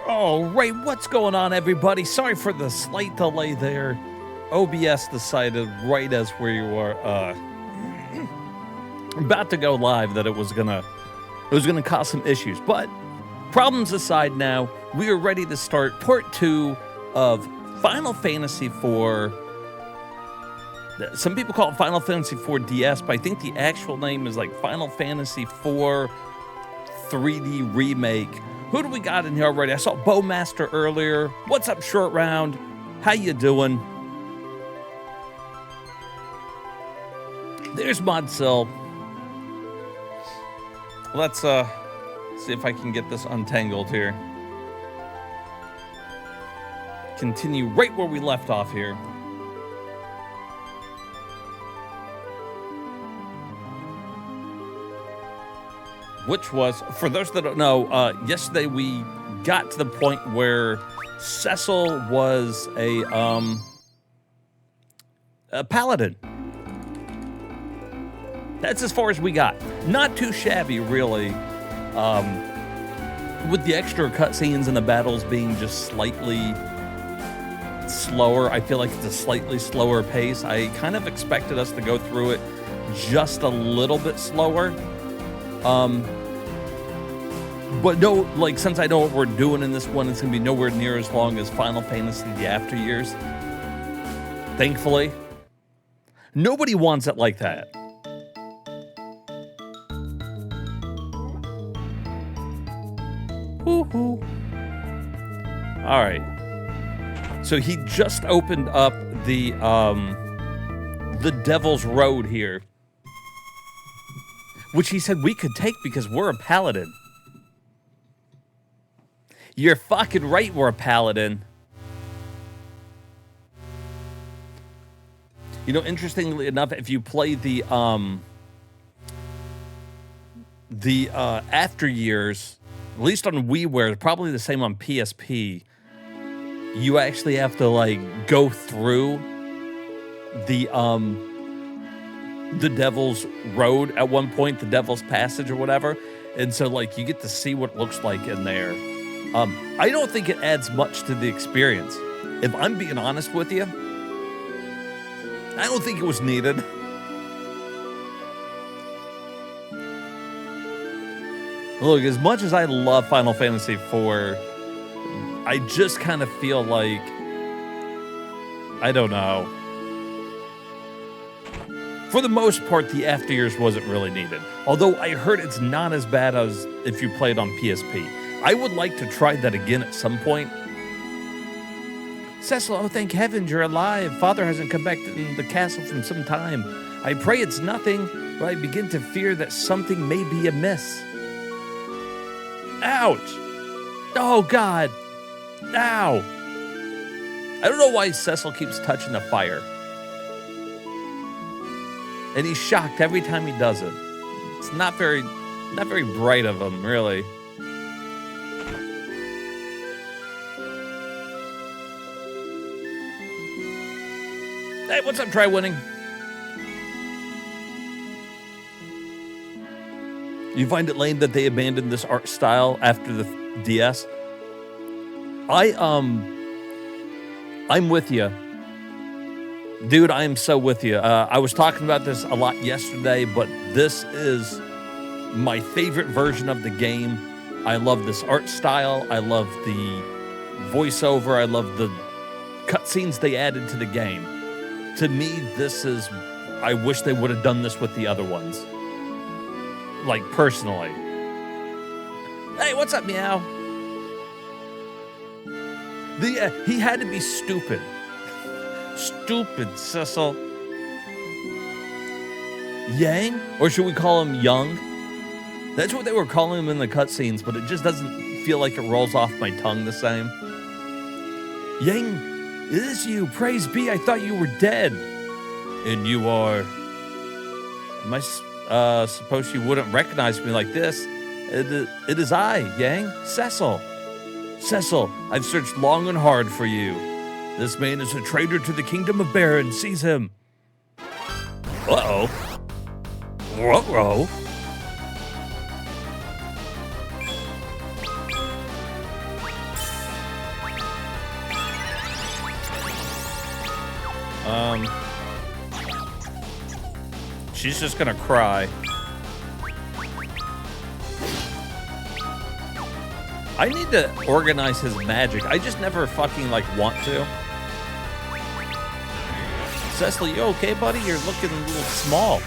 All right, what's going on, everybody? Sorry for the slight delay there. OBS decided right as we were about to go live that it was gonna cause some issues. But problems aside, now we are ready to start part 2 of Final Fantasy IV. Some people call it Final Fantasy IV DS, but I think the actual name is like Final Fantasy IV 3D Remake. Who do we got in here already? I saw Bowmaster earlier. What's up, Short Round? How you doing? There's Modsill. Let's see if I can get this untangled here. Continue right where we left off here. Which was, for those that don't know, yesterday we got to the point where Cecil was a paladin. That's as far as we got. Not too shabby, really. With the extra cutscenes and the battles being just slightly slower, I feel like it's a slightly slower pace. I kind of expected us to go through it just a little bit slower. But no, like, since I know what we're doing in this one, it's gonna be nowhere near as long as Final Fantasy the After Years. Thankfully. Nobody wants it like that. Woohoo. Alright. So he just opened up the Devil's Road here, which he said we could take because we're a paladin. You're fucking right, we're a paladin. You know, interestingly enough, if you play the After Years, at least on WiiWare, probably the same on PSP, you actually have to, like, go through the Devil's Road at one point, the Devil's Passage or whatever. And so, like, you get to see what it looks like in there. I don't think it adds much to the experience. If I'm being honest with you, I don't think it was needed. Look, as much as I love Final Fantasy IV, I just kind of feel like, I don't know. For the most part, the After Years wasn't really needed. Although I heard it's not as bad as if you played on PSP. I would like to try that again at some point. Cecil, oh, thank heaven you're alive. Father hasn't come back to the castle from some time. I pray it's nothing, but I begin to fear that something may be amiss. Ouch! Oh, God! Ow! I don't know why Cecil keeps touching the fire. And he's shocked every time he does it. It's not very bright of him, really. Hey, what's up, Try Winning? You find it lame that they abandoned this art style after the DS? I'm with you. Dude, I am so with you. I was talking about this a lot yesterday, but this is my favorite version of the game. I love this art style. I love the voiceover. I love the cutscenes they added to the game. To me, this is... I wish they would have done this with the other ones. Like, personally. Hey, what's up, Meow? He had to be stupid. Stupid, Cecil. Yang? Or should we call him Young? That's what they were calling him in the cutscenes, but it just doesn't feel like it rolls off my tongue the same. Yang... It is you. Praise be. I thought you were dead. And you are... Am I suppose you wouldn't recognize me like this? It is I, Yang. Cecil. Cecil, I've searched long and hard for you. This man is a traitor to the kingdom of Baron. Seize him. Uh-oh. Ruh-roh. She's just gonna cry. I need to organize his magic. I just never fucking, like, want to. Cecil, you okay, buddy? You're looking a little small.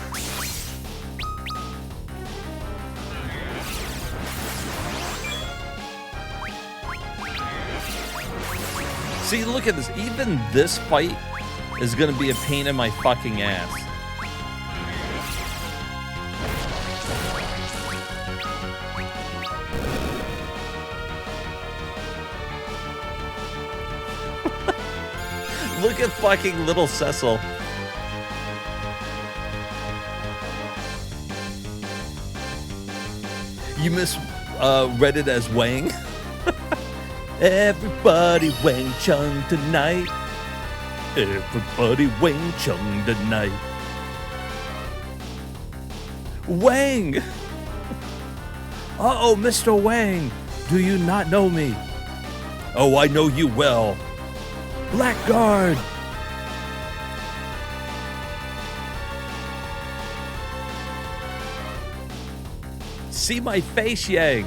See, look at this. Even this fight is gonna be a pain in my fucking ass. Look at fucking little Cecil. You misread it as Wang. Everybody Wang Chung tonight. Everybody Wang Chung tonight. Wang! Uh-oh, Mr. Wang. Do you not know me? Oh, I know you well. Blackguard! See my face, Yang.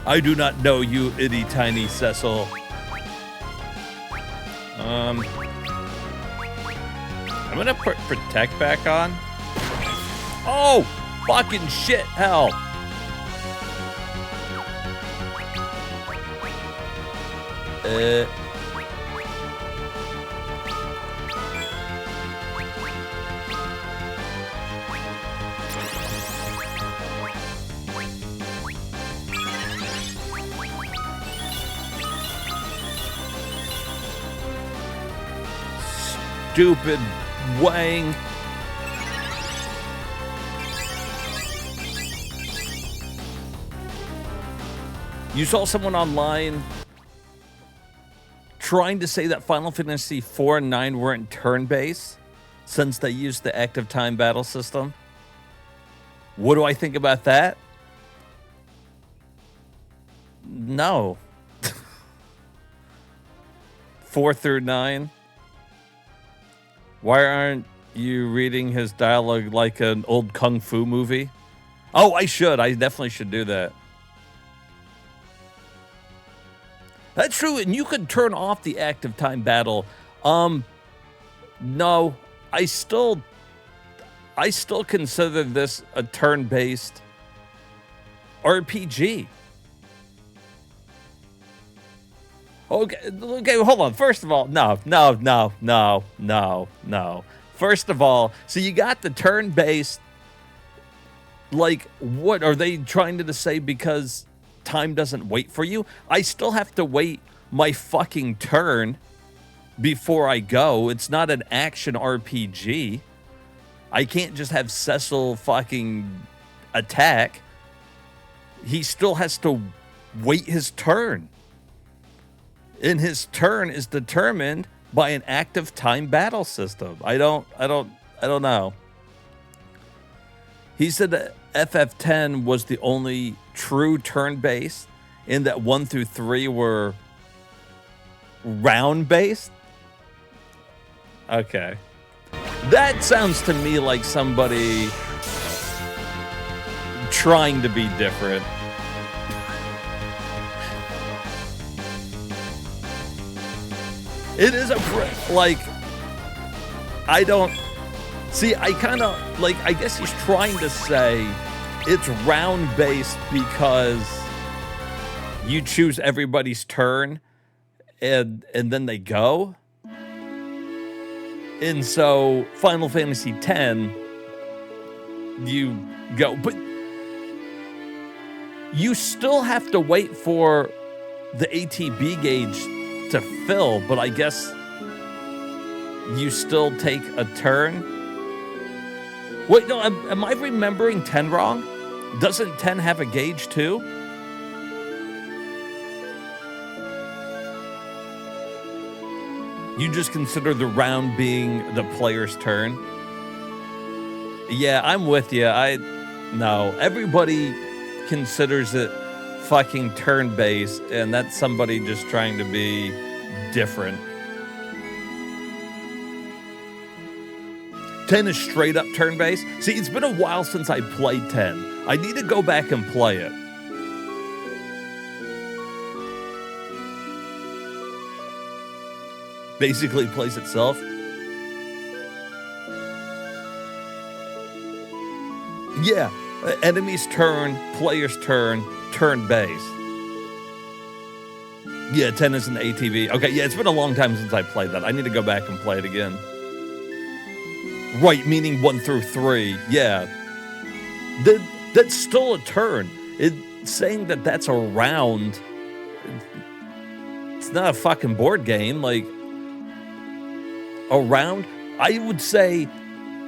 I do not know you, itty tiny Cecil. I'm gonna put protect back on. Oh, fucking shit, hell. Stupid Wang. You saw someone online trying to say that Final Fantasy 4 and 9 weren't turn-based since they used the active time battle system. What do I think about that? No. 4 through 9. Why aren't you reading his dialogue like an old kung fu movie? Oh, I should. I definitely should do that. That's true, and you could turn off the active time battle. No, I still consider this a turn-based RPG. Okay, hold on. First of all, no. First of all, so you got the turn-based, like, what are they trying to say because time doesn't wait for you? I still have to wait my fucking turn before I go. It's not an action RPG. I can't just have Cecil fucking attack. He still has to wait his turn. And his turn is determined by an active time battle system. I don't know. He said that FF10 was the only true turn-based, and that 1 through 3 were round-based. Okay. That sounds to me like somebody trying to be different. It is like, I don't, see, I kind of, like, I guess he's trying to say it's round-based because you choose everybody's turn and then they go. And so Final Fantasy X, you go, but you still have to wait for the ATB gauge to fill, but I guess you still take a turn. Wait, no, am I remembering 10 wrong? Doesn't 10 have a gauge too? You just consider the round being the player's turn? Yeah, I'm with you. No, everybody considers it fucking turn-based, and that's somebody just trying to be different. 10 is straight up turn-based. See, it's been a while since I played 10. I need to go back and play it. Basically plays itself. Yeah, enemy's turn, player's turn, turn-based. Yeah, 10 is an ATV. Okay, yeah, it's been a long time since I played that. I need to go back and play it again. Right, meaning 1 through 3. Yeah. That's still a turn. It's saying that that's a round. It's not a fucking board game. Like, a round? I would say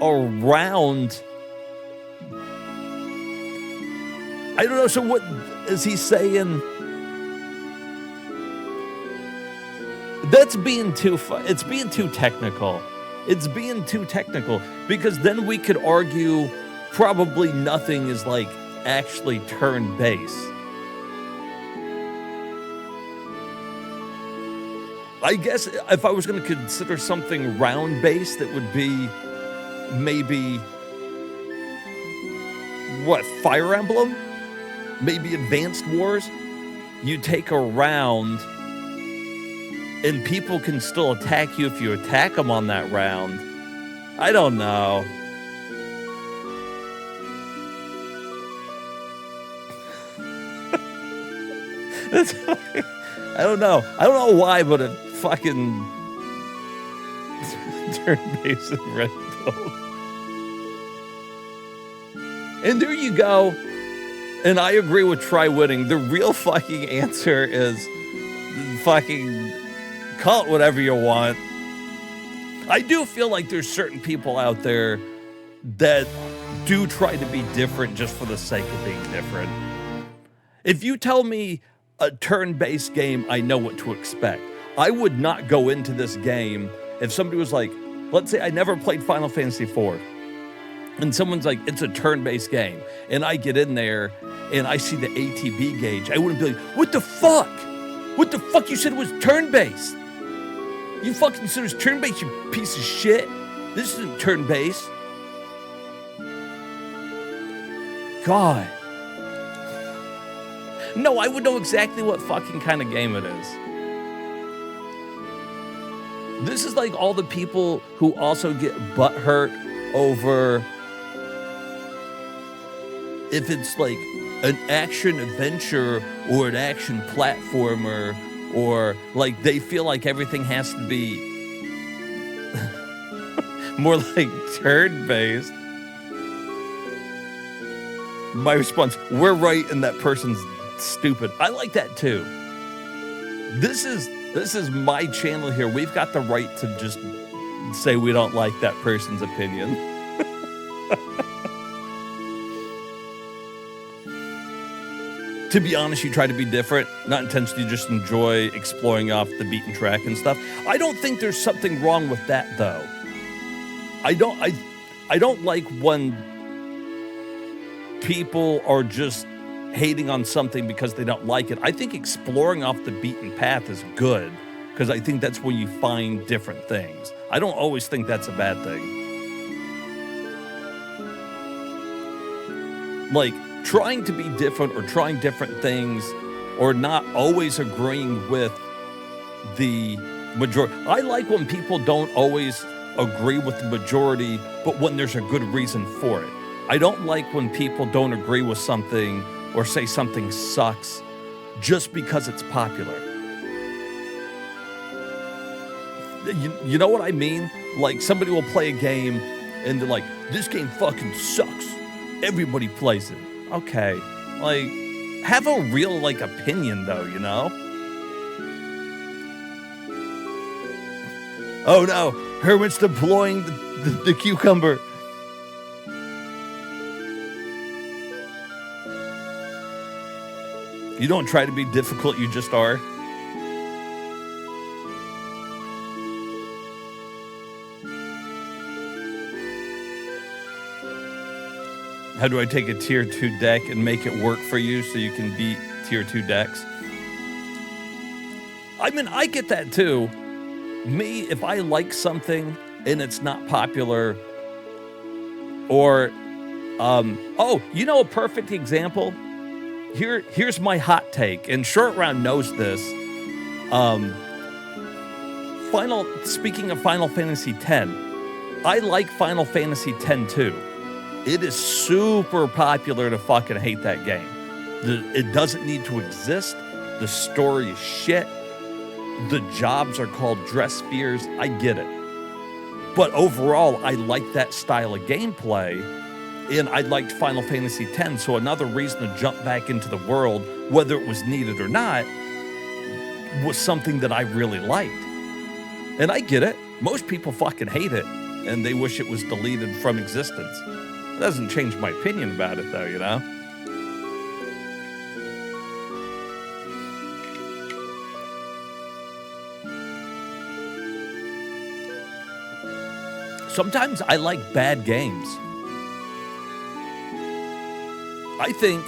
a round. I don't know. So what is he saying? That's being too it's being too technical. It's being too technical because then we could argue probably nothing is like actually turn-based. I guess if I was going to consider something round-based, it would be maybe what, Fire Emblem? Maybe Advanced Wars? You take a round and people can still attack you if you attack them on that round. I don't know. I don't know. I don't know why, but it fucking turn-based and red pill. And there you go. And I agree with Try Winning. The real fucking answer is fucking call it whatever you want. I do feel like there's certain people out there that do try to be different just for the sake of being different. If you tell me a turn-based game, I know what to expect. I would not go into this game if somebody was like, let's say I never played Final Fantasy IV, and someone's like, it's a turn-based game, and I get in there and I see the ATB gauge, I wouldn't be like, what the fuck? What the fuck? You said it was turn-based. You fucking said it was turn-based, you piece of shit. This isn't turn-based. God. No, I would know exactly what fucking kind of game it is. This is like all the people who also get butthurt over if it's like an action adventure or an action platformer, or like they feel like everything has to be more like turn-based. My response, we're right and that person's stupid. I like that too. This is my channel here. We've got the right to just say we don't like that person's opinion. To be honest, you try to be different, not intentionally, just enjoy exploring off the beaten track and stuff. I don't think there's something wrong with that though. I don't like when people are just hating on something because they don't like it. I think exploring off the beaten path is good because I think that's where you find different things. I don't always think that's a bad thing. Like trying to be different or trying different things or not always agreeing with the majority. I like when people don't always agree with the majority, but when there's a good reason for it. I don't like when people don't agree with something or say something sucks just because it's popular. You know what I mean? Like somebody will play a game and they're like, this game fucking sucks. Everybody plays it. Okay. Like, have a real like opinion though, you know? Oh no, Hermit's deploying the cucumber. You don't try to be difficult, you just are. How do I take a tier 2 deck and make it work for you so you can beat tier 2 decks? I mean, I get that too. Me, if I like something and it's not popular, Or, oh, you know, a perfect example. Here's my hot take, and Short Round knows this. Speaking of Final Fantasy X, I like Final Fantasy X too. It is super popular to fucking hate that game. It doesn't need to exist. The story is shit. The jobs are called dress spheres. I get it. But overall, I like that style of gameplay, and I liked Final Fantasy X, so another reason to jump back into the world, whether it was needed or not, was something that I really liked. And I get it. Most people fucking hate it, and they wish it was deleted from existence. It doesn't change my opinion about it, though, you know? Sometimes I like bad games. I think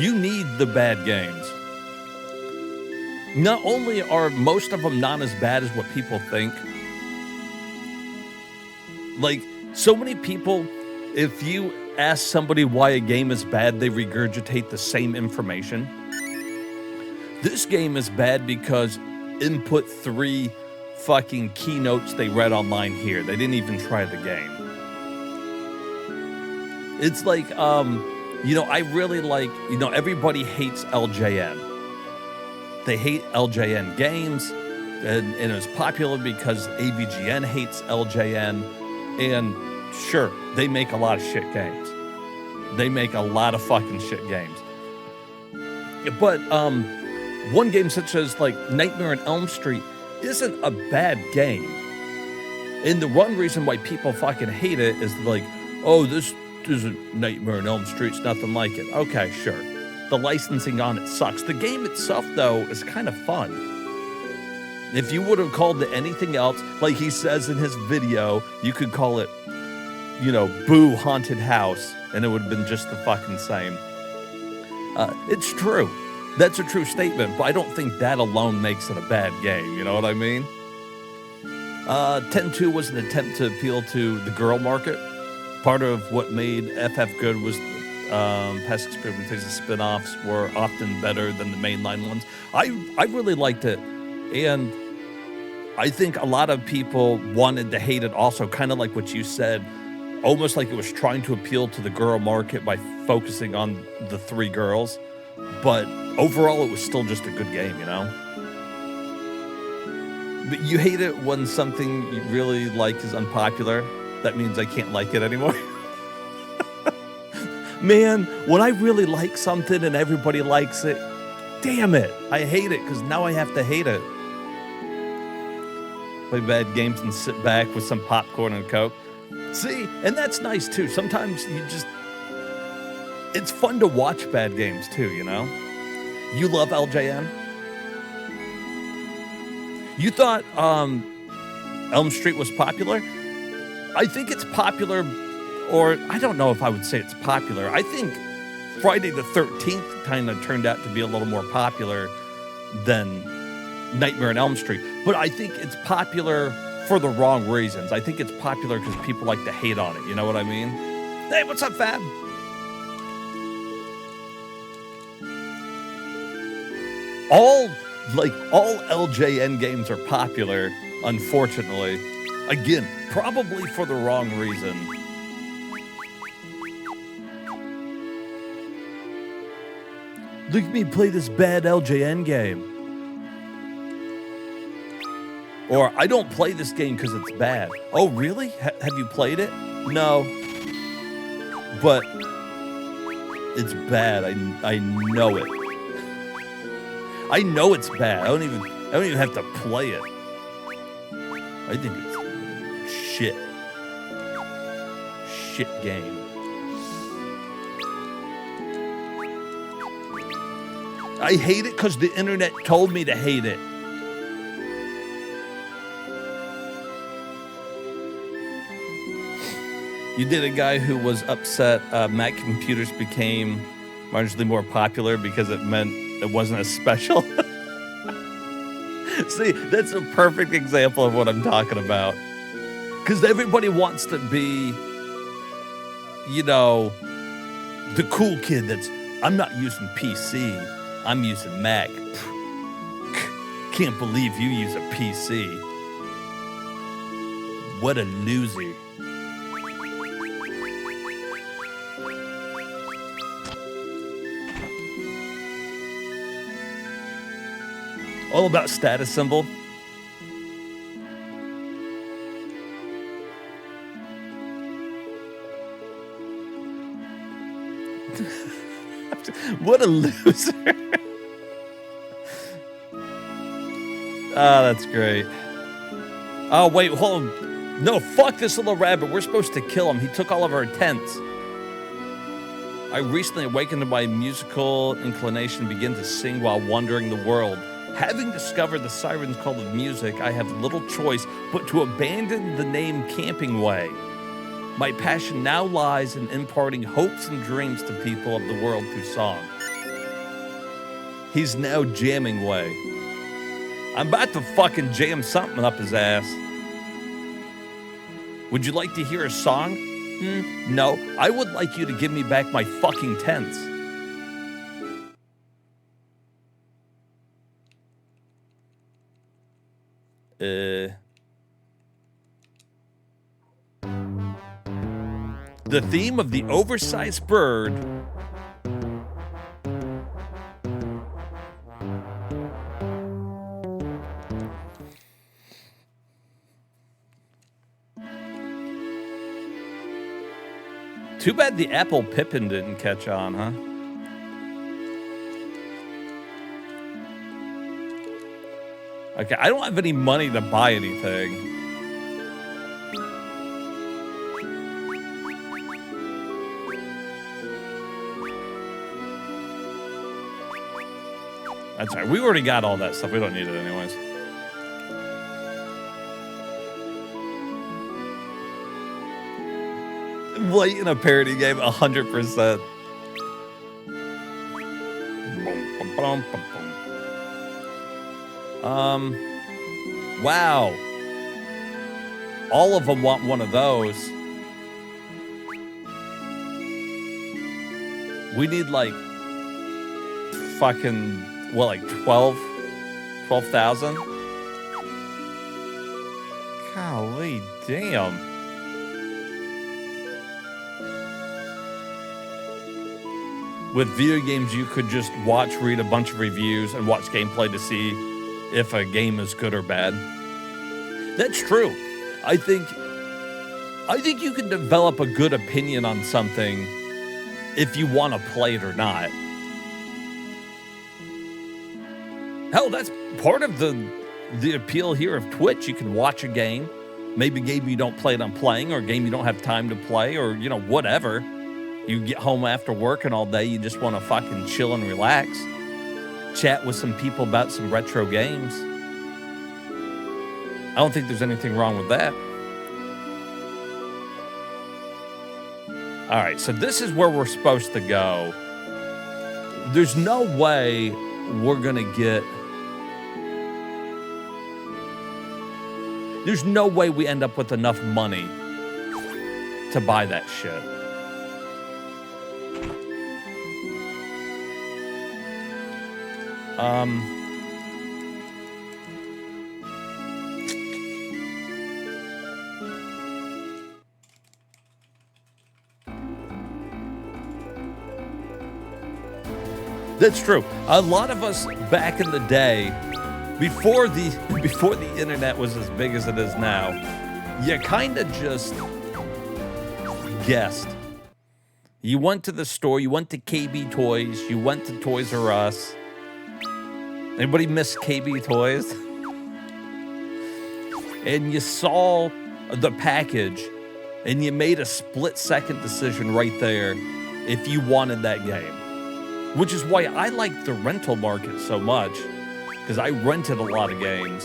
you need the bad games. Not only are most of them not as bad as what people think, like, so many people, if you ask somebody why a game is bad, they regurgitate the same information. This game is bad because input 3 fucking keynotes they read online here. They didn't even try the game. It's like, you know, I really like, you know, everybody hates LJN. They hate LJN games, and it's popular because AVGN hates LJN, and sure, they make a lot of shit games. They make a lot of fucking shit games. But, one game such as, like, Nightmare on Elm Street isn't a bad game. And the one reason why people fucking hate it is like, oh, this isn't Nightmare on Elm Street, it's nothing like it. Okay, sure. The licensing on it sucks. The game itself, though, is kind of fun. If you would have called it anything else, like he says in his video, you could call it, you know, Boo Haunted House, and it would have been just the fucking same. It's true. That's a true statement, but I don't think that alone makes it a bad game, you know what I mean? 10-2 was an attempt to appeal to the girl market. Part of what made FF good was past experimentation spin-offs were often better than the mainline ones. I really liked it, and I think a lot of people wanted to hate it also, kind of like what you said, almost like it was trying to appeal to the girl market by focusing on the 3 girls. But overall, it was still just a good game, you know? But you hate it when something you really like is unpopular. That means I can't like it anymore. Man, when I really like something and everybody likes it, damn it, I hate it because now I have to hate it. Play bad games and sit back with some popcorn and Coke. See, and that's nice too. Sometimes you just... It's fun to watch bad games too, you know? You love LJN? You thought Elm Street was popular? I think it's popular, or I don't know if I would say it's popular. I think Friday the 13th kind of turned out to be a little more popular than Nightmare on Elm Street. But I think it's popular for the wrong reasons. I think it's popular because people like to hate on it, you know what I mean? Hey, what's up, Fab? All LJN games are popular, unfortunately. Again, probably for the wrong reason. Look at me play this bad LJN game. Or, I don't play this game because it's bad. Oh, really? Have you played it? No. But it's bad. I know it. I know it's bad. I don't even have to play it. I think it's shit. Shit game. I hate it because the internet told me to hate it. You did a guy who was upset Mac computers became marginally more popular because it meant it wasn't as special. See, that's a perfect example of what I'm talking about. Because everybody wants to be, you know, the cool kid that's, I'm not using PC, I'm using Mac. Can't believe you use a PC. What a loser. All about status symbol. What a loser. Oh, that's great. Oh, wait, hold on. No, fuck this little rabbit. We're supposed to kill him. He took all of our tents. I recently awakened to my musical inclination and began to sing while wandering the world. Having discovered the siren's call of music, I have little choice but to abandon the name Camping Way. My passion now lies in imparting hopes and dreams to people of the world through song. He's now jamming way. I'm about to fucking jam something up his ass. Would you like to hear a song? No, I would like you to give me back my fucking tents. The theme of the oversized bird. Too bad the Apple Pippin didn't catch on, huh? Okay, I don't have any money to buy anything. That's right. We already got all that stuff. We don't need it anyways. Late in a parody game, 100%. Wow. All of them want one of those. We need like fucking, what, like 12,000? Golly damn. With video games, you could just watch, read a bunch of reviews, and watch gameplay to see if a game is good or bad. That's true. I think you can develop a good opinion on something if you want to play it or not. Hell, that's part of the appeal here of Twitch. You can watch a game, maybe a game you don't plan on playing, or a game you don't have time to play, or, you know, whatever. You get home after working all day, you just want to fucking chill and relax. Chat with some people about some retro games. I don't think there's anything wrong with that. All right, so this is where we're supposed to go. There's no way we're going to get... There's no way we end up with enough money to buy that shit. That's true. A lot of us back in the day, before the internet was as big as it is now, you kind of just guessed. You went to the store, you went to KB Toys, you went to Toys R Us. Anybody miss KB Toys? And you saw the package, and you made a split-second decision right there if you wanted that game. Which is why I like the rental market so much, because I rented a lot of games.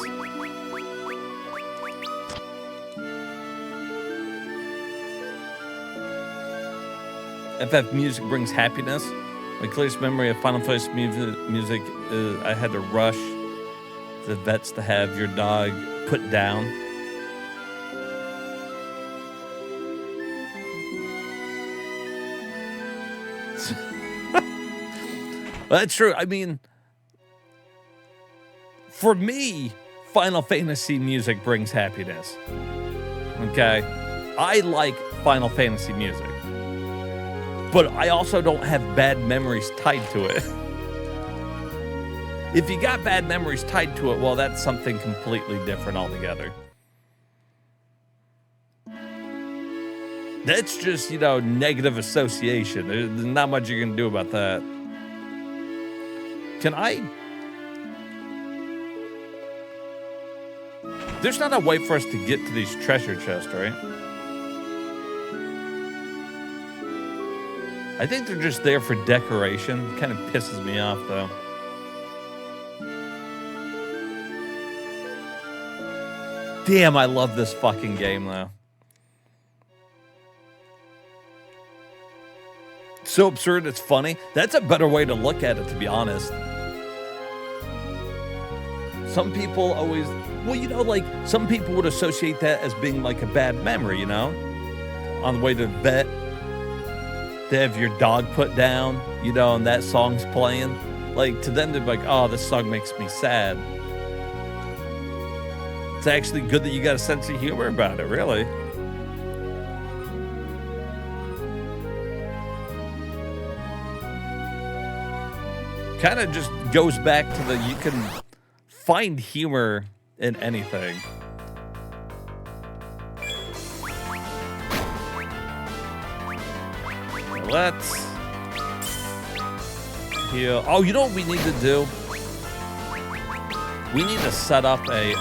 FF music brings happiness. My clearest memory of Final Fantasy music is I had to rush the vets to have your dog put down. That's true. I mean, for me, Final Fantasy music brings happiness. Okay? I like Final Fantasy music. But I also don't have bad memories tied to it. If you got bad memories tied to it, well, that's something completely different altogether. That's just, negative association. There's not much you can do about that. Can I? There's not a way for us to get to these treasure chests, right? I think they're just there for decoration. Kind of pisses me off, though. Damn, I love this fucking game, though. So absurd, it's funny. That's a better way to look at it, to be honest. Some people always... Well, some people would associate that as being like a bad memory, On the way to the vet, to have your dog put down, and that song's playing. To them, they're like, oh, this song makes me sad. It's actually good that you got a sense of humor about it, really. Kind of just goes back to you can find humor in anything. Let's heal. Oh, you know what we need to do? We need to set up a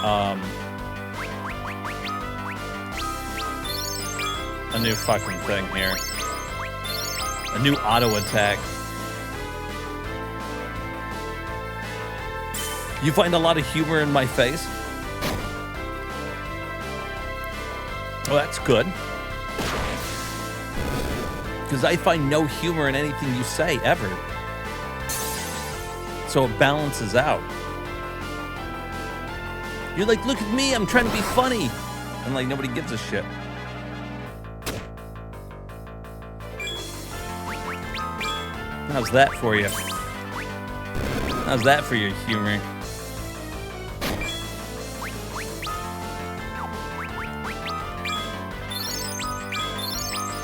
new fucking thing here. A new auto attack. You find a lot of humor in my face? Oh, that's good. Because I find no humor in anything you say, ever. So it balances out. You're like, look at me, I'm trying to be funny. And nobody gives a shit. How's that for you? How's that for your humor?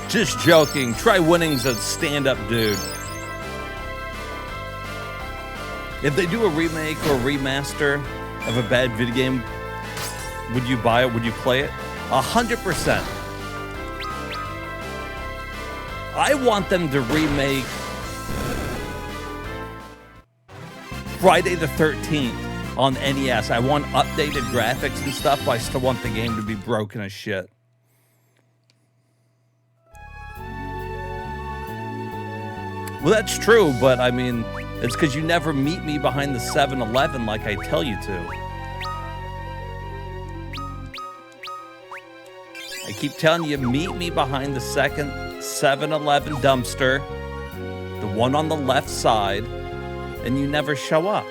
Just joking. Try winning's a stand-up dude. If they do a remake or a remaster of a bad video game, would you buy it? Would you play it? 100%. I want them to remake Friday the 13th on NES. I want updated graphics and stuff, but I still want the game to be broken as shit. Well, that's true, but I mean, it's because you never meet me behind the 7-Eleven like I tell you to. I keep telling you, meet me behind the second 7-Eleven dumpster, the one on the left side, and you never show up.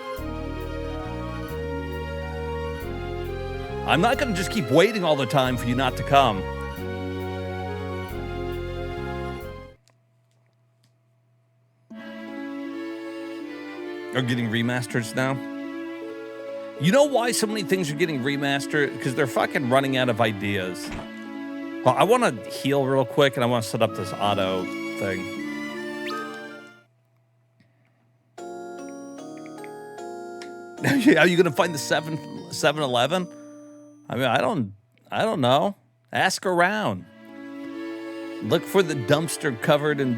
I'm not going to just keep waiting all the time for you not to come. Are getting remasters now. You know why so many things are getting remastered? Because they're fucking running out of ideas. Well, I want to heal real quick, and I want to set up this auto thing. Are you going to find the 7-Eleven? I mean, I don't know. Ask around. Look for the dumpster covered in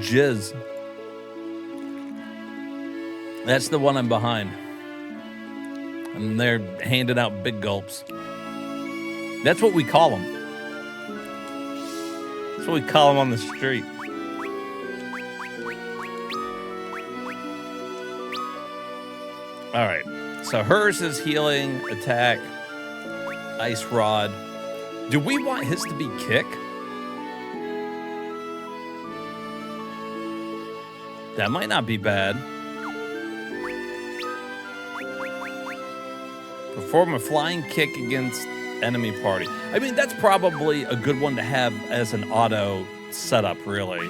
jizz. That's the one I'm behind. And they're handing out big gulps. That's what we call them. That's what we call them on the street. All right. So hers is healing, attack, ice rod. Do we want his to be kick? That might not be bad. Perform a flying kick against enemy party. I mean, that's probably a good one to have as an auto setup, really.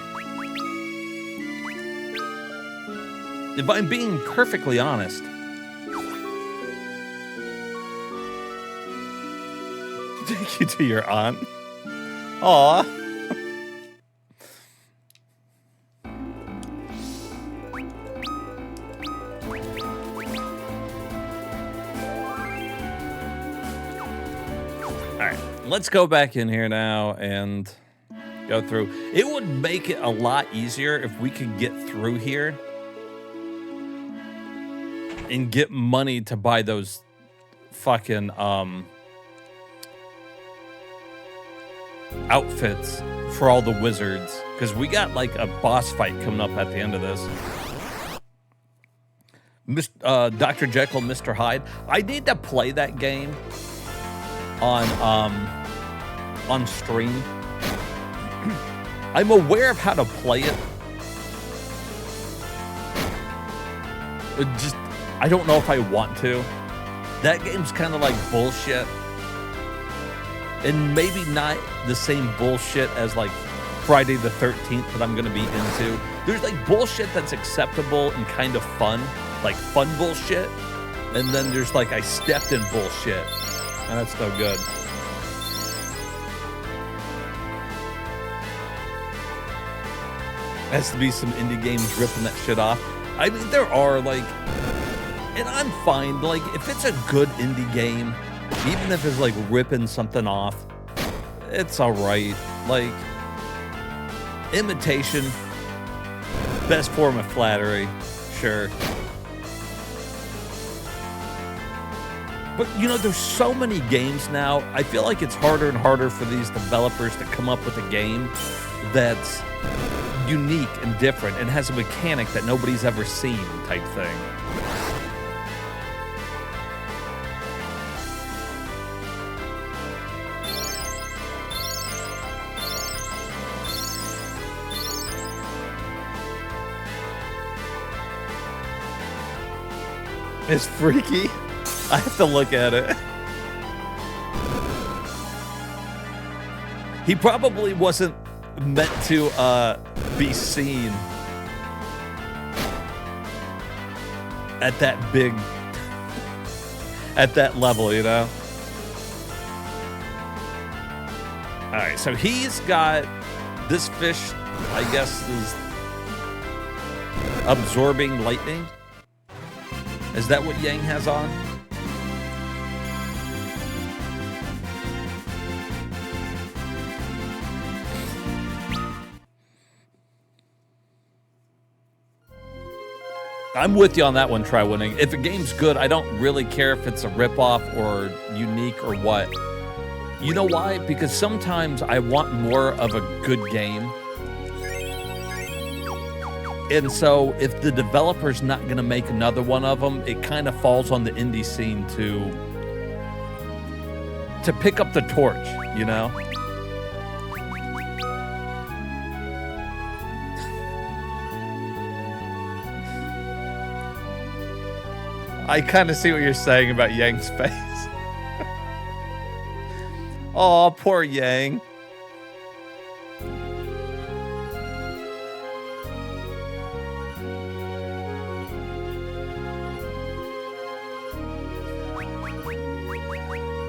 If I'm being perfectly honest. Take you to your aunt. Aw. Alright, let's go back in here now and go through. It would make it a lot easier if we could get through here and get money to buy those fucking outfits for all the wizards, because we got like a boss fight coming up at the end of this. Dr. Jekyll, Mr. Hyde. I need to play that game on stream. I'm aware of how to play it. I don't know if I want to. That game's kind of like bullshit. And maybe not the same bullshit as like Friday the 13th that I'm going to be into. There's like bullshit that's acceptable and kind of fun. Like fun bullshit. And then there's like I stepped in bullshit. And that's no good. Has to be some indie games ripping that shit off. I mean, there are like, and I'm fine. Like, if it's a good indie game, even if it's like ripping something off, it's all right. Like, imitation, best form of flattery, sure. But, you know, there's so many games now. I feel like it's harder and harder for these developers to come up with a game that's unique and different and has a mechanic that nobody's ever seen type thing. It's freaky. I have to look at it. He probably wasn't meant to be seen at that big, at that level, you know? All right, so he's got this fish, I guess, is absorbing lightning. Is that what Yang has on? I'm with you on that one, try winning. If a game's good, I don't really care if it's a ripoff or unique or what. You know why? Because sometimes I want more of a good game. And so if the developer's not going to make another one of them, it kind of falls on the indie scene to pick up the torch, you know? I kind of see what you're saying about Yang's face. Oh, poor Yang.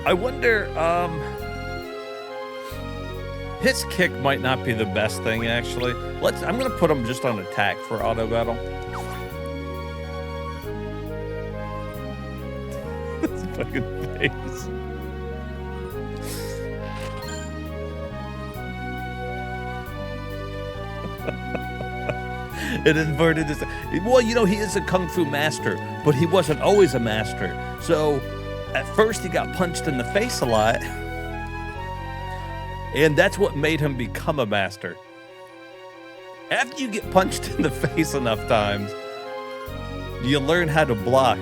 I wonder, his kick might not be the best thing, actually. I'm gonna put him just on attack for auto battle. This fucking face. It inverted his. Well, you know, he is a kung fu master, but he wasn't always a master. So at first he got punched in the face a lot, and that's what made him become a master. After you get punched in the face enough times, you learn how to block.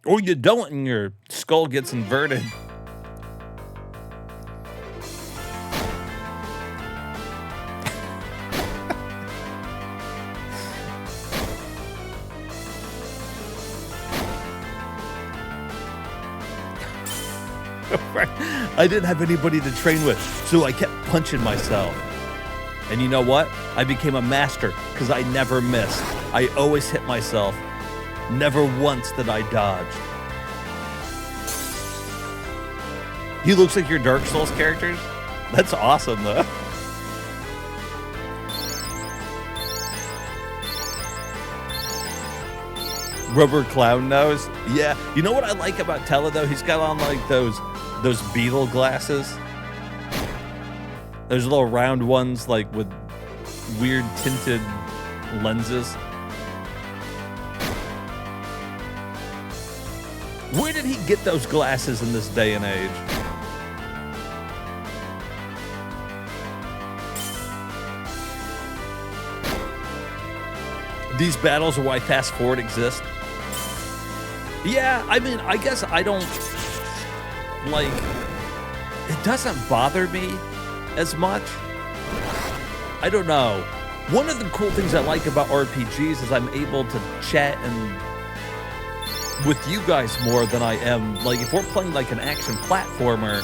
Or you don't, and your skull gets inverted. Right. I didn't have anybody to train with, so I kept punching myself. And you know what? I became a master because I never missed. I always hit myself. Never once did I dodge. He looks like your Dark Souls characters? That's awesome, though. Rubber clown nose? Yeah. You know what I like about Tella, though? He's got on, like, those beetle glasses. Those little round ones, like, with weird tinted lenses. Where did he get those glasses in this day and age? These battles are why Fast Forward exists. Yeah, I mean, I guess I don't, like, it doesn't bother me as much. I don't know. One of the cool things I like about RPGs is I'm able to chat and with you guys more than I am. Like, if we're playing like an action platformer,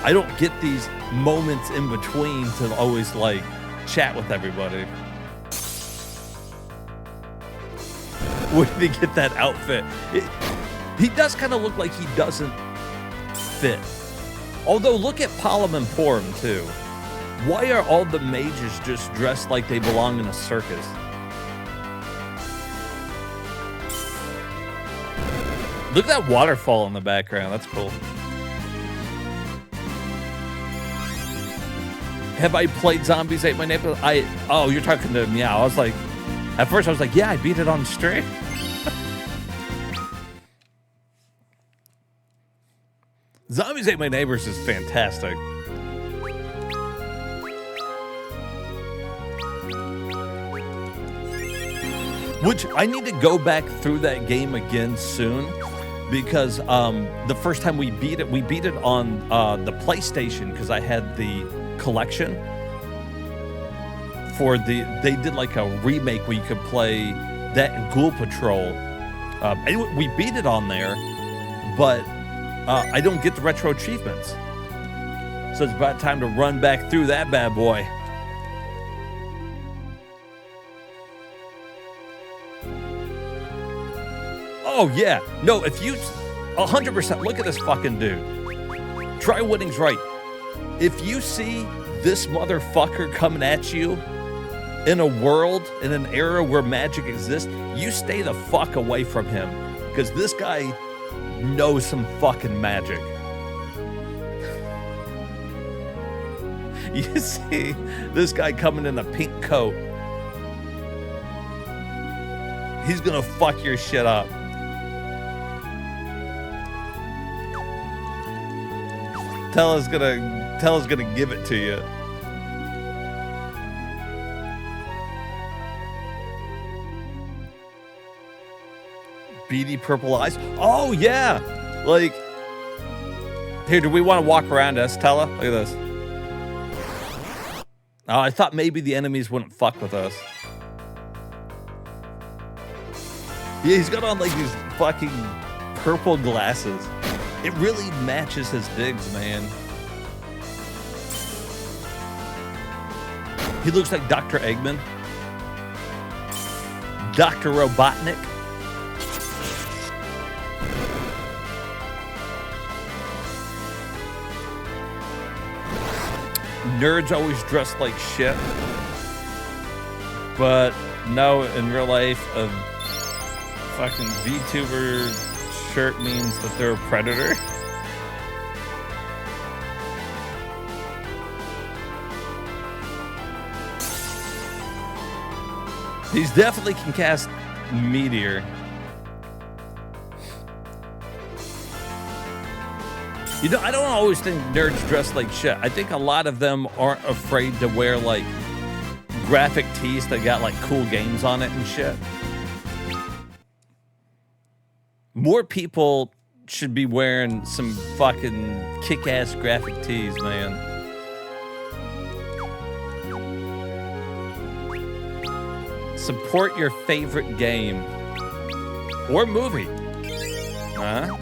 I don't get these moments in between to always like chat with everybody. Where did he get that outfit? He does kind of look like he doesn't fit. Although, look at Palom and Porum, too. Why are all the mages just dressed like they belong in a circus? Look at that waterfall in the background. That's cool. Have I played Zombies Ate My Neighbor? Oh, you're talking to Meow. I was like, at first I was like, yeah, I beat it on stream. Zombies Ate My Neighbors is fantastic. Which I need to go back through that game again soon, because the first time we beat it on the PlayStation, because I had the collection for they did like a remake where you could play that and Ghoul Patrol. Anyway, we beat it on there, but I don't get the retro achievements. So it's about time to run back through that bad boy. Oh, yeah. No, if you 100% look at this fucking dude. Try winning's right. If you see this motherfucker coming at you in a world, in an era where magic exists, you stay the fuck away from him. Because this guy knows some fucking magic. You see this guy coming in a pink coat. He's gonna fuck your shit up. Tella's gonna give it to you. Beady purple eyes. Oh yeah, like here. Do we want to walk around us, Tella? Look at this. Oh, I thought maybe the enemies wouldn't fuck with us. Yeah, he's got on like these fucking purple glasses. It really matches his digs, man. He looks like Dr. Eggman. Dr. Robotnik. Nerds always dress like shit. But no, in real life, a fucking VTuber shirt means that they're a predator. He's definitely can cast Meteor. You know, I don't always think nerds dress like shit. I think a lot of them aren't afraid to wear like graphic tees that got like cool games on it and shit. More people should be wearing some fucking kick-ass graphic tees, man. Support your favorite game or movie. Huh?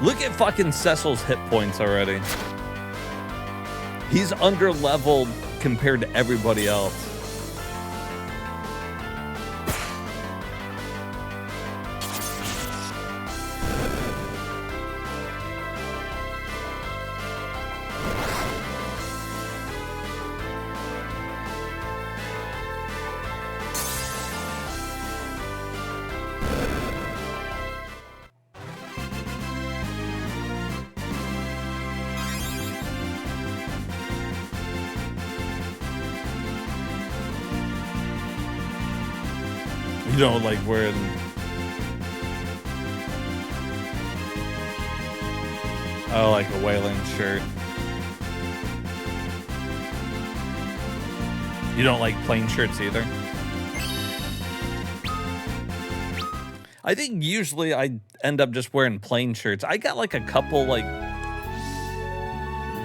Look at fucking Cecil's hit points already. He's under-leveled compared to everybody else. You don't like wearing... Oh, like a Wayland shirt. You don't like plain shirts either? I think usually I end up just wearing plain shirts. I got like a couple like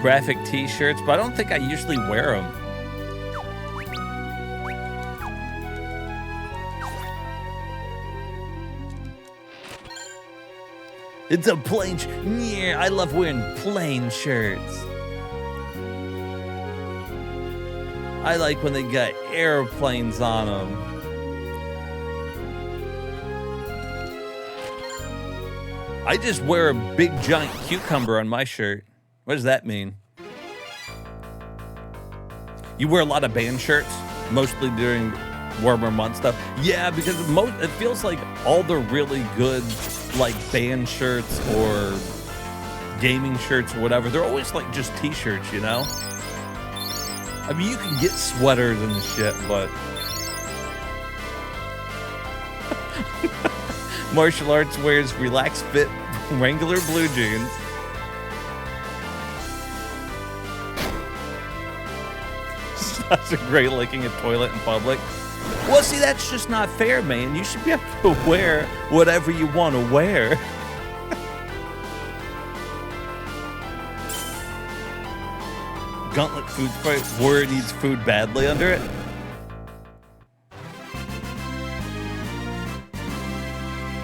graphic t-shirts, but I don't think I usually wear them. It's a plain yeah, I love wearing plain shirts. I like when they got airplanes on them. I just wear a big giant cucumber on my shirt. What does that mean? You wear a lot of band shirts, mostly during warmer month stuff. Yeah, because it feels like all the really good like band shirts or gaming shirts or whatever, they're always like just t-shirts, you know? I mean, you can get sweaters and shit, but martial arts wears relaxed fit Wrangler blue jeans. Such a great licking a toilet in public. Well, see, that's just not fair, man. You should be able to wear whatever you want to wear. Gauntlet food fight where it needs food badly under it.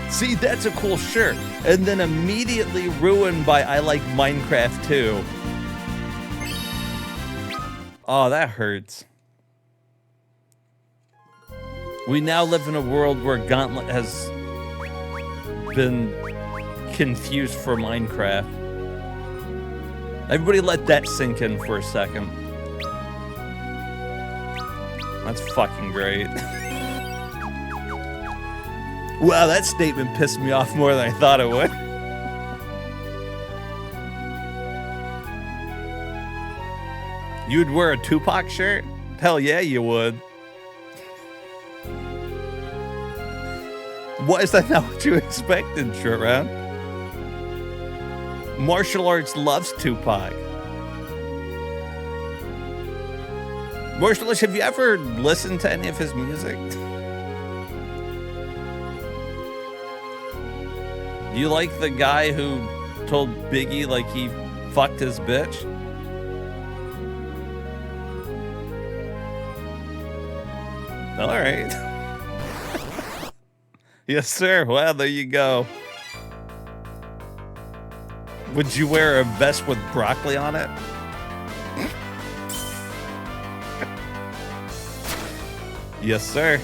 See, that's a cool shirt. And then immediately ruined by I like Minecraft too. Oh, that hurts. We now live in a world where Gauntlet has been confused for Minecraft. Everybody let that sink in for a second. That's fucking great. Wow, that statement pissed me off more than I thought it would. You'd wear a Tupac shirt? Hell yeah, you would. Why is that not what you expected, Short Round? Martial arts loves Tupac. Martial arts, have you ever listened to any of his music? You like the guy who told Biggie like he fucked his bitch? All right. Yes, sir. Well, there you go. Would you wear a vest with broccoli on it? Yes, sir.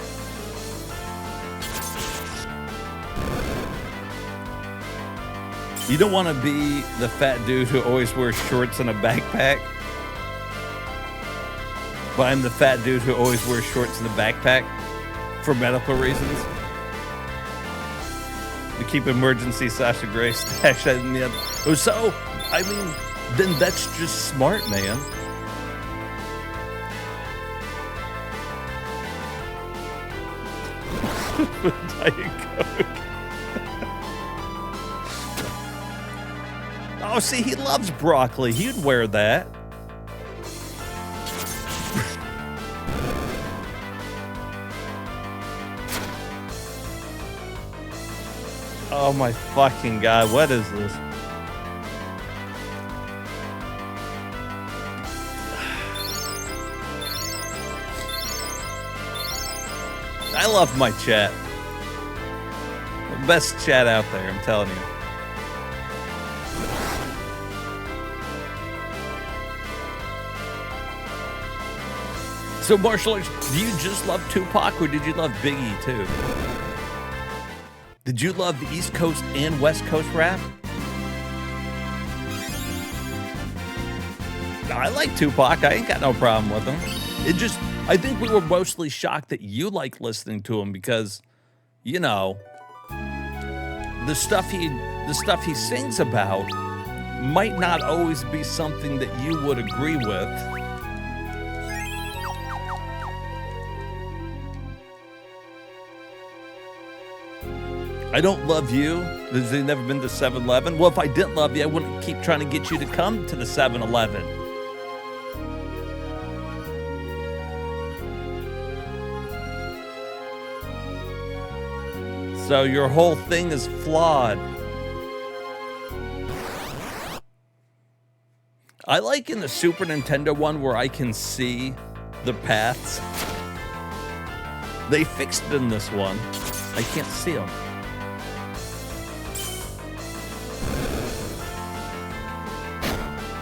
You don't want to be the fat dude who always wears shorts and a backpack. But I'm the fat dude who always wears shorts and a backpack for medical reasons. To keep emergency Sasha Grey stashed in the end. So, I mean, then that's just smart, man. Diet Coke. Oh, see, he loves broccoli. He'd wear that. Oh my fucking God, what is this? I love my chat. The best chat out there, I'm telling you. So, martial arts, do you just love Tupac or did you love Biggie too? Did you love the East Coast and West Coast rap? I like Tupac. I ain't got no problem with him. I think we were mostly shocked that you like listening to him because, you know, the stuff he sings about might not always be something that you would agree with. I don't love you. Has he never been to 7-Eleven? Well, if I didn't love you, I wouldn't keep trying to get you to come to the 7-Eleven. So your whole thing is flawed. I like in the Super Nintendo one where I can see the paths. They fixed it in this one. I can't see them.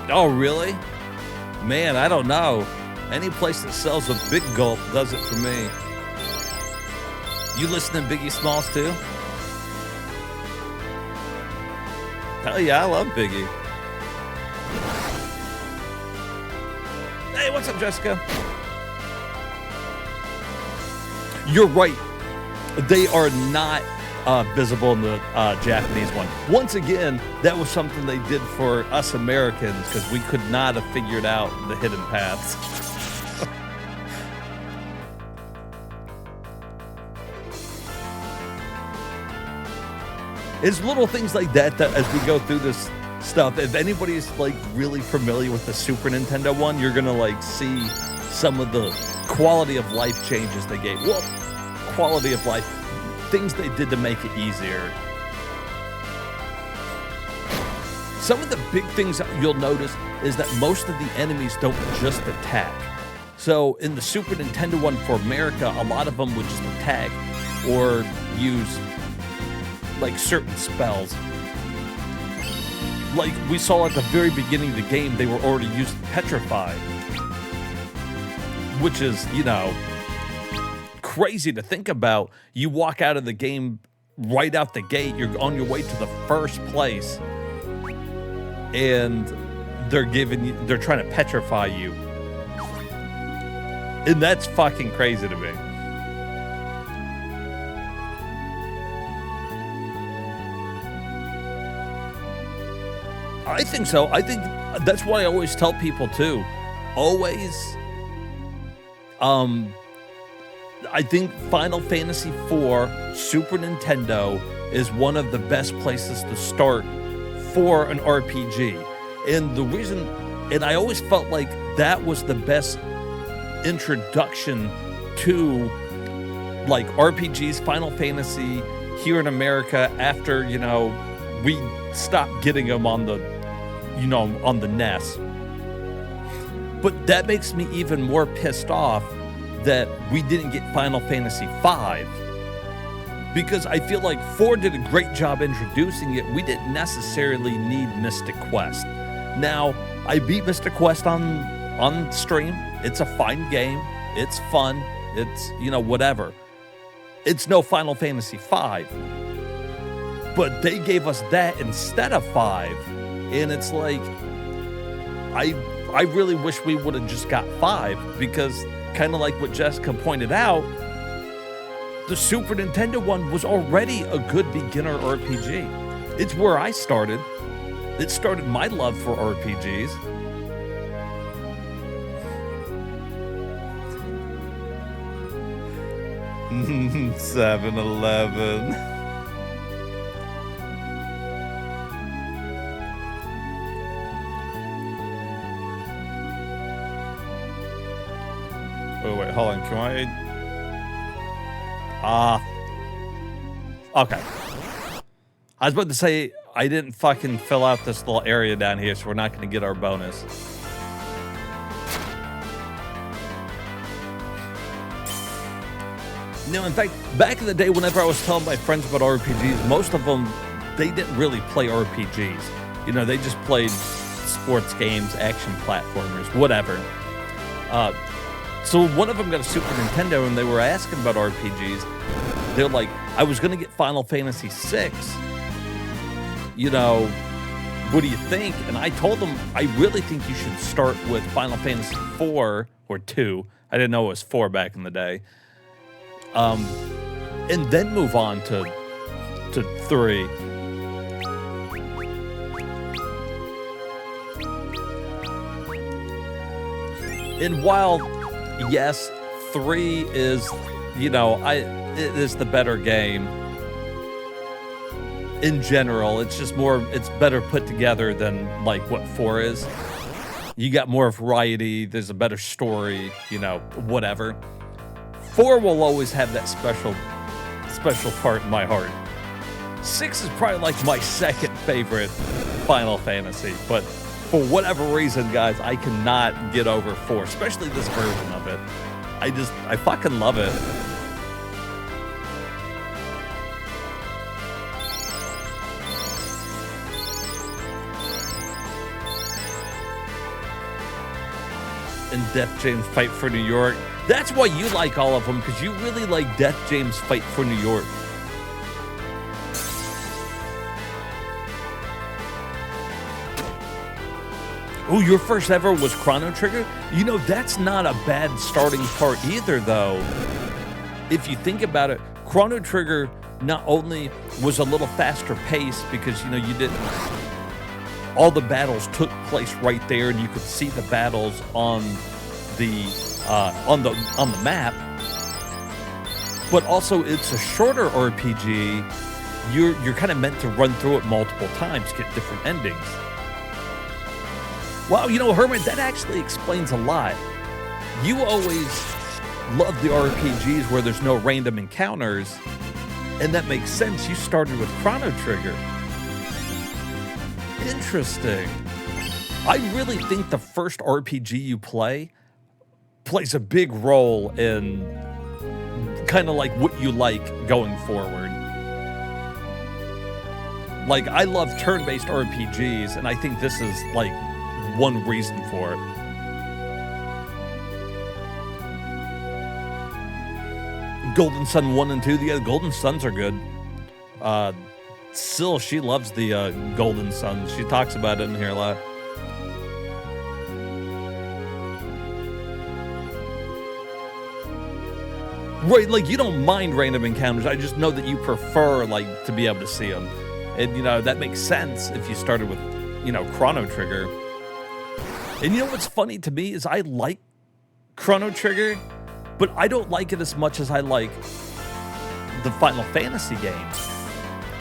Oh, really? Man, I don't know. Any place that sells a big gulp does it for me. You listen to Biggie Smalls too? Hell yeah, I love Biggie. Hey, what's up, Jessica? You're right. They are not visible in the Japanese one. Once again, that was something they did for us Americans because we could not have figured out the hidden paths. It's little things like that as we go through this stuff, if anybody's like really familiar with the Super Nintendo one, you're gonna like see some of the quality of life changes they gave. Well, quality of life, things they did to make it easier. Some of the big things that you'll notice is that most of the enemies don't just attack. So in the Super Nintendo one for America, a lot of them would just attack or use like certain spells. Like we saw at the very beginning of the game, they were already using Petrify, which is, you know, crazy to think about. You walk out of the game right out the gate, you're on your way to the first place, and they're trying to petrify you. And that's fucking crazy to me. I think so. I think that's what I always tell people too. Always, I think Final Fantasy IV Super Nintendo is one of the best places to start for an RPG. And the reason, and I always felt like that was the best introduction to like RPGs, Final Fantasy here in America after, you know, we stopped getting them on the, you know, on the NES. But that makes me even more pissed off that we didn't get Final Fantasy V, because I feel like 4 did a great job introducing it. We didn't necessarily need Mystic Quest. Now, I beat Mystic Quest on stream. It's a fine game. It's fun. It's, you know, whatever. It's no Final Fantasy V. But they gave us that instead of 5. And it's like, I really wish we would have just got 5, because kind of like what Jessica pointed out, the Super Nintendo one was already a good beginner RPG. It's where I started. It started my love for RPGs. Mm-hmm. 7-Eleven. Oh, wait, hold on. Can I? Okay. I was about to say, I didn't fucking fill out this little area down here, so we're not going to get our bonus. No, in fact, back in the day, whenever I was telling my friends about RPGs, most of them, they didn't really play RPGs. You know, they just played sports games, action platformers, whatever. So one of them got a Super Nintendo, and they were asking about RPGs. They're like, I was going to get Final Fantasy VI. You know, what do you think? And I told them, I really think you should start with Final Fantasy IV or 2. I didn't know it was 4 back in the day. And then move on to 3. And while, yes, 3 is, you know, it is the better game in general. It's just it's better put together than like what 4 is. You got more variety, there's a better story, you know, whatever. 4 will always have that special part in my heart. 6 is probably like my second favorite Final Fantasy, but for whatever reason, guys, I cannot get over 4, especially this version of it. I fucking love it. And Death James Fight for New York. That's why you like all of them, because you really like Death James Fight for New York. Oh, your first ever was Chrono Trigger? You know, that's not a bad starting part either, though. If you think about it, Chrono Trigger not only was a little faster paced because, you know, you didn't... all the battles took place right there, and you could see the battles on the map. But also, it's a shorter RPG. You're kind of meant to run through it multiple times, get different endings. Wow, you know, Herman, that actually explains a lot. You always love the RPGs where there's no random encounters, and that makes sense. You started with Chrono Trigger. Interesting. I really think the first RPG you plays a big role in kind of like what you like going forward. Like, I love turn-based RPGs, and I think this is like one reason for it. Golden Sun 1 and 2, the Golden Suns are good. Syl, she loves the Golden Suns. She talks about it in here a lot. Right, like, you don't mind random encounters. I just know that you prefer, like, to be able to see them. And, you know, that makes sense if you started with, you know, Chrono Trigger. And you know what's funny to me is I like Chrono Trigger, but I don't like it as much as I like the Final Fantasy games.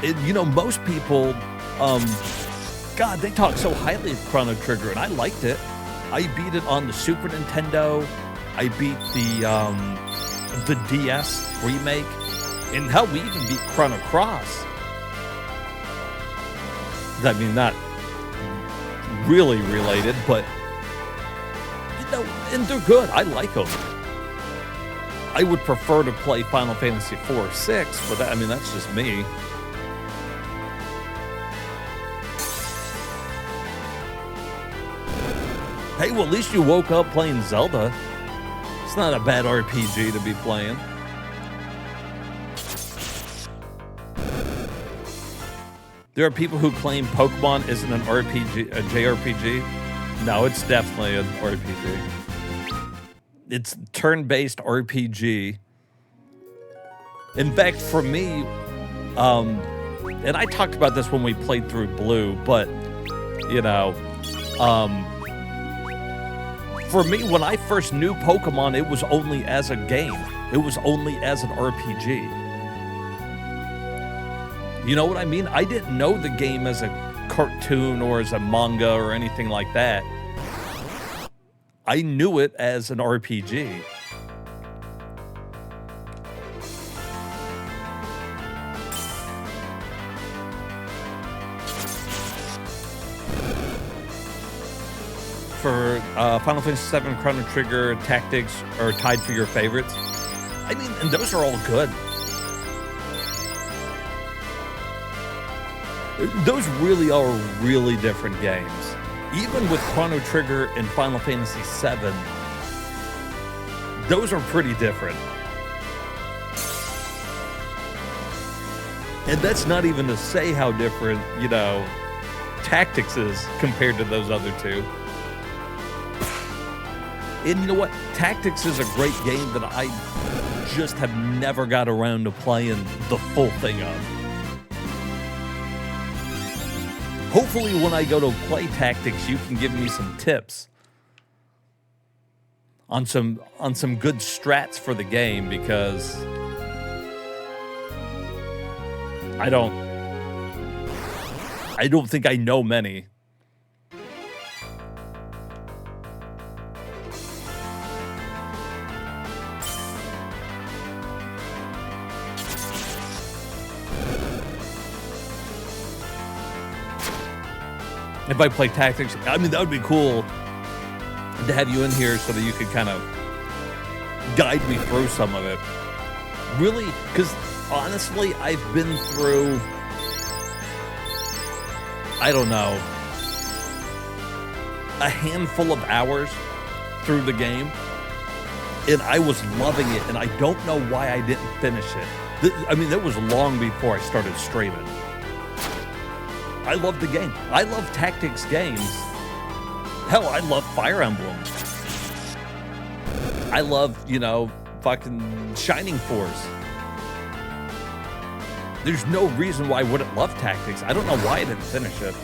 And, you know, most people, God, they talk so highly of Chrono Trigger, and I liked it. I beat it on the Super Nintendo. I beat the DS remake. And hell, we even beat Chrono Cross. I mean, not really related, but, you know, and they're good. I like them. I would prefer to play Final Fantasy IV or 6, but I mean, that's just me. Hey, well, at least you woke up playing Zelda. It's not a bad RPG to be playing. There are people who claim Pokemon isn't an RPG, a JRPG. No, it's definitely an RPG. It's turn-based RPG. In fact, for me, and I talked about this when we played through Blue, but, you know, for me, when I first knew Pokemon, it was only as a game. It was only as an RPG. You know what I mean? I didn't know the game as a cartoon or as a manga or anything like that. I knew it as an RPG. For Final Fantasy VII, Chrono Trigger, Tactics are tied for your favorites. I mean, and those are all good. Those really are really different games. Even with Chrono Trigger and Final Fantasy VII, Those are pretty different. And that's not even to say how different, you know, Tactics is compared to those other two. And you know what? Tactics is a great game that I just have never got around to playing the full thing of. Hopefully when I go to play Tactics, you can give me some tips on some good strats for the game, because I don't think I know many. If I play Tactics, I mean, that would be cool to have you in here so that you could kind of guide me through some of it. Really, because honestly, I've been through, I don't know, a handful of hours through the game, and I was loving it, and I don't know why I didn't finish it. I mean, that was long before I started streaming. I love the game. I love Tactics games. Hell, I love Fire Emblem. I love, you know, fucking Shining Force. There's no reason why I wouldn't love Tactics. I don't know why I didn't finish it.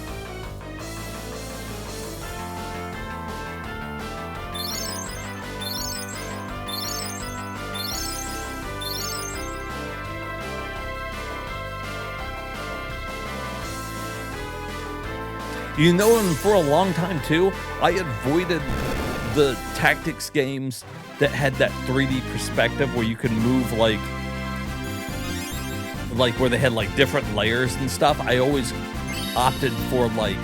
You know, and for a long time too, I avoided the Tactics games that had that 3D perspective where you could move like where they had like different layers and stuff. I always opted for like,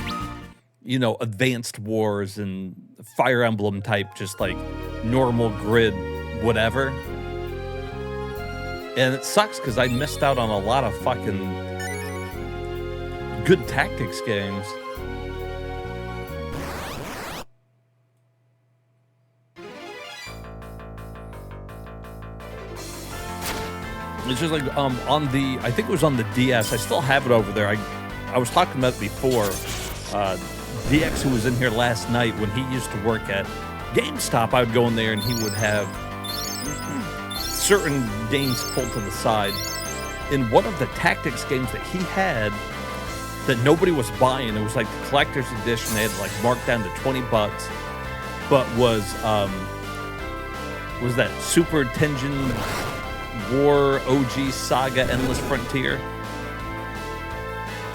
you know, Advanced Wars and Fire Emblem type, just like normal grid, whatever. And it sucks because I missed out on a lot of fucking good Tactics games. It's just like on the, I think it was on the DS. I still have it over there. I was talking about it before. DX, who was in here last night, when he used to work at GameStop, I would go in there and he would have certain games pulled to the side. In one of the Tactics games that he had that nobody was buying, it was like the collector's edition. They had like marked down to $20, but was that Super Tengen War OG Saga Endless Frontier,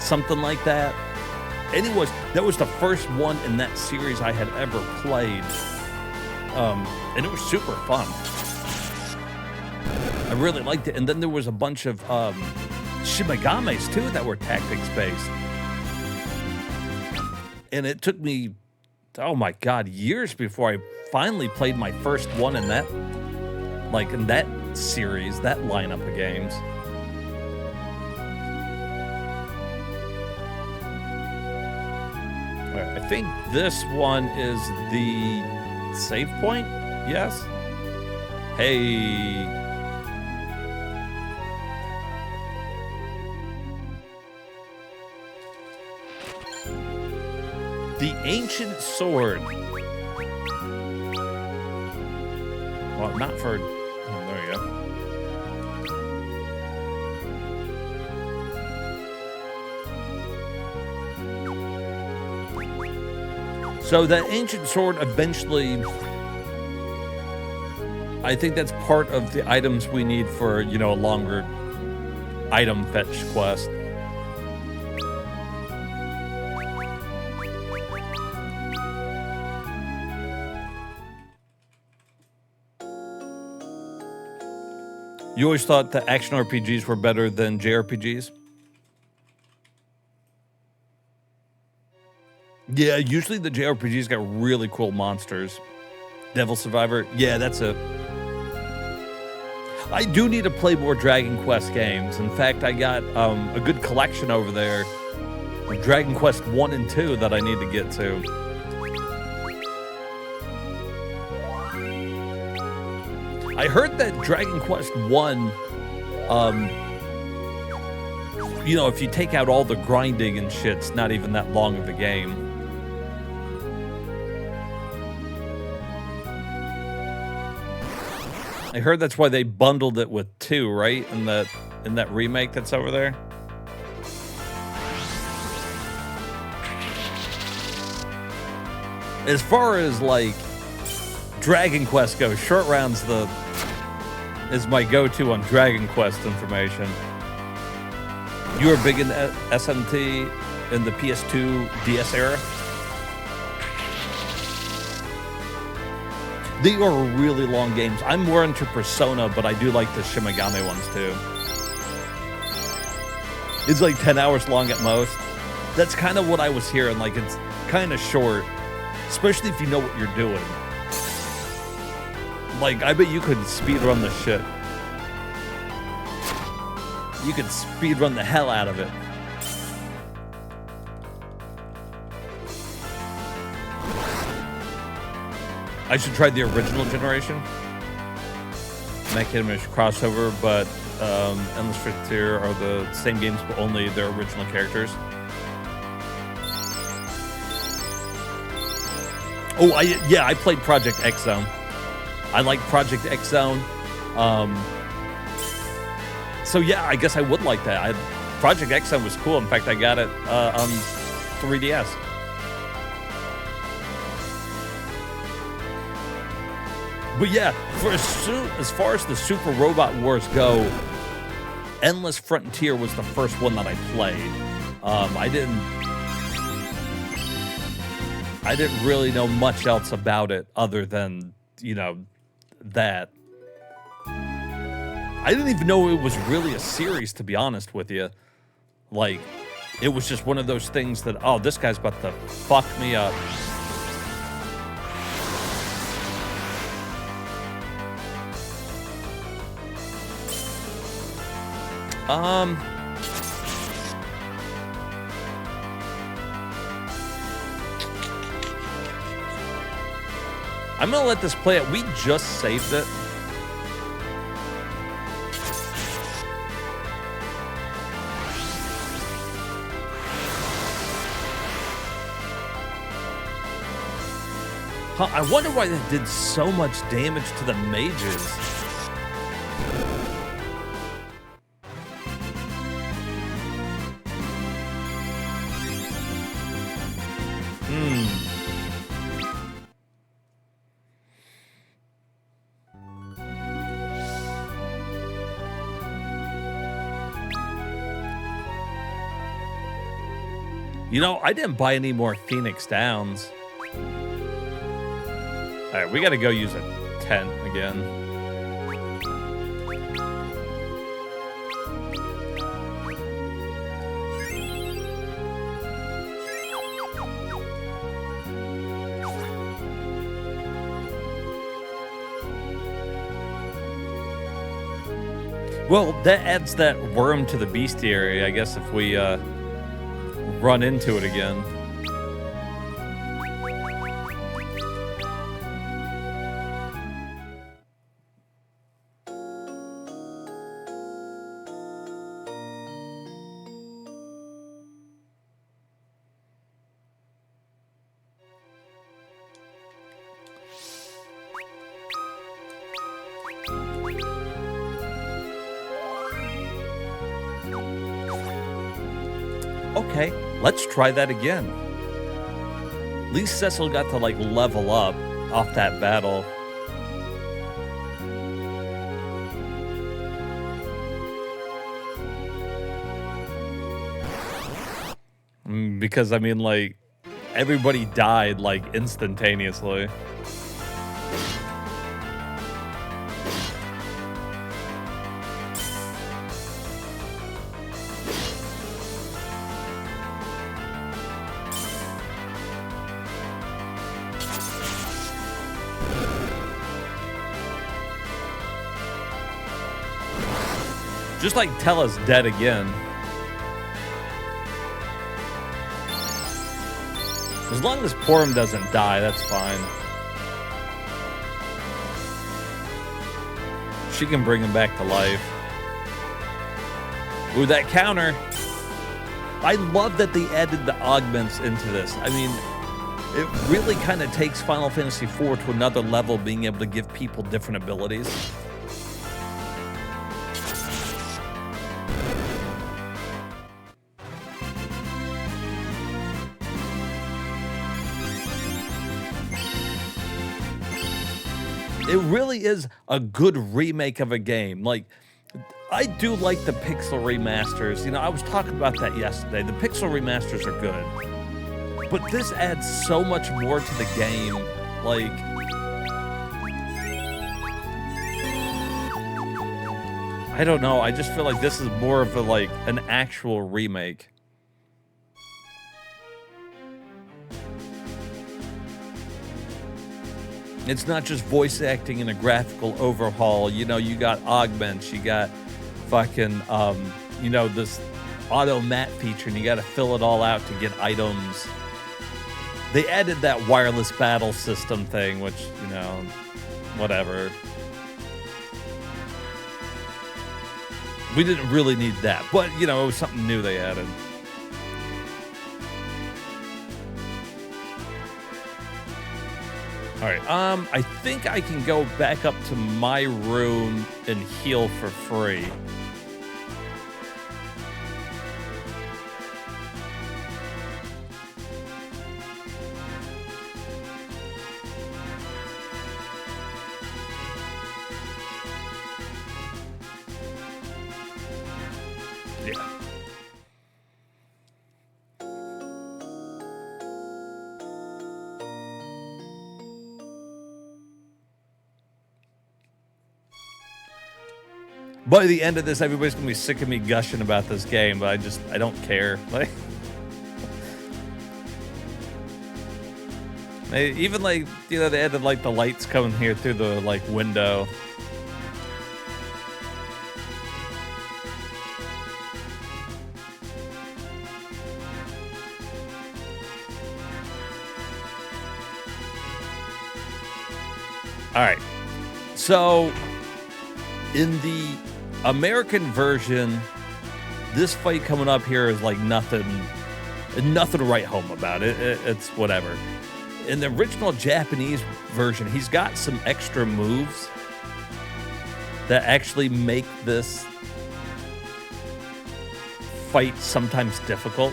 something like that. Anyways, that was the first one in that series I had ever played, and it was super fun. I really liked it. And then there was a bunch of Shin Megames too that were Tactics based, and it took me, oh my god, years before I finally played my first one in that, like in that series, that lineup of games. All right, I think this one is the save point. Yes. Hey. The Ancient Sword. Well, not for... Oh, there you go. So the Ancient Sword eventually... I think that's part of the items we need for, you know, a longer item fetch quest. You always thought that action RPGs were better than JRPGs? Yeah, usually the JRPGs got really cool monsters. Devil Survivor, yeah, that's a... I do need to play more Dragon Quest games. In fact, I got a good collection over there of Dragon Quest 1 and 2 that I need to get to. I heard that Dragon Quest 1, you know, if you take out all the grinding and shit, it's not even that long of a game. I heard that's why they bundled it with 2, right? In that remake that's over there. As far as like Dragon Quest goes, Short Round's is my go-to on Dragon Quest information. You were big in SMT in the PS2 DS era? They are really long games. I'm more into Persona, but I do like the Shimigami ones too. It's like 10 hours long at most. That's kind of what I was hearing. Like, it's kind of short, especially if you know what you're doing. Like, I bet you could speedrun the shit. You could speedrun the hell out of it. I should try the original generation. Make it a crossover, but Endless Frontier are the same games, but only their original characters. Oh, I played Project X Zone. I like Project X Zone. So yeah, I guess I would like that. Project X Zone was cool. In fact, I got it on 3DS. But yeah, as far as the Super Robot Wars go, Endless Frontier was the first one that I played. I didn't really know much else about it other than, you know, that. I didn't even know it was really a series, to be honest with you. Like, it was just one of those things that, oh, this guy's about to fuck me up. I'm gonna let this play out. We just saved it. Huh, I wonder why that did so much damage to the mages. You know, I didn't buy any more Phoenix Downs. All right, we got to go use a tent again. Well, that adds that worm to the bestiary, I guess, if we run into it again. Okay, let's try that again. At least Cecil got to, like, level up off that battle. Because, I mean, like, everybody died, like, instantaneously. Just like tell us dead again. As long as Porum doesn't die, that's fine. She can bring him back to life. Ooh, that counter. I love that they added the augments into this. I mean, it really kind of takes Final Fantasy IV to another level, being able to give people different abilities. It really is a good remake of a game. Like, I do like the pixel remasters. You know, I was talking about that yesterday. The pixel remasters are good. But this adds so much more to the game. Like, I don't know. I just feel like this is more of a, like, an actual remake. It's not just voice acting and a graphical overhaul. You know, you got augments, you got fucking, you know, this auto map feature, and you got to fill it all out to get items. They added that wireless battle system thing, which, you know, whatever. We didn't really need that, but, you know, it was something new they added. All right, I think I can go back up to my room and heal for free. Yeah. By the end of this, everybody's gonna be sick of me gushing about this game, but I don't care. Like, even like, you know, they added like the lights coming here through the like window. All right, so in the American version, this fight coming up here is like nothing to write home about. It's whatever. In the original Japanese version, he's got some extra moves that actually make this fight sometimes difficult.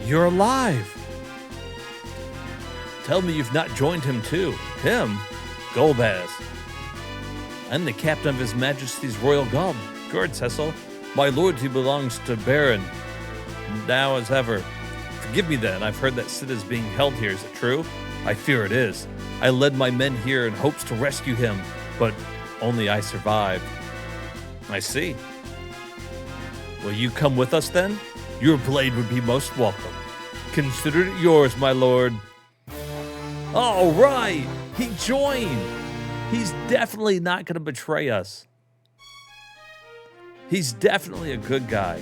You're alive. Tell me you've not joined him too. Him? Golbaz. I'm the captain of His Majesty's Royal Guard, Cecil. My loyalty belongs to Baron, now as ever. Forgive me then, I've heard that Sid is being held here. Is it true? I fear it is. I led my men here in hopes to rescue him, but only I survived. I see. Will you come with us then? Your blade would be most welcome. Consider it yours, my lord. All right, he joined. He's definitely not going to betray us. He's definitely a good guy.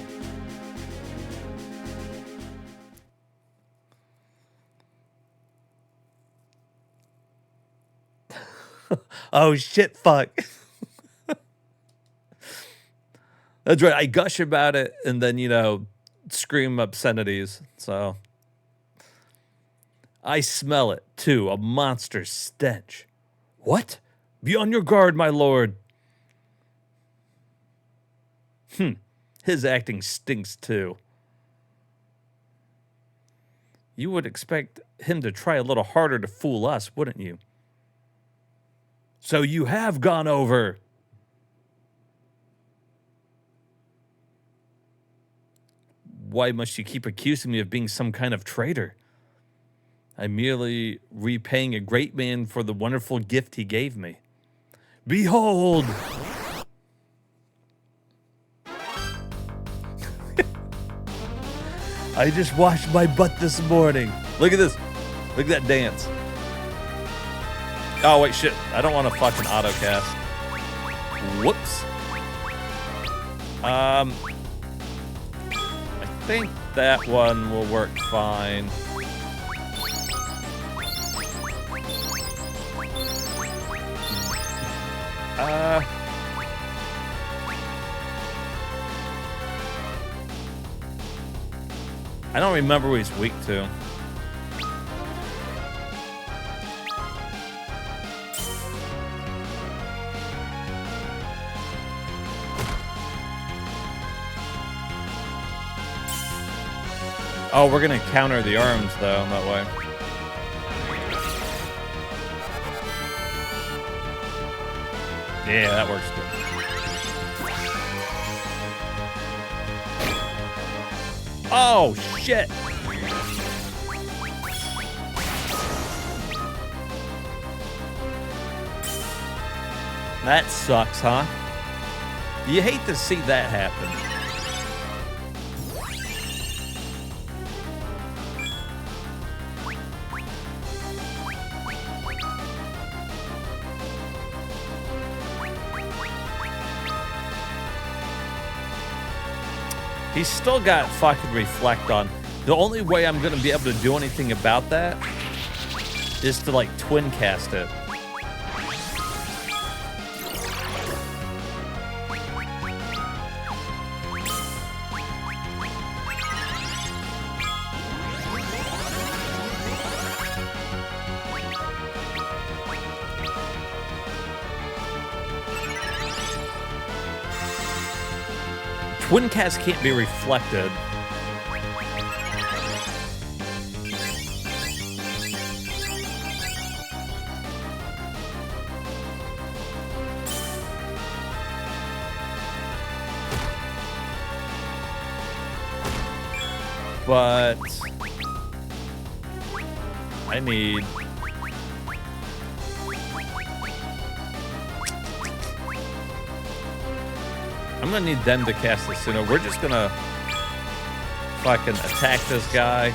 Oh, shit, fuck. That's right, I gush about it and then, you know, scream obscenities, so... I smell it, too, a monster stench. What? Be on your guard, my lord. His acting stinks, too. You would expect him to try a little harder to fool us, wouldn't you? So you have gone over. Why must you keep accusing me of being some kind of traitor? I'm merely repaying a great man for the wonderful gift he gave me. Behold! I just washed my butt this morning. Look at this. Look at that dance. Oh, wait, shit. I don't want to fucking autocast. Whoops. I think that one will work fine. I don't remember what he's weak to. Oh, we're gonna counter the arms though that way. Yeah, that works good. Oh, shit. That sucks, huh? You hate to see that happen. He's still got fucking reflect on. The only way I'm gonna be able to do anything about that is to like twin cast it. Twin cast can't be reflected. But I need... I'm gonna need them to cast this sooner. We're just gonna fucking attack this guy.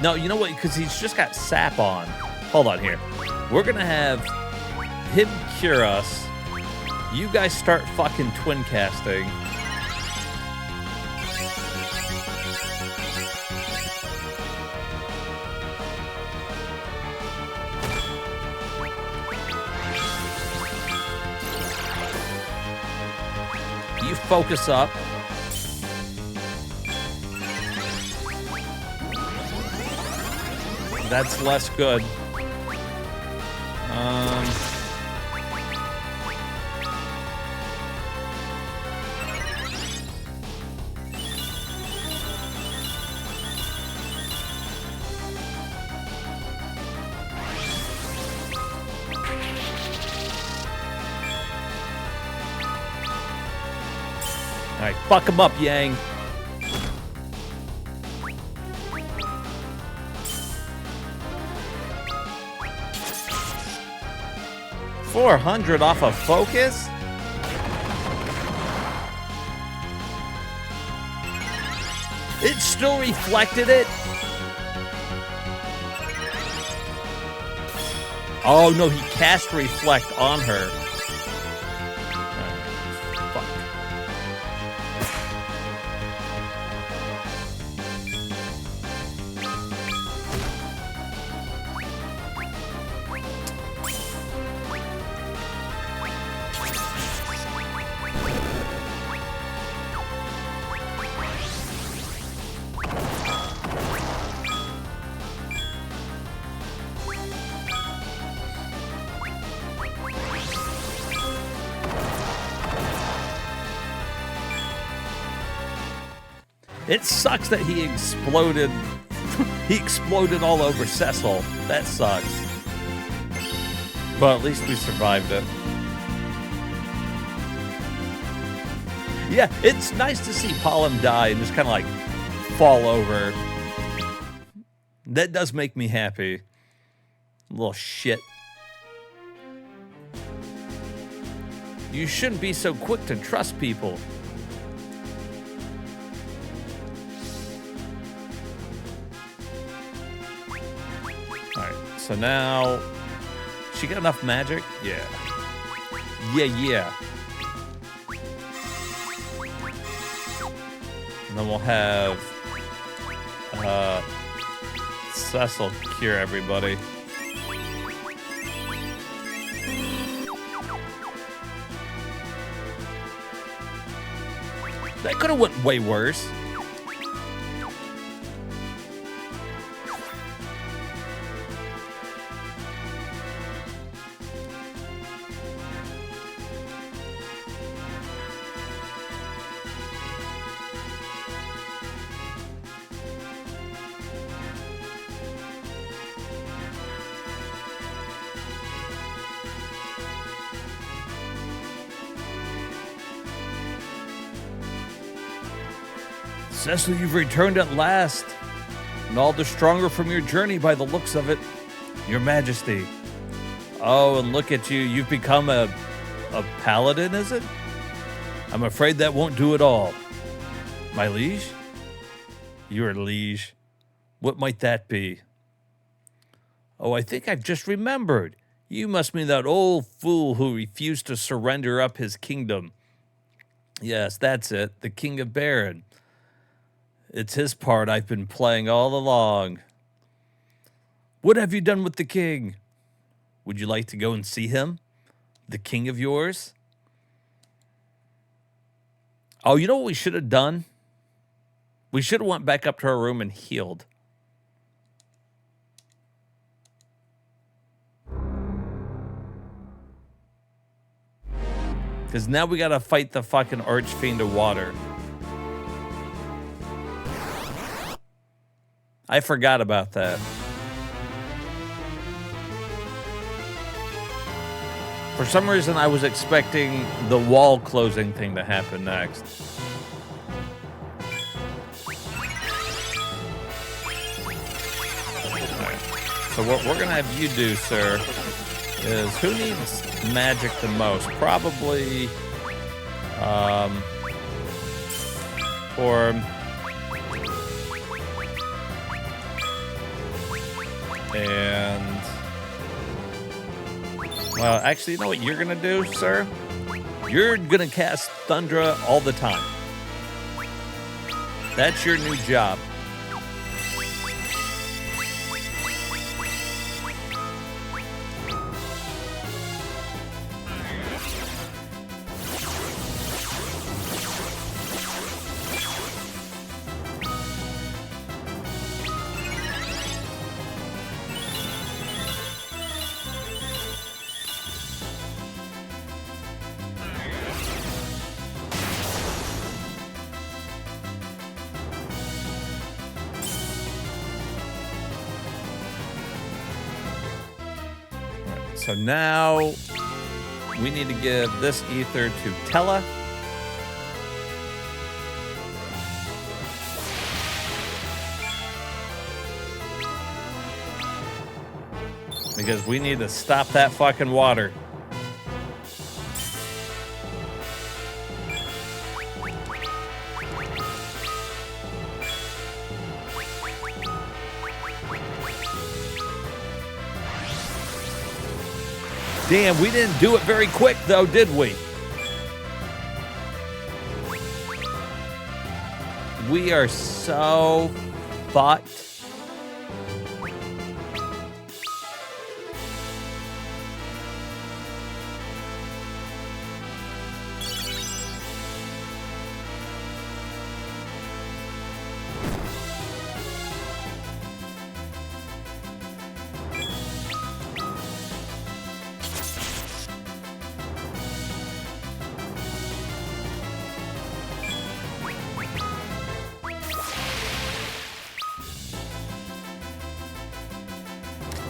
No, you know what? Because he's just got sap on. Hold on here. We're gonna have him cure us. You guys start fucking twin casting. You focus up. That's less good. All right, fuck him up, Yang. $400 off of focus? It still reflected it? Oh no, he cast reflect on her. Fuck. It sucks that he exploded. He exploded all over Cecil. That sucks. But at least we survived it. Yeah, it's nice to see Palom die and just kind of like fall over. That does make me happy. Little shit. You shouldn't be so quick to trust people. So now, she got enough magic? Yeah. Yeah. And then we'll have, let's Cecil cure everybody. That could have went way worse. Cecil, you've returned at last, and all the stronger from your journey by the looks of it, Your Majesty. Oh, and look at you, you've become a paladin, is it? I'm afraid that won't do it all. My liege? Your liege. What might that be? Oh, I think I've just remembered. You must be that old fool who refused to surrender up his kingdom. Yes, that's it, the King of Baron. It's his part I've been playing all along. What have you done with the king? Would you like to go and see him? The king of yours? Oh, you know what we should have done? We should have went back up to our room and healed. Because now we got to fight the fucking Archfiend of Water. I forgot about that. For some reason, I was expecting the wall closing thing to happen next. Right. So what we're going to have you do, sir, is who needs magic the most? Probably, or... And, well, actually, you know what you're going to do, sir? You're going to cast Thundra all the time. That's your new job. So now we need to give this ether to Tella. Because we need to stop that fucking water. Damn, we didn't do it very quick, though, did we? We are so fucked.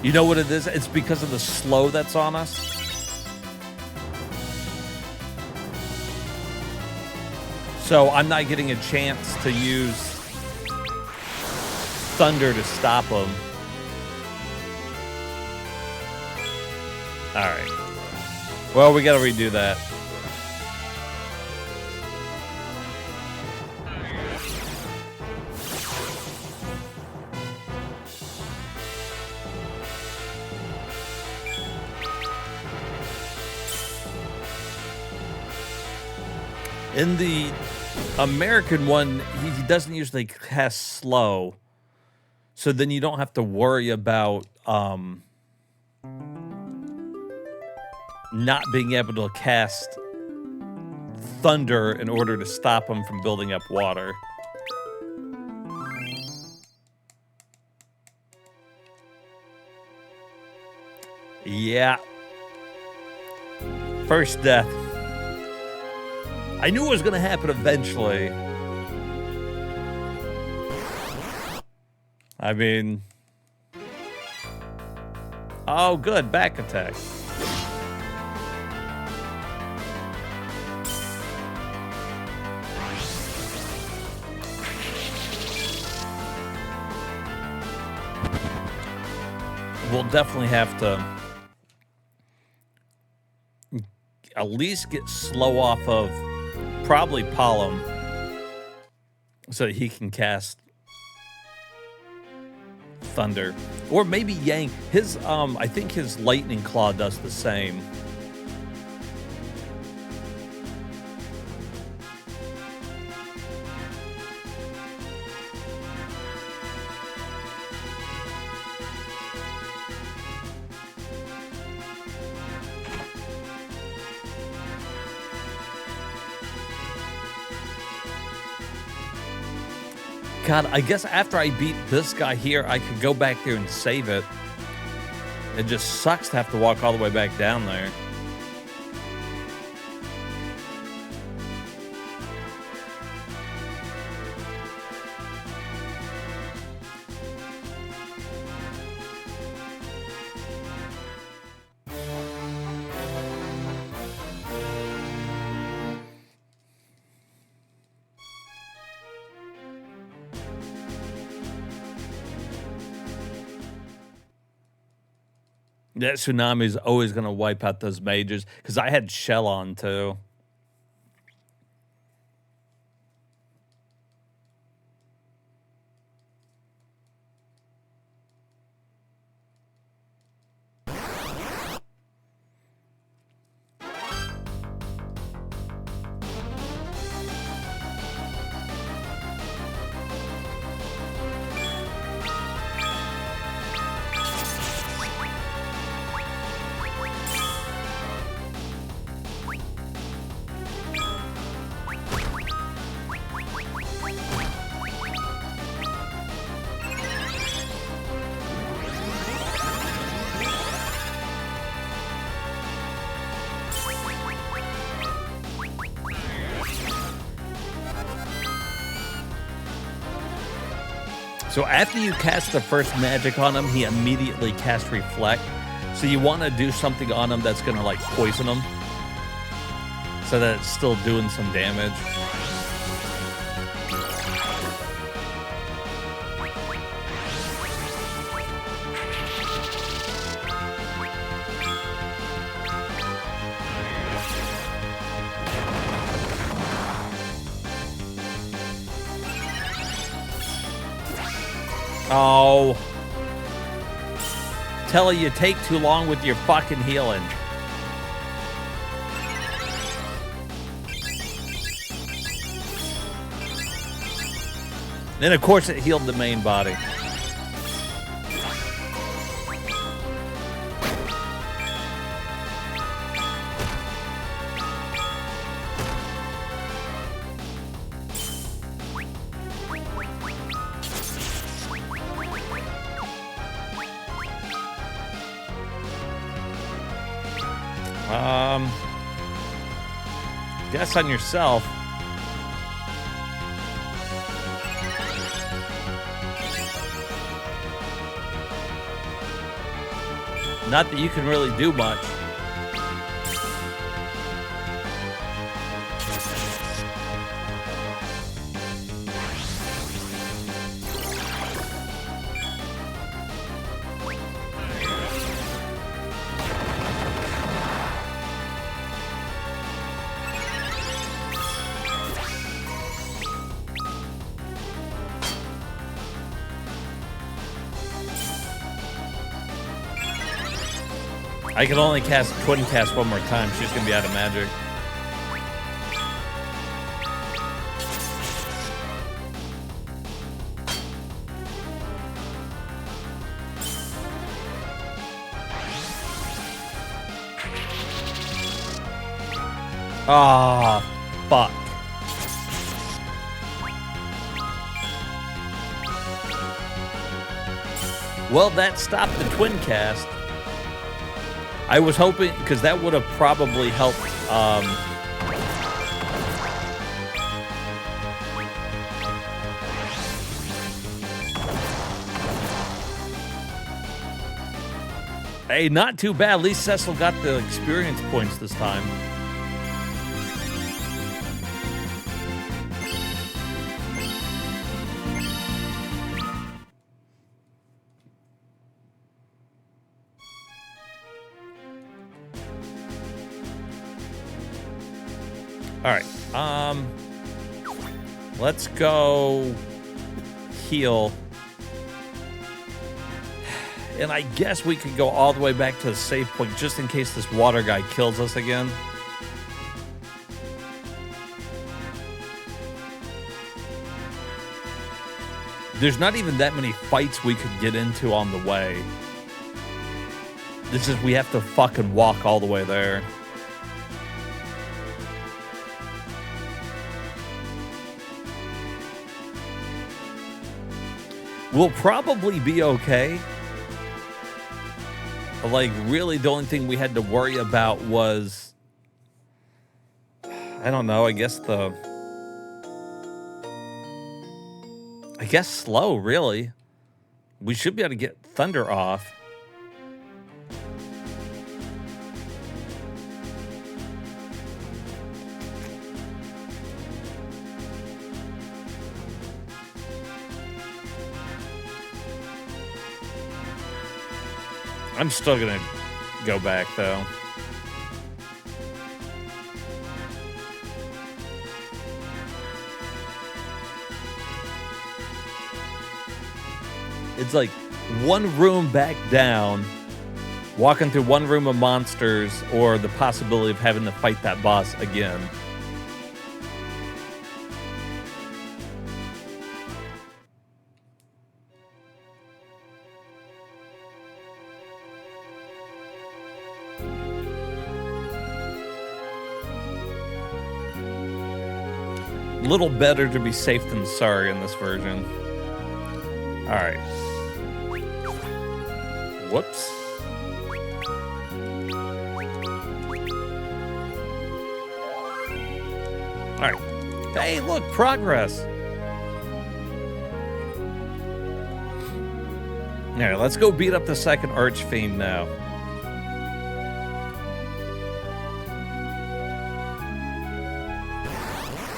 You know what it is? It's because of the slow that's on us. So I'm not getting a chance to use Thunder to stop them. All right. Well, we got to redo that. In the American one, he doesn't usually cast slow. So then you don't have to worry about not being able to cast thunder in order to stop them from building up water. Yeah. First death. I knew it was going to happen eventually. I mean... Oh, good. Back attack. We'll definitely have to at least get slow off of probably Palom so that he can cast thunder. Or maybe Yang. His I think his lightning claw does the same. God, I guess after I beat this guy here, I could go back there and save it. It just sucks to have to walk all the way back down there. That tsunami is always going to wipe out those mages, because I had Shell on, too. So after you cast the first magic on him, he immediately casts Reflect. So you want to do something on him that's going to, like, poison him, so that it's still doing some damage. Oh. Telly, you take too long with your fucking healing. Then, of course, it healed the main body. Guess on yourself. Not that you can really do much. I can only cast Twin Cast one more time. She's going to be out of magic. Ah, fuck. Well, that stopped the twin cast. I was hoping, because that would have probably helped. Hey, not too bad. At least Cecil got the experience points this time. All right. Let's go heal. And I guess we could go all the way back to the save point just in case this water guy kills us again. There's not even that many fights we could get into on the way. It's just we have to fucking walk all the way there. We'll probably be okay. Like, really, the only thing we had to worry about was, I don't know, I guess slow, really. We should be able to get Thunder off. I'm still gonna go back, though. It's like one room back down, walking through one room of monsters, or the possibility of having to fight that boss again. A little better to be safe than sorry in this version. All right. Whoops. All right. Hey, look, progress. All right, let's go beat up the second Archfiend now.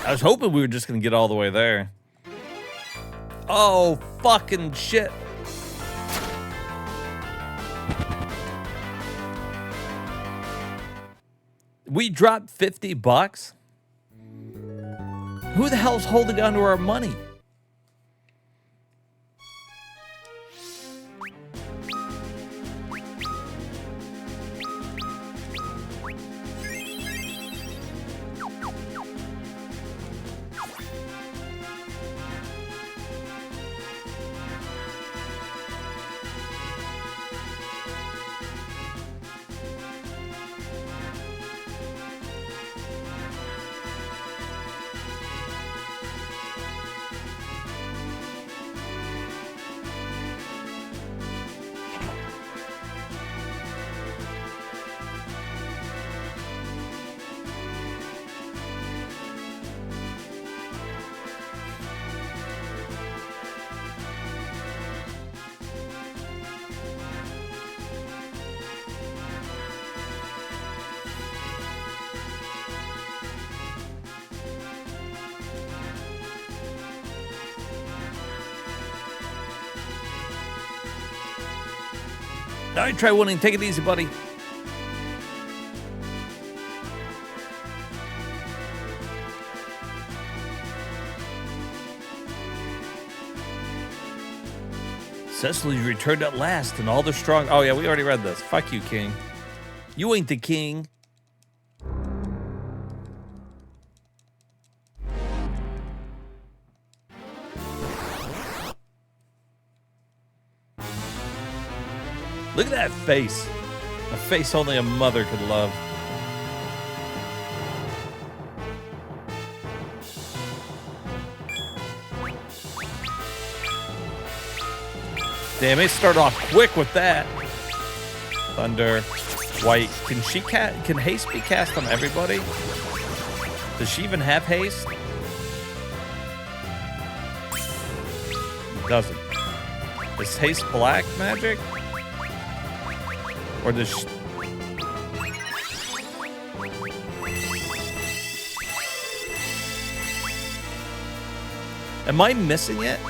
I was hoping we were just going to get all the way there. Oh, fucking shit. We dropped 50 bucks? Who the hell's holding on to our money? All right, try winning. Take it easy, buddy. Cecily's returned at last, and all the strong... Oh, yeah, we already read this. Fuck you, King. You ain't the king. Look at that face. A face only a mother could love. Damn, they start off quick with that. Thunder, White. Can haste be cast on everybody? Does she even have haste? Doesn't. Is haste black magic? Or does she... Am I missing it?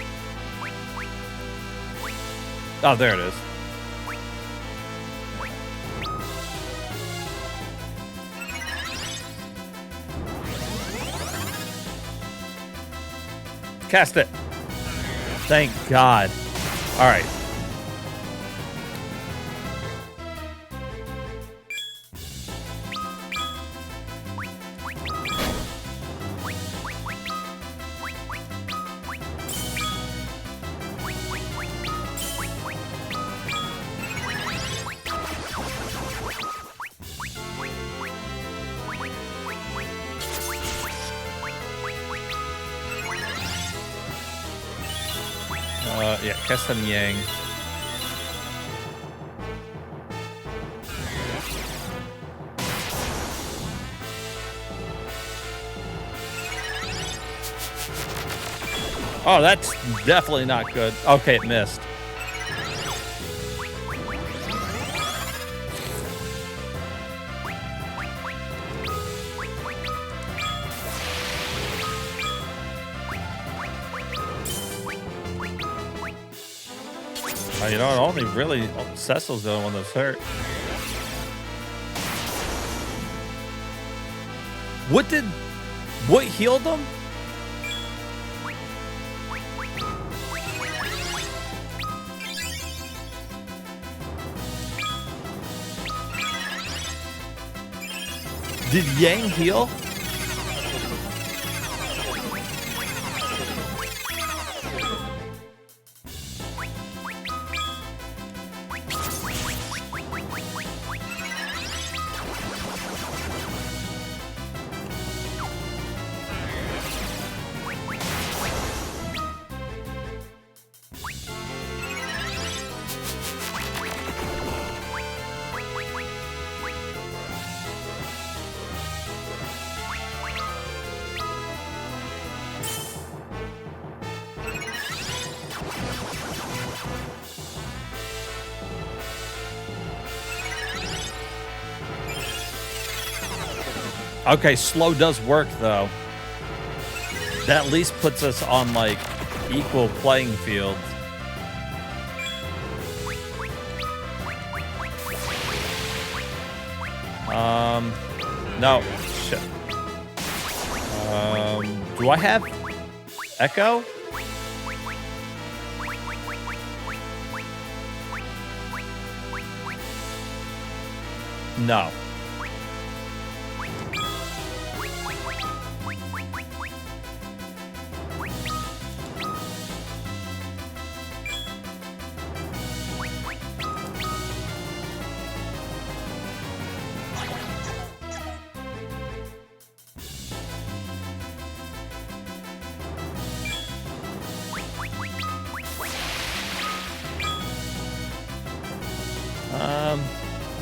Oh, there it is. Cast it. Thank God. All right. Yeah, cast on Yang. Oh, that's definitely not good. Okay, it missed. You know, only really Cecil's the only one that's hurt. What healed him? Did Yang heal? Okay, slow does work, though. That at least puts us on, like, equal playing fields. No. Shit. Do I have Echo? No.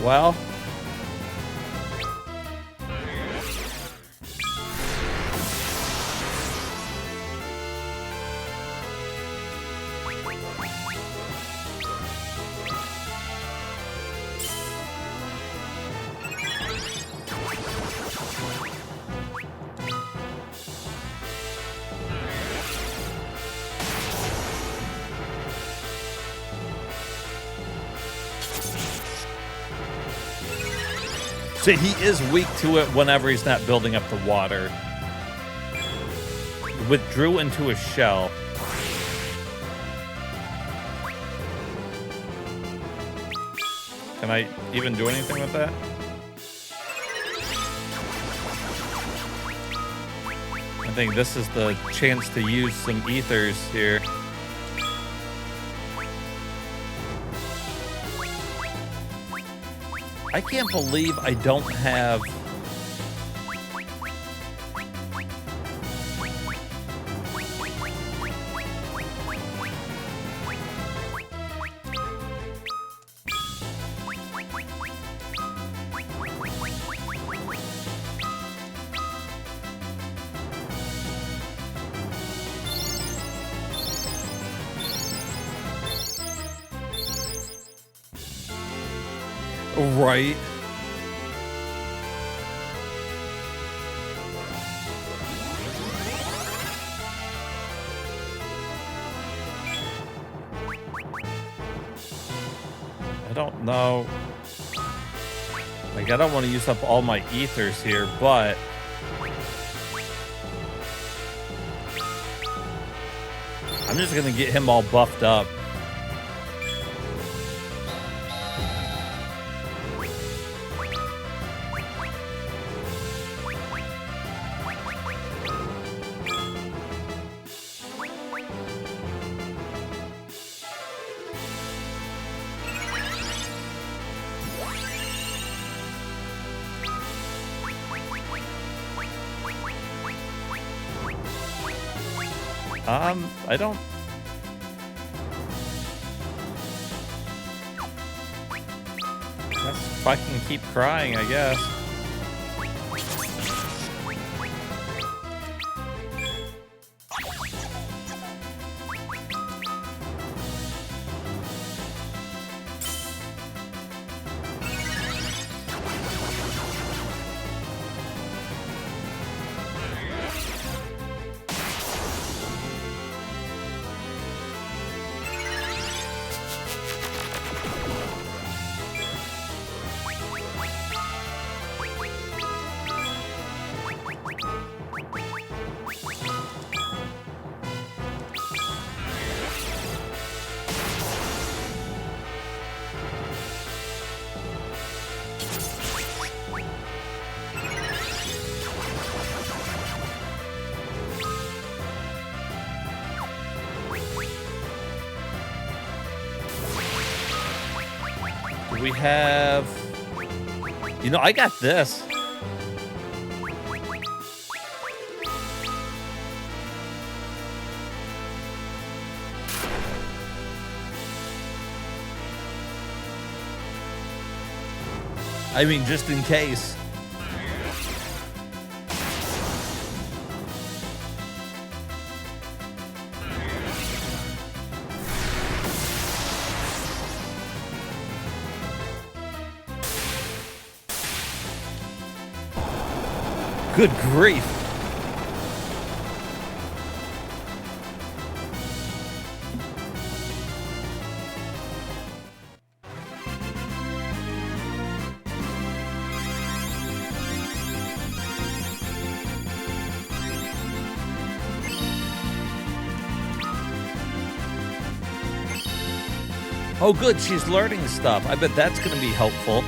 Well. See, he is weak to it whenever he's not building up the water. Withdrew into a shell. Can I even do anything with that? I think this is the chance to use some ethers here. I can't believe I don't have... Right. I don't know. Like, I don't want to use up all my ethers here, but I'm just going to get him all buffed up. I don't... Let's fucking keep crying, I guess. We have... You know, I got this. I mean, just in case. Good grief. Oh, good. She's learning stuff. I bet that's going to be helpful.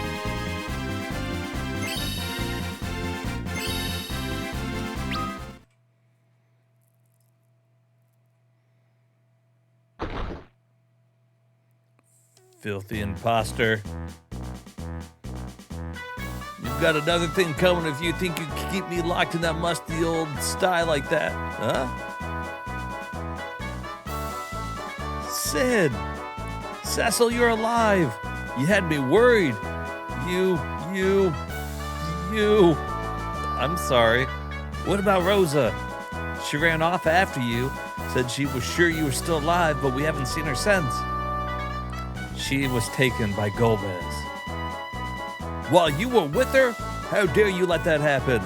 Filthy imposter. You've got another thing coming if you think you can keep me locked in that musty old sty like that, huh? Sid! Cecil, you're alive! You had me worried. You... I'm sorry. What about Rosa? She ran off after you, said she was sure you were still alive, but we haven't seen her since. She was taken by Gomez. While you were with her? How dare you let that happen?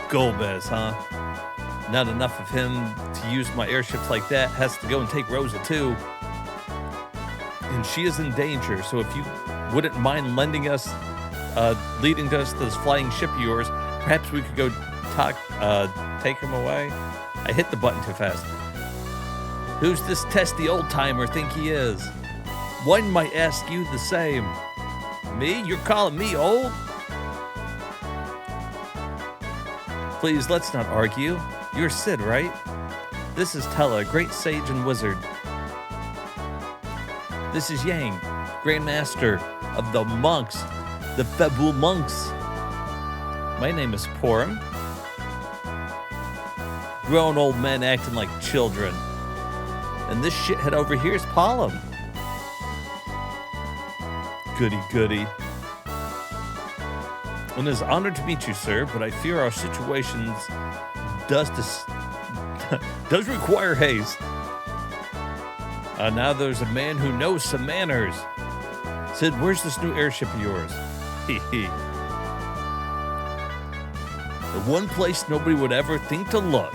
Gomez, huh? Not enough of him to use my airships like that. Has to go and take Rosa too. And she is in danger, so if you wouldn't mind lending us, leading us to this flying ship of yours, perhaps we could go take him away? I hit the button too fast. Who's this testy old-timer think he is? One might ask you the same. Me? You're calling me old? Please, let's not argue. You're Sid, right? This is Tella, great sage and wizard. This is Yang, Grand Master of the monks, the Febul monks. My name is Porum. Grown old men acting like children. And this shithead over here is Palom. Goody goody. And it is honored to meet you, sir, but I fear our situations does require haste. Now there's a man who knows some manners. Sid, where's this new airship of yours? The one place nobody would ever think to look.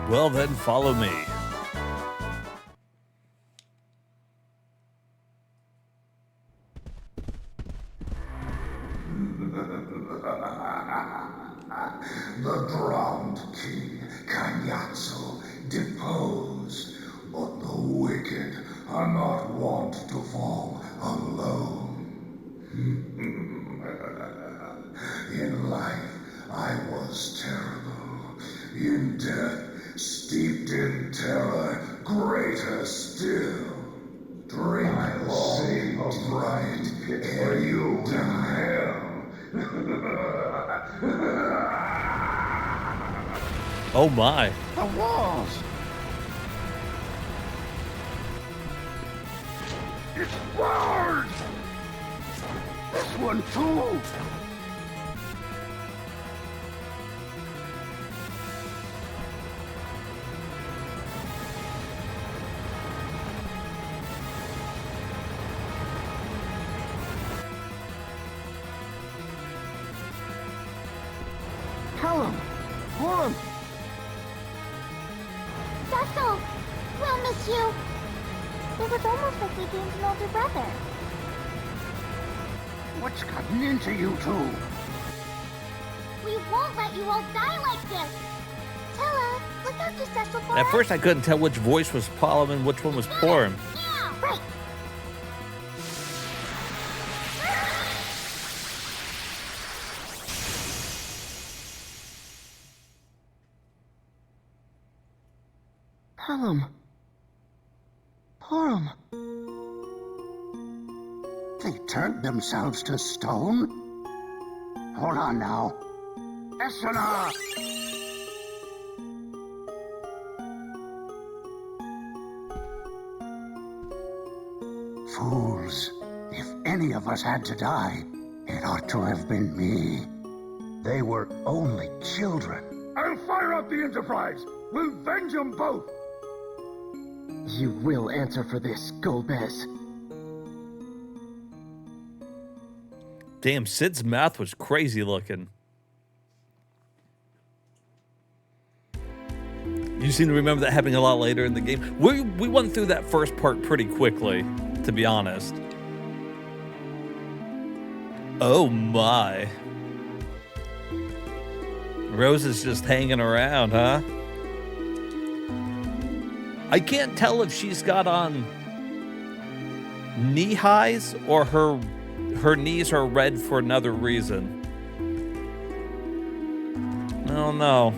Well, then follow me. The drowned king, Kanyatsu, deposed, but the wicked are not wont to fall alone. In life, I was terrible. In death, steeped in terror, greater still. Drink long of right ere you die. Oh my. The walls! It's barred! This one too! Callum! Callum! Cecil! We'll miss you! It was almost like we gained an older brother. What's gotten into you two? We won't let you all die like this! Tella, look after Cecil for At us. first I couldn't tell which voice was Paul and which one was Porum. Yeah, right! Callum. Porum. They turned themselves to stone? Hold on now. Ecnar! Fools. If any of us had to die, it ought to have been me. They were only children. I'll fire up the Enterprise! We'll venge them both! You will answer for this, Golbez. Damn, Sid's mouth was crazy looking. You seem to remember that happening a lot later in the game. We went through that first part pretty quickly, to be honest. Oh my. Rose is just hanging around, huh? I can't tell if she's got on knee highs or her knees are red for another reason. I don't know.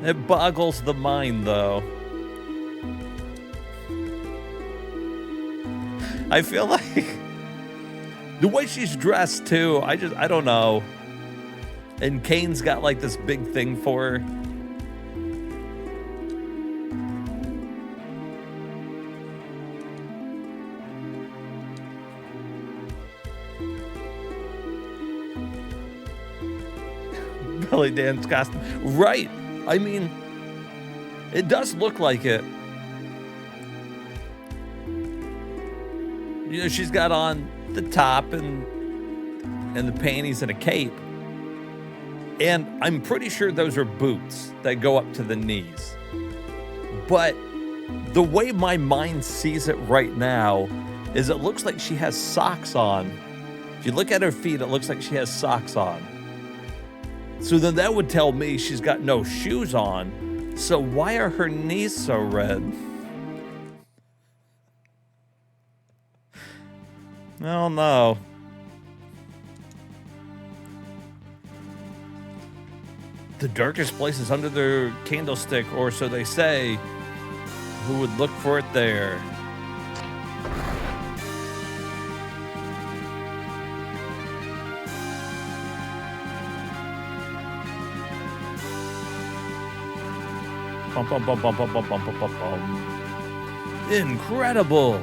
It boggles the mind, though. I feel like the way she's dressed, too, I don't know. And Kane's got like this big thing for her. Belly dance costume. Right. I mean, it does look like it. You know, she's got on the top and the panties and a cape. And I'm pretty sure those are boots that go up to the knees. But the way my mind sees it right now is it looks like she has socks on. If you look at her feet, it looks like she has socks on. So then that would tell me she's got no shoes on. So why are her knees so red? I don't know. The darkest place is under the candlestick, or so they say. Who would look for it there? Bum, bum, bum, bum, bum, bum, bum, bum, bum, bum. Incredible!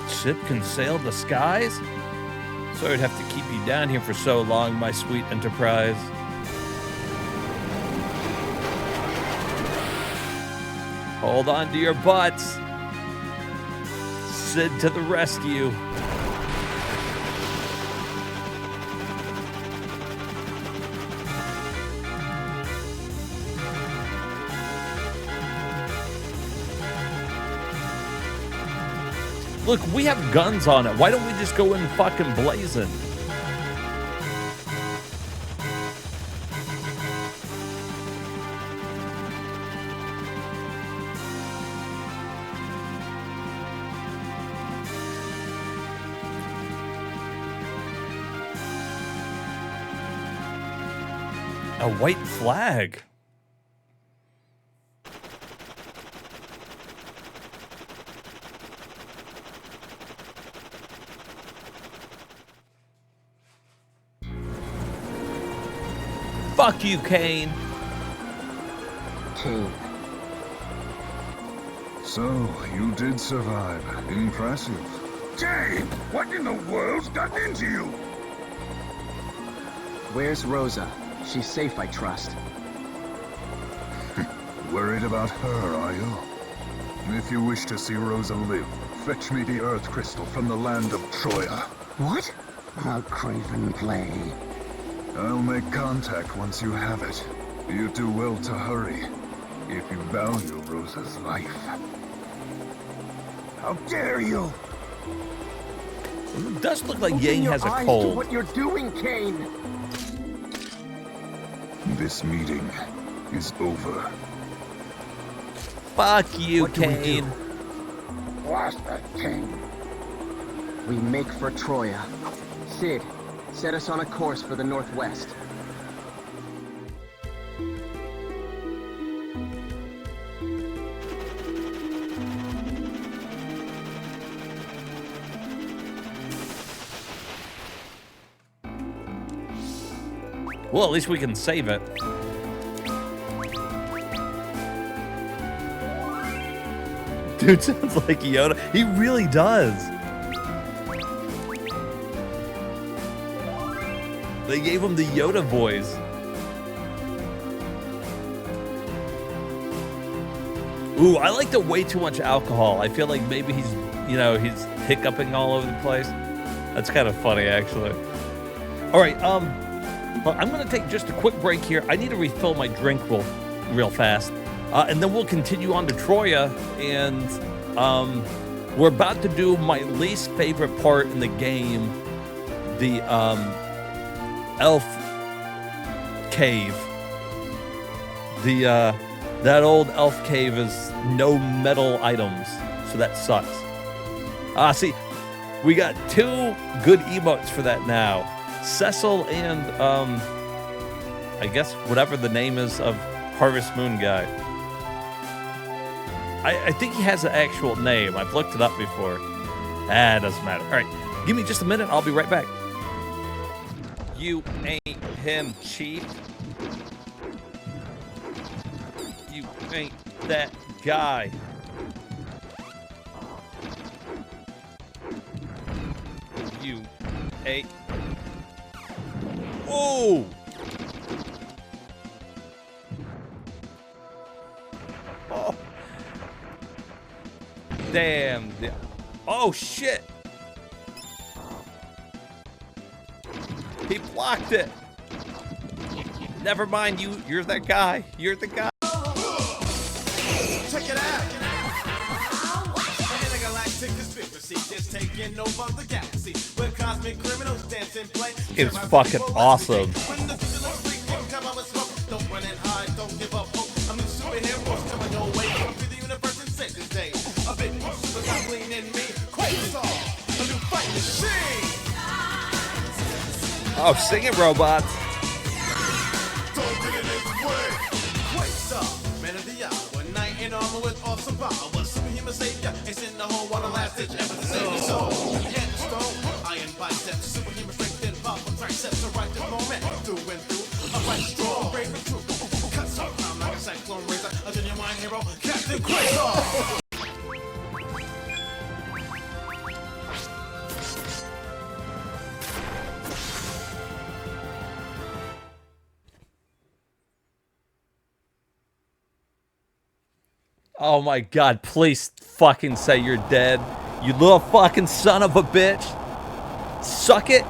Ship can sail the skies? Sorry I'd have to keep you down here for so long, my sweet Enterprise. Hold on to your butts. Sid to the rescue. Look, we have guns on it. Why don't we just go in fucking blazing? A white flag. Fuck you, Kane. Kane. So, you did survive. Impressive. Jane, what in the world's gotten into you? Where's Rosa? She's safe, I trust. Worried about her, are you? If you wish to see Rosa live, fetch me the Earth Crystal from the land of Troya. What? A craven play. I'll make contact once you have it. You do well to hurry, if you value Rosa's life. How dare you? It does look like Open Yang your has a eyes to cold. what you're doing, Kane. This meeting is over. Fuck you, What do we do? Kane. Blast that king. We make for Troya. Sid, set us on a course for the northwest. Well, at least we can save it. Dude sounds like Yoda. He really does. They gave him the Yoda voice. Ooh, I like the way too much alcohol. I feel like maybe he's, he's hiccuping all over the place. That's kind of funny, actually. All right, well, I'm going to take just a quick break here. I need to refill my drink real fast. And then we'll continue on to Troya. And we're about to do my least favorite part in the game. The elf cave. That old elf cave is no metal items. So that sucks. See, we got two good emotes for that now. Cecil and, I guess whatever the name is of Harvest Moon guy. I think he has an actual name. I've looked it up before. It doesn't matter. All right, give me just a minute. I'll be right back. You ain't him, Chief. You ain't that guy. You ain't. Oh! Oh. Damn. Oh, shit. He blocked it. Never mind, you're that guy. You're the guy. Check it out. Intergalactic conspiracy just taking over the galaxy. Where cosmic criminals dance and play. It's fucking awesome. When the vigilance freak come out with smoke, don't run and hide, don't give up hope. I'm the superhero coming your way. Come through the universe and save the day. A bit more super clean in me. Quasar, a new fight machine. Oh, sing it, robots. Don't get in his way. Quasar, man of the hour, knight in armor with awesome power. Superhuman savior, it's in the whole world, a last ditch effort to save your soul. Hand of stone, iron biceps, superhuman strength and powerful triceps. A righteous moment, through and through. A fight strong, brave and true. Cuts off time like a cyclone razor. A genuine hero, Captain Quasar. Oh my god, please fucking say you're dead. You little fucking son of a bitch. Suck it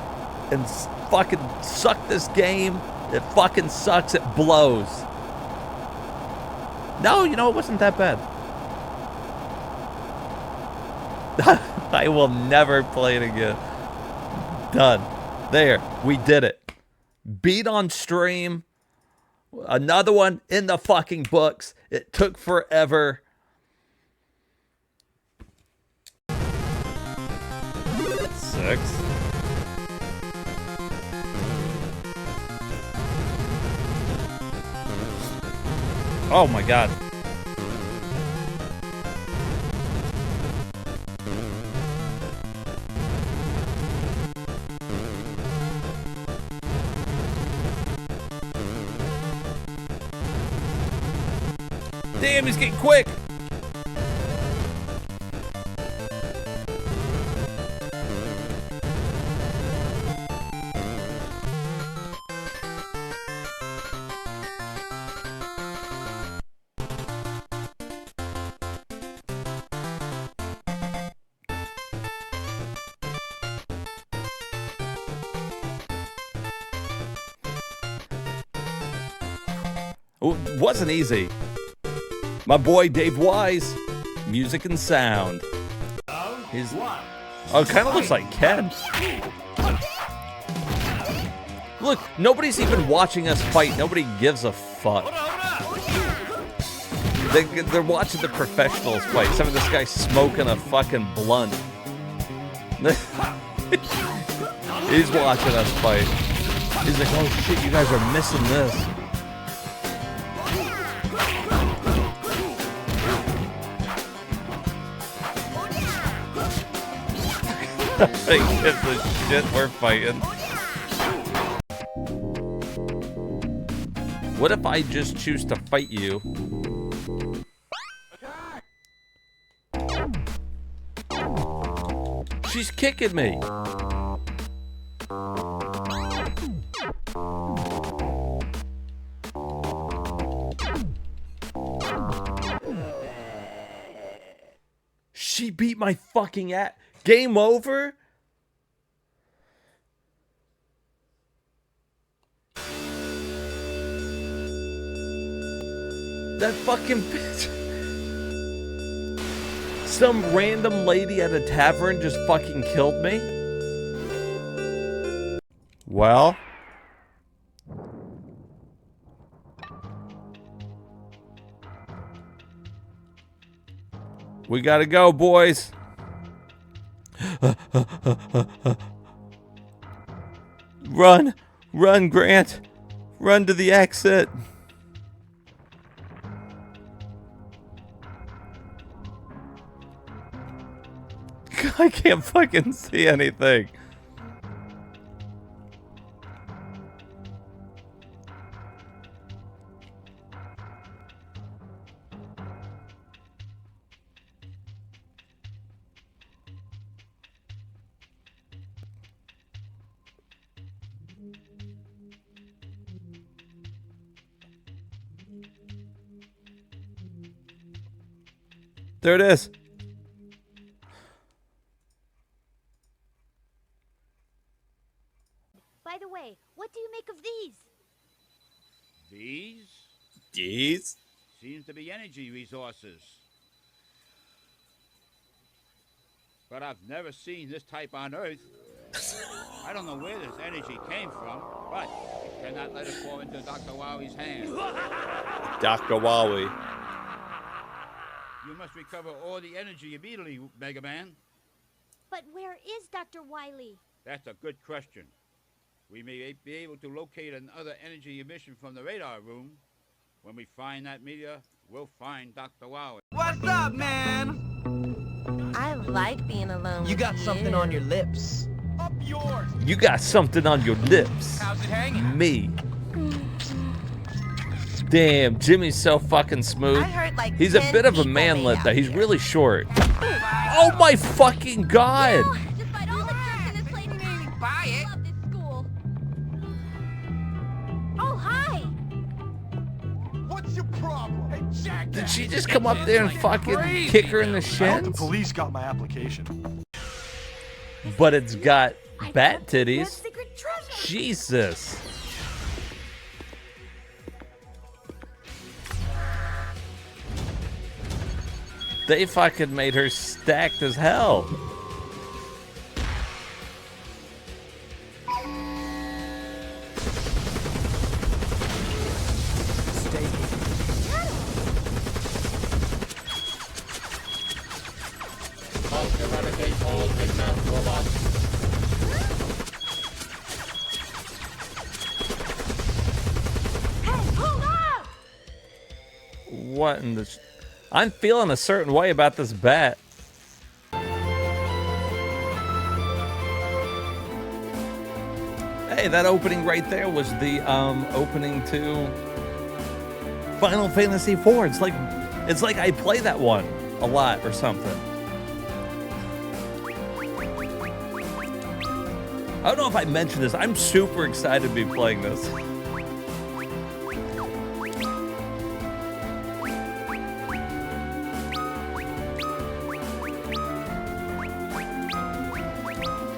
and fucking suck this game. It fucking sucks. It blows. No, you know, it wasn't that bad. I will never play it again. Done. There. We did it. Beat on stream. Another one in the fucking books. It took forever. Six. Oh my god. Damn, he's getting quick. It wasn't easy. My boy Dave Wise, music and sound. He's oh, it kind of looks like Ken. Look, nobody's even watching us fight. Nobody gives a fuck. They're watching the professionals fight. Some of this guy smoking a fucking blunt. He's watching us fight. He's like, oh shit, you guys are missing this. He gives a shit we're fighting. What if I just choose to fight you? She's kicking me. She beat my fucking ass. Game over? That fucking bitch. Some random lady at a tavern just fucking killed me? Well. We gotta go, boys. Run! Run, Grant! Run to the exit! I can't fucking see anything. There it is. By the way, what do you make of these? These? These? Seems to be energy resources. But I've never seen this type on Earth. I don't know where this energy came from, but I cannot let it fall into Dr. Wowie's hands. Dr. Wowie. You must recover all the energy immediately, Mega Man. But where is Dr. Wily? That's a good question. We may be able to locate another energy emission from the radar room. When we find that meteor, we'll find Dr. Wowie. What's up, man? I like being alone. You got something on your lips. Up yours! You got something on your lips. How's it hanging? Me. Damn, Jimmy's so fucking smooth. I heard like He's a 10 bit of a people manlet, made though. out He's here. really short. Oh my fucking god! Well, despite all the jerks in this place, Buy I it. love this school. Oh, hi! What's your problem? Hey, Jack! Did she just come up there and fucking kick her in the I hope the shins? police got my application. But it's got bat That titties. secret treasure. Jesus. They fucking made her stacked as hell. Hey, hold up! What in the... I'm feeling a certain way about this bat. Hey, that opening right there was the opening to Final Fantasy IV. It's like I play that one a lot or something. I don't know if I mentioned this. I'm super excited to be playing this.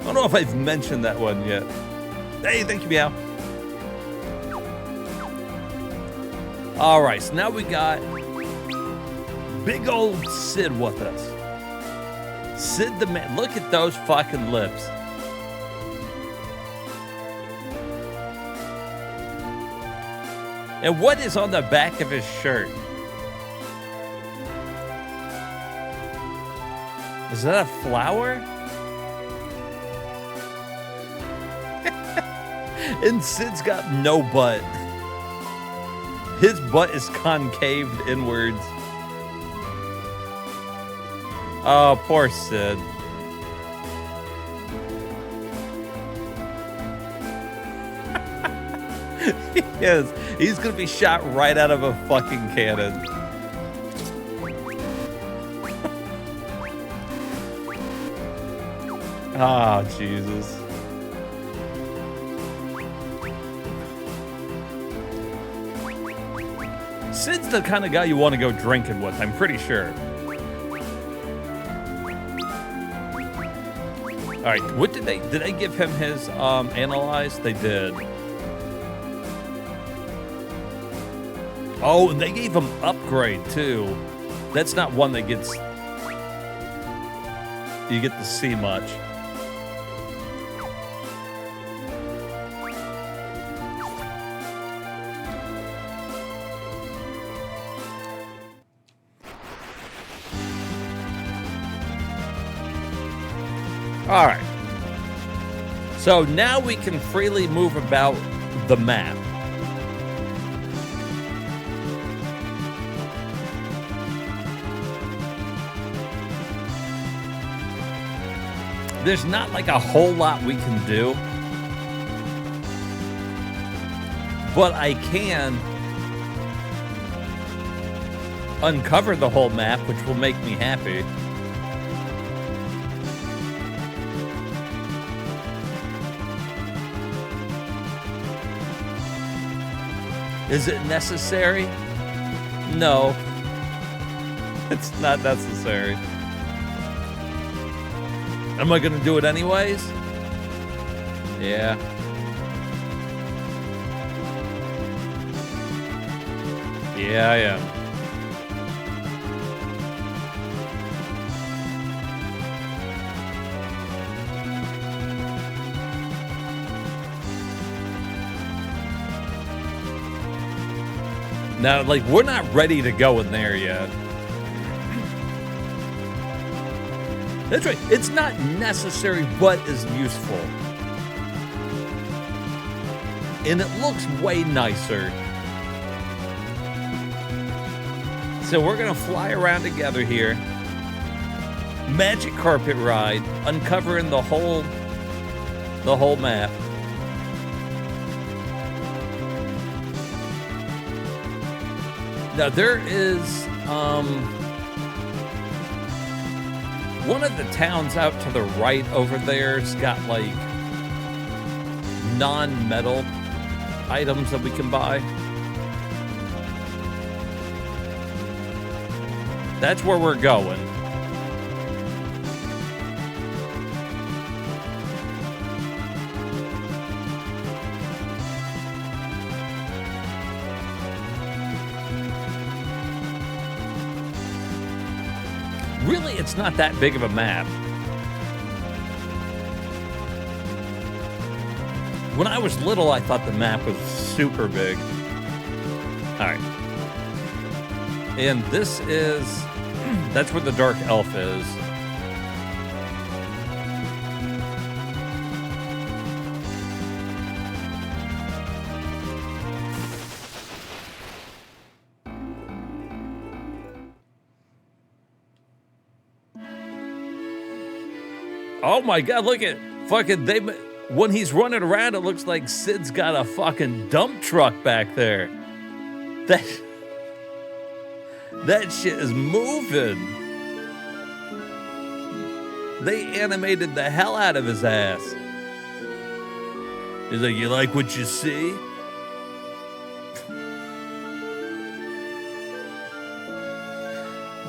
I don't know if I've mentioned that one yet. Hey, thank you, Meow. All right, so now we got big old Sid with us. Sid the man. Look at those fucking lips. And what is on the back of his shirt? Is that a flower? And Sid's got no butt. His butt is concaved inwards. Oh, poor Sid. He is. He's gonna be shot right out of a fucking cannon. Ah, Jesus. Sid's the kind of guy you want to go drinking with, I'm pretty sure. All right, what did they give him his analyze? They did. Oh, and they gave him upgrade too. That's not one that gets you get to see much. All right. So now we can freely move about the map. There's not like a whole lot we can do, but I can uncover the whole map, which will make me happy. Is it necessary? No. It's not necessary. Am I gonna do it anyways? Yeah. Yeah, I am. Now, like, we're not ready to go in there yet. That's right. It's not necessary, but is useful. And it looks way nicer. So we're going to fly around together here. Magic carpet ride, uncovering the whole map. Now there is one of the towns out to the right over there's got like non-metal items that we can buy. That's where we're going. Really, it's not that big of a map. When I was little, I thought the map was super big. All right. And this is... that's where the Dark Elf is. Oh my God, look at fucking when he's running around, it looks like Sid's got a fucking dump truck back there. That shit is moving. They animated the hell out of his ass. He's like, you like what you see?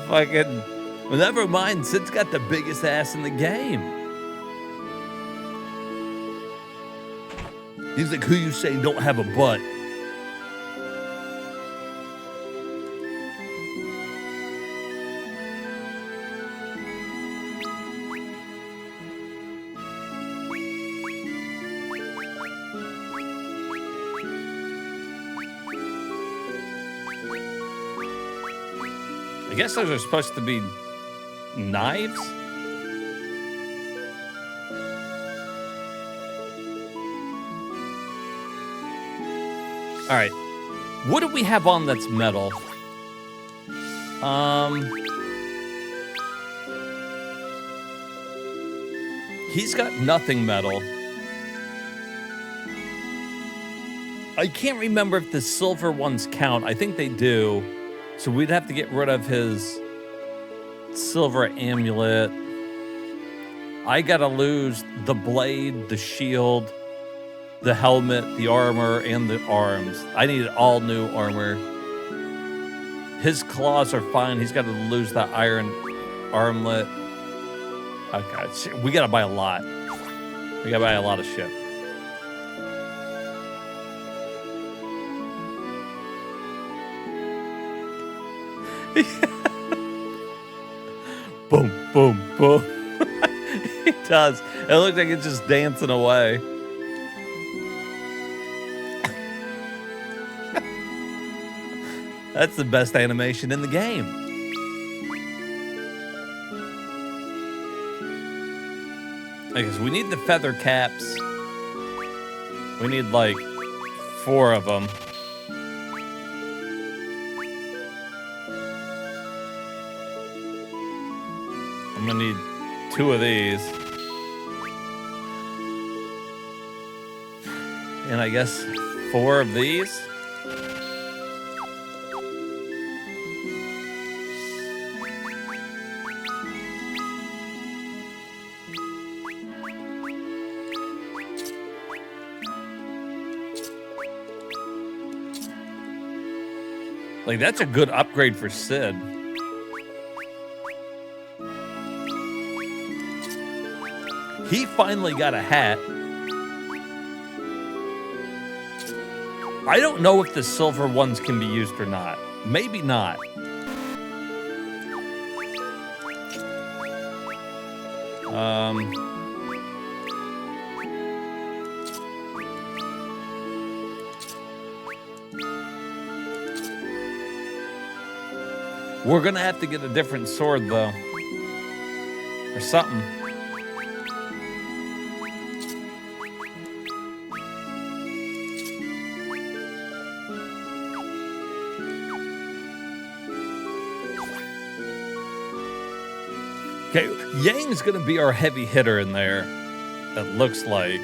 Fucking, well, never mind, Sid's got the biggest ass in the game. He's like, who you say don't have a butt? I guess those are supposed to be knives? All right. What do we have on that's metal? He's got nothing metal. I can't remember if the silver ones count. I think they do. So we'd have to get rid of his silver amulet. I gotta lose the blade, the shield, the helmet, the armor, and the arms. I need all new armor. His claws are fine. He's got to lose that iron armlet. Okay, we gotta buy a lot. We gotta buy a lot of shit. Boom, boom, boom. It does. It looks like it's just dancing away. That's the best animation in the game. I guess we need the feather caps. We need like 4 of them. I'm gonna need 2 of these. And I guess 4 of these. Like, that's a good upgrade for Sid. He finally got a hat. I don't know if the silver ones can be used or not. Maybe not. We're gonna have to get a different sword, though. Or something. Okay, Yang's gonna be our heavy hitter in there. It looks like.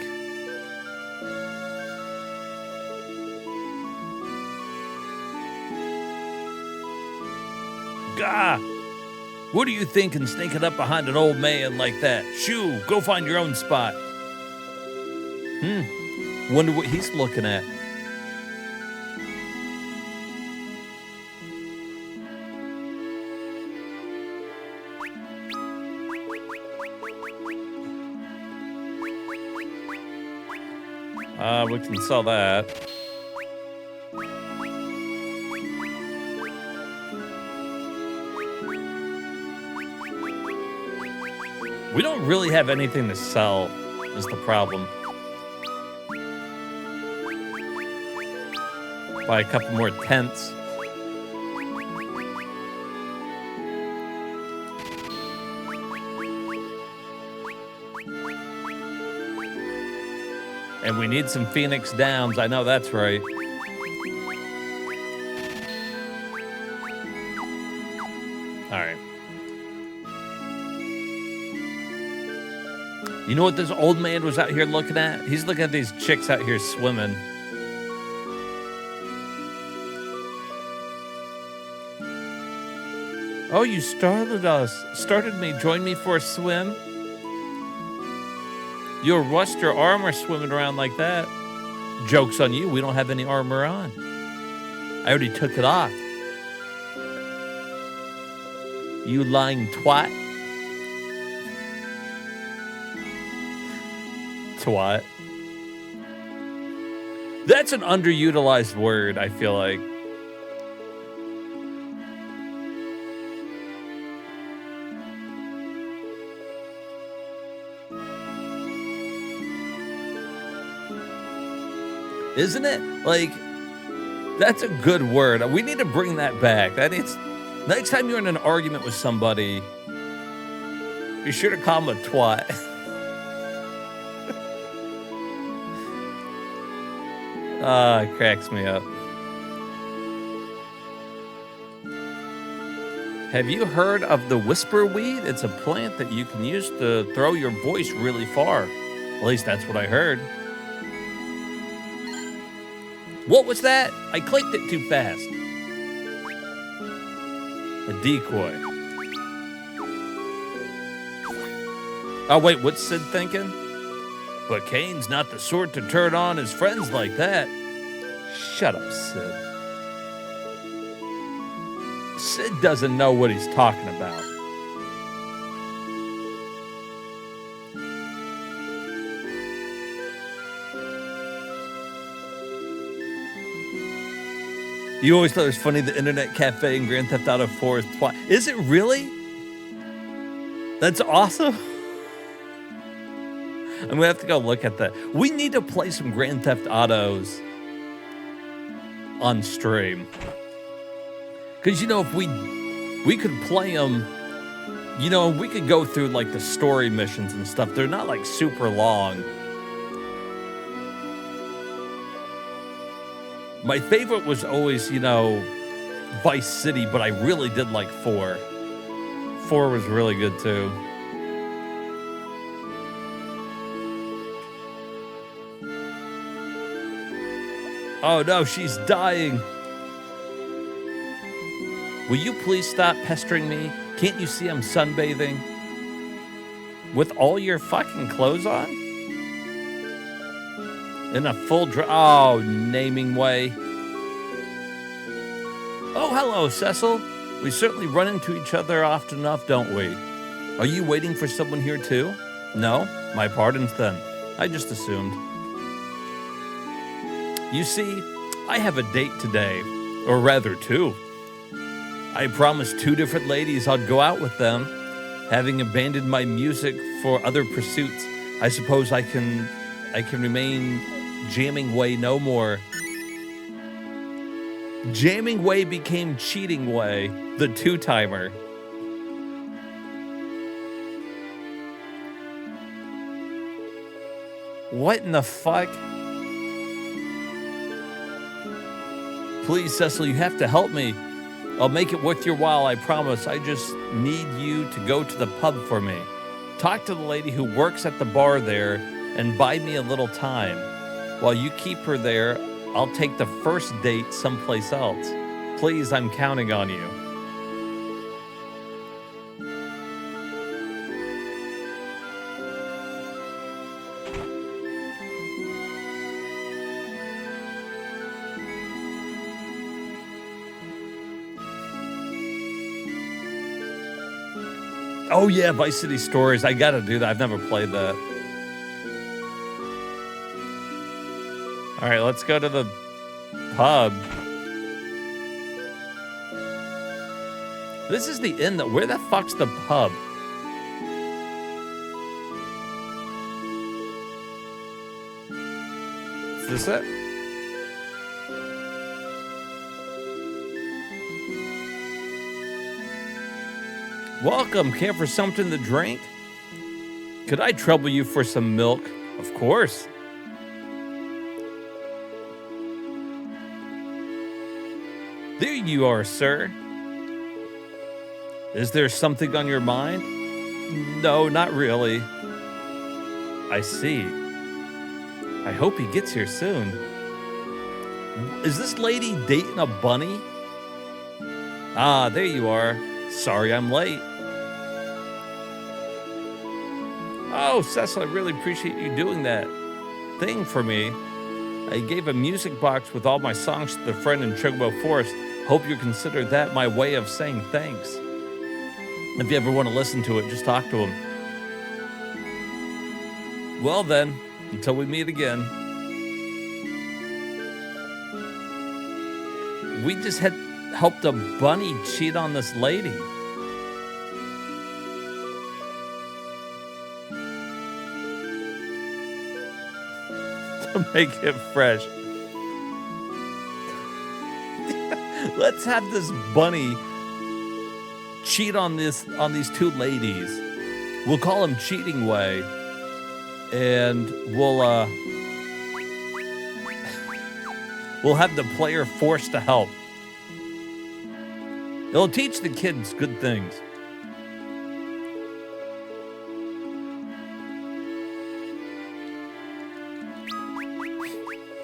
Gah! What are you thinking sneaking up behind an old man like that? Shoo, go find your own spot. Wonder what he's looking at. We can sell that. We don't really have anything to sell, is the problem. Buy a couple more tents. And we need some Phoenix Downs. I know that's right. All right. You know what this old man was out here looking at? He's looking at these chicks out here swimming. Oh, you started me. Join me for a swim? You'll rust your armor swimming around like that. Joke's on you, we don't have any armor on. I already took it off. You lying twat. Twat. That's an underutilized word, I feel like. Isn't it? Like, that's a good word. We need to bring that back. That is, next time you're in an argument with somebody, be sure to call them a twat. It cracks me up. Have you heard of the whisper weed? It's a plant that you can use to throw your voice really far. At least that's what I heard. What was that? I clicked it too fast. A decoy. Oh, wait, what's Sid thinking? But Kane's not the sort to turn on his friends like that. Shut up, Sid. Sid doesn't know what he's talking about. You always thought it was funny the internet cafe in Grand Theft Auto 4 is twat. Is it really? That's awesome. I'm gonna have to go look at that. We need to play some Grand Theft Autos on stream. Because, you know, if we could play them, you know, we could go through like the story missions and stuff. They're not like super long. My favorite was always, you know, Vice City, but I really did like 4. 4 was really good too. Oh no, she's dying. Will you please stop pestering me? Can't you see I'm sunbathing? With all your fucking clothes on? In a full oh, naming way. Oh, hello, Cecil. We certainly run into each other often enough, don't we? Are you waiting for someone here too? No? My pardons then. I just assumed. You see, I have a date today. Or rather, 2. I promised 2 different ladies I'd go out with them. Having abandoned my music for other pursuits, I suppose I can remain jamming way no more. Jamming way became cheating way, the 2-timer. What in the fuck? Please, Cecil, you have to help me. I'll make it worth your while, I promise. I just need you to go to the pub for me. Talk to the lady who works at the bar there and buy me a little time. While you keep her there, I'll take the first date someplace else. Please, I'm counting on you. Oh yeah, Vice City Stories. I gotta do that. I've never played that. All right, let's go to the pub. This is the inn. Where the fuck's the pub? Is this it? Welcome. Care for something to drink? Could I trouble you for some milk? Of course. There you are, sir. Is there something on your mind? No, not really. I see. I hope he gets here soon. Is this lady dating a bunny? Ah, there you are. Sorry I'm late. Oh, Cecil, I really appreciate you doing that thing for me. I gave a music box with all my songs to the friend in Chocobo Forest. Hope you consider that my way of saying thanks. If you ever want to listen to it, just talk to him. Well then, until we meet again. We just had helped a bunny cheat on this lady. To make it fresh. Let's have this bunny cheat on these two ladies. We'll call him Cheating Way, and we'll have the player forced to help. It'll teach the kids good things.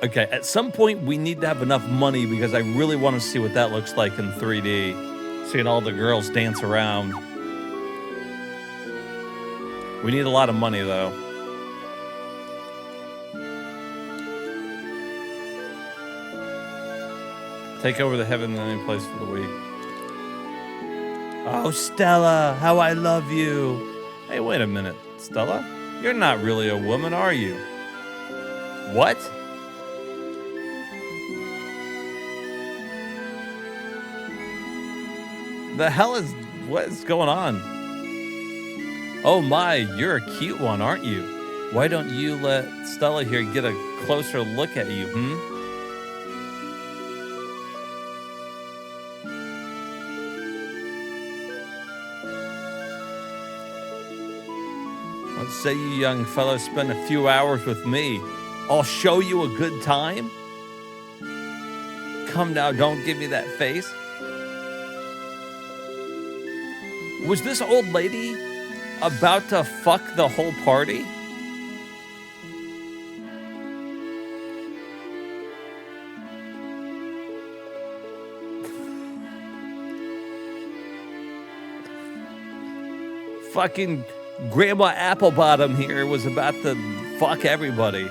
Okay, at some point we need to have enough money because I really want to see what that looks like in 3D. Seeing all the girls dance around. We need a lot of money though. Take over the heaven in any place for the week. Oh, Stella, how I love you. Hey, wait a minute, Stella. You're not really a woman, are you? What? The hell is, what is going on? Oh my, you're a cute one, aren't you? Why don't you let Stella here get a closer look at you, Let's say you young fellows spend a few hours with me. I'll show you a good time. Come now, don't give me that face. Was this old lady about to fuck the whole party? Fucking Grandma Applebottom here was about to fuck everybody.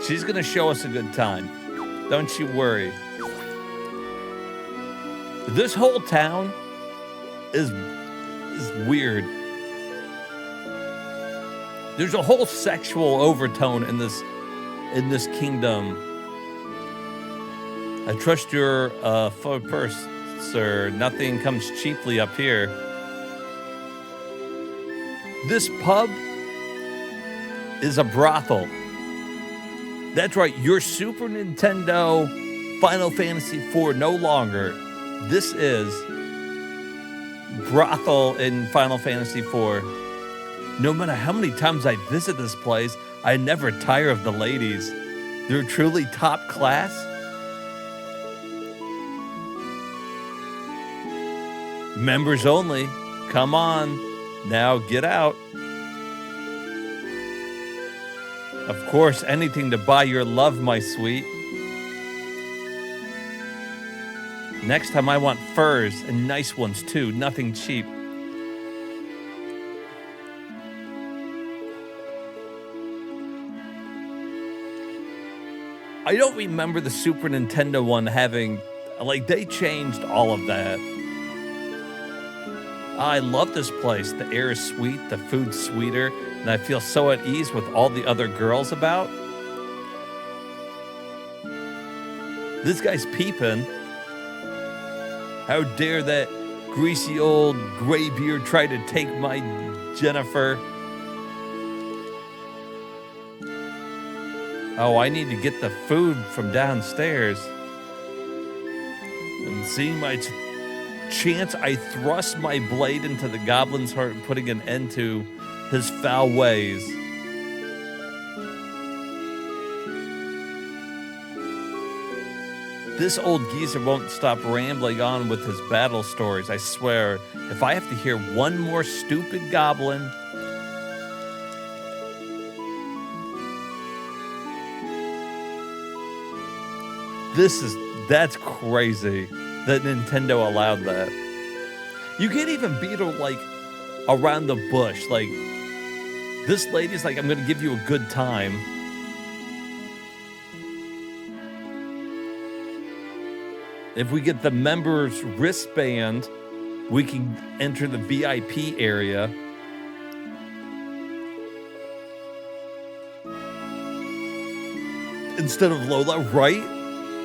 She's gonna show us a good time. Don't you worry. This whole town is weird. There's a whole sexual overtone in this kingdom. I trust your purse, sir. Nothing comes cheaply up here. This pub is a brothel. That's right, your Super Nintendo Final Fantasy IV no longer. This is brothel in Final Fantasy IV. No matter how many times I visit this place, I never tire of the ladies. They're truly top class. Members only. Come on. Now get out. Of course, anything to buy your love, my sweet. Next time I want furs, and nice ones too, nothing cheap. I don't remember the Super Nintendo one having, like, they changed all of that. I love this place. The air is sweet, the food's sweeter, and I feel so at ease with all the other girls about. This guy's peeping. How dare that greasy old graybeard try to take my Jennifer? Oh, I need to get the food from downstairs. And seeing my chance, I thrust my blade into the goblin's heart, putting an end to his foul ways. This old geezer won't stop rambling on with his battle stories. I swear, if I have to hear one more stupid goblin, that's crazy that Nintendo allowed that. You can't even beat her like around the bush. Like, this lady's like, I'm gonna give you a good time. If we get the members wristband, we can enter the VIP area. Instead of Lola, right?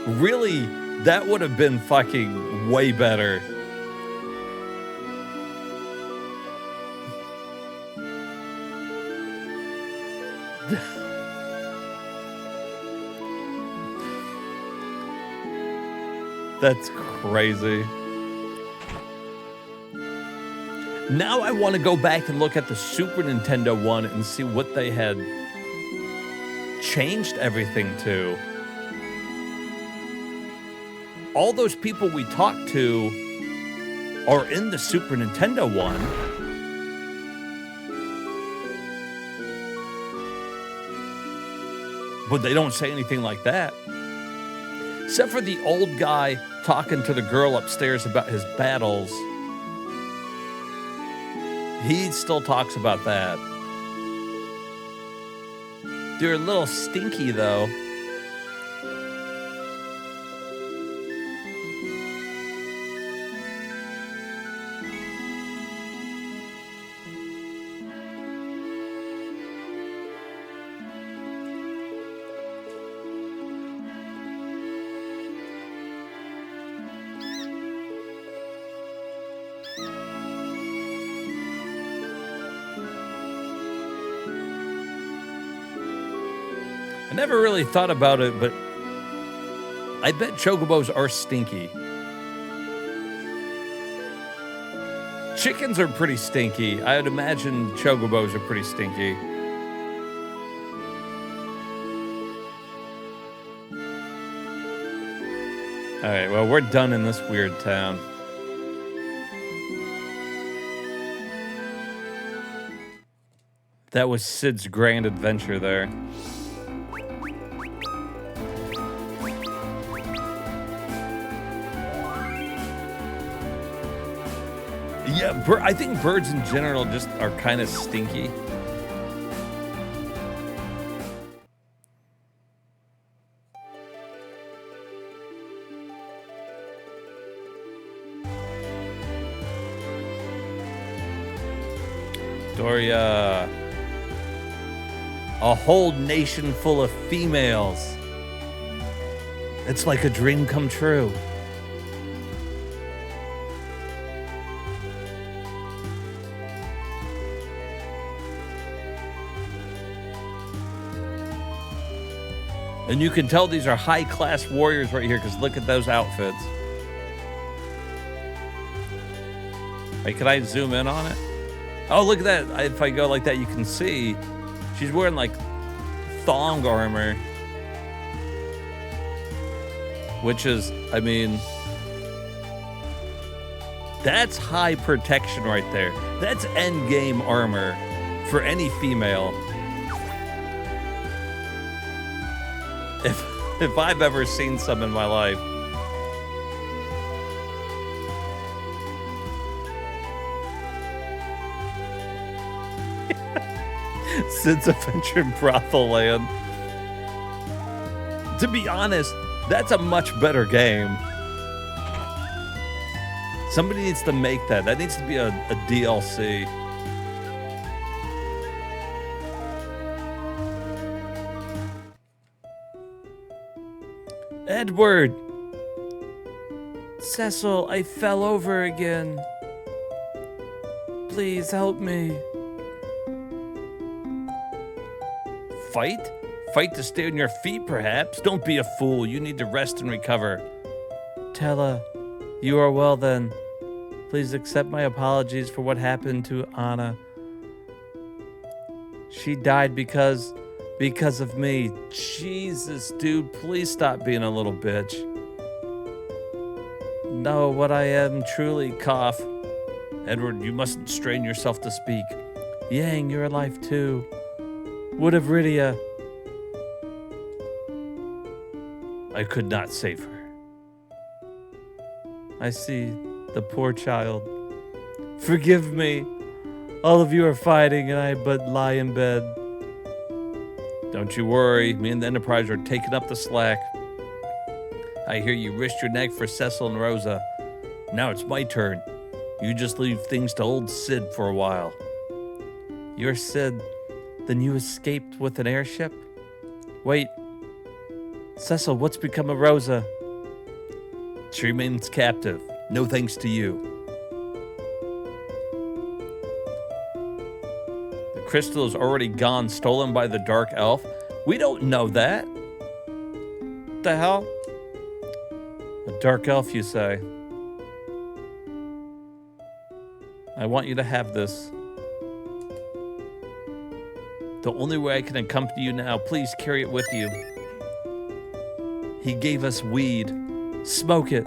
Really, that would have been fucking way better. That's crazy. Now I want to go back and look at the Super Nintendo one and see what they had changed everything to. All those people we talked to are in the Super Nintendo one. But they don't say anything like that. Except for the old guy talking to the girl upstairs about his battles. He still talks about that. They're a little stinky, though. I never really thought about it, but I bet chocobos are stinky. Chickens are pretty stinky. I would imagine chocobos are pretty stinky. All right, well, we're done in this weird town. That was Sid's grand adventure there. Yeah, I think birds in general just are kind of stinky. Doria. A whole nation full of females. It's like a dream come true. And you can tell these are high-class warriors right here, because look at those outfits. Wait, can I zoom in on it? Oh, look at that. If I go like that, you can see she's wearing, like, thong armor. Which is, I mean, that's high protection right there. That's endgame armor for any female. If I've ever seen some in my life. Sid's Adventure in Brothel Land. To be honest, that's a much better game. Somebody needs to make that. That needs to be a DLC. Edward! Cecil, I fell over again. Please help me. Fight? Fight to stay on your feet, perhaps? Don't be a fool. You need to rest and recover. Tella, you are well then. Please accept my apologies for what happened to Anna. She died because of me. Jesus, dude, please stop being a little bitch. No, what I am truly, cough. Edward, you mustn't strain yourself to speak. Yang, you're alive too. Would have Rydia. I could not save her. I see, the poor child. Forgive me. All of you are fighting and I but lie in bed. Don't you worry, me and the Enterprise are taking up the slack. I hear you risked your neck for Cecil and Rosa. Now it's my turn. You just leave things to old Sid for a while. You're Sid? Then you escaped with an airship? Wait. Cecil, what's become of Rosa? She remains captive. No thanks to you. The crystal is already gone, stolen by the Dark Elf. We don't know that. What the hell? A Dark Elf, you say? I want you to have this. The only way I can accompany you now, please carry it with you. He gave us weed. Smoke it.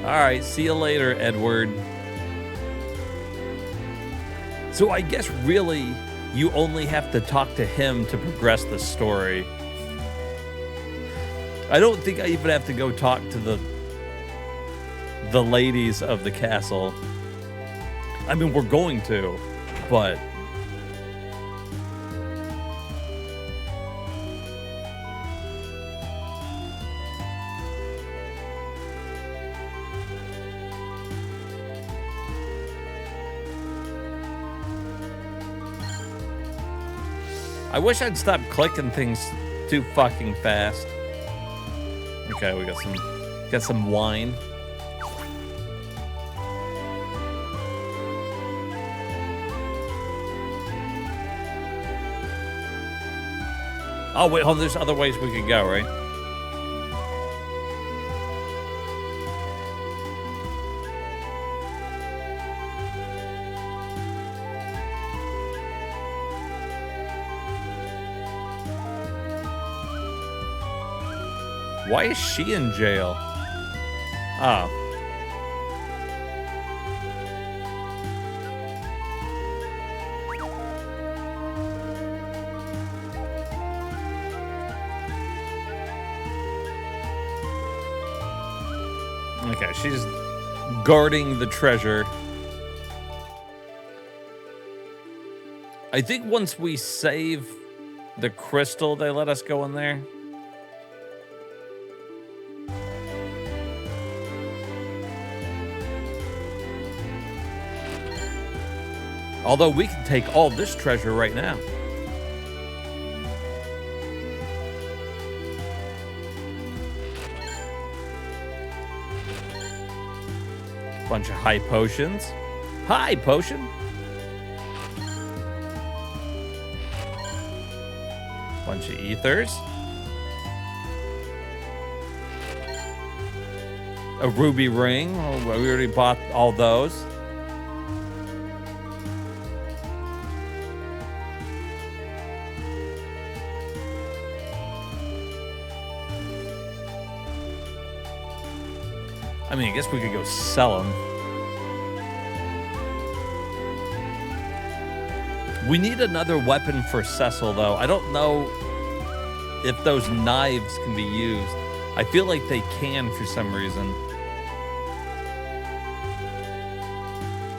All right, see you later, Edward. So I guess really you only have to talk to him to progress the story. I don't think I even have to go talk to the ladies of the castle. I mean, we're going to, but I wish I'd stop clicking things too fucking fast. Okay, we got some wine. Oh, wait, hold on. There's other ways we could go, right? Why is she in jail? Oh. Okay, she's guarding the treasure. I think once we save the crystal, they let us go in there. Although we can take all this treasure right now. Bunch of high potions. High potion. Bunch of ethers. A ruby ring. Oh, we already bought all those. I mean, I guess we could go sell them. We need another weapon for Cecil, though. I don't know if those knives can be used. I feel like they can for some reason.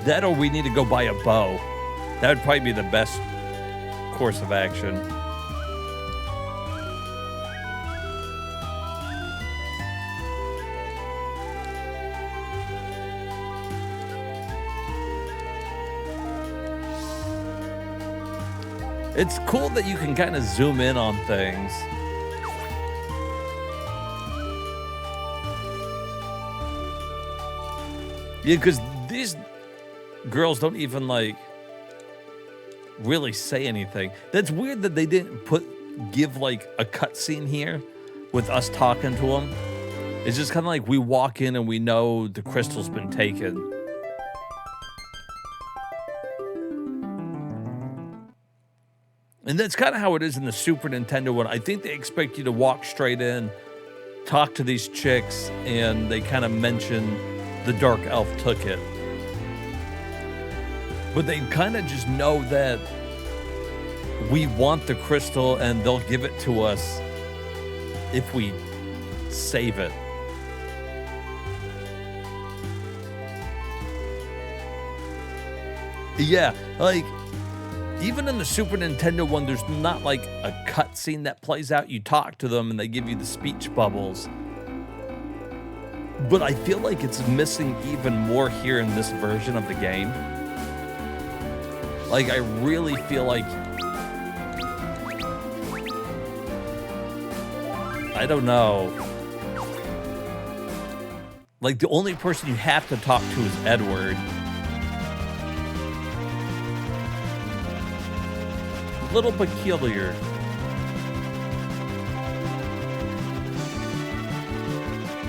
That or we need to go buy a bow. That would probably be the best course of action. It's cool that you can kind of zoom in on things. Yeah, because these girls don't even, like, really say anything. That's weird that they didn't give, like, a cutscene here with us talking to them. It's just kind of like we walk in and we know the crystal's been taken. And that's kind of how it is in the Super Nintendo one. I think they expect you to walk straight in, talk to these chicks, and they kind of mention the Dark Elf took it. But they kind of just know that we want the crystal and they'll give it to us if we save it. Yeah, like, even in the Super Nintendo one, there's not like a cutscene that plays out. You talk to them and they give you the speech bubbles. But I feel like it's missing even more here in this version of the game. Like, I really feel like, I don't know. Like, the only person you have to talk to is Edward. A little peculiar.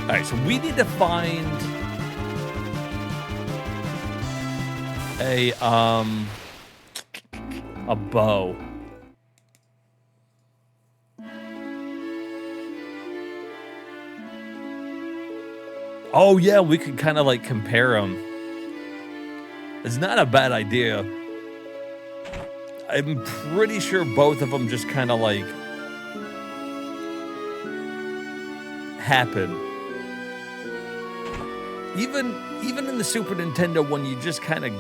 All right, so we need to find a bow. Oh yeah, we could kind of like compare them. It's not a bad idea. I'm pretty sure both of them just kind of like happen. Even in the Super Nintendo one, you just kind of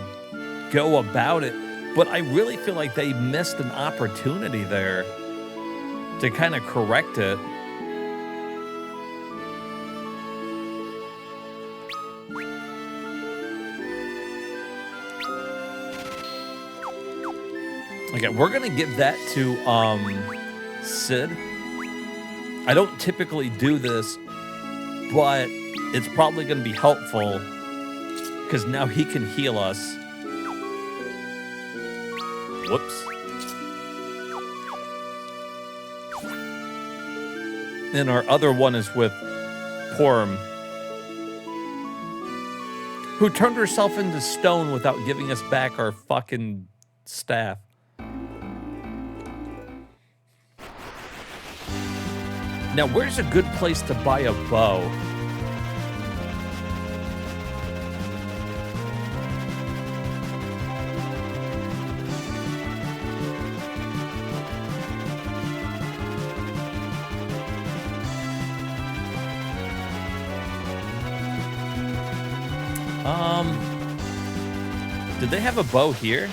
go about it. But I really feel like they missed an opportunity there to kind of correct it. Okay, we're gonna give that to Sid. I don't typically do this, but it's probably gonna be helpful because now he can heal us. Whoops. And our other one is with Porm, who turned herself into stone without giving us back our fucking staff. Now, where's a good place to buy a bow? Did they have a bow here?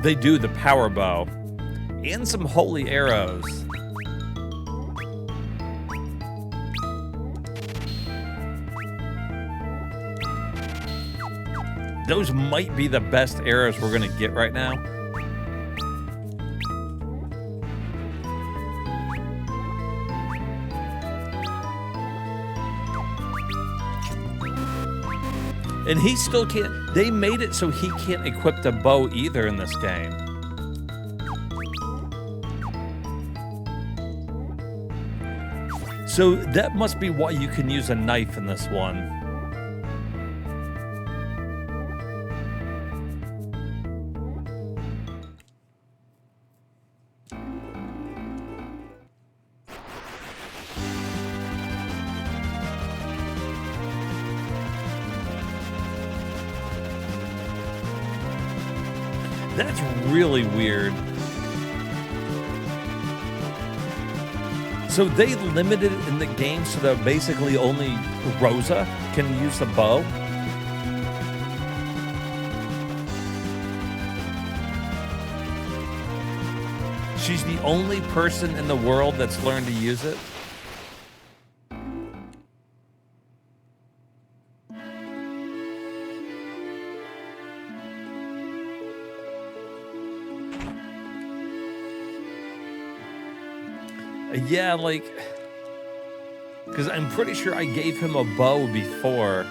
They do, the power bow. And some holy arrows. Those might be the best arrows we're gonna get right now. And he still can't, they made it so he can't equip the bow either in this game. So that must be why you can use a knife in this one. That's really weird. So they limited it in the game so that basically only Rosa can use the bow? She's the only person in the world that's learned to use it. Yeah, like, because I'm pretty sure I gave him a bow before.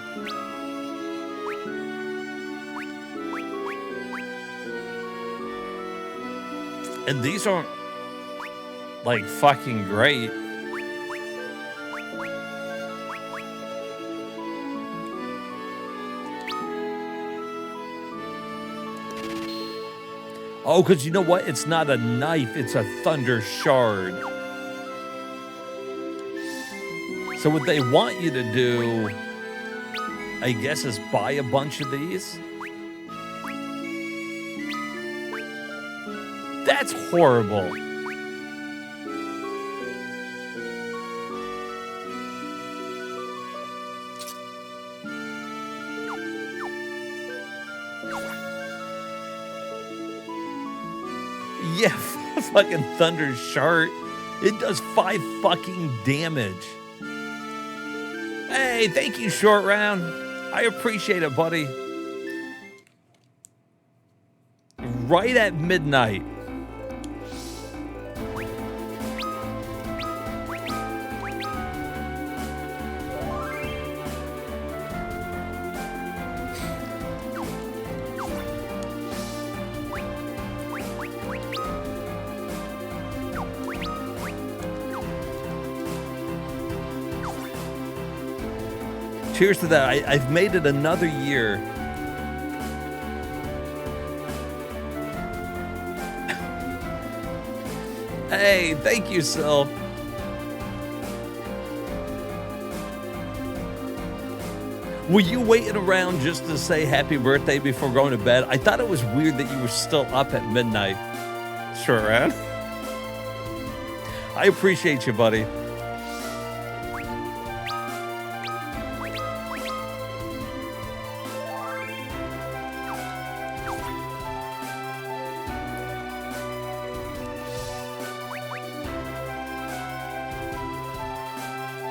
And these aren't, like, fucking great. Oh, because you know what? It's not a knife, it's a thunder shard. So what they want you to do, I guess, is buy a bunch of these. That's horrible. Yeah, fucking Thunder Shard. It does 5 fucking damage. Hey, thank you, Short Round. I appreciate it, buddy. Right at midnight. Cheers to that. I've made it another year. Hey, thank you, Sil. Were you waiting around just to say happy birthday before going to bed? I thought it was weird that you were still up at midnight. Sure, man. I appreciate you, buddy.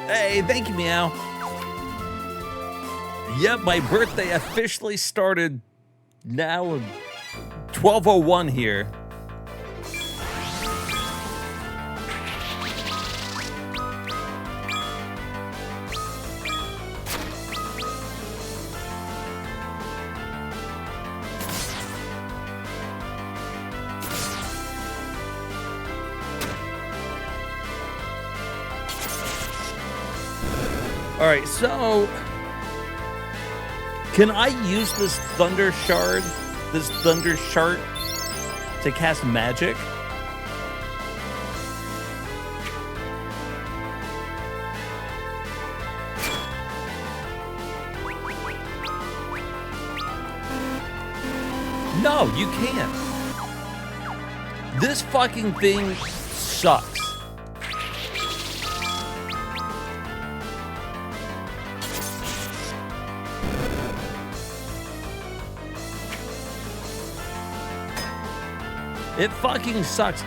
Hey, thank you, Meow. Yep, my birthday officially started now, 12:01 here. All right, so can I use this Thunder Shard, to cast magic? No, you can't. This fucking thing sucks. It fucking sucks.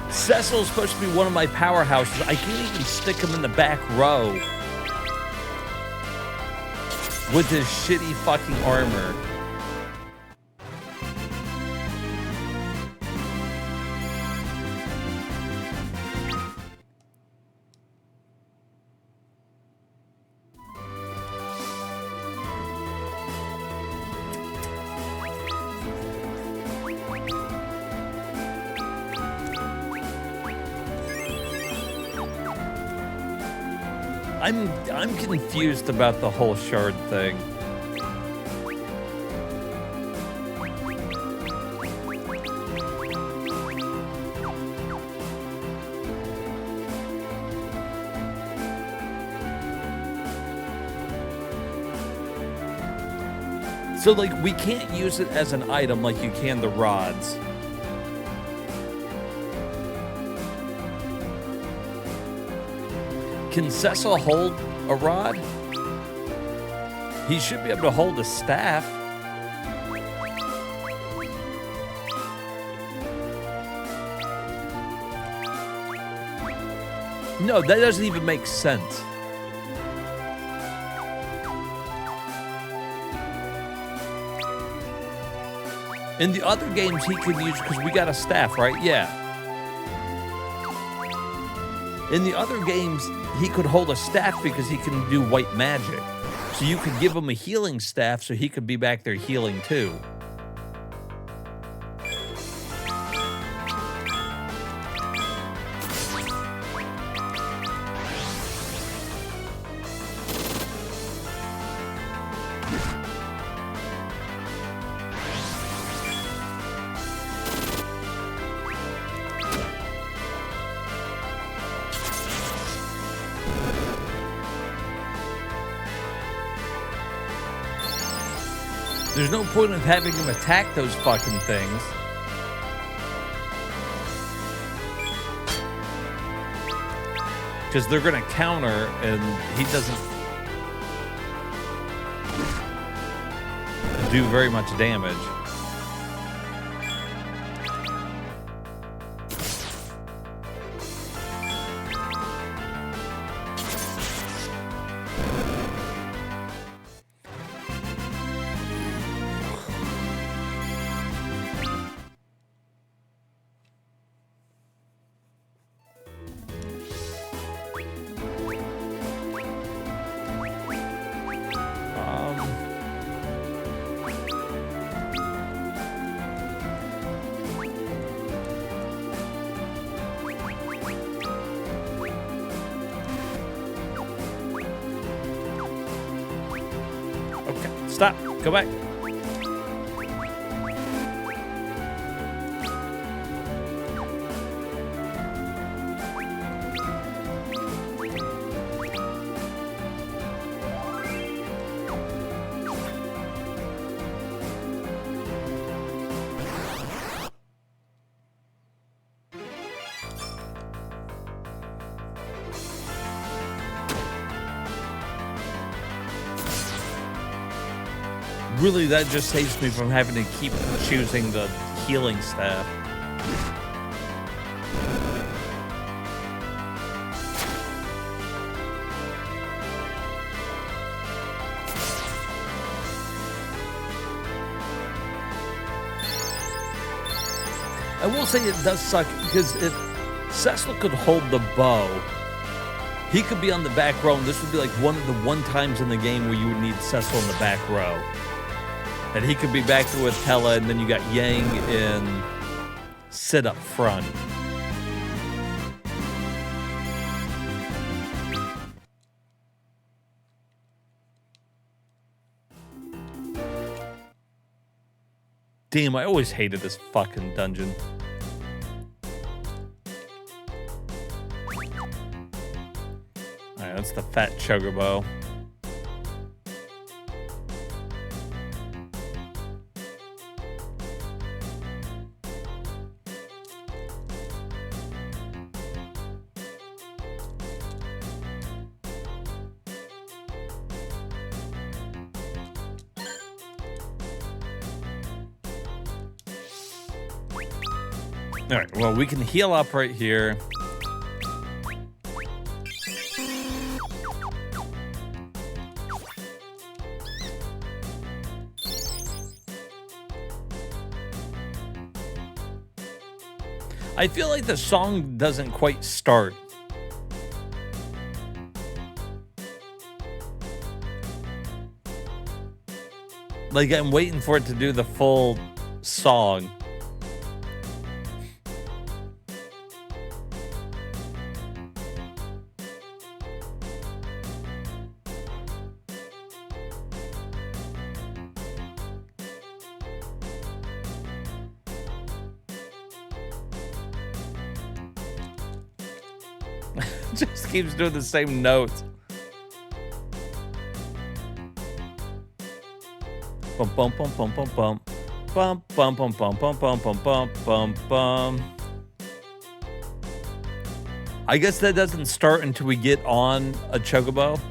Cecil's supposed to be one of my powerhouses. I can't even stick him in the back row with his shitty fucking armor. I'm confused about the whole shard thing. So, like, we can't use it as an item like you can the rods. Can Cecil hold a rod? He should be able to hold a staff. No, that doesn't even make sense. In the other games, he could use, because we got a staff, right? Yeah. In the other games, he could hold a staff because he can do white magic. So you could give him a healing staff so he could be back there healing too. There's no point of having him attack those fucking things. Because they're going to counter and he doesn't do very much damage. Stop. Go back. Really, that just saves me from having to keep choosing the healing staff. I will say it does suck because if Cecil could hold the bow, he could be on the back row, and this would be like one of the times in the game where you would need Cecil in the back row. And he could be back there with Hella, and then you got Yang and Sid up front. Damn, I always hated this fucking dungeon. Alright, that's the fat chocobo. All right, well, we can heal up right here. I feel like the song doesn't quite start. Like, I'm waiting for it to do the full song. Just keeps doing the same notes. Bum bum bum bum bum bum bum bum bum bum bum bum bum bum bum bum. I guess that doesn't start until we get on a chocobo.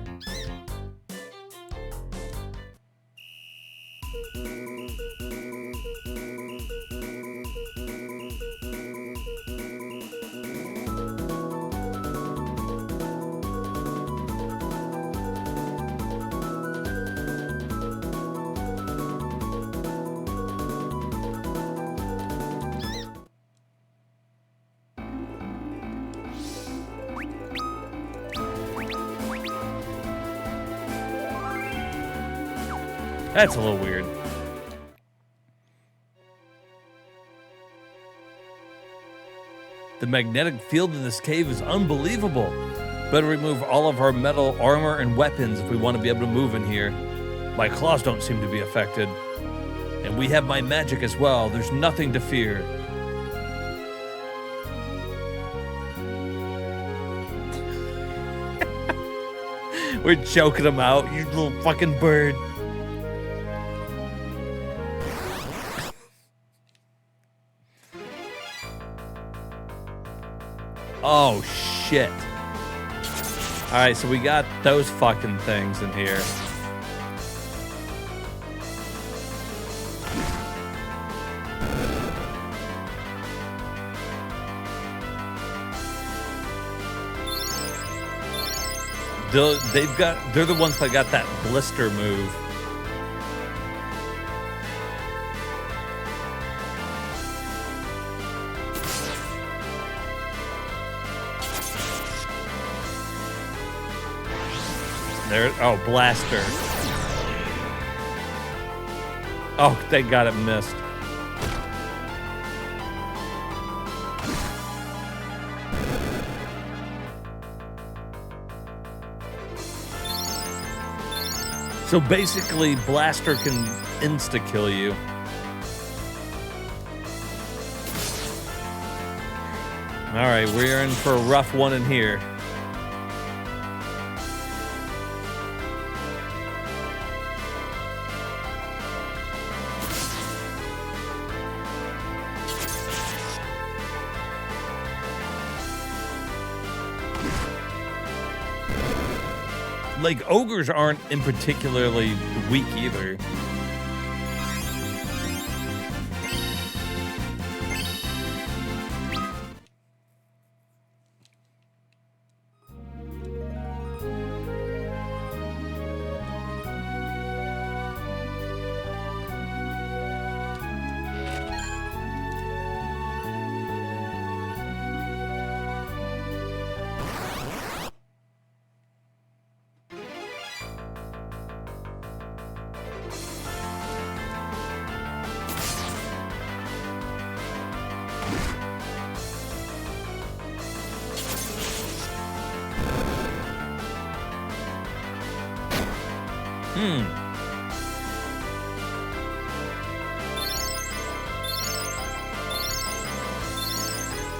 That's a little weird. The magnetic field in this cave is unbelievable. Better remove all of our metal armor and weapons if we want to be able to move in here. My claws don't seem to be affected. And we have my magic as well. There's nothing to fear. We're choking him out, you little fucking bird. Oh, shit. Alright, so we got those fucking things in here. They're the ones that got that blister move. Oh, blaster. Oh, thank God it missed. So basically, blaster can insta-kill you. All right, we're in for a rough one in here. Like, ogres aren't in particularly weak either.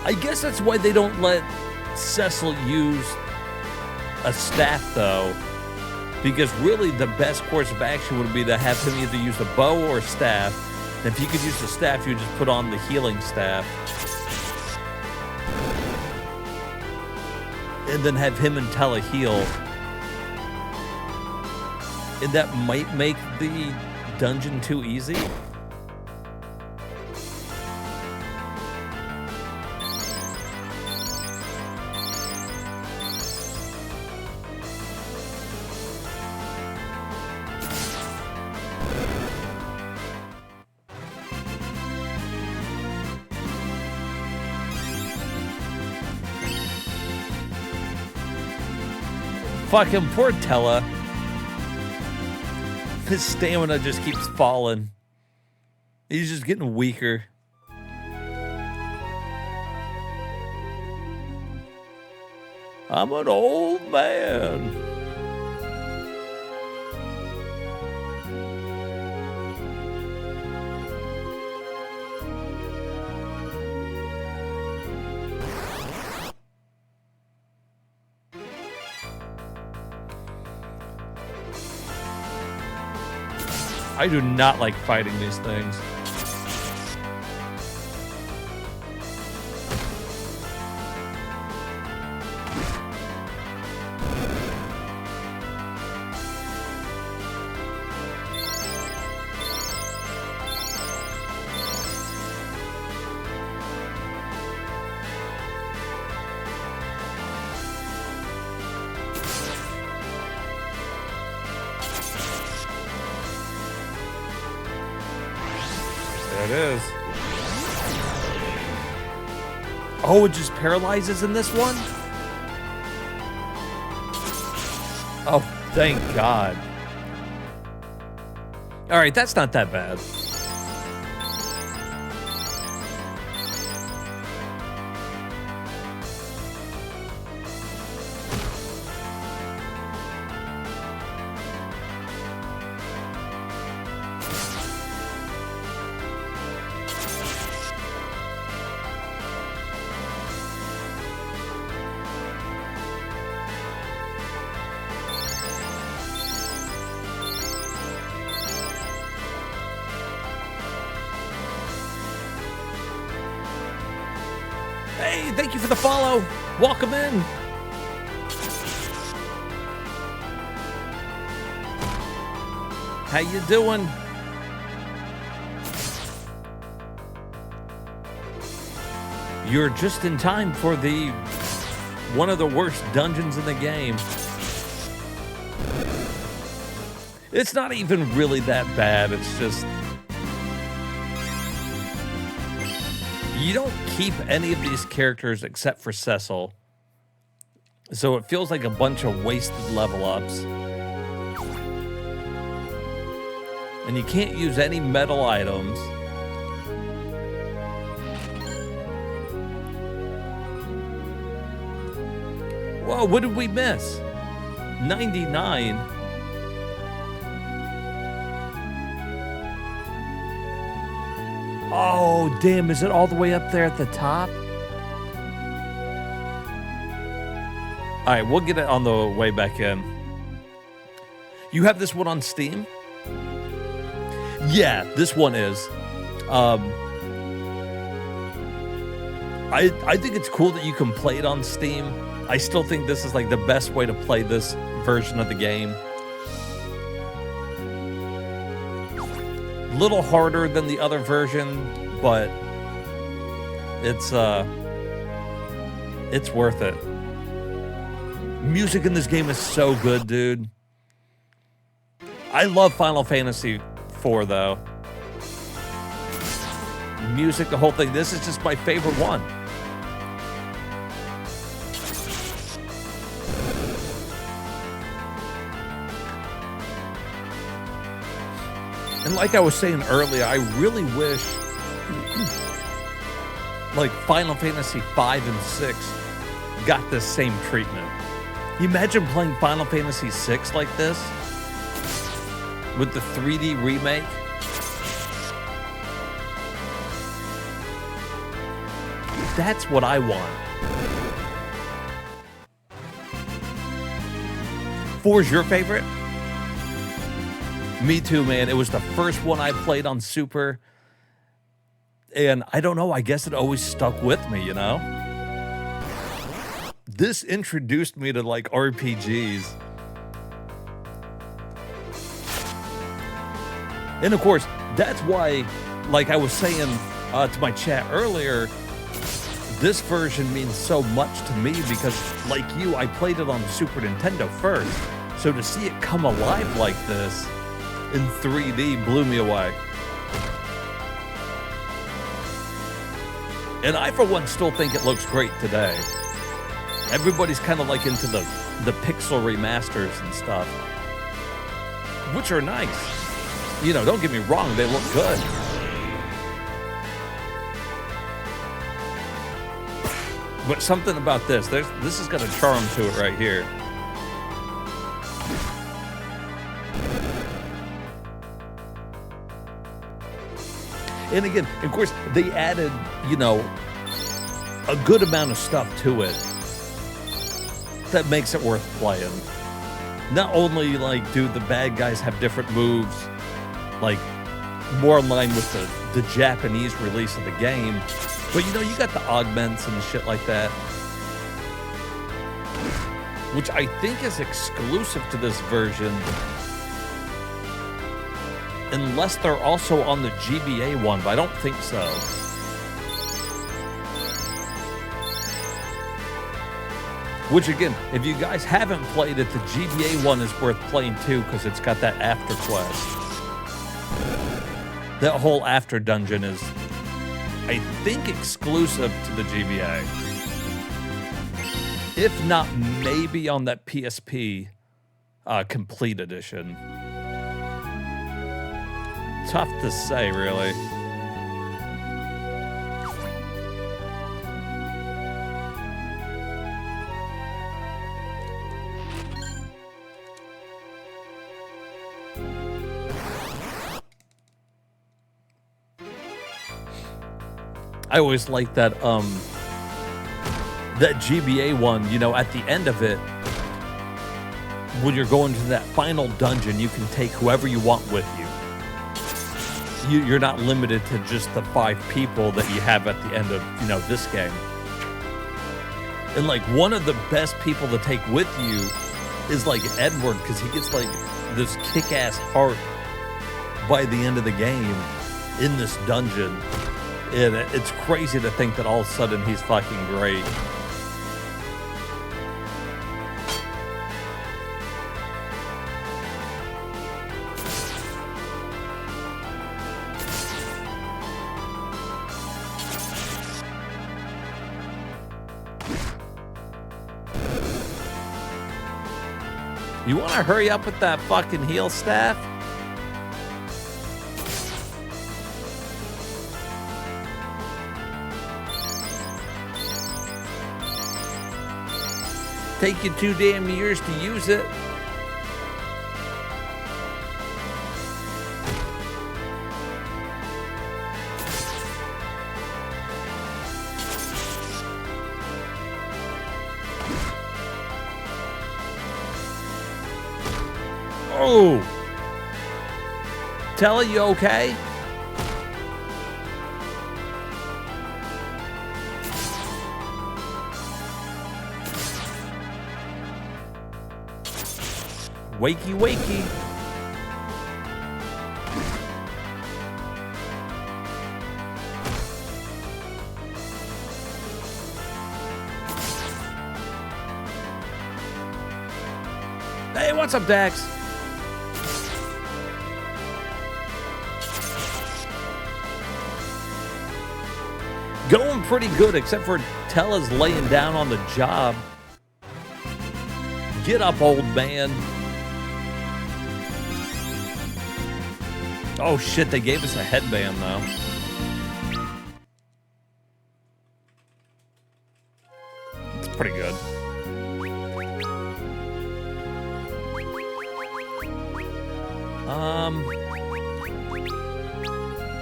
I guess that's why they don't let Cecil use a staff, though. Because really the best course of action would be to have him either use a bow or a staff. And if you could use the staff, you would just put on the healing staff. And then have him and Tella heal. And that might make the dungeon too easy. Fucking poor Tella. His stamina just keeps falling. He's just getting weaker. I'm an old man. I do not like fighting these things. There it is. Oh, it just paralyzes in this one? Oh, thank God. All right, that's not that bad. Hey, thank you for the follow. Welcome in. How you doing? You're just in time for one of the worst dungeons in the game. It's not even really that bad. It's just you don't keep any of these characters except for Cecil. So it feels like a bunch of wasted level ups. And you can't use any metal items. Whoa, what did we miss? 99. Oh, damn, is it all the way up there at the top? All right, we'll get it on the way back in. You have this one on Steam? Yeah, this one is. I think it's cool that you can play it on Steam. I still think this is like the best way to play this version of the game. Little harder than the other version, but it's worth it. Music in this game is so good, dude. I love Final Fantasy IV, though. Music, the whole thing. This is just my favorite one. And like I was saying earlier, I really wish like Final Fantasy V and VI got this same treatment. You imagine playing Final Fantasy VI like this with the 3D remake? That's what I want. 4's your favorite? Me too, man. It was the first one I played on Super. And I don't know, I guess it always stuck with me, you know? This introduced me to like RPGs. And of course, that's why, like I was saying to my chat earlier, this version means so much to me because, like you, I played it on Super Nintendo first. So to see it come alive like this in 3D blew me away. And I, for one, still think it looks great today. Everybody's kind of like into the pixel remasters and stuff, which are nice. You know, don't get me wrong, they look good. But something about this has got a charm to it right here. And again, of course, they added, you know, a good amount of stuff to it that makes it worth playing. Not only, like, do the bad guys have different moves, like, more in line with the Japanese release of the game, but, you know, you got the augments and shit like that, which I think is exclusive to this version, unless they're also on the GBA one, but I don't think so. Which again, if you guys haven't played it, the GBA one is worth playing too, because it's got that after quest. That whole after dungeon is, I think, exclusive to the GBA. If not, maybe on that PSP Complete Edition. Tough to say, really. I always like that that GBA one, you know, at the end of it, when you're going to that final dungeon, you can take whoever you want with you. You're not limited to just the 5 people that you have at the end of, you know, this game. And like one of the best people to take with you is like Edward, because he gets like this kick-ass heart by the end of the game in this dungeon. And it's crazy to think that all of a sudden he's fucking great. You want to hurry up with that fucking heal staff? Take you 2 damn years to use it. Oh! Tella, you okay? Wakey, wakey. Hey, what's up, Dax? Going pretty good, except for Tella's laying down on the job. Get up, old man. Oh shit, they gave us a headband though. It's pretty good.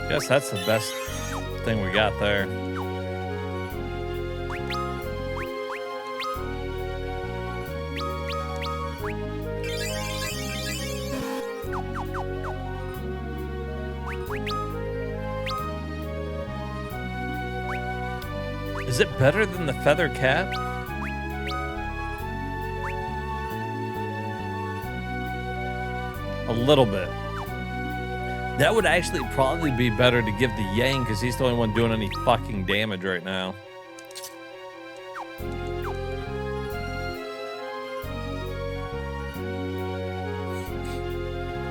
Guess that's the best thing we got there. Is it better than the feather cap? A little bit. That would actually probably be better to give the Yang, because he's the only one doing any fucking damage right now.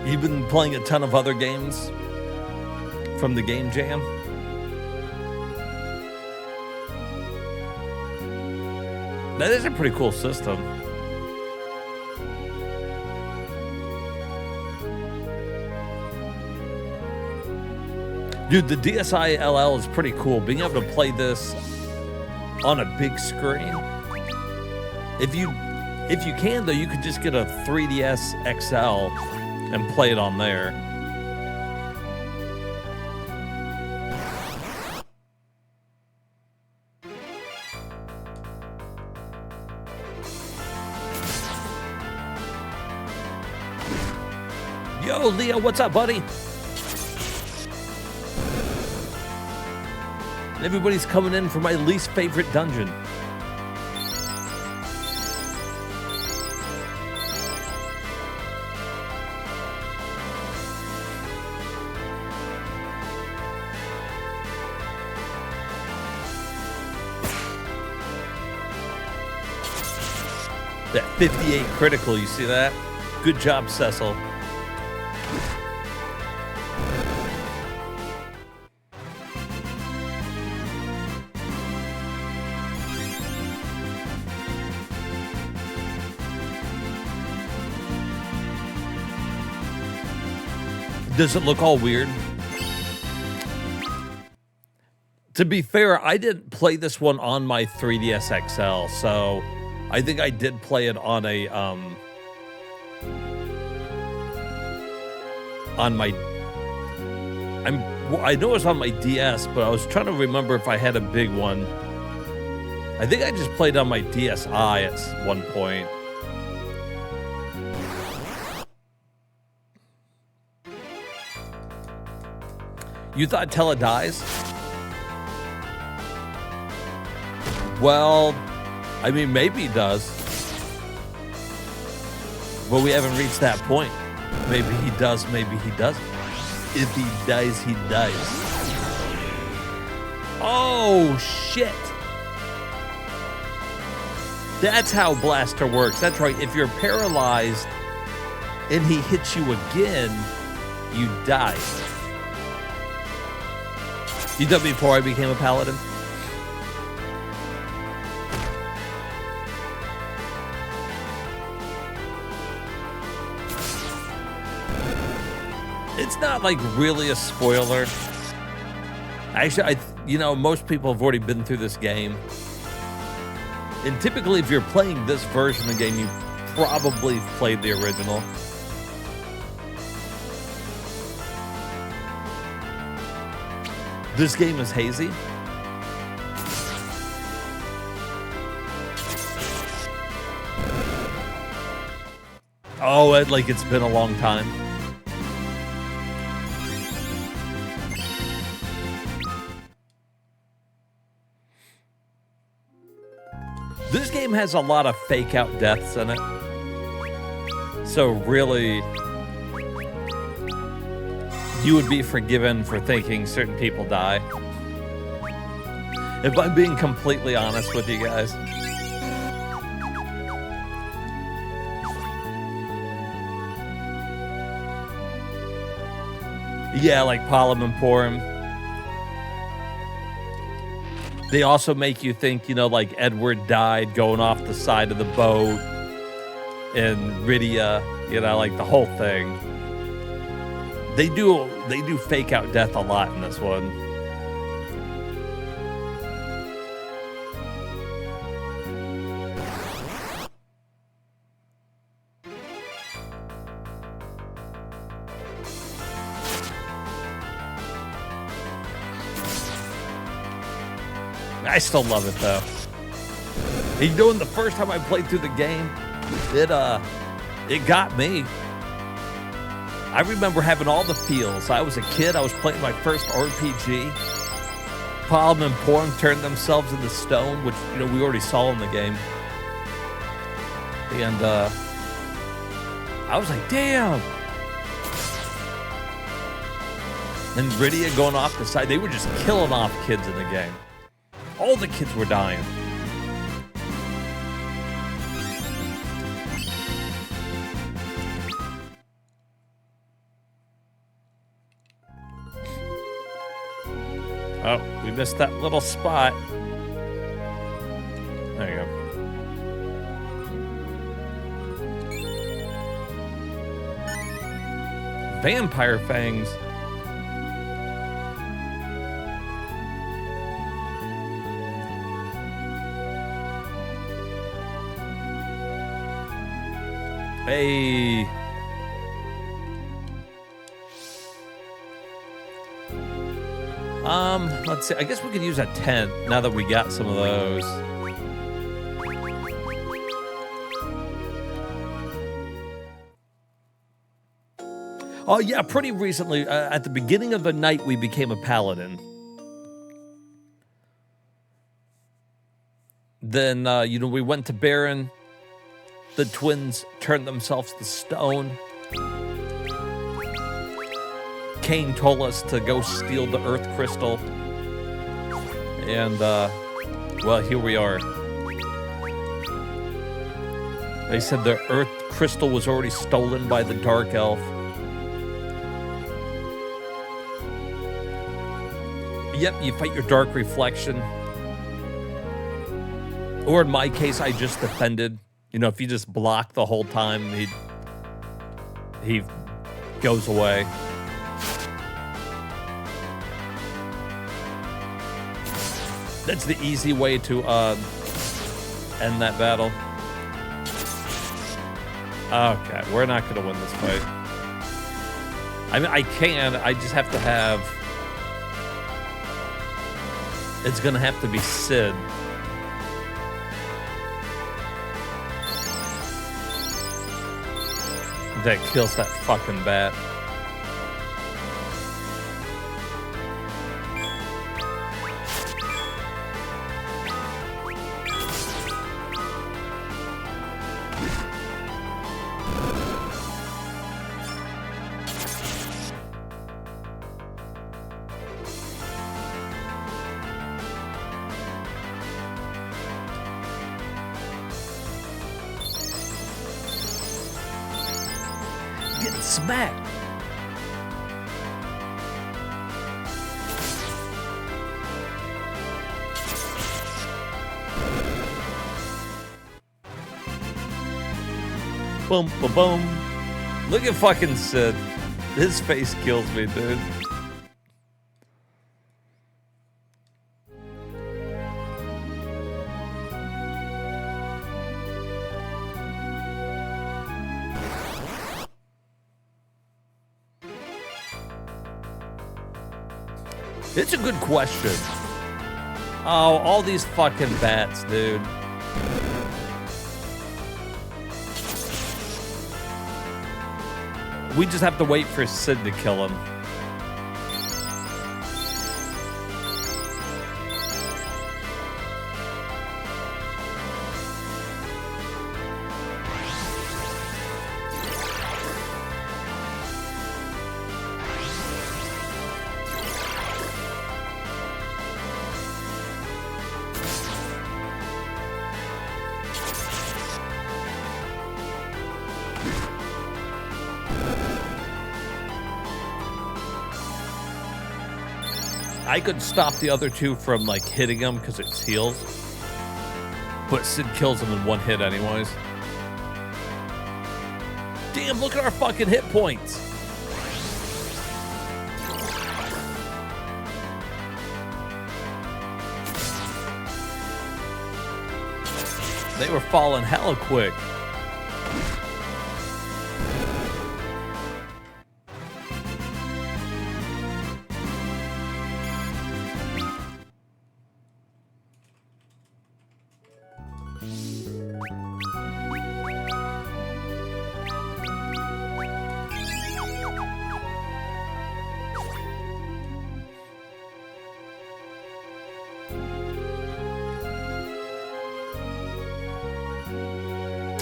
You've been playing a ton of other games from the Game Jam? That is a pretty cool system. Dude, the DSi LL is pretty cool. Being able to play this on a big screen. If you can, though, you could just get a 3DS XL and play it on there. Yo, Leo, what's up, buddy? Everybody's coming in for my least favorite dungeon. That 58 critical, you see that? Good job, Cecil. Does it look all weird? To be fair, I didn't play this one on my 3DS XL, so I think I did play it on a on my I know it was on my DS, but I was trying to remember if I had a big one. I think I just played on my DSi at one point. You thought Tella dies? Well, I mean, maybe he does. But we haven't reached that point. Maybe he does, maybe he doesn't. If he dies, he dies. Oh, shit. That's how Blaster works. That's right. If you're paralyzed and he hits you again, you die. You done before I became a paladin? It's not like really a spoiler. Actually, most people have already been through this game. And typically, if you're playing this version of the game, you probably played the original. This game is hazy. Oh, it's been a long time. This game has a lot of fake out deaths in it. So really, you would be forgiven for thinking certain people die. If I'm being completely honest with you guys. Yeah, like Palom and Porum. They also make you think, like Edward died going off the side of the boat, and Rydia, like the whole thing. They do fake out death a lot in this one. I still love it though. The first time I played through the game, it got me. I remember having all the feels. I was a kid. I was playing my first RPG. Palom and Porum turned themselves into stone, which we already saw in the game. And I was like, damn. And Rydia going off the side. They were just killing off kids in the game. All the kids were dying. Oh, we missed that little spot. There you go. Vampire fangs. Hey. Let's see. I guess we could use a tent now that we got some of those. Oh, yeah, pretty recently, at the beginning of the night, we became a paladin. Then, we went to Baron. The twins turned themselves to stone. Cain told us to go steal the Earth Crystal. And, well, here we are. They said the Earth Crystal was already stolen by the Dark Elf. Yep, you fight your Dark Reflection. Or in my case, I just defended. If you just block the whole time, he goes away. That's the easy way to end that battle. Okay, we're not gonna win this fight. I mean, I can. I just have to have. It's gonna have to be Sid. That kills that fucking bat. Getting smacked. Boom, boom, boom. Look at fucking Sid. His face kills me, dude. It's a good question. Oh, all these fucking bats, dude. We just have to wait for Sid to kill him. I could stop the other two from, like, hitting him because it's heals. But Sid kills him in one hit anyways. Damn, look at our fucking hit points. They were falling hella quick.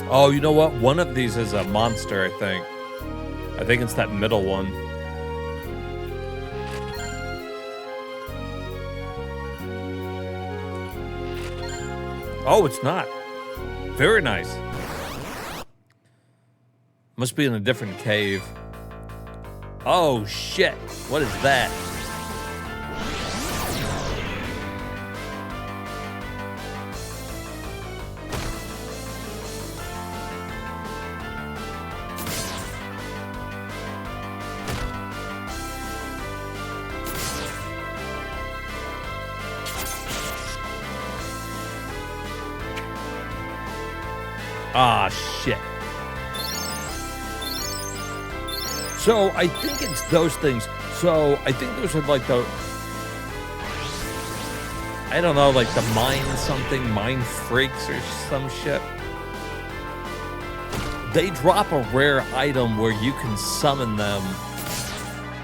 Oh, you know what? One of these is a monster, I think. I think it's that middle one. Oh, it's not. Very nice. Must be in a different cave. Oh, shit. What is that? Ah, shit. So, I think it's those things. So, I think those are like the... I don't know, like the mind freaks or some shit. They drop a rare item where you can summon them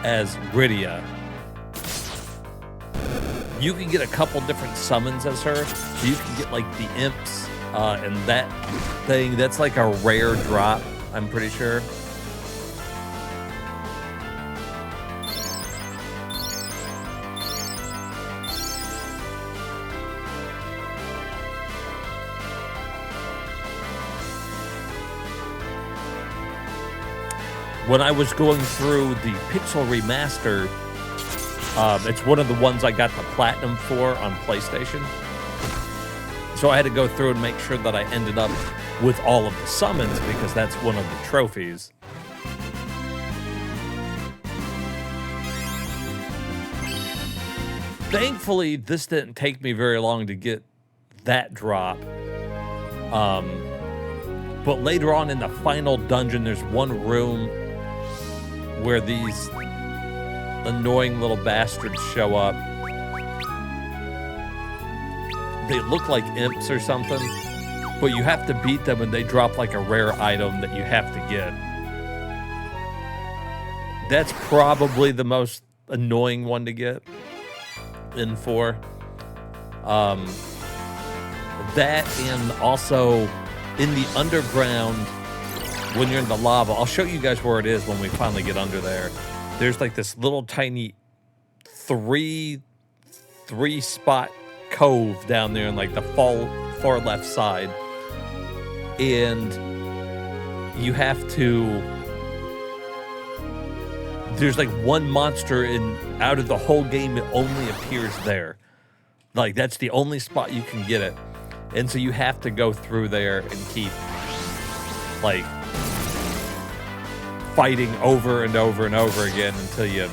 as Rydia. You can get a couple different summons as her. So you can get like the imps and that thing. That's like a rare drop, I'm pretty sure. When I was going through the Pixel Remaster, it's one of the ones I got the Platinum for on PlayStation. So I had to go through and make sure that I ended up with all of the summons because that's one of the trophies. Thankfully, this didn't take me very long to get that drop. But later on in the final dungeon, there's one room where these annoying little bastards show up. They look like imps or something, but you have to beat them and they drop like a rare item that you have to get. That's probably the most annoying one to get in 4. That and also in the underground, when you're in the lava, I'll show you guys where it is when we finally get under there. There's like this little tiny three spot cove down there in like the far left side. And you have to, there's like one monster out of the whole game, it only appears there. Like that's the only spot you can get it. And so you have to go through there and keep, like, fighting over and over and over again until you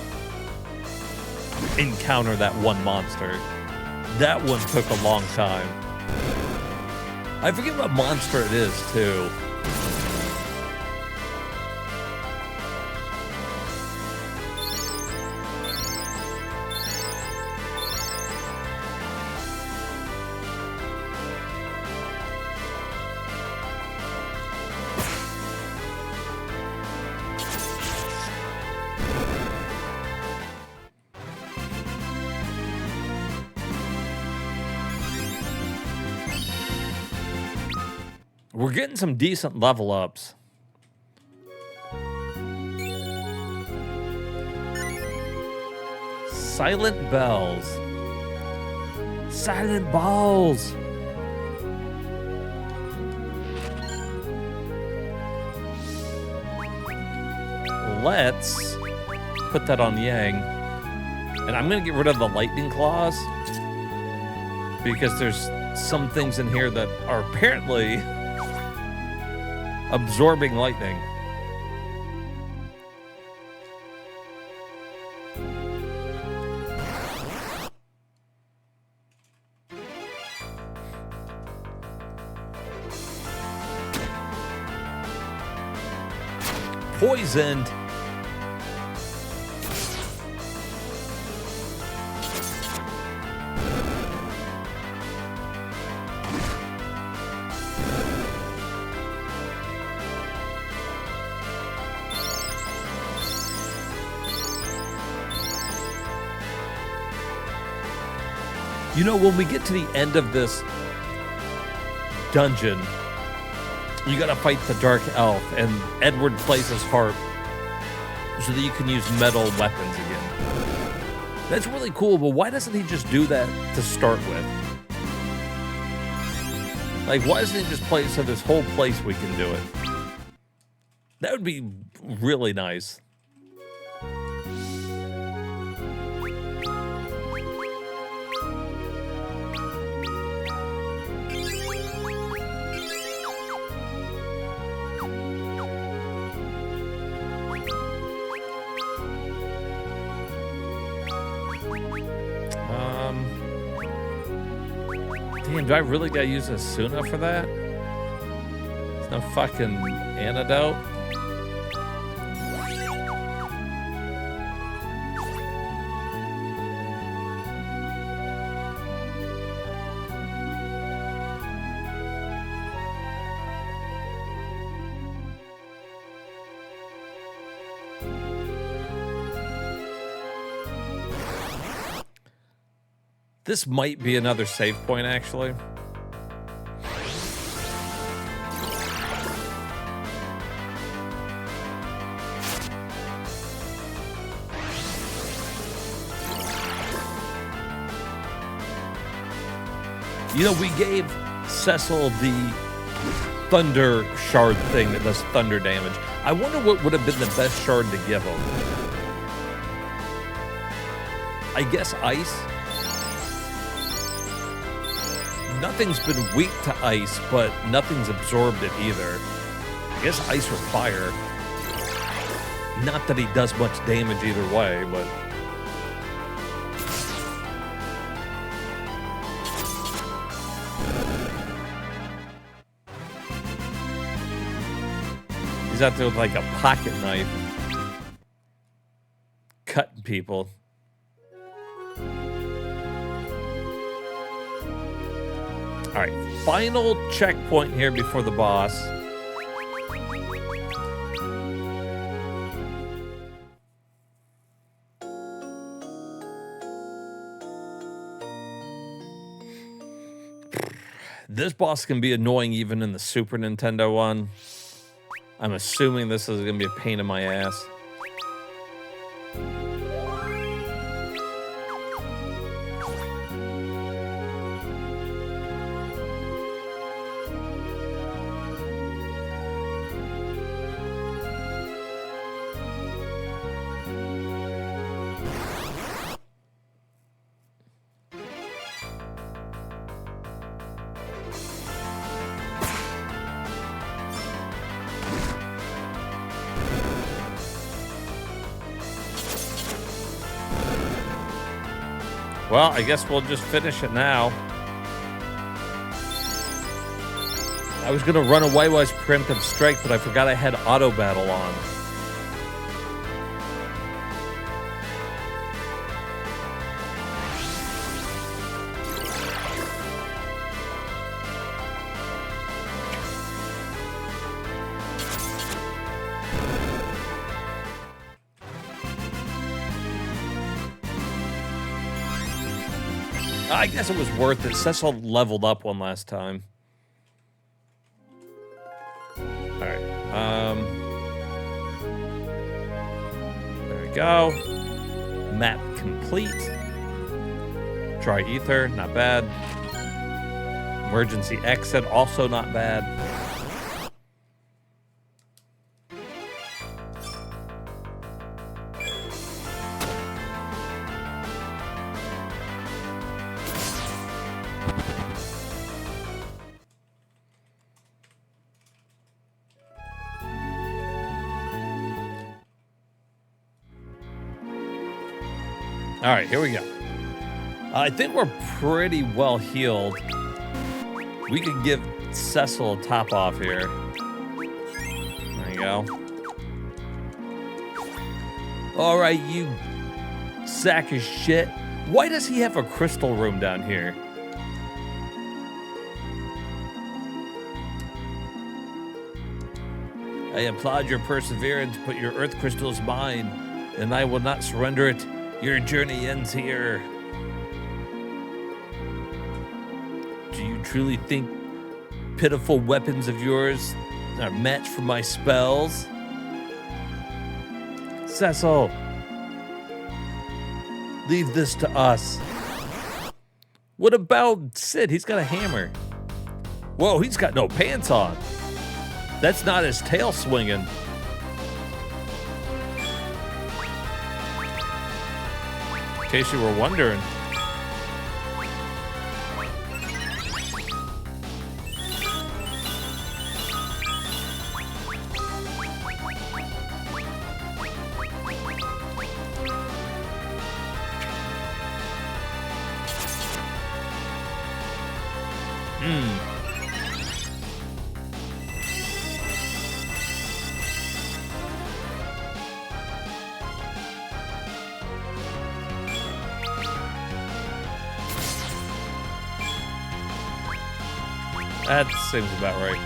encounter that one monster. That one took a long time. I forget what monster it is, too. We're getting some decent level ups. Silent bells. Silent balls. Let's put that on Yang. And I'm going to get rid of the lightning claws because there's some things in here that are apparently absorbing lightning. Poisoned. You know, when we get to the end of this dungeon, you gotta fight the Dark Elf, and Edward plays his harp so that you can use metal weapons again. That's really cool, but why doesn't he just do that to start with? Like, why doesn't he just play it so this whole place we can do it? That would be really nice. Damn, do I really gotta use a Suna for that? There's no fucking antidote. This might be another save point, actually. You know, we gave Cecil the thunder shard thing that does thunder damage. I wonder what would have been the best shard to give him. I guess ice. Nothing's been weak to ice, but nothing's absorbed it either. I guess ice or fire. Not that he does much damage either way, but... He's out there with like a pocket knife, cutting people. All right, final checkpoint here before the boss. This boss can be annoying even in the Super Nintendo one. I'm assuming this is going to be a pain in my ass. Well, I guess we'll just finish it now. I was gonna run away while I was preemptive strike, but I forgot I had auto battle on. I guess it was worth it. Cecil leveled up one last time. All right. There we go. Map complete. Dry ether, not bad. Emergency exit, also not bad. All right, here we go. I think we're pretty well healed. We could give Cecil a top off here. There you go. All right, you sack of shit. Why does he have a crystal room down here? I applaud your perseverance, but your earth crystal is mine, and I will not surrender it. Your journey ends here. Do you truly think pitiful weapons of yours are matched for my spells? Cecil, leave this to us. What about Sid? He's got a hammer. Whoa, he's got no pants on. That's not his tail swinging. In case you were wondering. That seems about right.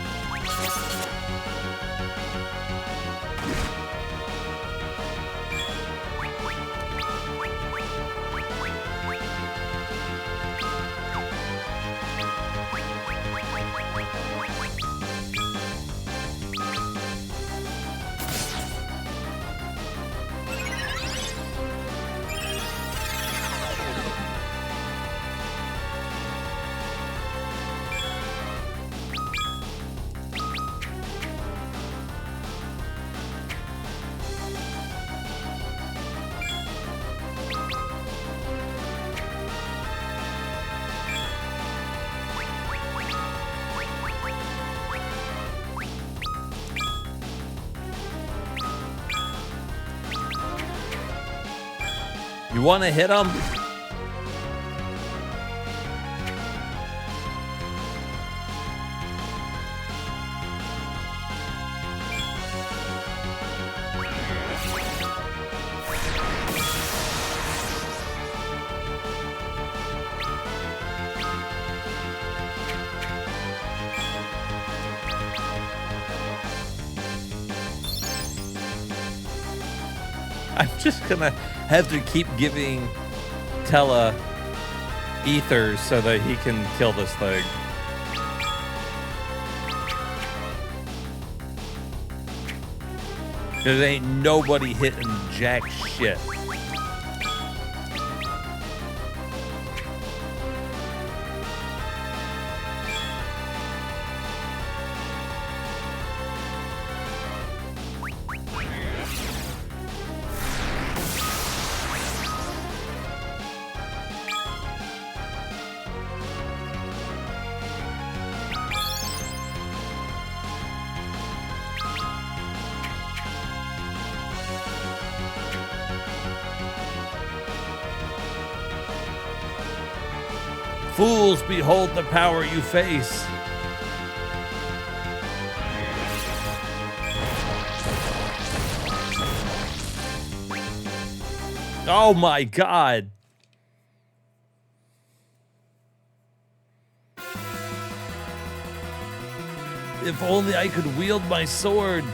You want to hit him? I'm just gonna have to keep giving Tella ethers so that he can kill this thing. Cause ain't nobody hitting jack shit. Fools, behold the power you face. Oh my God. If only I could wield my sword.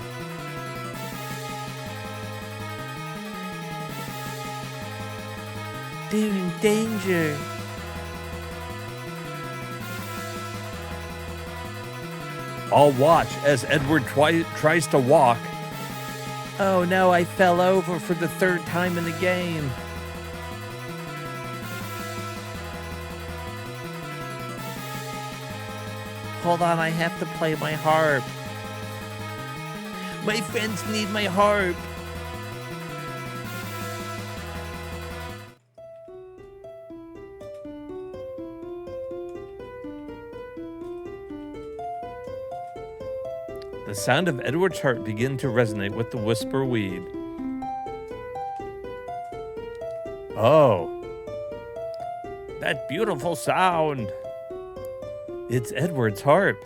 They're in danger. I'll watch as Edward tries to walk. Oh no, I fell over for the third time in the game. Hold on, I have to play my harp. My friends need my harp. The sound of Edward's heart began to resonate with the whisper weed. Oh, that beautiful sound. It's Edward's harp.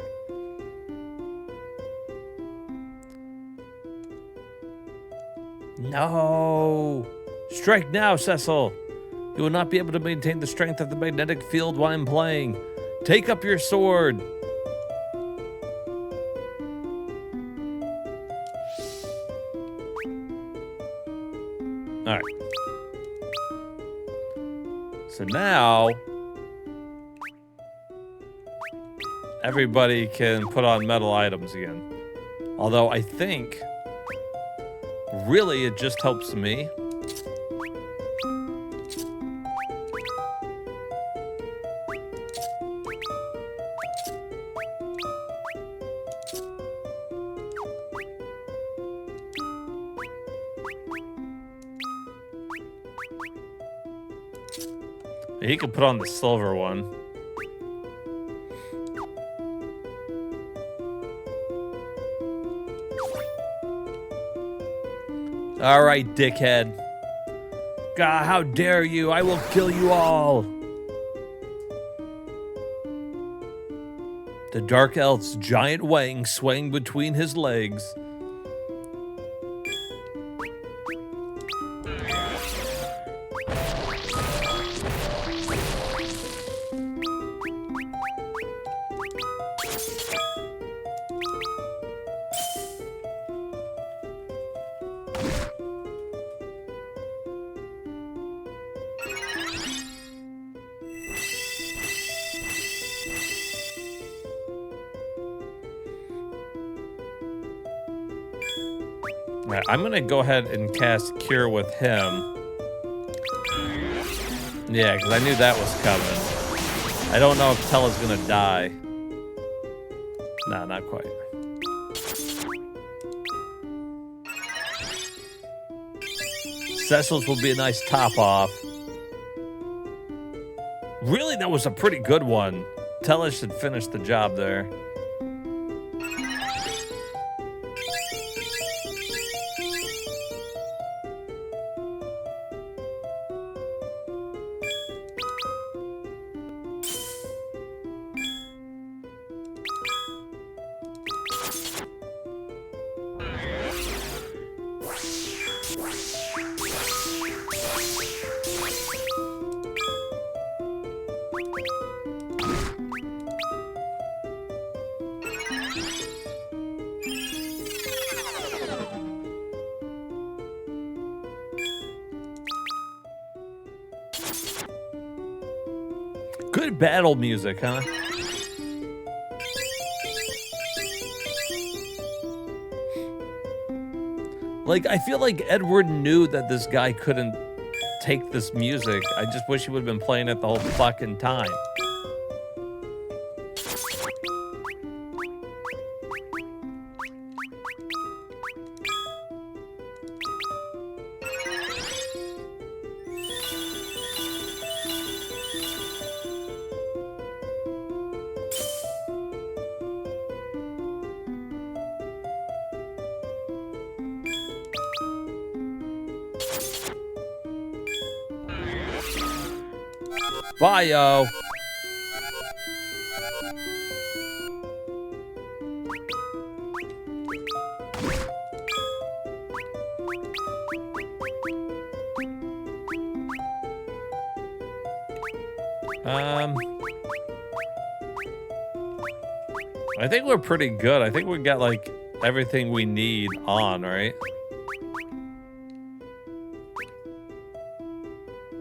No. Strike now, Cecil. You will not be able to maintain the strength of the magnetic field while I'm playing. Take up your sword. All right. So now everybody can put on metal items again. Although I think really it just helps me. He could put on the silver one. All right, dickhead. God, how dare you? I will kill you all. The Dark Elf's giant wang swaying between his legs. Right, I'm gonna go ahead and cast Cure with him. Yeah, because I knew that was coming. I don't know if Tella's gonna die. Nah, not quite. Cecil's will be a nice top off. Really, that was a pretty good one. Tella should finish the job there. Good battle music, huh? Like, I feel like Edward knew that this guy couldn't take this music. I just wish he would have been playing it the whole fucking time. Bio. I think we're pretty good. I think we got like everything we need on, right?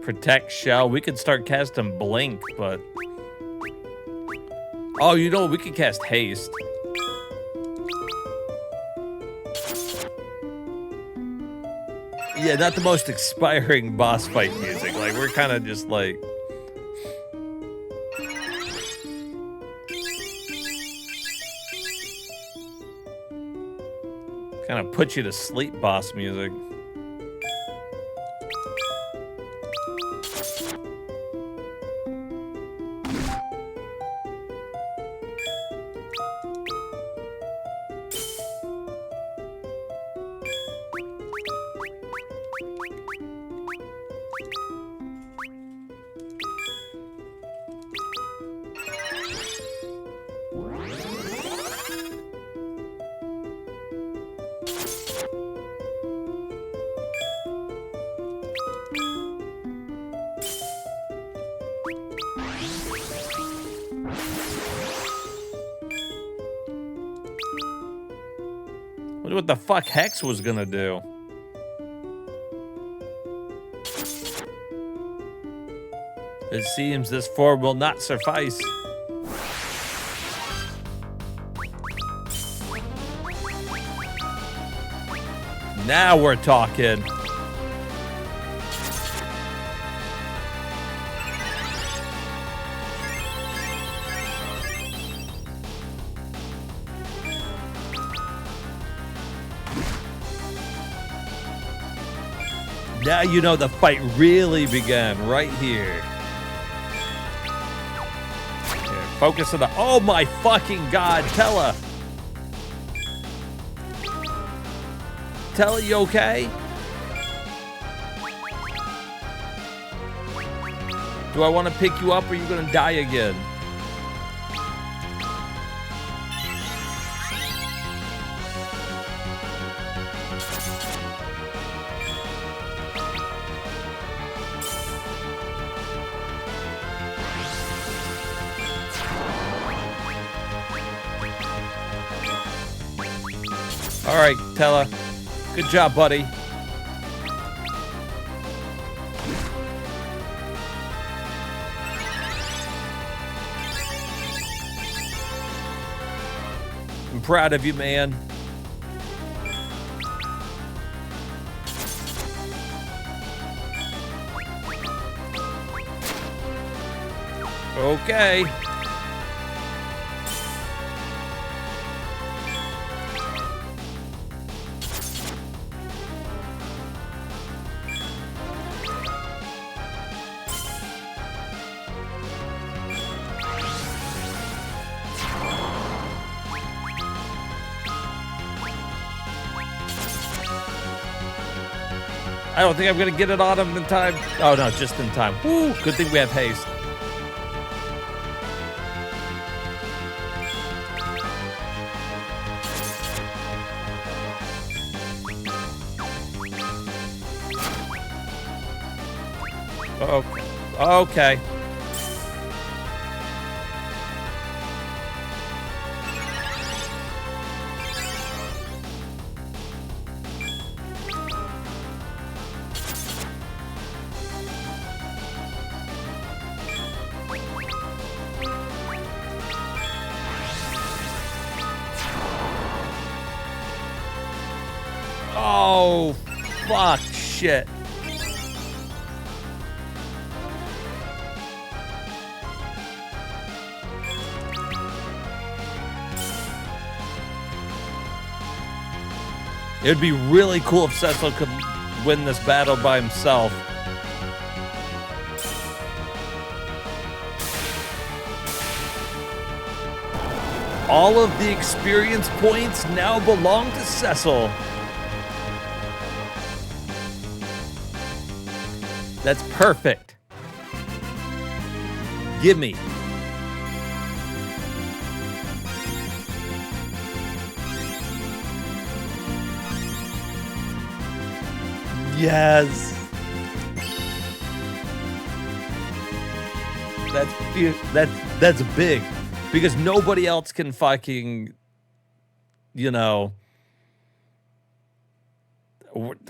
Protect shell. We could start casting blink, but oh, you know, we could cast haste. Yeah, not the most inspiring boss fight music. Like, we're kind of just like kind of put you to sleep boss music. Wonder what the fuck Hex was gonna do. It seems this form will not suffice. Now we're talking. Now you know the fight really began right here. Here, focus on the. Oh my fucking god, Tella! Tella, you okay? Do I want to pick you up or are you gonna die again? All right, Tella. Good job, buddy. I'm proud of you, man. Okay. I don't think I'm gonna get it on him in time. Oh no, just in time. Woo! Good thing we have haste. Okay. Okay. Oh, fuck, shit. It'd be really cool if Cecil could win this battle by himself. All of the experience points now belong to Cecil. That's perfect. Gimme. Yes. That's big. Because nobody else can fucking, you know,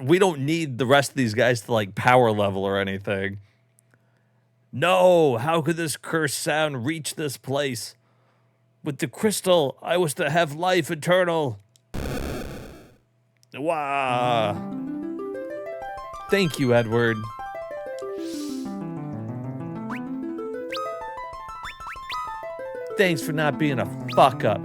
we don't need the rest of these guys to like power level or anything. No, how could this cursed sound reach this place? With the crystal, I was to have life eternal. Wow. Thank you, Edward. Thanks for not being a fuck up.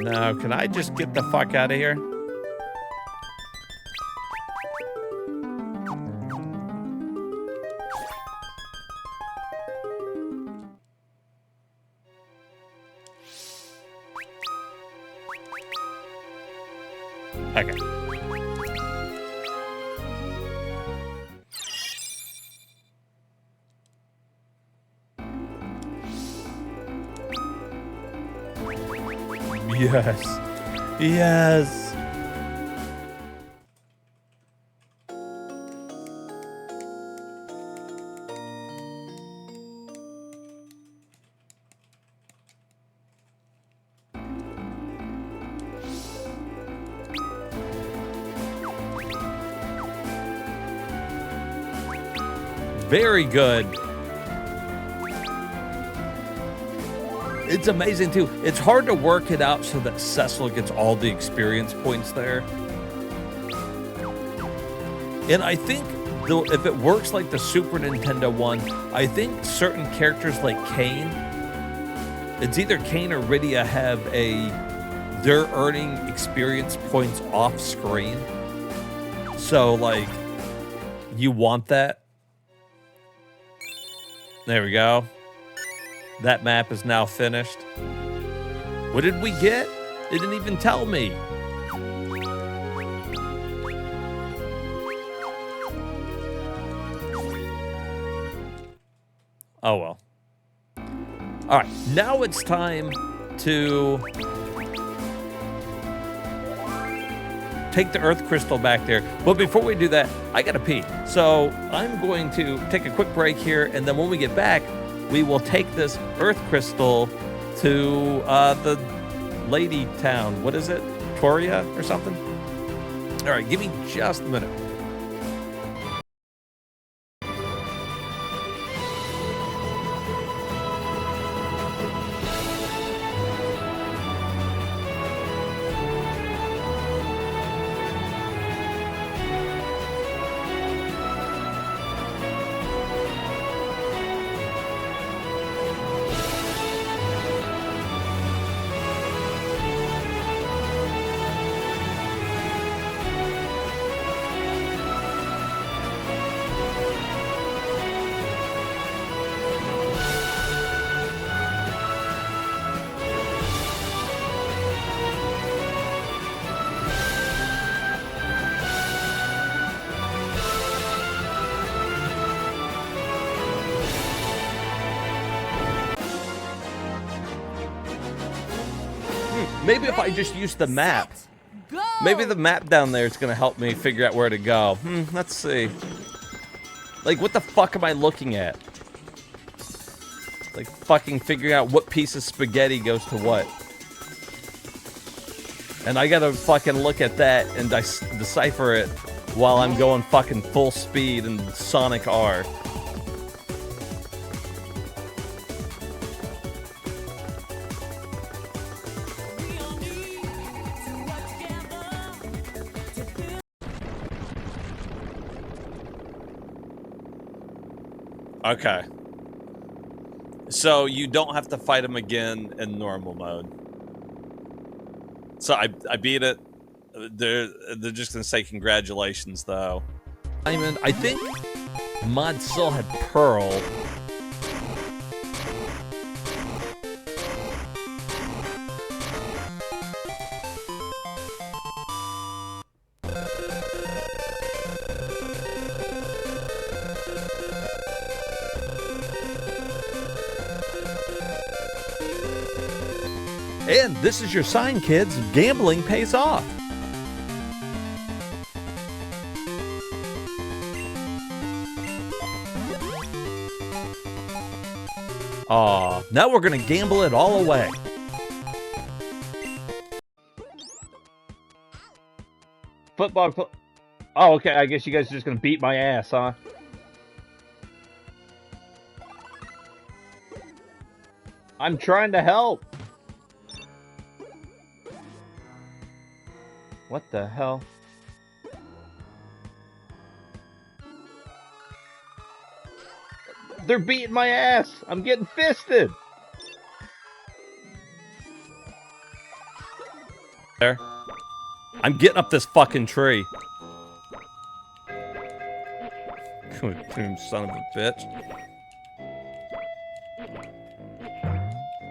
Now, can I just get the fuck out of here? Okay. Yes. Yes. Very good. It's amazing too. It's hard to work it out so that Cecil gets all the experience points there. And I think though, if it works like the Super Nintendo one, I think certain characters like Kane, it's either Kane or Rydia have they're earning experience points off screen. So like, you want that. There we go. That map is now finished. What did we get? It didn't even tell me. Oh well. All right, now it's time to take the Earth Crystal back there. But before we do that, I gotta pee. So I'm going to take a quick break here, and then when we get back, we will take this Earth Crystal to the lady town. What is it? Toria or something? All right, give me just a minute. Maybe if I just use the map. Maybe the map down there is going to help me figure out where to go. Let's see. Like, what the fuck am I looking at? Like, fucking figuring out what piece of spaghetti goes to what. And I gotta fucking look at that and decipher it while I'm going fucking full speed in Sonic R. Okay. So you don't have to fight him again in normal mode. So I beat it. They're just gonna say congratulations though. I think Mod still had Pearl. And this is your sign, kids. Gambling pays off. Aw, now we're gonna gamble it all away. Football. Oh, okay. I guess you guys are just gonna beat my ass, huh? I'm trying to help. What the hell? They're beating my ass. I'm getting fisted. There. I'm getting up this fucking tree. Son of a bitch.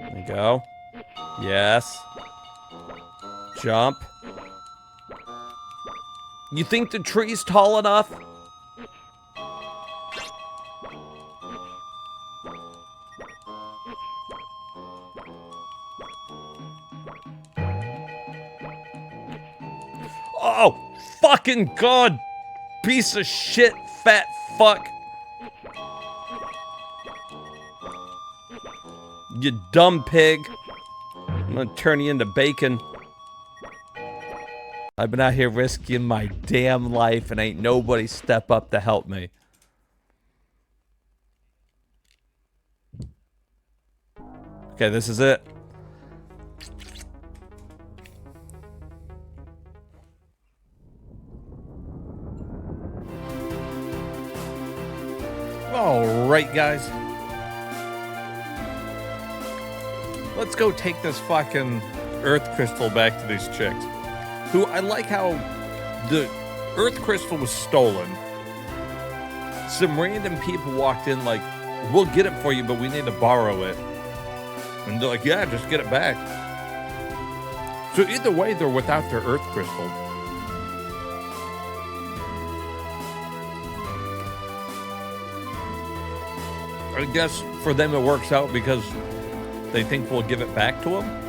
There you go. Yes. Jump. You think the tree's tall enough? Oh, fucking God. Piece of shit, fat fuck. You dumb pig. I'm gonna turn you into bacon. I've been out here risking my damn life and ain't nobody step up to help me. Okay, this is it. All right, guys. Let's go take this fucking earth crystal back to these chicks. Who, I like how the earth crystal was stolen. Some random people walked in like, we'll get it for you, but we need to borrow it. And they're like, yeah, just get it back. So either way, they're without their earth crystal. I guess for them it works out because they think we'll give it back to them.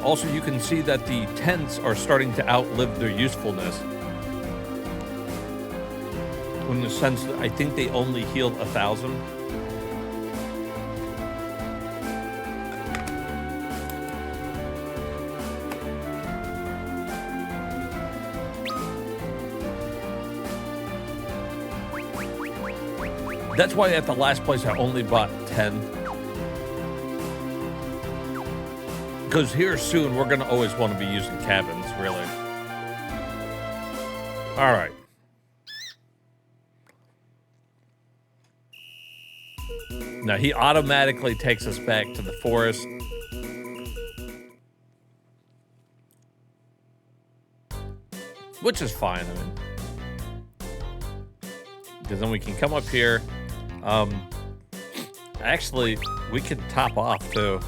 Also, you can see that the tents are starting to outlive their usefulness. In the sense that I think they only healed 1,000. That's why at the last place I only bought 10. Because here soon we're going to always want to be using cabins, really. Alright. Now he automatically takes us back to the forest. Which is fine, I mean. Because then we can come up here. Actually, we could top off too.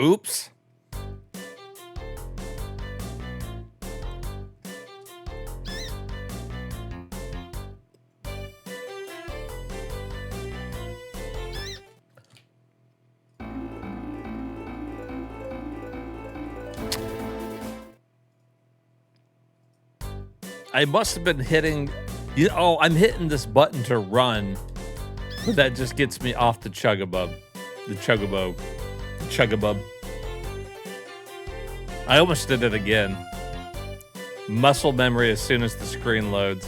Oops. I must have been hitting... I'm hitting this button to run. But that just gets me off the Chugabub. The Chugabub. I almost did it again. Muscle memory as soon as the screen loads.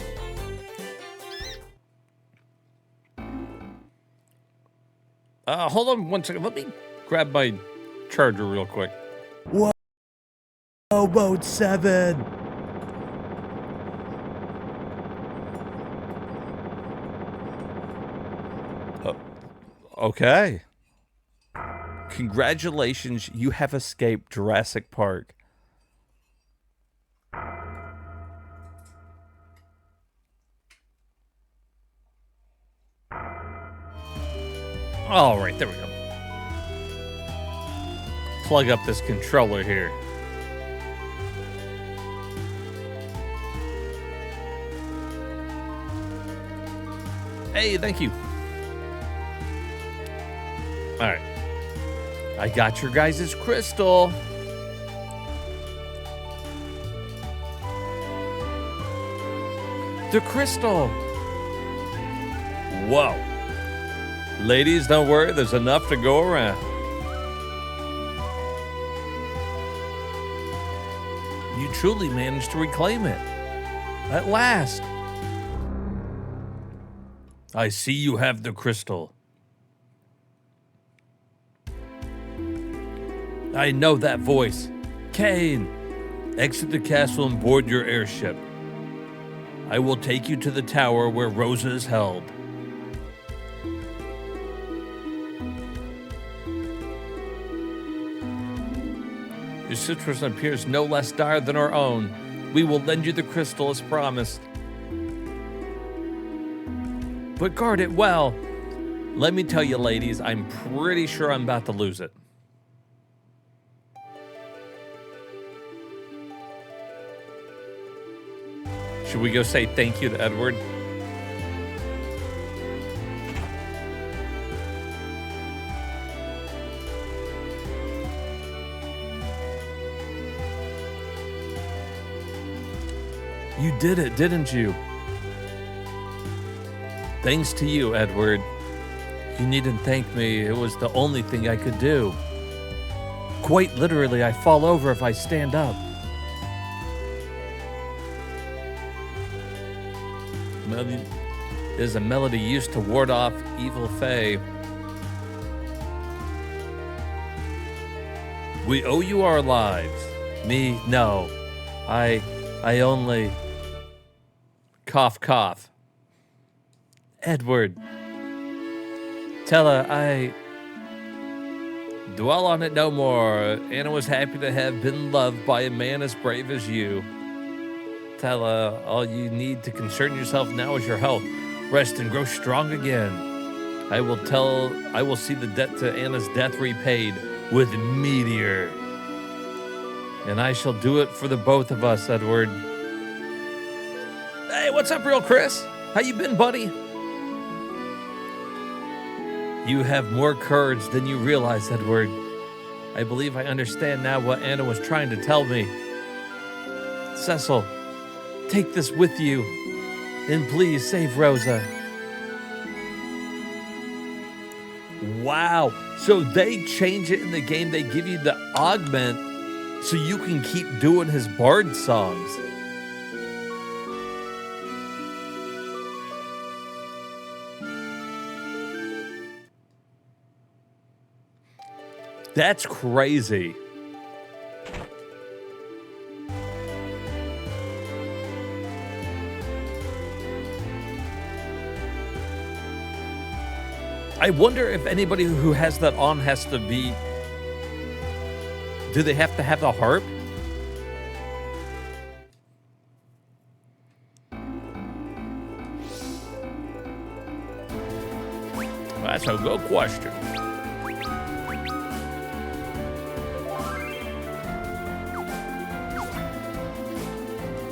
Hold on 1 second. Let me grab my charger real quick. Whoa, mode 7. Okay. Congratulations, you have escaped Jurassic Park. All right, there we go. Plug up this controller here. Hey, thank you. All right. I got your guys' crystal. The crystal. Whoa. Ladies, don't worry. There's enough to go around. You truly managed to reclaim it. At last. I see you have the crystal. I know that voice. Kane, exit the castle and board your airship. I will take you to the tower where Rosa is held. Your situation appears no less dire than our own. We will lend you the crystal as promised. But guard it well. Let me tell you, ladies, I'm pretty sure I'm about to lose it. Should we go say thank you to Edward? You did it, didn't you? Thanks to you, Edward. You needn't thank me. It was the only thing I could do. Quite literally, I fall over if I stand up. Melody is a melody used to ward off evil fae. We owe you our lives. Me, no. I only... Cough, cough. Edward. Tella, I... Dwell on it no more. Anna was happy to have been loved by a man as brave as you. Tella, all you need to concern yourself now is your health. Rest and grow strong again. I will see the debt to Anna's death repaid with Meteor. And I shall do it for the both of us, Edward. Hey, what's up, real Chris? How you been, buddy? You have more courage than you realize, Edward. I believe I understand now what Anna was trying to tell me. Cecil, take this with you, and please save Rosa. Wow, so they change it in the game. They give you the augment so you can keep doing his bard songs. That's crazy. I wonder if anybody who has that on has to be... Do they have to have the harp? That's a good question.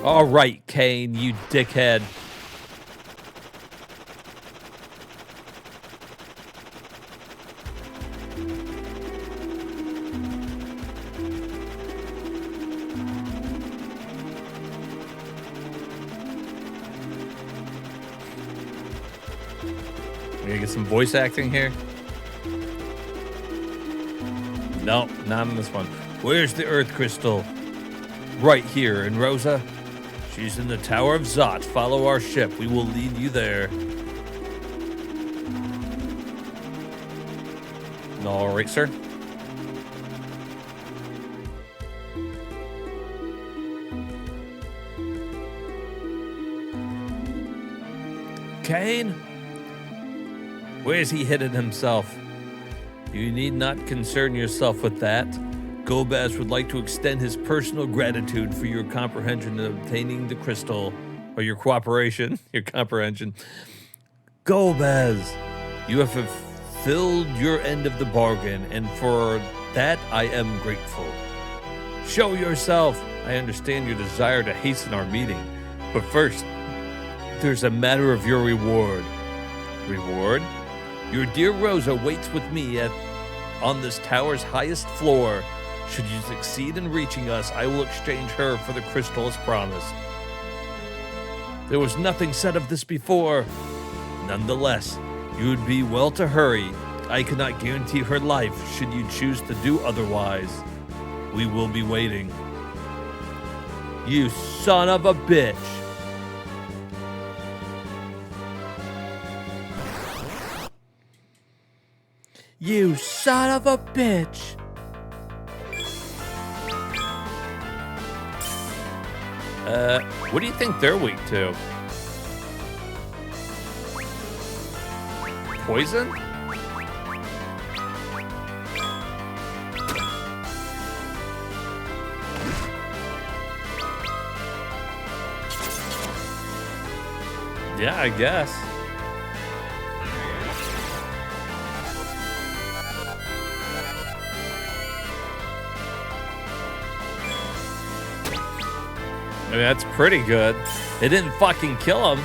All right, Kane, you dickhead. I get some voice acting here? No, not in this one. Where's the Earth Crystal? Right here. And Rosa? She's in the Tower of Zot. Follow our ship. We will lead you there. All right, sir. Kane? Where's he hidden himself? You need not concern yourself with that. Gobaz would like to extend his personal gratitude for your comprehension in obtaining the crystal, or your cooperation, your comprehension. Gobaz, you have fulfilled your end of the bargain, and for that I am grateful. Show yourself. I understand your desire to hasten our meeting, but first, there's a matter of your reward. Reward? Your dear Rosa waits with me on this tower's highest floor. Should you succeed in reaching us, I will exchange her for the crystal as promised. There was nothing said of this before. Nonetheless, you would be well to hurry. I cannot guarantee her life should you choose to do otherwise. We will be waiting. You son of a bitch. You son of a bitch. What do you think they're weak to? Poison? Yeah, I guess. I mean, that's pretty good. It didn't fucking kill him.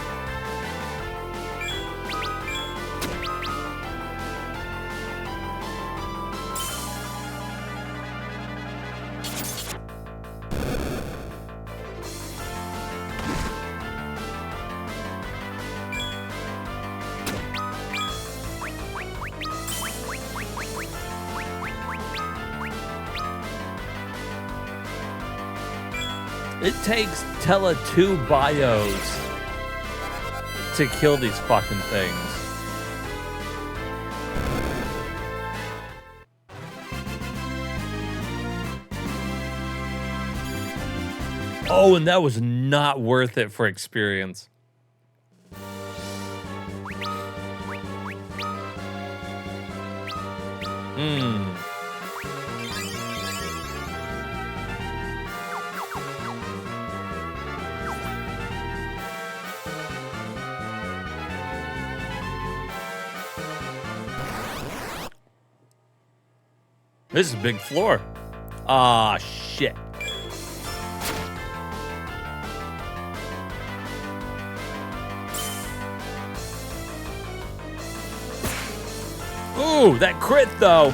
It takes Tele 2 bios to kill these fucking things. Oh, and that was not worth it for experience. This is a big floor. Ah, shit. Ooh, that crit, though.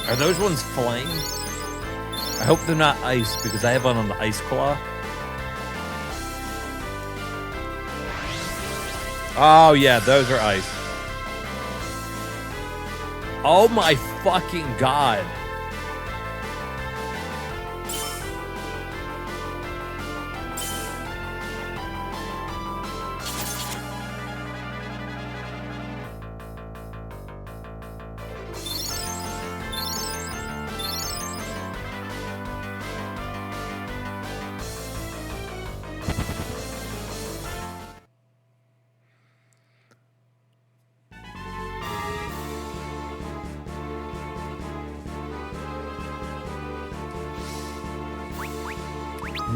Are those ones flame? I hope they're not ice, because I have one on the ice claw. Oh, yeah, those are ice. Oh, my fucking God.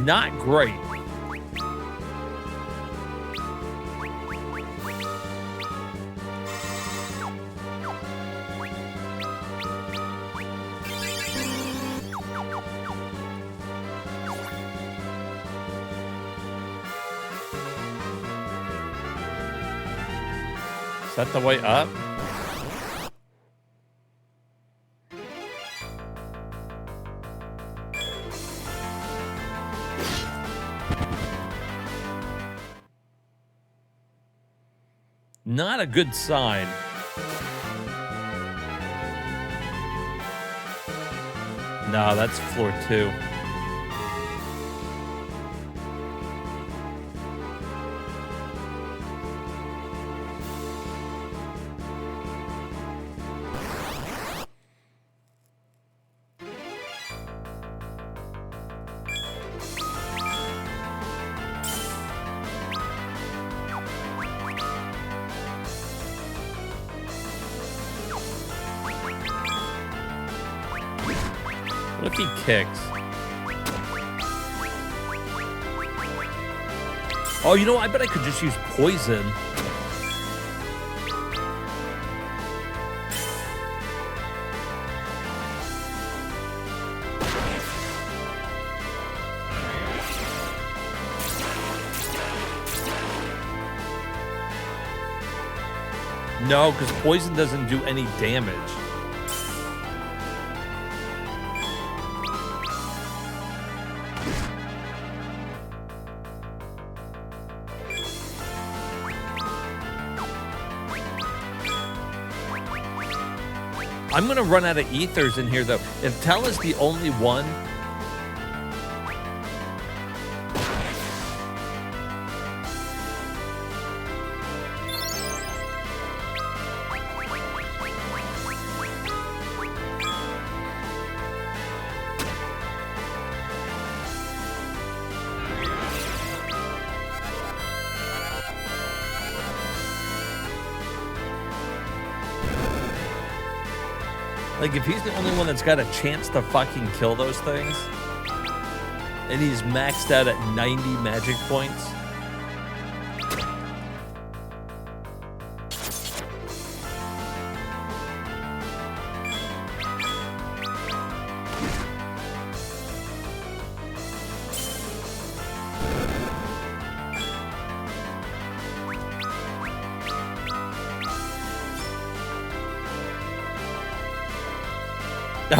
Not great. Is that the way up? Not a good sign. No, that's floor 2. What if he kicks? Oh, you know what? I bet I could just use poison. No, because poison doesn't do any damage. I'm gonna run out of ethers in here, though. If Tell is the only one... Like, if he's the only one that's got a chance to fucking kill those things, and he's maxed out at 90 magic points.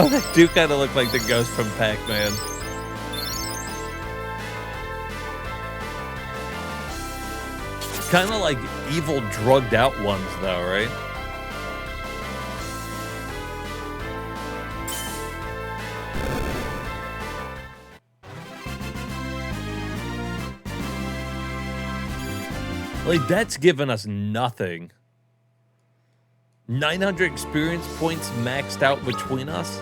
Oh, that do kind of look like the ghost from Pac-Man. Kind of like evil drugged out ones, though, right? Like, that's given us nothing. 900 experience points maxed out between us?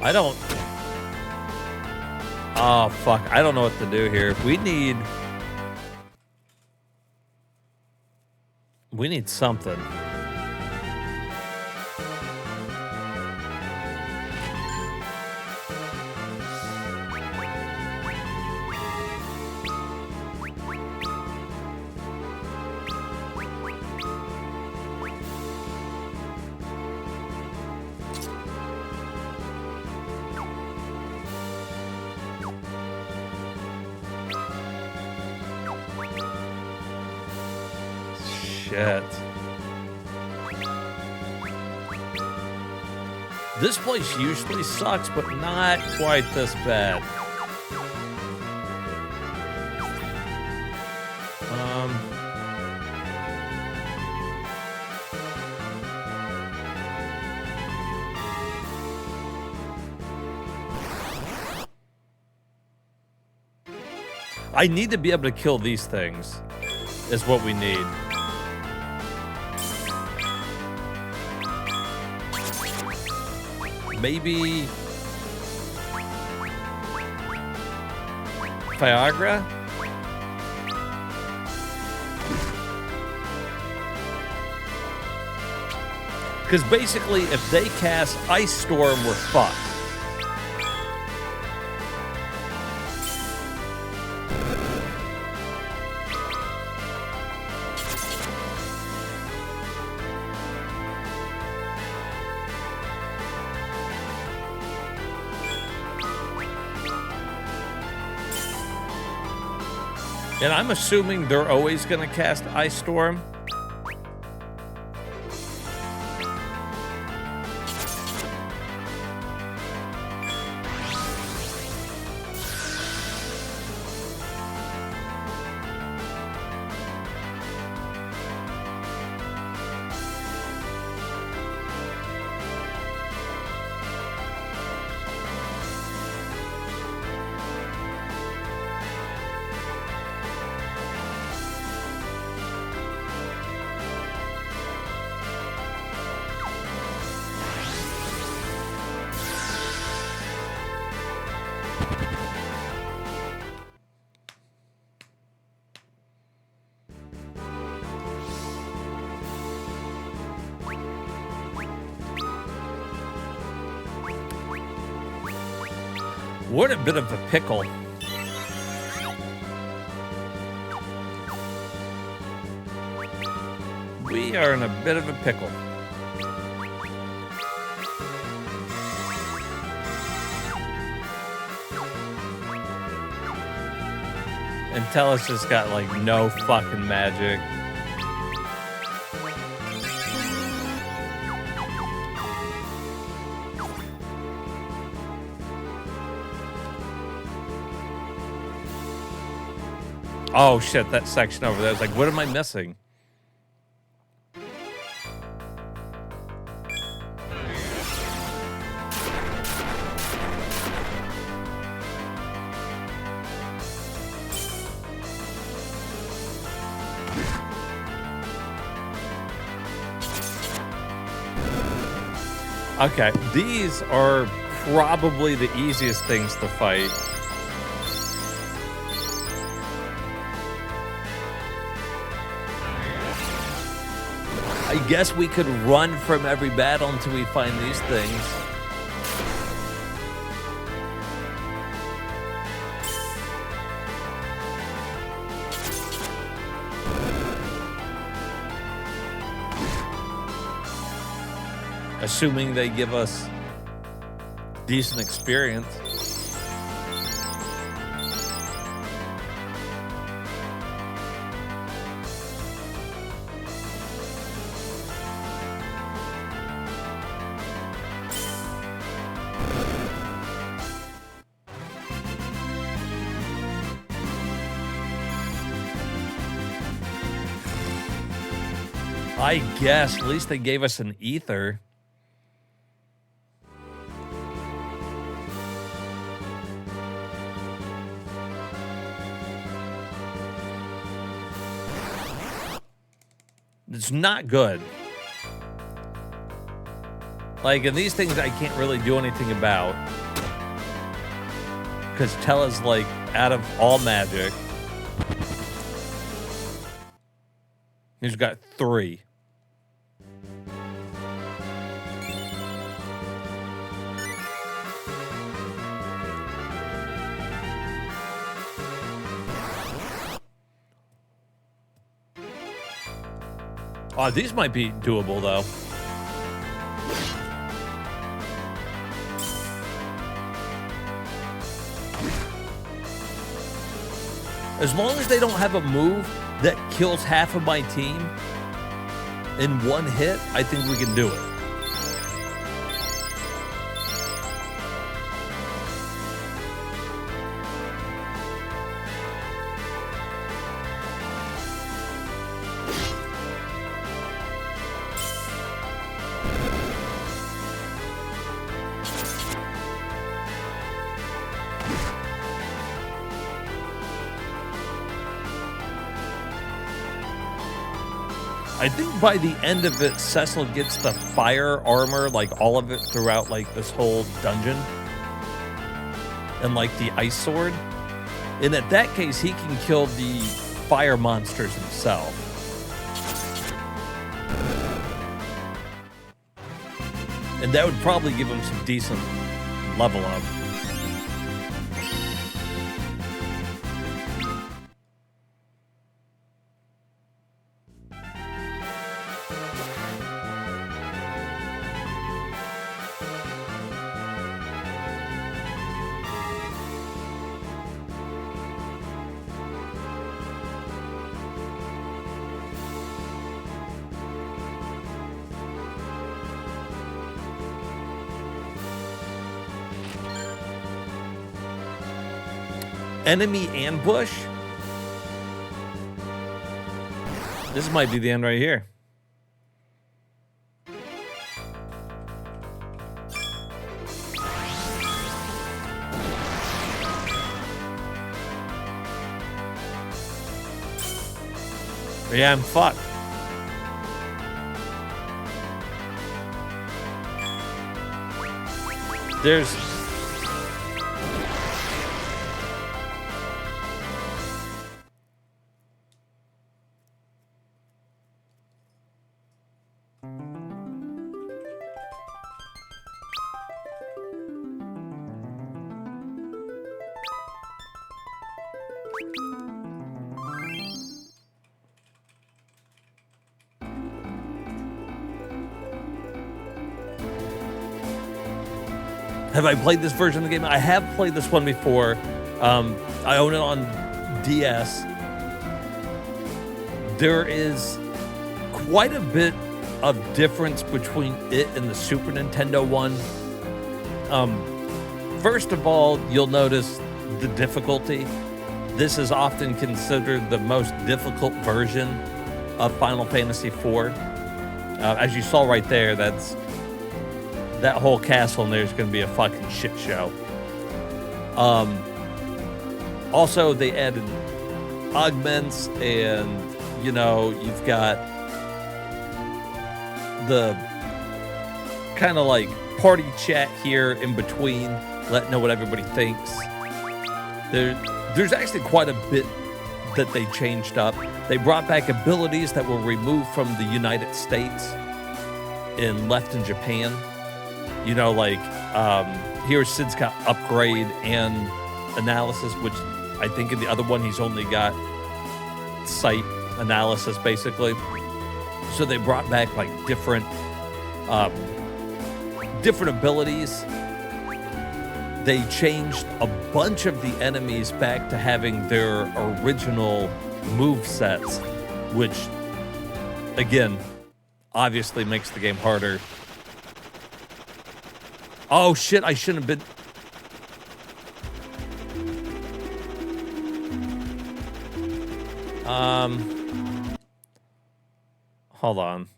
I don't... Oh, fuck. I don't know what to do here. We need something. Shit. This place usually sucks, but not quite this bad. I need to be able to kill these things, is what we need. Maybe Viagra? Because basically, if they cast Ice Storm, we're fucked. And I'm assuming they're always going to cast Ice Storm. What a bit of a pickle. We are in a bit of a pickle. And Tellus just got like no fucking magic. Oh shit, that section over there. I was like, what am I missing? Okay, these are probably the easiest things to fight. I guess we could run from every battle until we find these things. Assuming they give us decent experience. I guess at least they gave us an ether. It's not good. Like, and these things I can't really do anything about. Because Tella's, like, out of all magic. He's got 3. Oh, these might be doable, though. As long as they don't have a move that kills half of my team in one hit, I think we can do it. I think by the end of it, Cecil gets the fire armor, like all of it throughout like this whole dungeon. And like the ice sword. And at that case, he can kill the fire monsters himself. And that would probably give him some decent level up. Enemy ambush? This might be the end right here. Yeah, I'm fucked. There's... Have I played this version of the game? I have played this one before. I own it on DS. There is quite a bit of difference between it and the Super Nintendo one. First of all, you'll notice the difficulty. This is often considered the most difficult version of Final Fantasy IV. As you saw right there, that whole castle in there is going to be a fucking shit show. Also, they added augments, and, you know, you've got the kind of like party chat here in between, letting know what everybody thinks. There's actually quite a bit that they changed up. They brought back abilities that were removed from the United States and left in Japan. You know, like, here Sid's got upgrade and analysis, which I think in the other one he's only got sight analysis, basically. So they brought back, like, different abilities. They changed a bunch of the enemies back to having their original move sets, which, again, obviously makes the game harder. Oh, shit, I shouldn't have been... Hold on.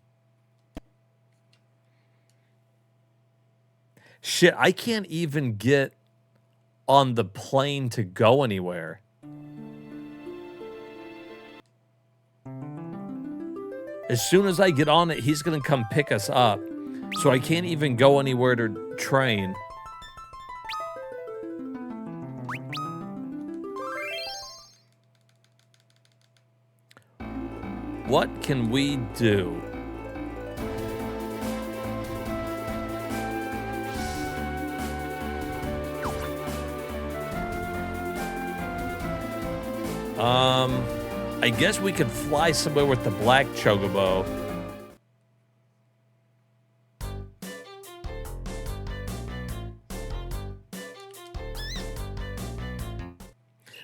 Shit, I can't even get on the plane to go anywhere. As soon as I get on it, he's gonna come pick us up. So I can't even go anywhere to train. What can we do? I guess we could fly somewhere with the black chocobo.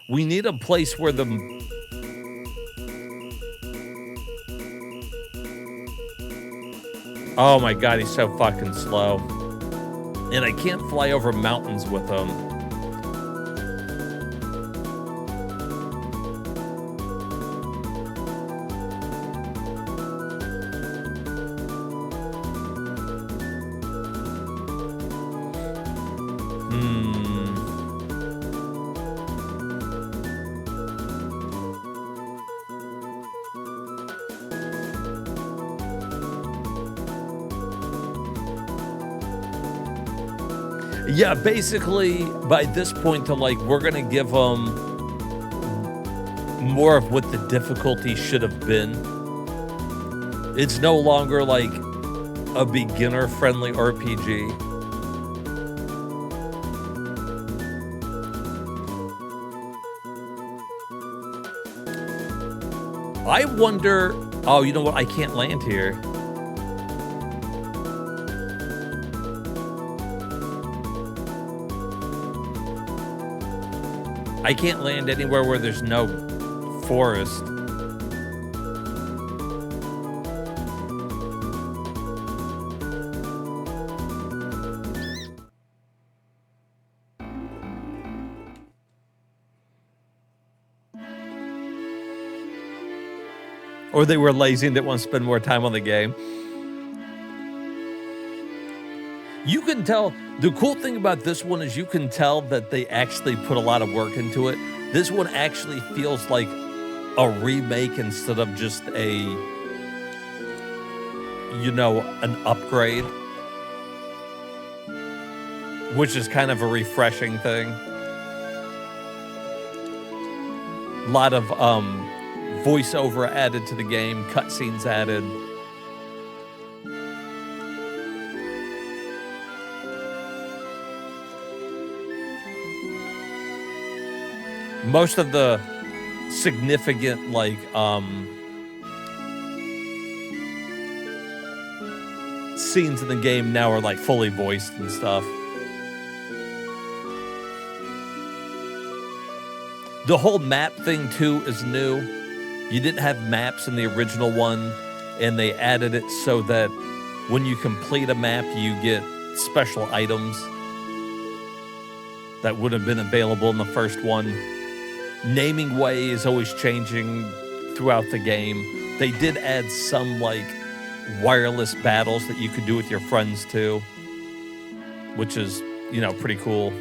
We need a place where the... Oh my god, he's so fucking slow. And I can't fly over mountains with him. Yeah, basically, by this point, we're going to give them more of what the difficulty should have been. It's no longer like a beginner-friendly RPG. I wonder... Oh, you know what? I can't land here. I can't land anywhere where there's no forest. Or they were lazy and didn't want to spend more time on the game. You can tell, the cool thing about this one is you can tell that they actually put a lot of work into it. This one actually feels like a remake instead of just a, you know, an upgrade. Which is kind of a refreshing thing. A lot of voiceover added to the game, cutscenes added. Most of the significant, like, scenes in the game now are, like, fully voiced and stuff. The whole map thing, too, is new. You didn't have maps in the original one, and they added it so that when you complete a map, you get special items that would have been available in the first one. Naming way is always changing throughout the game. They did add some, like, wireless battles that you could do with your friends, too, which is, you know, pretty cool.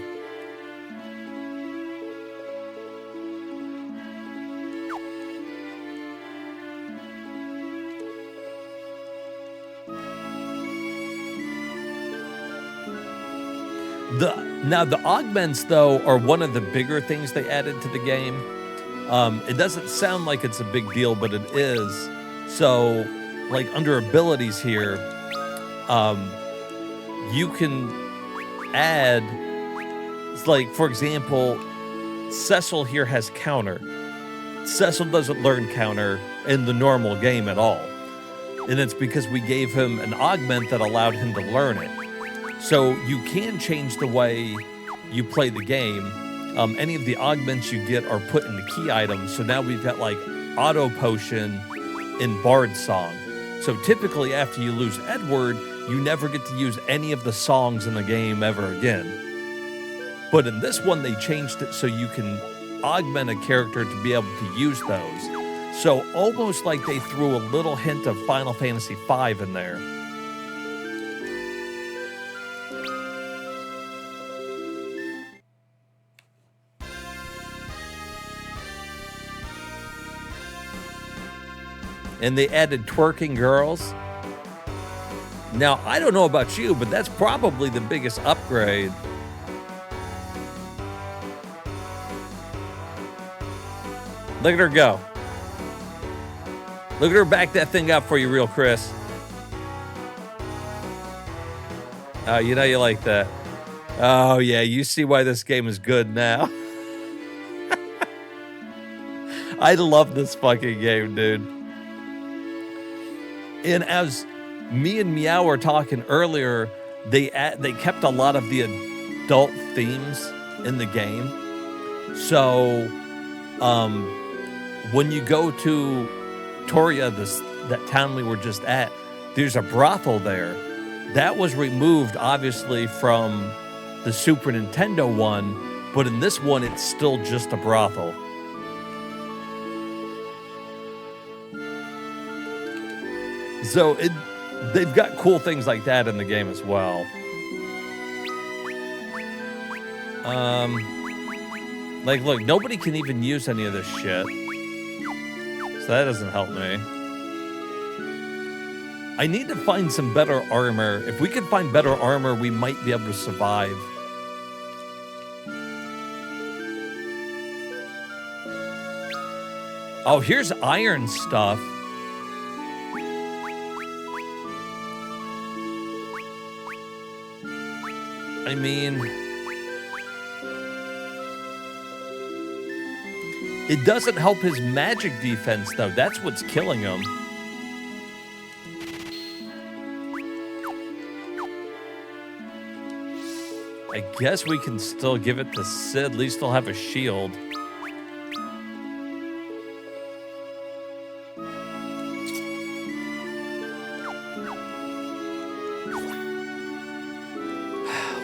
Now, the augments, though, are one of the bigger things they added to the game. It doesn't sound like it's a big deal, but it is. So, like, under abilities here, you can add, like, for example, Cecil here has counter. Cecil doesn't learn counter in the normal game at all. And it's because we gave him an augment that allowed him to learn it. So you can change the way you play the game. Any of the augments you get are put into key items. So now we've got like auto potion in Bard Song. So typically after you lose Edward, you never get to use any of the songs in the game ever again. But in this one, they changed it so you can augment a character to be able to use those. So almost like they threw a little hint of Final Fantasy V in there. And they added twerking girls. Now, I don't know about you, but that's probably the biggest upgrade. Look at her go. Look at her back that thing up for you, real Chris. Oh, you know you like that. Oh, yeah, you see why this game is good now. I love this fucking game, dude. And as me and Meow were talking earlier, they kept a lot of the adult themes in the game. So, when you go to Toria, that town we were just at, there's a brothel there. That was removed, obviously, from the Super Nintendo one, but in this one, it's still just a brothel. So they've got cool things like that in the game as well. Like, look, nobody can even use any of this shit. So that doesn't help me. I need to find some better armor. If we could find better armor, we might be able to survive. Oh, here's iron stuff. I mean, it doesn't help his magic defense, though. That's what's killing him. I guess we can still give it to Sid. At least he'll have a shield.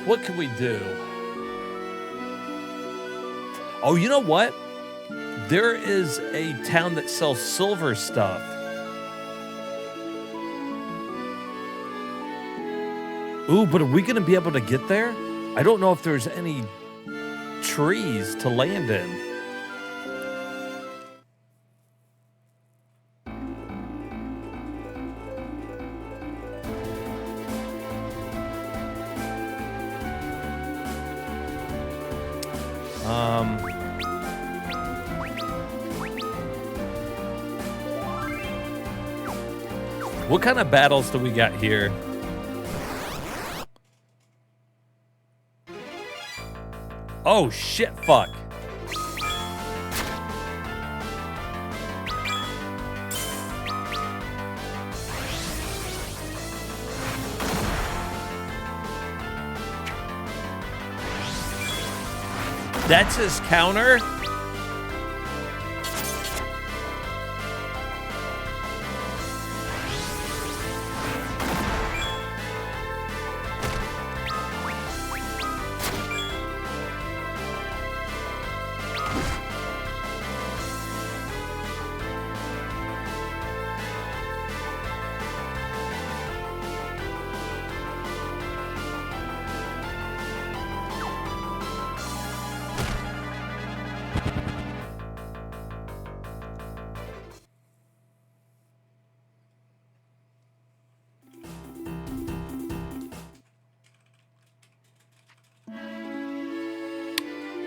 What can we do? Oh, you know what? There is a town that sells silver stuff. Ooh, but are we going to be able to get there? I don't know if there's any trees to land in. What kind of battles do we got here? Oh, shit, fuck. That's his counter?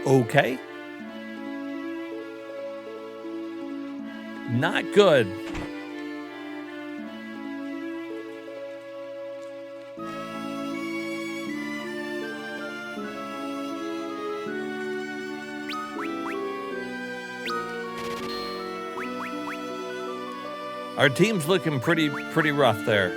Okay. Not good. Our team's looking pretty rough there.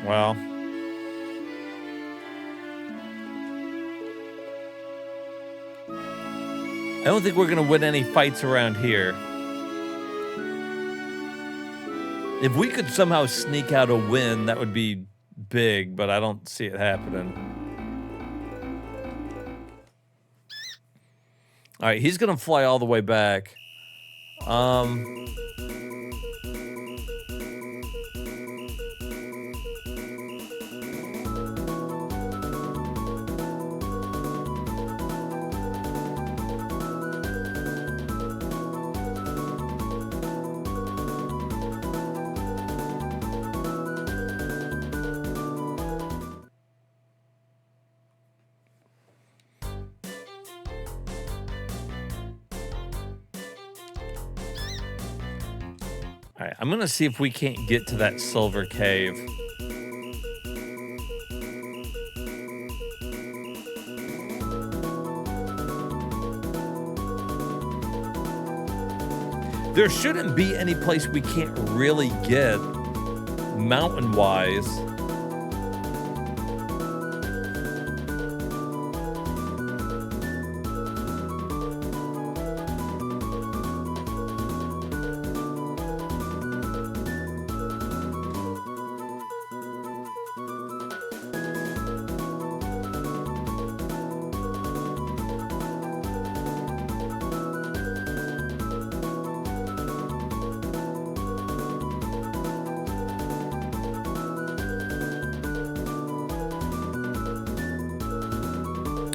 Well, I don't think we're going to win any fights around here. If we could somehow sneak out a win, that would be big, but I don't see it happening. All right, he's going to fly all the way back. All right, I'm going to see if we can't get to that silver cave. There shouldn't be any place we can't really get mountain-wise.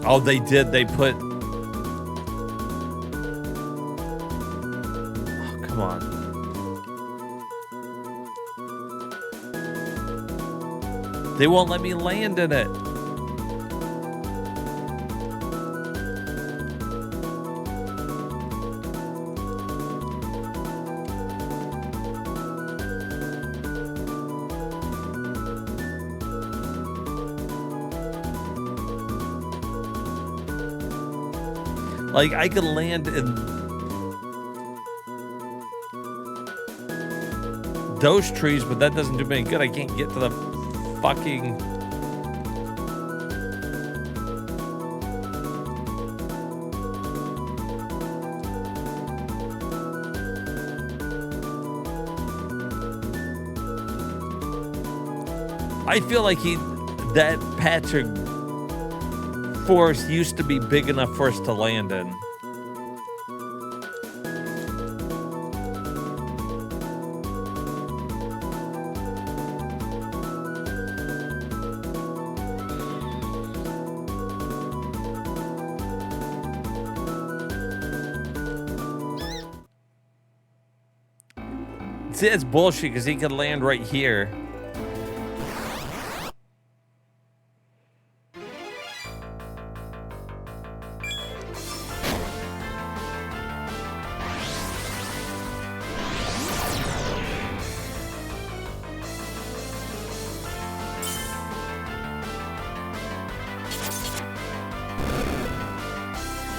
Oh, they did. They put... Oh, come on. They won't let me land in it. Like, I could land in those trees, but that doesn't do me any good. I can't get to the fucking... I feel like that patch of forest used to be big enough for us to land in. See, that's bullshit because he could land right here.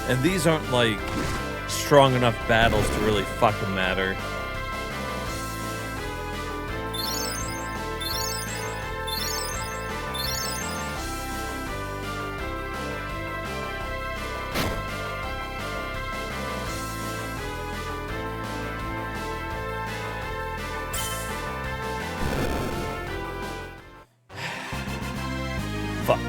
And these aren't like strong enough battles to really fucking matter. Fuck.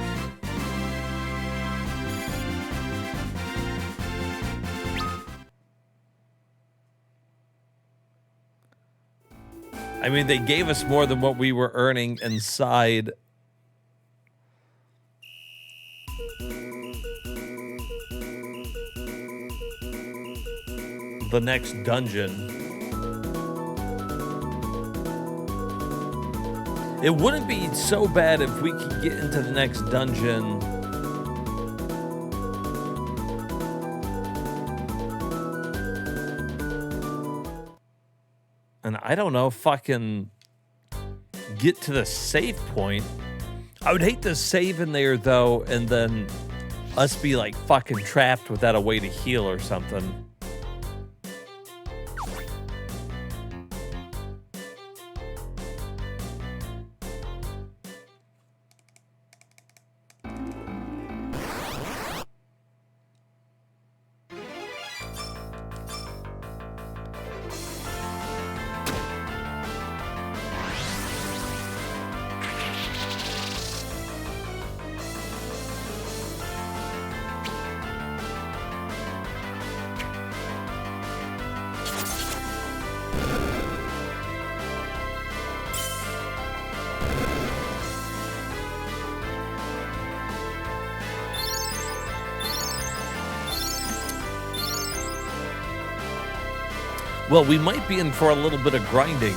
I mean, they gave us more than what we were earning inside the next dungeon. It wouldn't be so bad if we could get into the next dungeon and I don't know, fucking get to the save point. I would hate to save in there though, and then us be like fucking trapped without a way to heal or something. Well, we might be in for a little bit of grinding.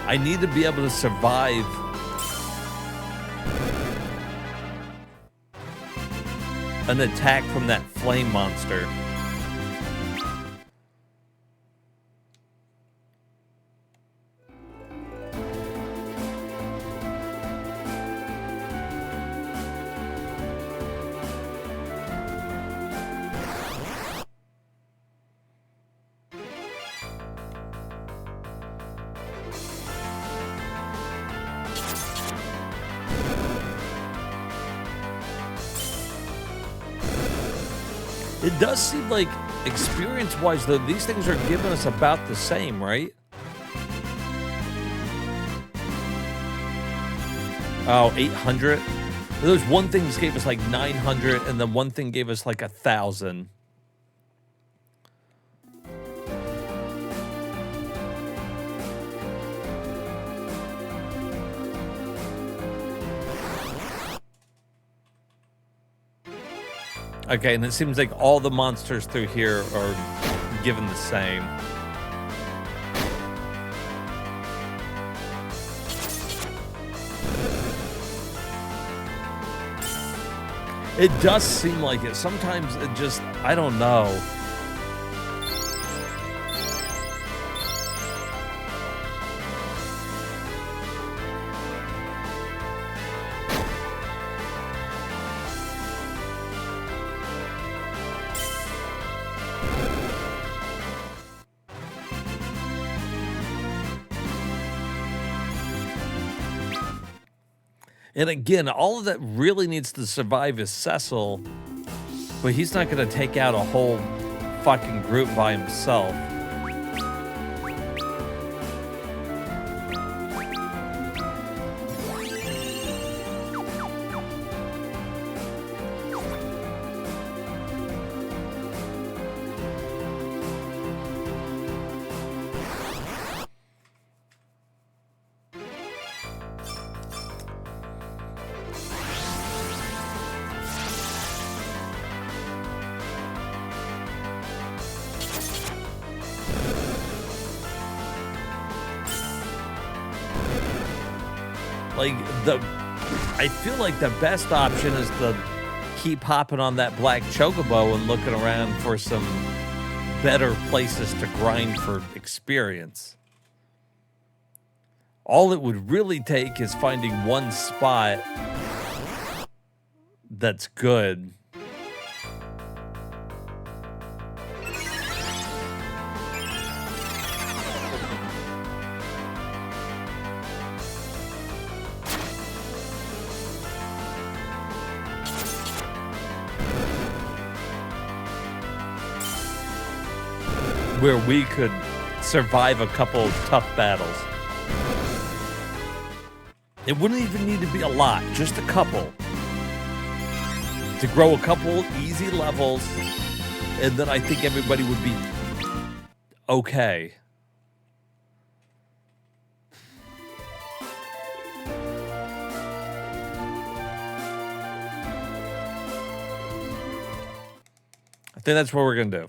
I need to be able to survive an attack from that flame monster. It does seem like, experience-wise, though, these things are giving us about the same, right? Oh, 800? There's one thing that gave us like 900, and then one thing gave us like 1,000. Okay, and it seems like all the monsters through here are given the same. It does seem like it. Sometimes it just, I don't know. And again, all of that really needs to survive is Cecil, but he's not going to take out a whole fucking group by himself. Like, I feel like the best option is to keep hopping on that black chocobo and looking around for some better places to grind for experience. All it would really take is finding one spot that's good. Where we could survive a couple of tough battles. It wouldn't even need to be a lot, just a couple. To grow a couple easy levels, and then I think everybody would be okay. I think that's what we're gonna do.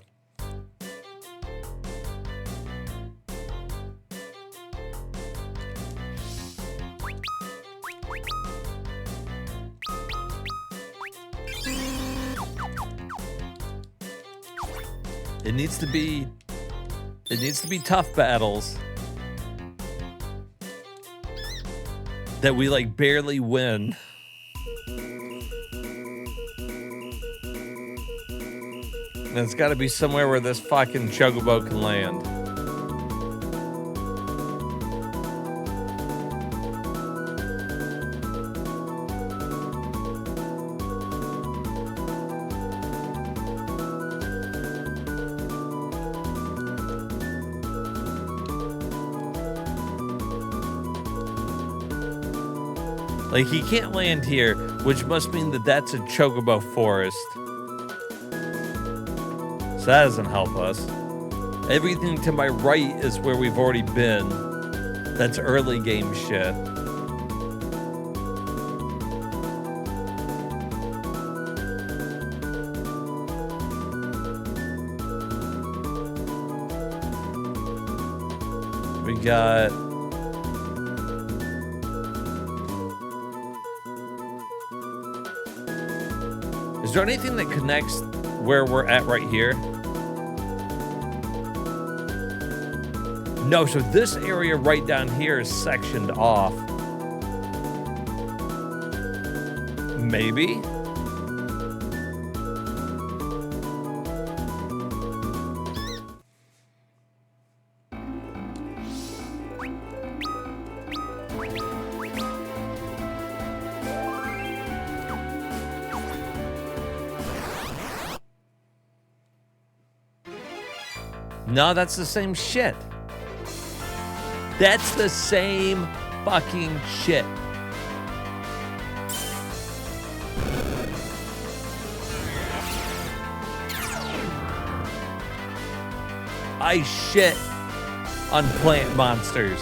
It needs to be tough battles that we like barely win. And it's got to be somewhere where this fucking chocobo can land. Like, he can't land here, which must mean that that's a chocobo forest. So that doesn't help us. Everything to my right is where we've already been. That's early game shit. We got... Is there anything that connects where we're at right here? No, so this area right down here is sectioned off. Maybe? No, that's the same shit. That's the same fucking shit. I shit on plant monsters.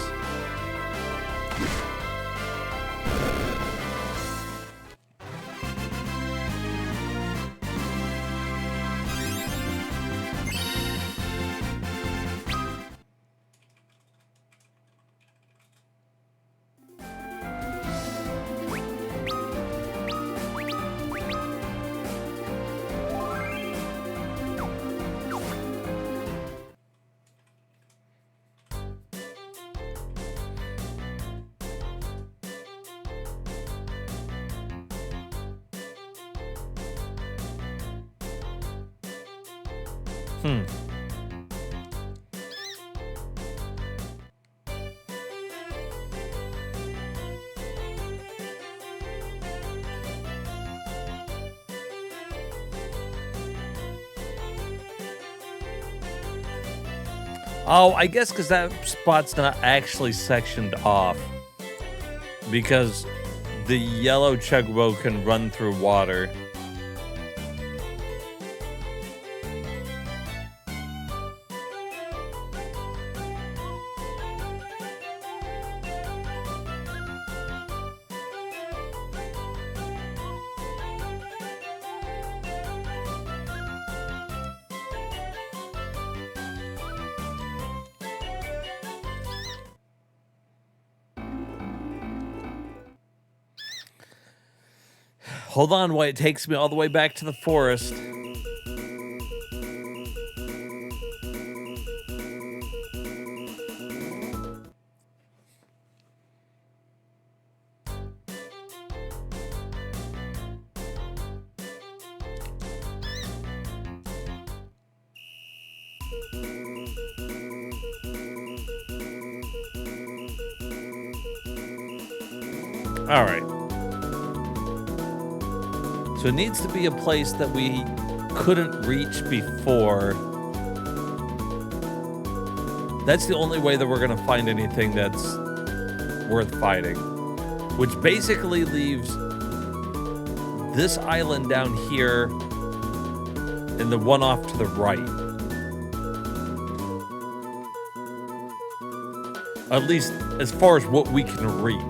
Oh, I guess because that spot's not actually sectioned off. Because the yellow Chocobo can run through water. Hold on while it takes me all the way back to the forest. All right. So it needs to be a place that we couldn't reach before. That's the only way that we're going to find anything that's worth fighting. Which basically leaves this island down here and the one off to the right. At least as far as what we can reach.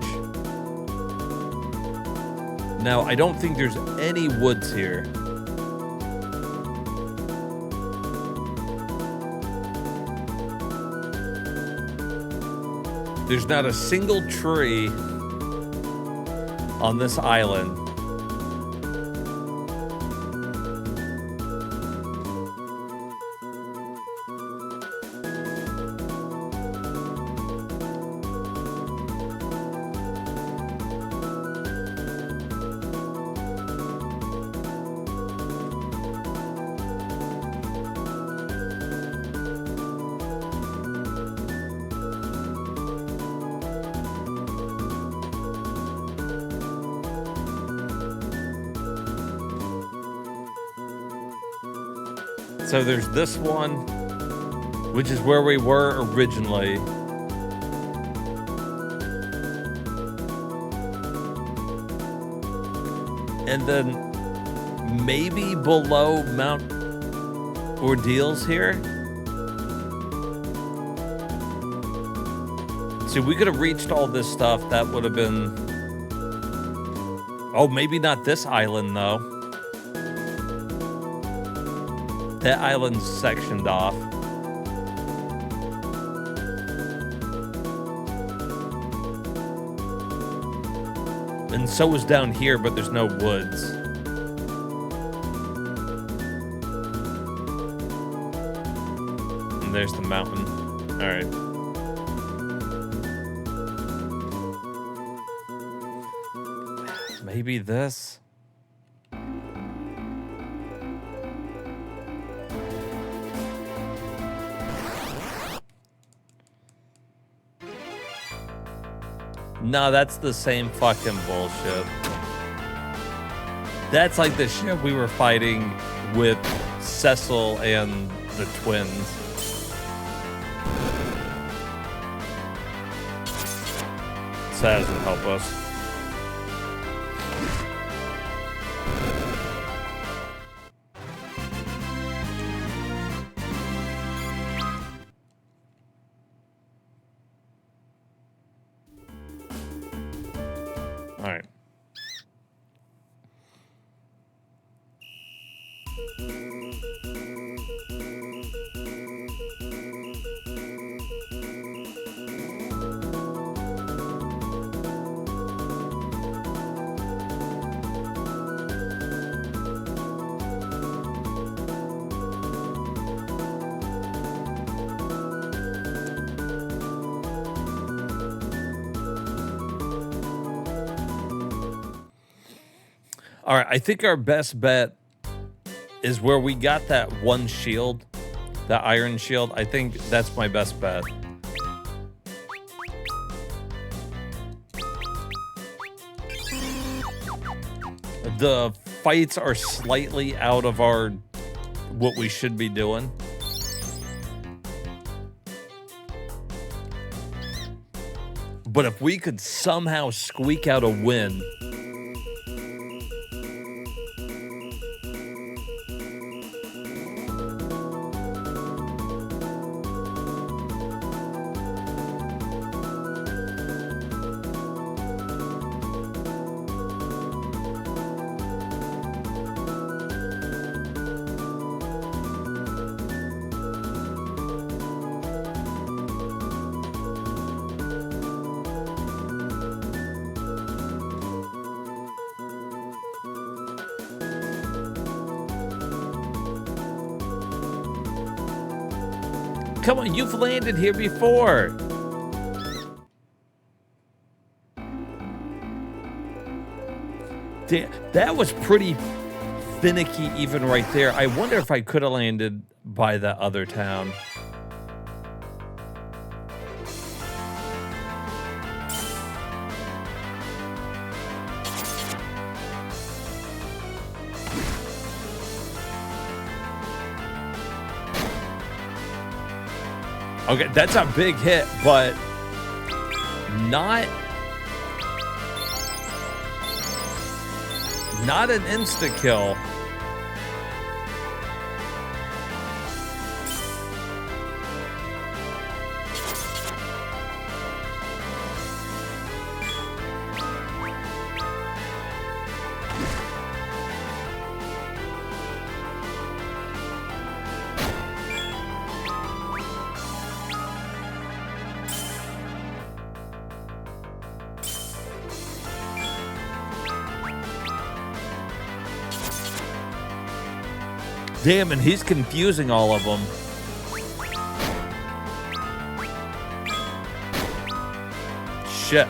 Now, I don't think there's any woods here. There's not a single tree on this island. So there's this one, which is where we were originally. And then maybe below Mount Ordeals here. See, we could have reached all this stuff. That would have been... Oh, maybe not this island, though. That island's sectioned off. And so is down here, but there's no woods. And there's the mountain. All right. Maybe this? No, that's the same fucking bullshit. That's like the shit we were fighting with Cecil and the twins. So that doesn't help us. All right. All right, I think our best bet is where we got that one shield, that iron shield. I think that's my best bet. The fights are slightly out of what we should be doing. But if we could somehow squeak out a win, come on, you've landed here before. Damn, that was pretty finicky even right there. I wonder if I could have landed by the other town. Okay, that's a big hit, but not an insta kill. Damn, and he's confusing all of them. Shit.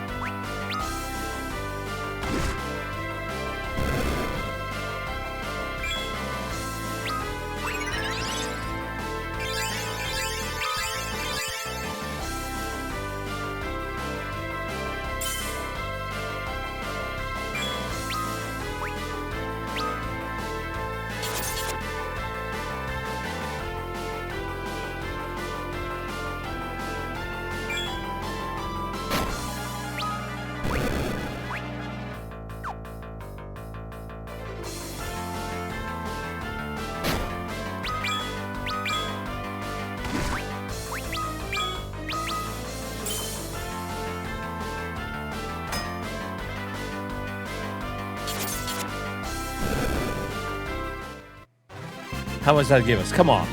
How much did that give us? Come on.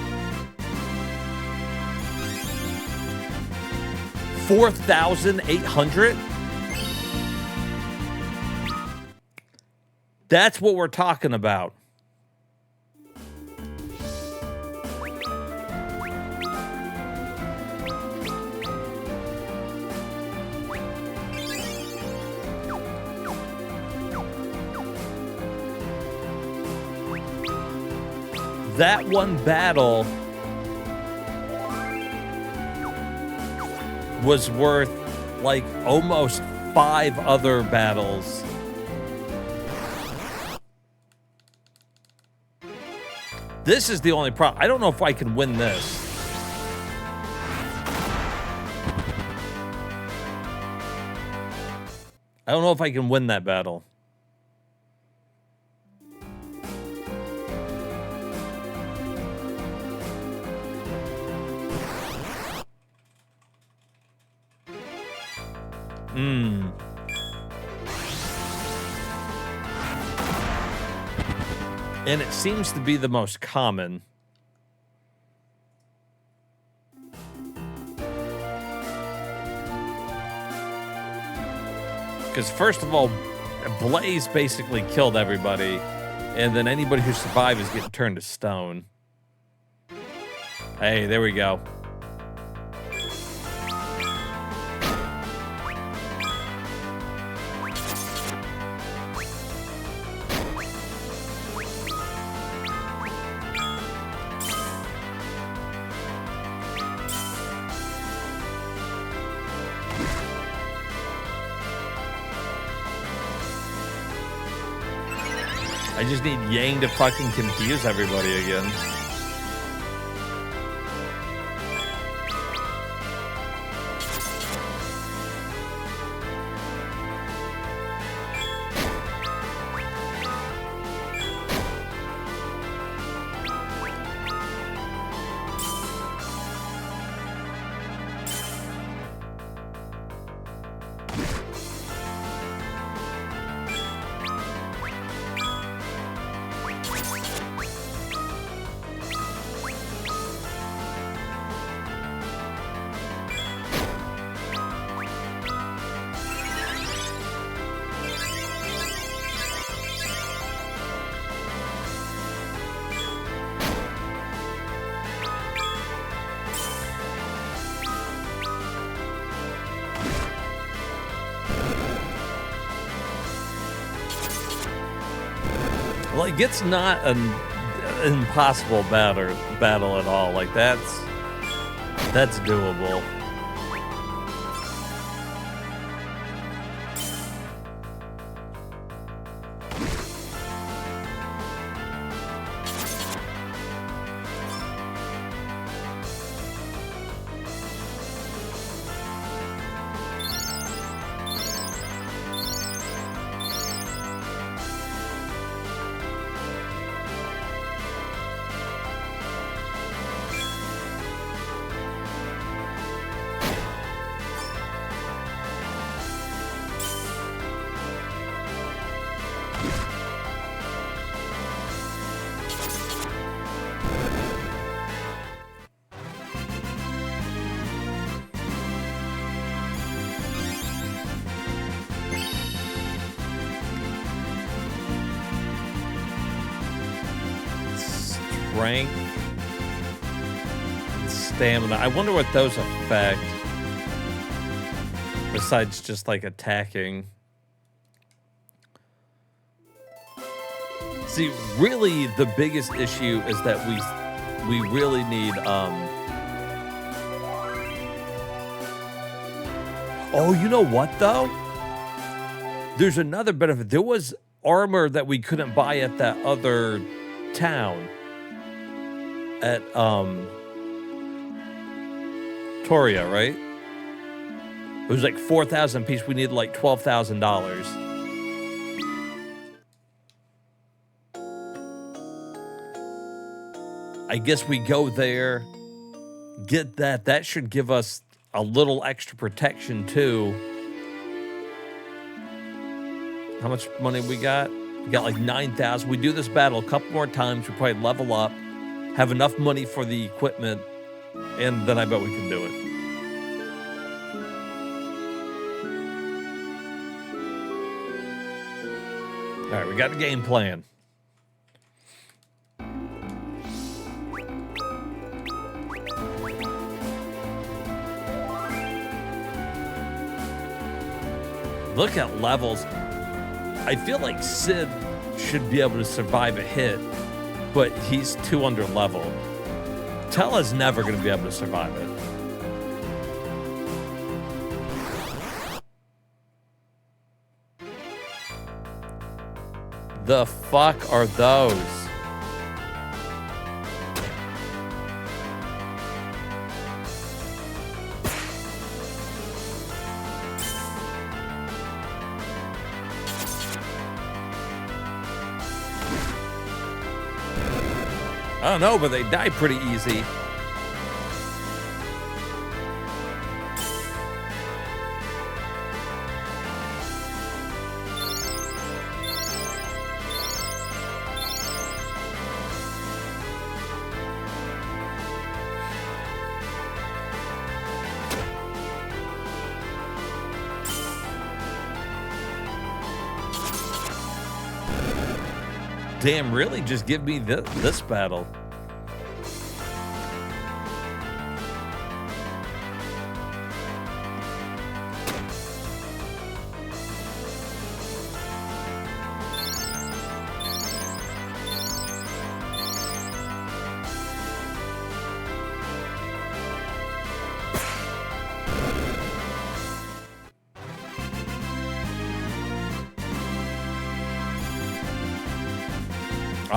4,800? That's what we're talking about. That one battle was worth like almost 5 other battles. This is the only problem. I don't know if I can win this. I don't know if I can win that battle. And it seems to be the most common. Because first of all, Blaze basically killed everybody. And then anybody who survived is getting turned to stone. Hey, there we go. I just need Yang to fucking confuse everybody again. Like, it's not an impossible battle at all. Like, that's doable. Strength and stamina. I wonder what those affect. Besides just like attacking. See, really the biggest issue is that we really need Oh, you know what though? There's another benefit. There was armor that we couldn't buy at that other town. At Toria, right? It was like 4,000 piece. We needed like $12,000. I guess we go there, get that. That should give us a little extra protection too. How much money we got? We got like 9,000. We do this battle a couple more times. We probably level up, have enough money for the equipment, and then I bet we can do it. All right, we got a game plan. Look at levels. I feel like Sid should be able to survive a hit, but he's 2 under level. Tella's never going to be able to survive it. The fuck are those? I don't know, but they die pretty easy. Damn, really? Just give me this battle.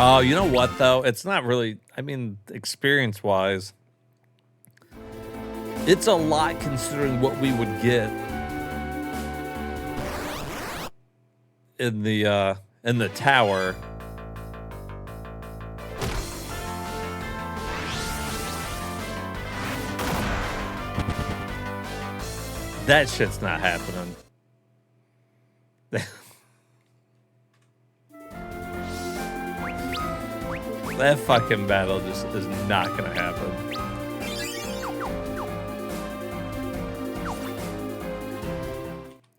Oh, you know what, though? It's not really, I mean, experience-wise, it's a lot considering what we would get in the tower. That shit's not happening. That fucking battle just is not gonna happen.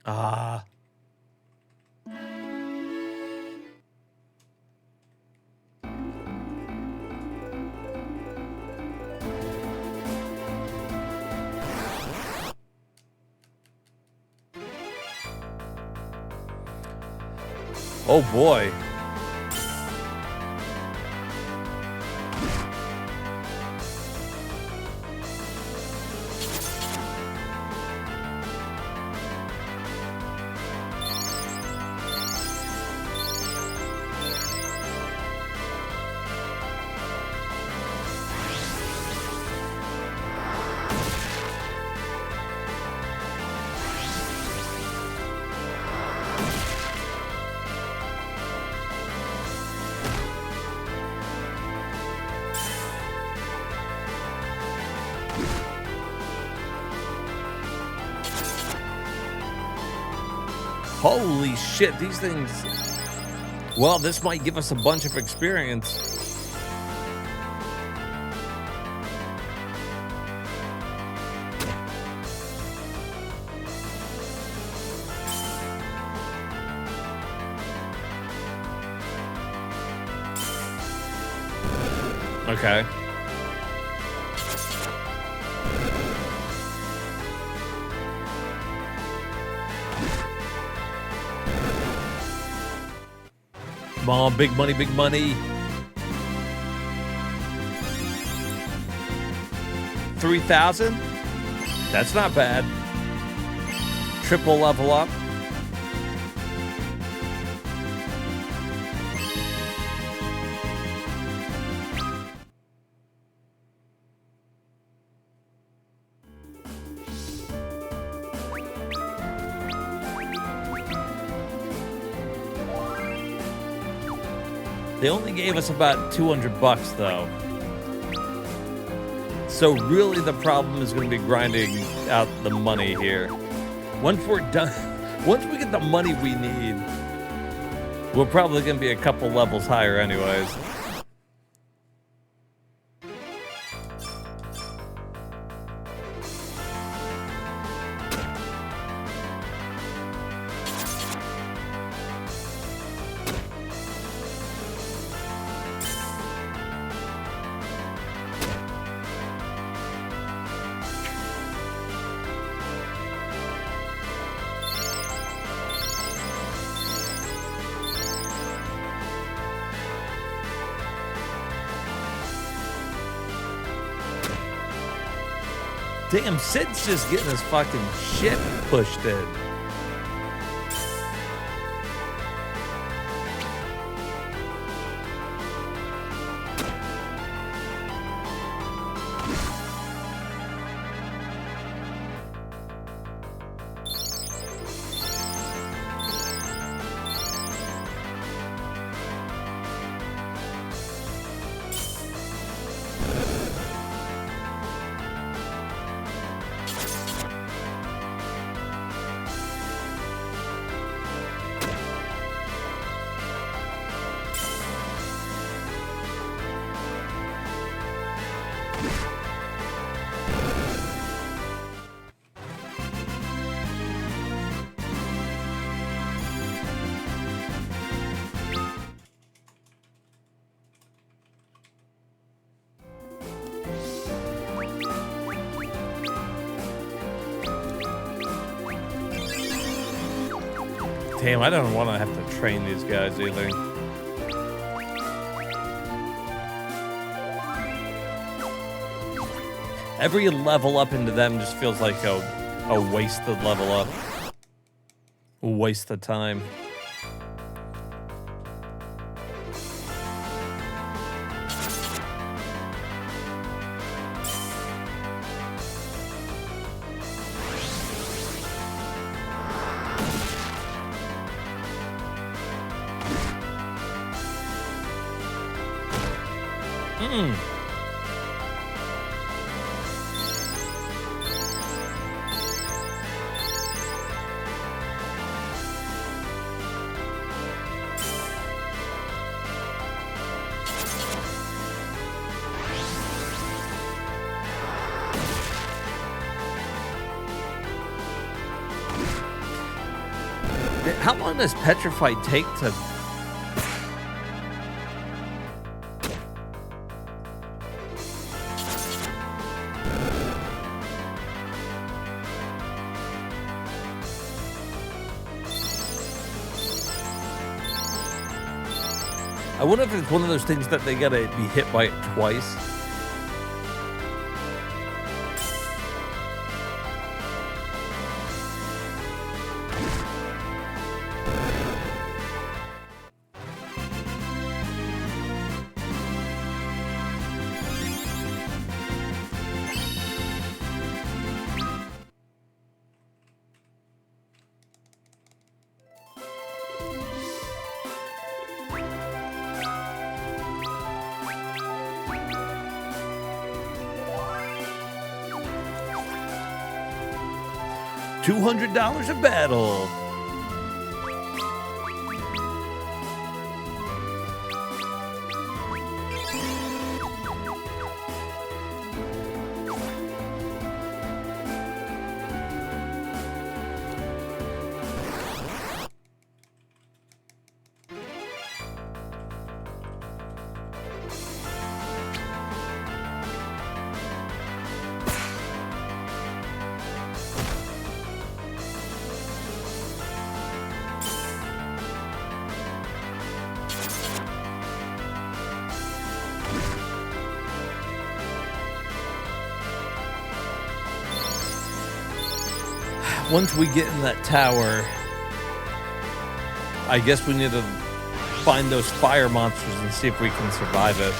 Ah. Oh boy. Holy shit, these things... Well, this might give us a bunch of experience. Okay. Come on, big money, big money. 3,000? That's not bad. Triple level up. They only gave us about 200 bucks though. So really the problem is going to be grinding out the money here. Once we're done, once we get the money we need, we're probably going to be a couple levels higher anyways. Damn, Sid's just getting his fucking shit pushed in. Damn, I don't want to have to train these guys either. Every level up into them just feels like a wasted level up. A waste of time. How long does Petrified take to... I wonder if it's one of those things that they gotta be hit by it twice. $200 a battle. once we get in that tower, I guess we need to find those fire monsters and see if we can survive it.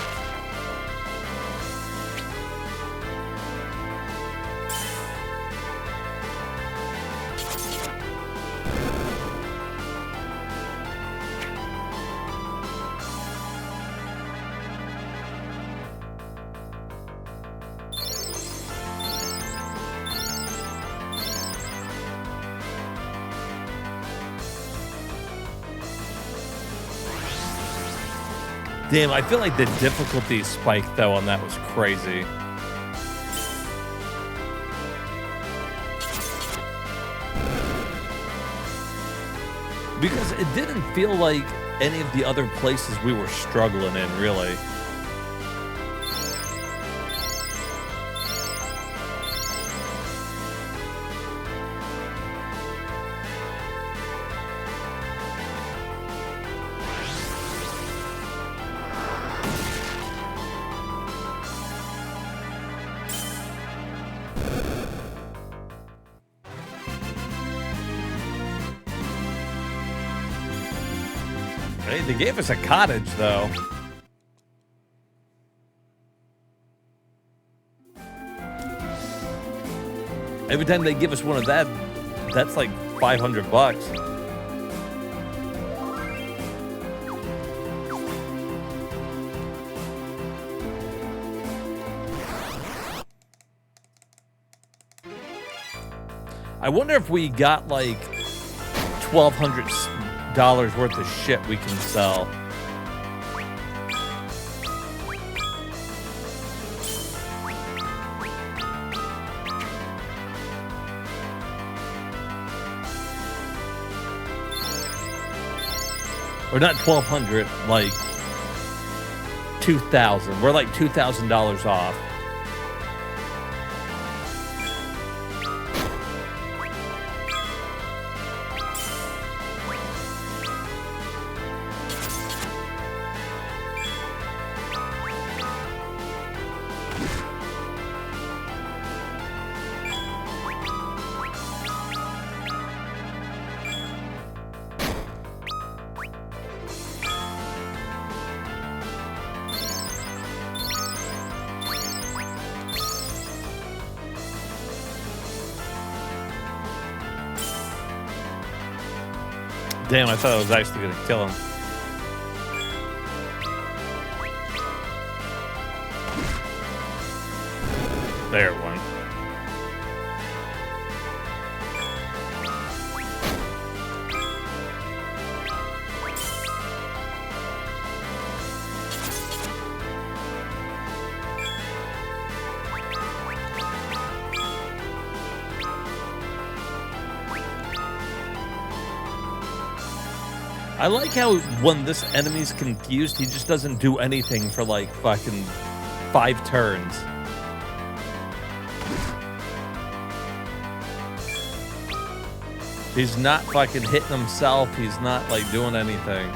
Damn, I feel like the difficulty spike, though, on that was crazy. Because it didn't feel like any of the other places we were struggling in, really. Hey, they gave us a cottage, though. Every time they give us one of that, that's like $500. I wonder if we got like $1,200 worth of shit we can sell. Or not 1,200, like 2,000. We're like $2,000 off. Damn, I thought I was actually going to kill him. There it went. I like how when this enemy's confused, he just doesn't do anything for like fucking 5 turns. He's not fucking hitting himself. He's not like doing anything.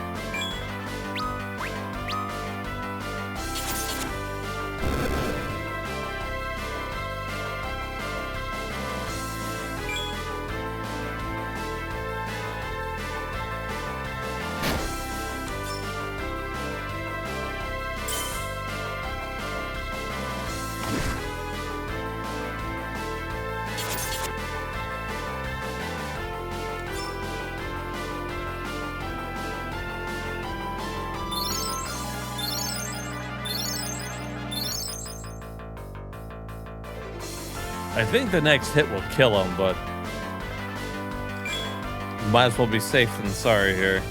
I think the next hit will kill him, but might as well be safe than sorry here.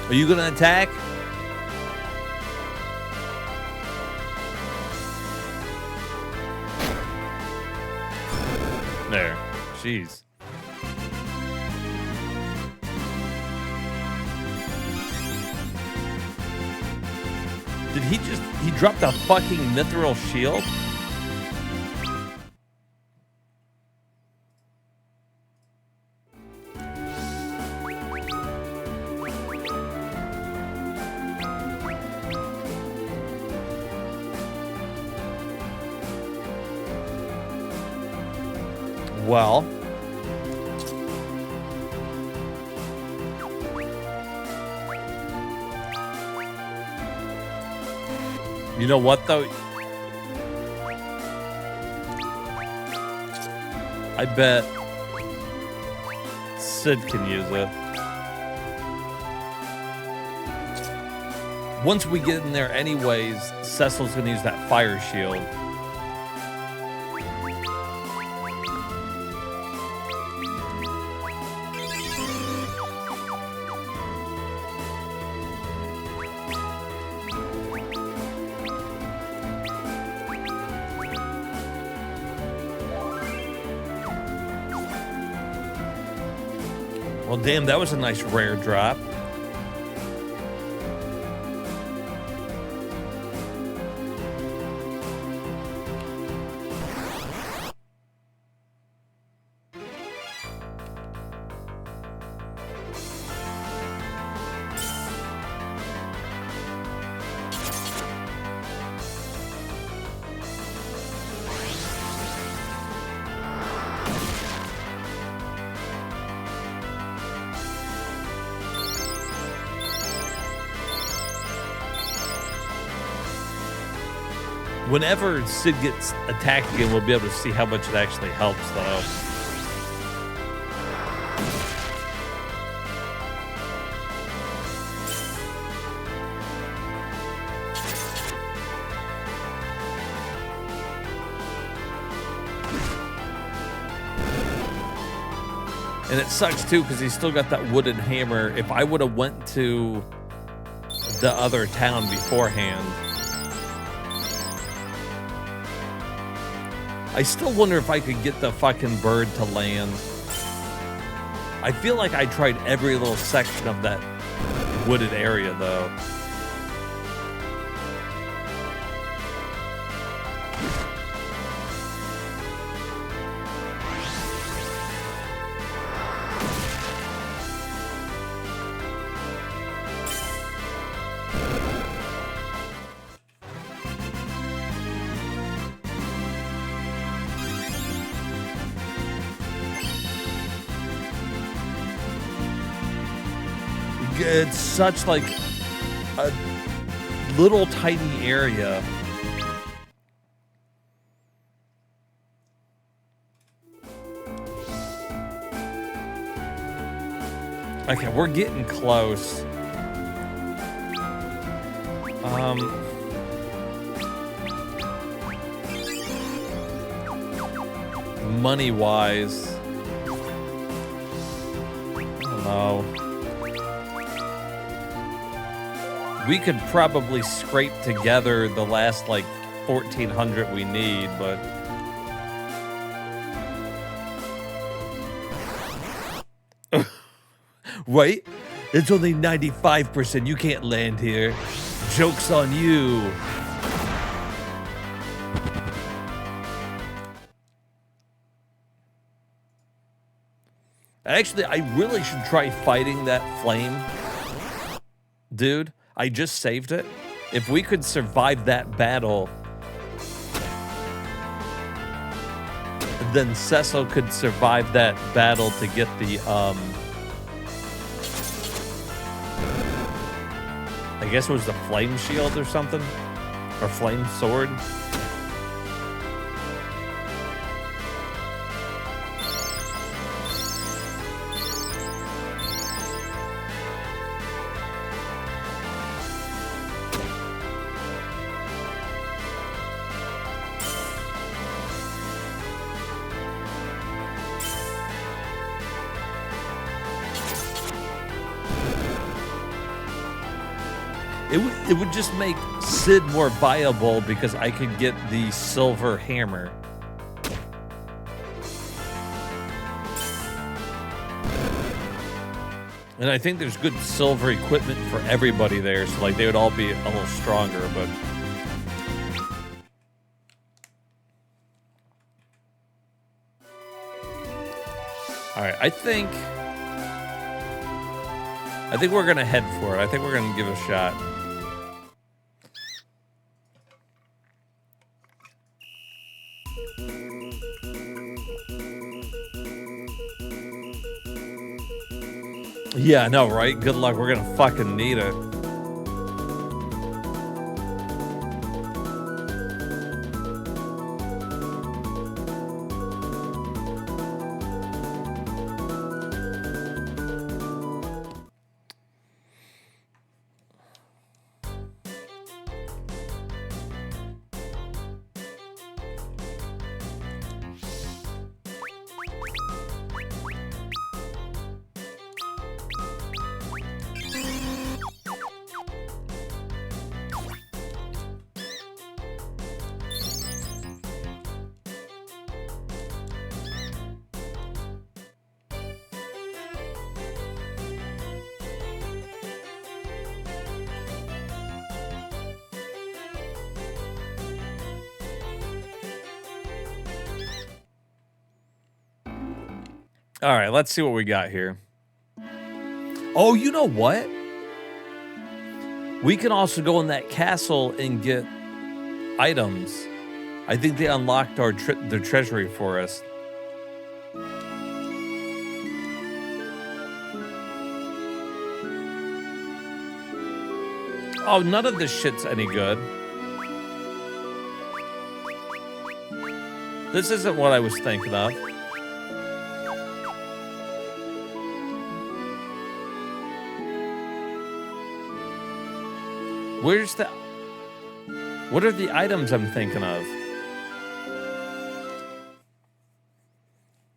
Are you gonna attack? There. Jeez. Did he dropped a fucking mithril shield? Well, you know what though? I bet Sid can use it. Once we get in there anyways, Cecil's gonna use that fire shield. Well, damn, that was a nice rare drop. Whenever Sid gets attacked again, we'll be able to see how much it actually helps, though. And it sucks, too, because he's still got that wooden hammer. If I would have went to the other town beforehand... I still wonder if I could get the fucking bird to land. I feel like I tried every little section of that wooded area, though. It's such like a little tiny area. Okay, we're getting close. Money-wise, I don't know. We could probably scrape together the last, like, 1,400 we need, but... Right? It's only 95%. You can't land here. Joke's on you. Actually, I really should try fighting that flame. Dude. I just saved it. If we could survive that battle, then Cecil could survive that battle to get the, I guess it was the flame shield or something? Or flame sword? It would just make Sid more viable because I could get the silver hammer. And I think there's good silver equipment for everybody there, so like they would all be a little stronger, but... Alright, I think we're gonna head for it. I think we're gonna give it a shot. Yeah, I know, right? Good luck. We're gonna fucking need it. All right, let's see what we got here. Oh, you know what? We can also go in that castle and get items. I think they unlocked our their treasury for us. Oh, none of this shit's any good. This isn't what I was thinking of. Where's the... What are the items I'm thinking of?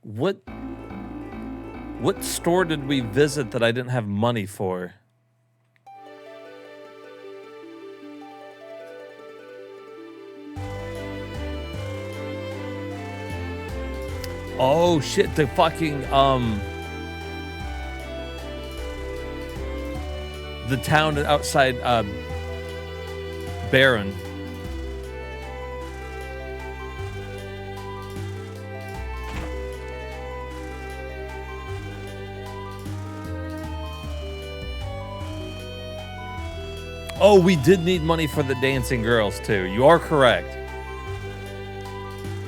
What store did we visit that I didn't have money for? Oh shit, the fucking the town outside Baron. Oh, we did need money for the dancing girls too. You are correct.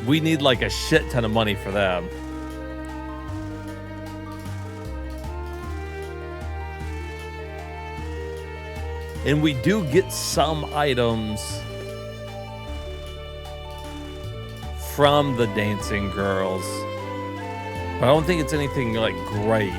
We need like a shit ton of money for them. And we do get some items from the dancing girls. But I don't think it's anything like great.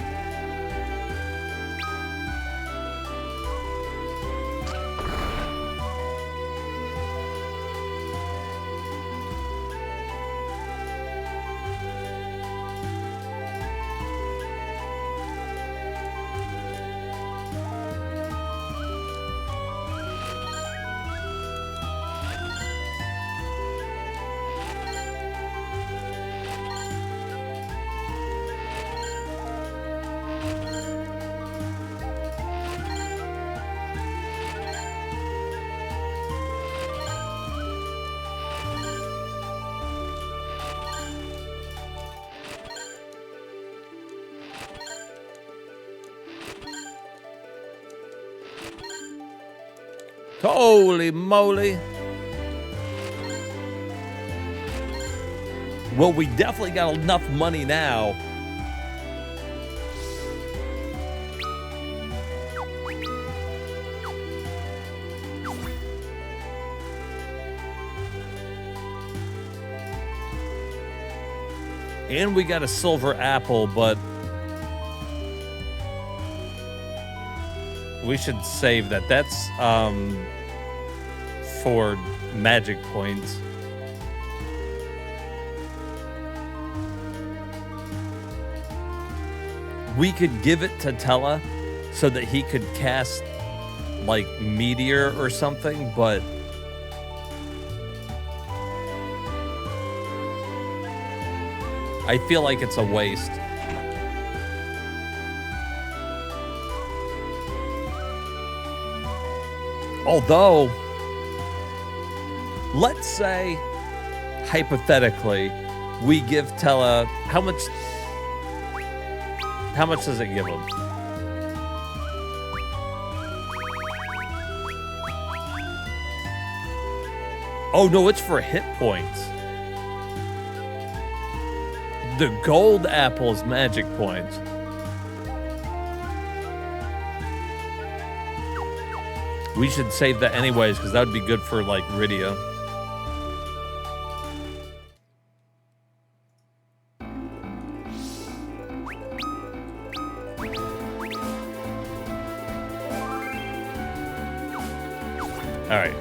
Holy moly. Well, we definitely got enough money now. And we got a silver apple, but we should save that. That's for magic points. We could give it to Tella so that he could cast like meteor or something, but I feel like it's a waste. Although, let's say, hypothetically, we give Tella, how much does it give him? Oh no, it's for hit points. The gold apple is magic points. We should save that anyways, because that would be good for, like, Rydia. Alright.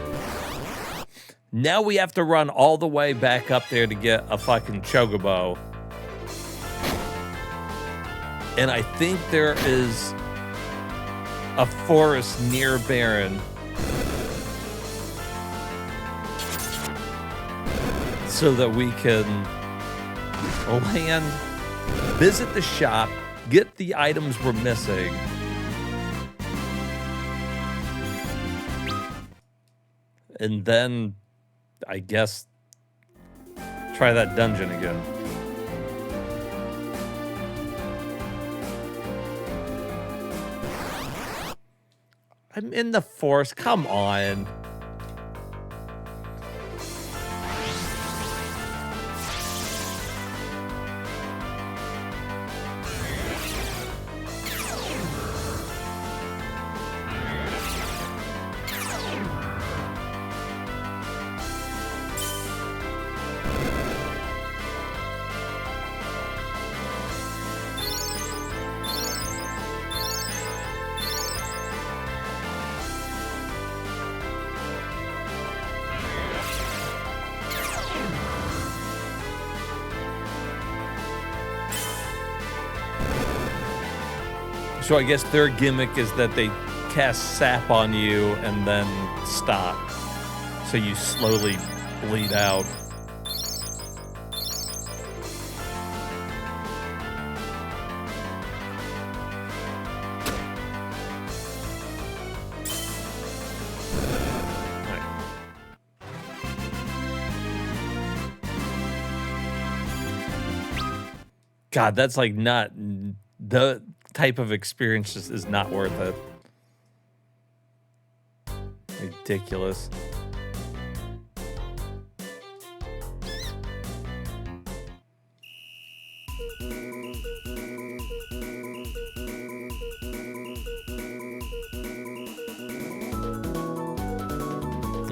Now we have to run all the way back up there to get a fucking Chocobo. And I think there is a forest near Baron. So that we can land, visit the shop, get the items we're missing. And then, I guess, try that dungeon again. I'm in the forest, come on. So I guess their gimmick is that they cast sap on you and then stop. So you slowly bleed out. God, that's like not the type of experience just is not worth it. Ridiculous.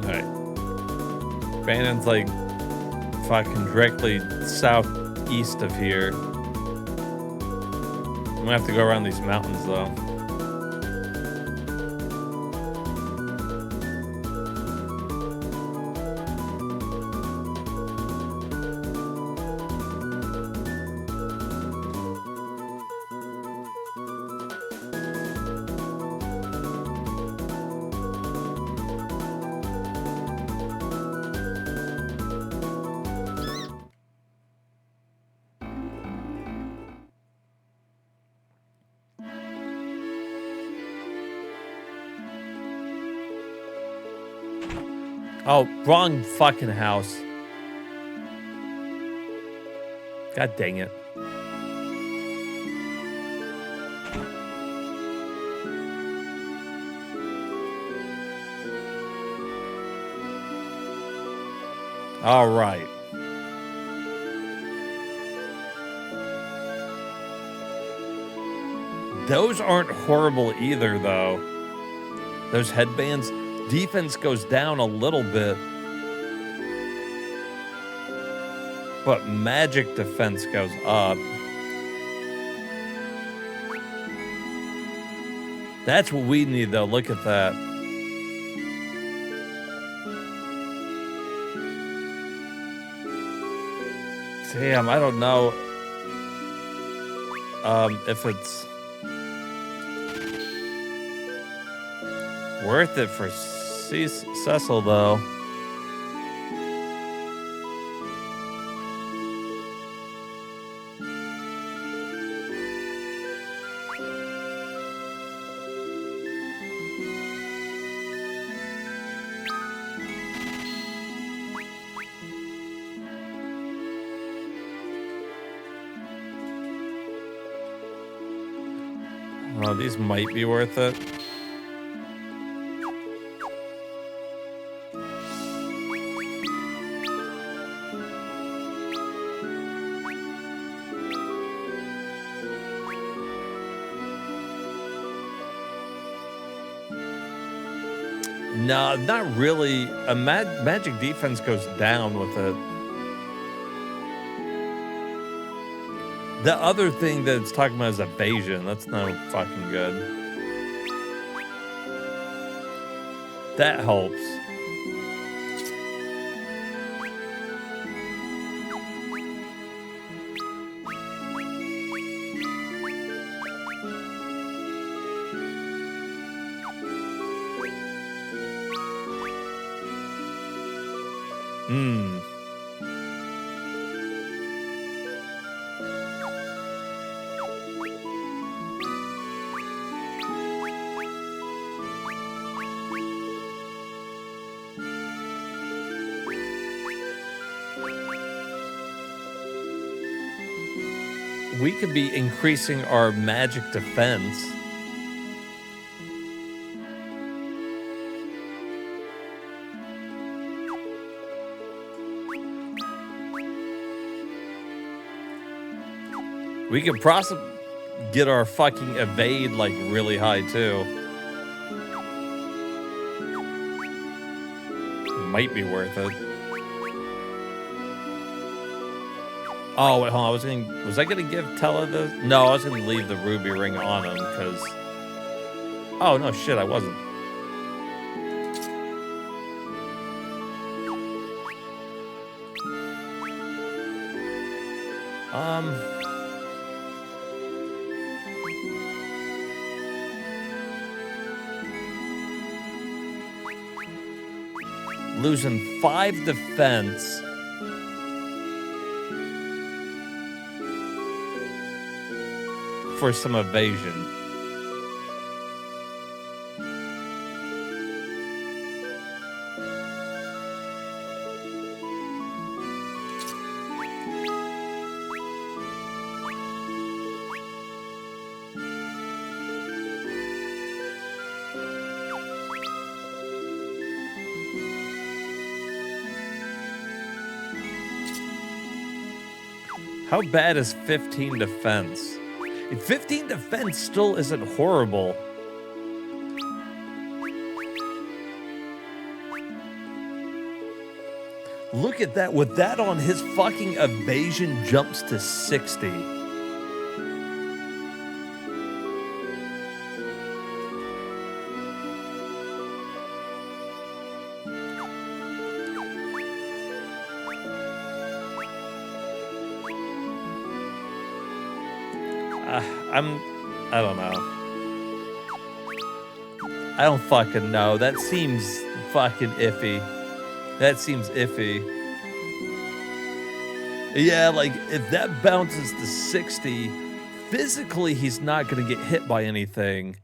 Alright. Brandon's like fucking directly southeast of here. I'm gonna have to go around these mountains, though. Oh, wrong fucking house. God dang it. All right. Those aren't horrible either, though. Those headbands. Defense goes down a little bit, but magic defense goes up. That's what we need, though. Look at that. Damn, I don't know if it's worth it for Cecil, though. Oh, these might be worth it. No, not really. A magic defense goes down with it. The other thing that it's talking about is evasion. That's no fucking good. That helps. We could be increasing our magic defense. We could possibly get our fucking evade like really high too. Might be worth it. Oh wait, hold on. Was I gonna give Tella the? No, I was gonna leave the ruby ring on him because. Oh no, shit, I wasn't. Losing 5 defense. For some evasion. How bad is 15 defense? 15 defense still isn't horrible. Look at that. With that on, his fucking evasion jumps to 60. I don't know. I don't fucking know. That seems fucking iffy. That seems iffy. Yeah, like, if that bounces to 60, physically he's not going to get hit by anything.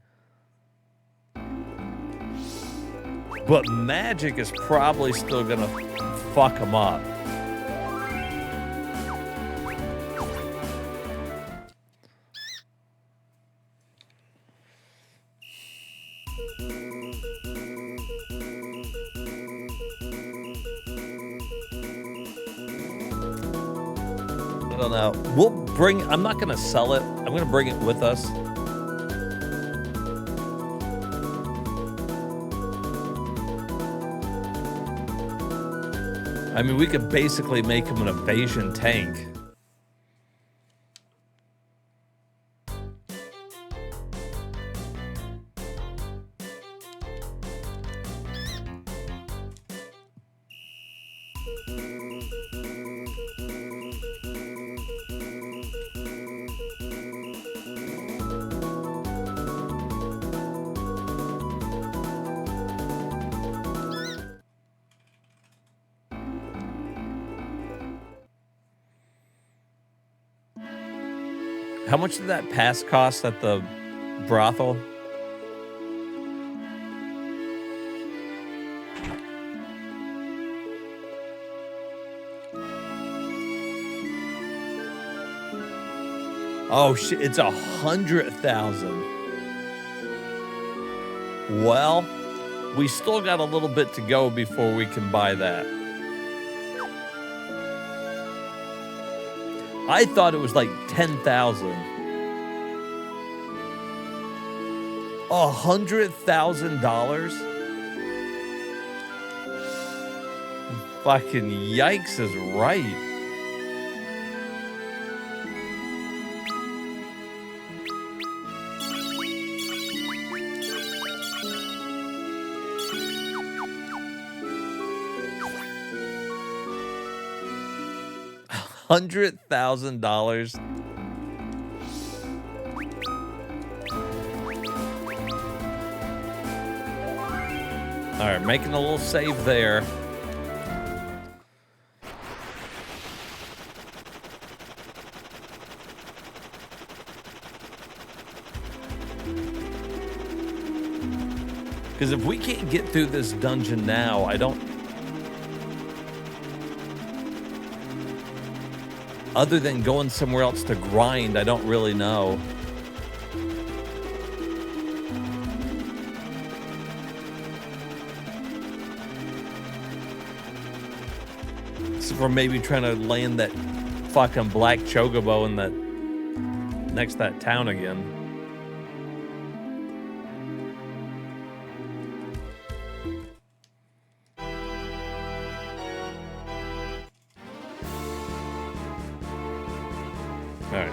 But magic is probably still going to fuck him up. We'll bring, I'm not going to sell it. I'm going to bring it with us. I mean, we could basically make him an evasion tank. How much did that pass cost at the brothel? Oh shit, it's 100,000. Well, we still got a little bit to go before we can buy that. I thought it was like 10,000. $100,000? Fucking yikes is right. $100,000. All right, making a little save there. Because if we can't get through this dungeon now, I don't... Other than going somewhere else to grind, I don't really know. So we're maybe trying to land that fucking black chocobo in that next to that town again. All right.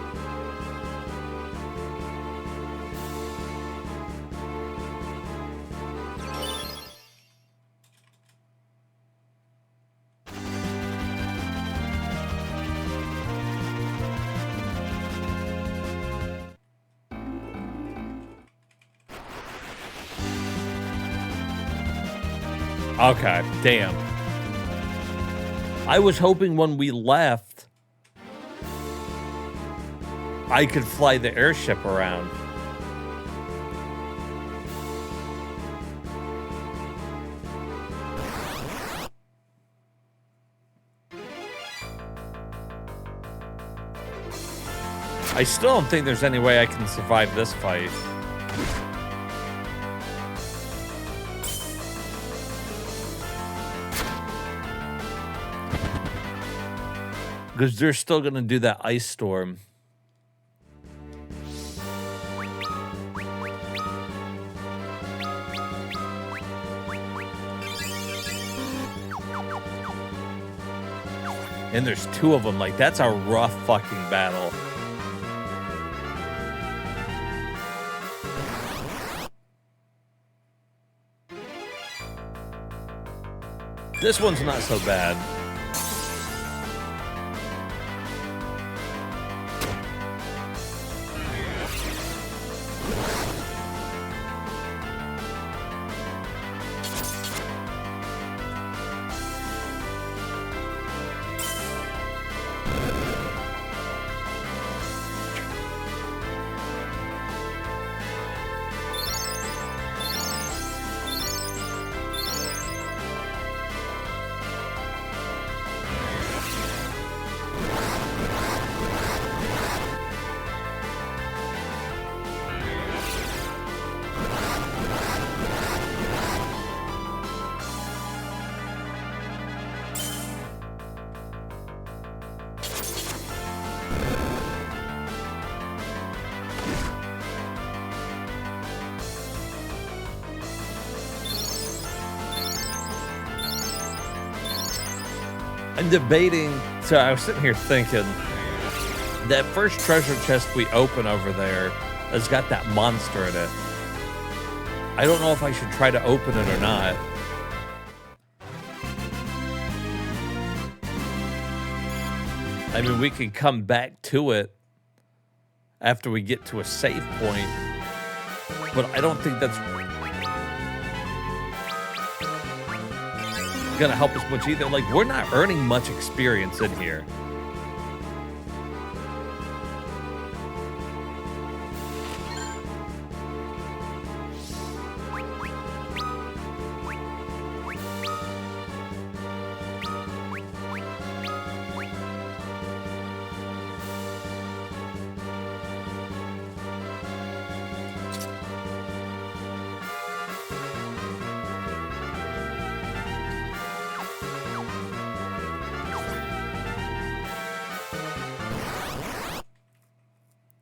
Okay, damn. I was hoping when we left, I could fly the airship around. I still don't think there's any way I can survive this fight. Because they're still going to do that ice storm. And there's two of them. Like, that's a rough fucking battle. This one's not so bad. I'm debating, so I was sitting here thinking, that first treasure chest we open over there has got that monster in it. I don't know if I should try to open it or not. I mean, we can come back to it after we get to a save point, but I don't think that's gonna help us much either. Like, we're not earning much experience in here.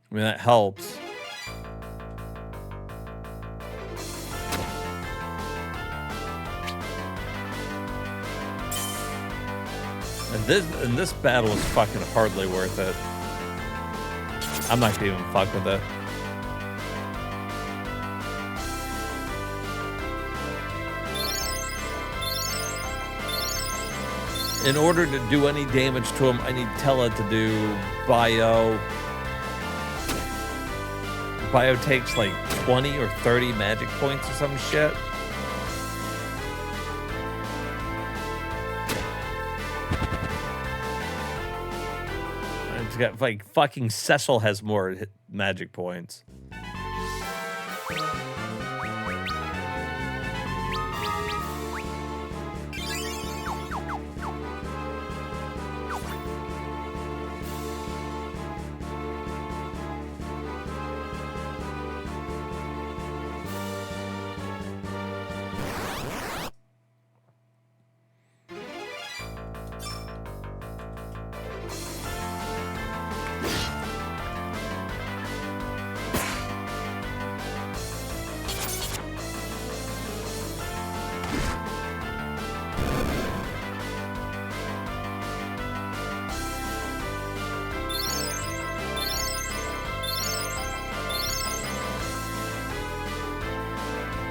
I mean, that helps. And this battle is fucking hardly worth it. I'm not gonna even fuck with it. In order to do any damage to him, I need Tella to do bio. Bio takes like 20 or 30 magic points or some shit. It's got like fucking Cecil has more magic points.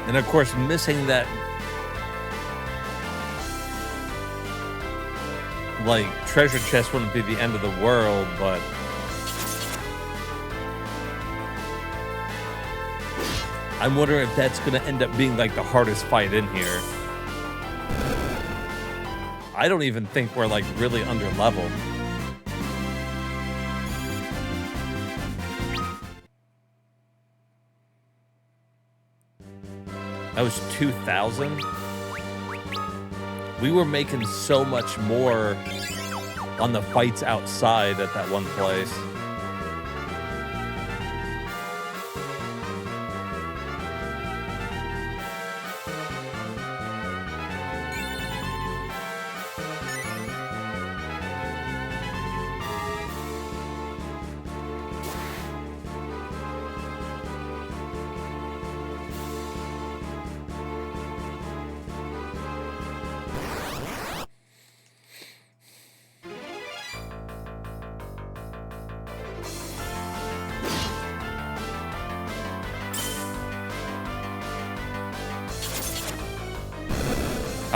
And of course, missing that, like, treasure chest wouldn't be the end of the world, but I'm wondering if that's going to end up being, like, the hardest fight in here. I don't even think we're, like, really under leveled. That was 2,000. We were making so much more on the fights outside at that one place.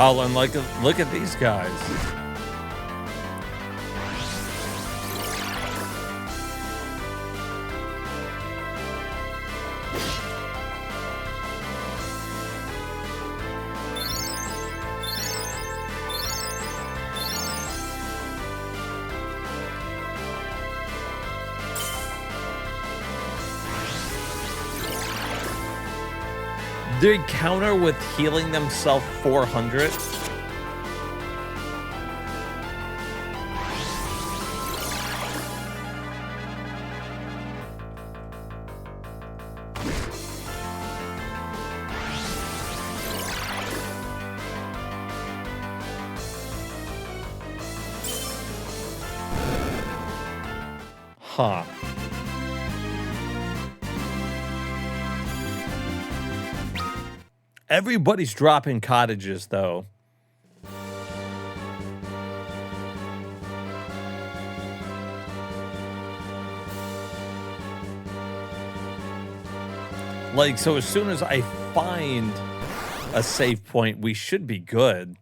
Oh, and like, look at these guys. They counter with healing themselves 400. Huh. Everybody's dropping cottages, though. Like, so as soon as I find a save point, we should be good.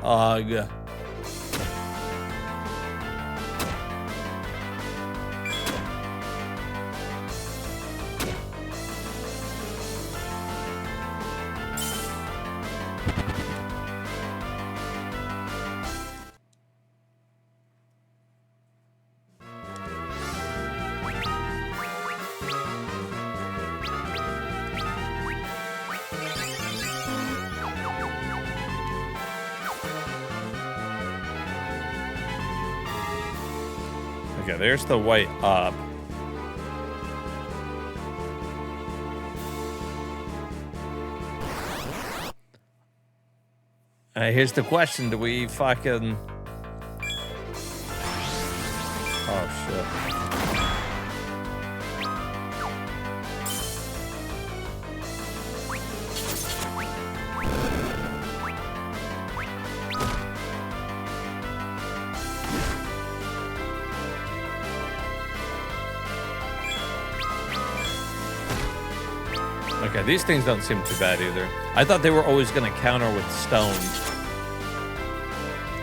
Ugh. Okay, there's the way up. Here's the question. Do we fucking... Oh, shit. Okay, these things don't seem too bad either. I thought they were always going to counter with stone.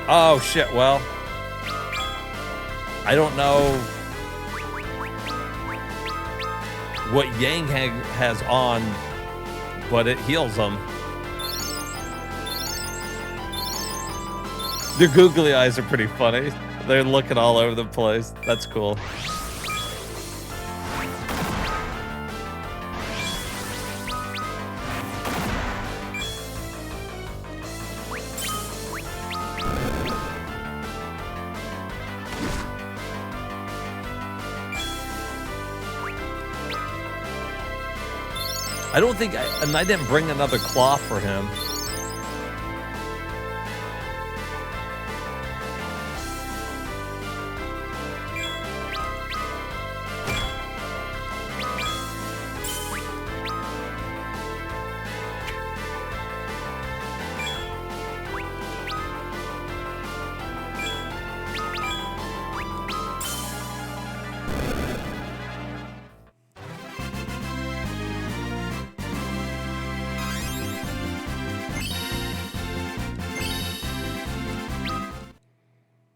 Oh, shit, well. I don't know what Yang has on, but it heals them. Their googly eyes are pretty funny. They're looking all over the place. That's cool. I don't think, and I didn't bring another claw for him.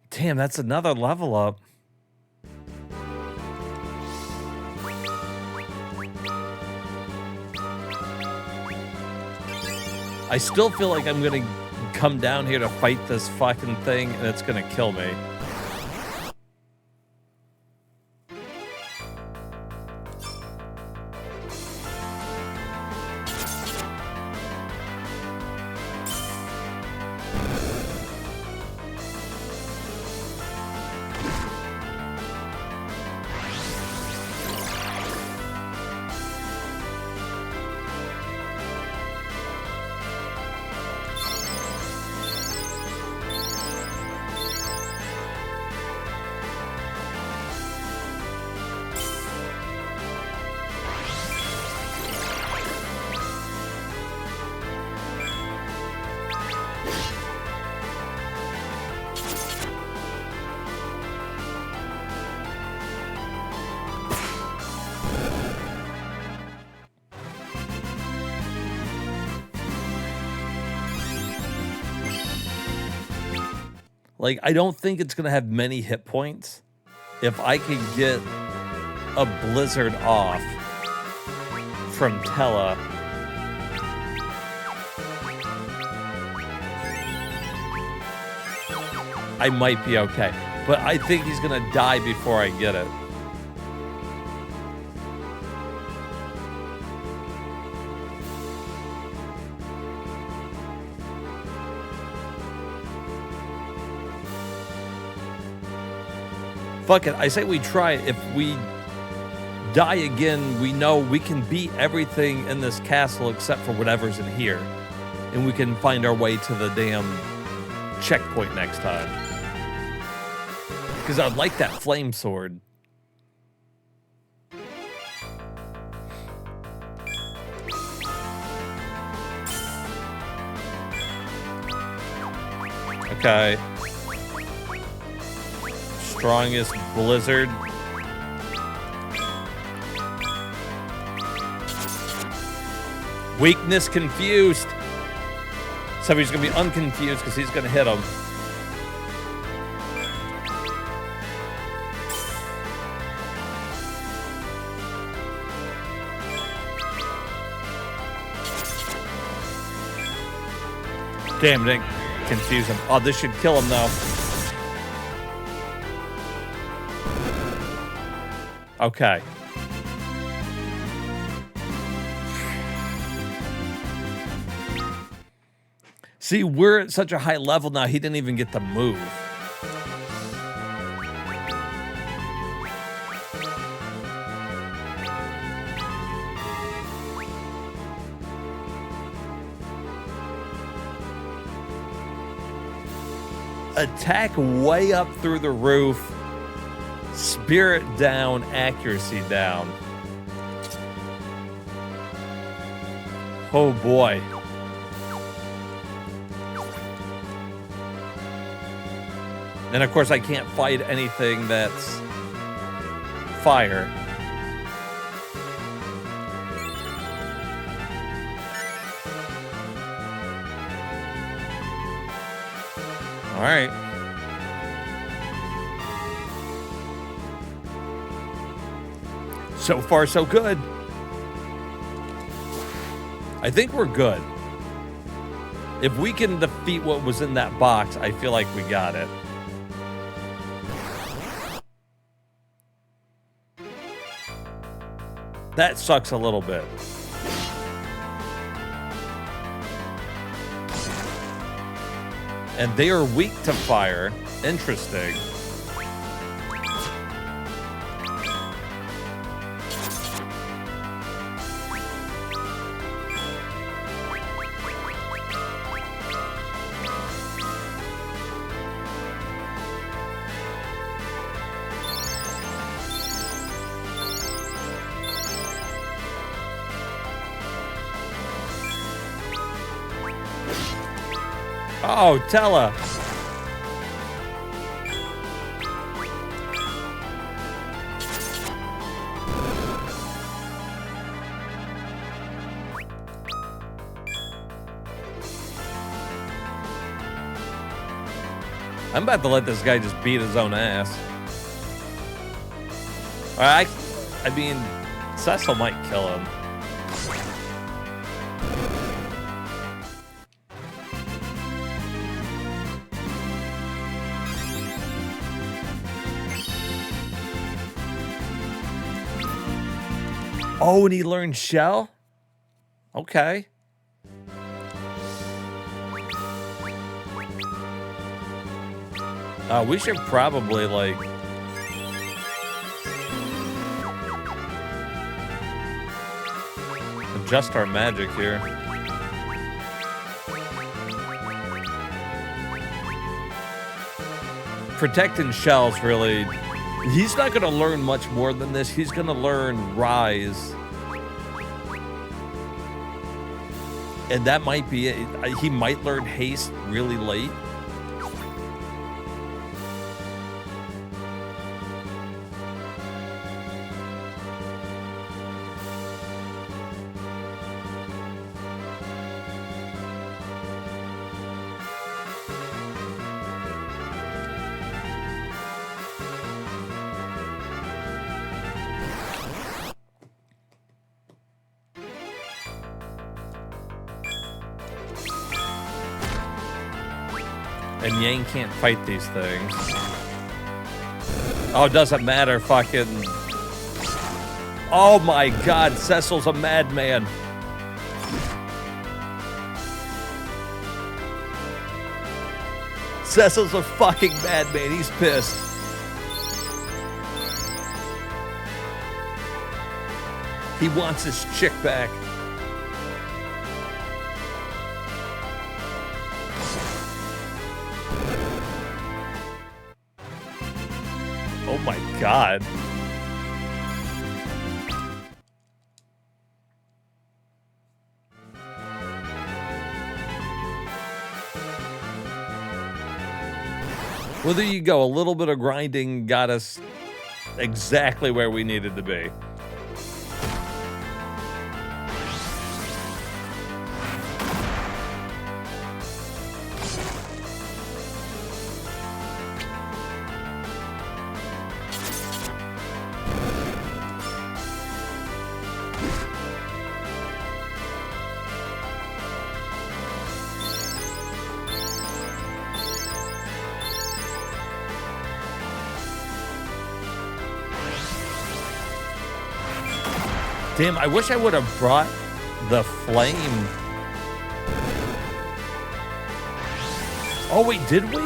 Damn, that's another level up. I still feel like I'm gonna come down here to fight this fucking thing and it's gonna kill me. Like, I don't think it's going to have many hit points. If I could get a blizzard off from Tella, I might be okay. But I think he's going to die before I get it. Fuck it, I say we try it. If we die again, we know we can beat everything in this castle except for whatever's in here. And we can find our way to the damn checkpoint next time. Because I'd like that flame sword. Okay. Strongest blizzard. Weakness confused. So he's gonna be unconfused because he's gonna hit him. Damn, didn't confuse him. Oh, this should kill him though. Okay. See, we're at such a high level now, he didn't even get to move. Attack way up through the roof. Spirit down, accuracy down. Oh boy. And of course I can't fight anything that's fire. right. So far, so good. I think we're good. If we can defeat what was in that box, I feel like we got it. That sucks a little bit. And they are weak to fire. Interesting. Oh, Tella. I'm about to let this guy just beat his own ass. I mean, Cecil might kill him. Oh, and he learned Shell? Okay. We should probably, like... adjust our magic here. Protecting Shell's really... He's not going to learn much more than this. He's going to learn Rise. And that might be it. He might learn Haste really late. And Yang can't fight these things. Oh, it doesn't matter, fucking... Oh my god, Cecil's a madman. Cecil's a fucking madman, he's pissed. He wants his chick back. Oh my god. Well, there you go. A little bit of grinding got us exactly where we needed to be. Damn, I wish I would have brought the flame. Oh, wait, did we?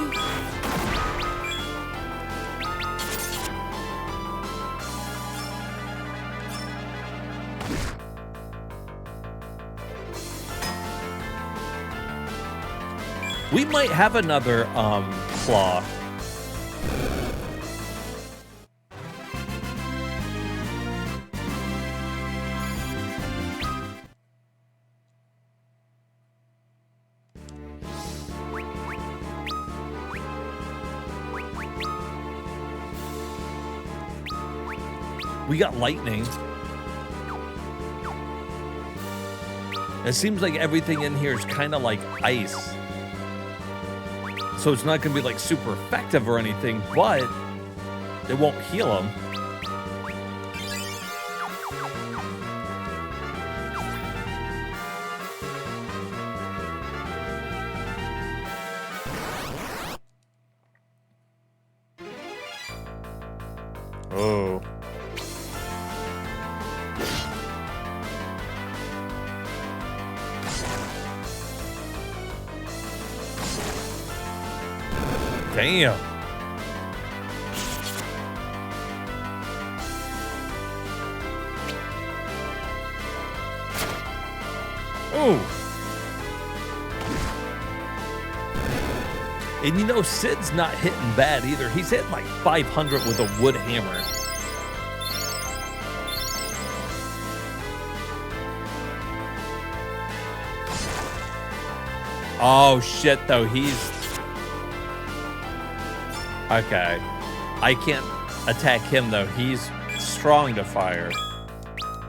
We might have another, claw. We got lightning. It seems like everything in here is kind of like ice. So it's not going to be like super effective or anything, but it won't heal him. Oh. Damn. Oh. And you know, Sid's not hitting bad either. He's hitting like 500 with a wood hammer. Oh shit, though, he's... Okay. I can't attack him, though. He's strong to fire.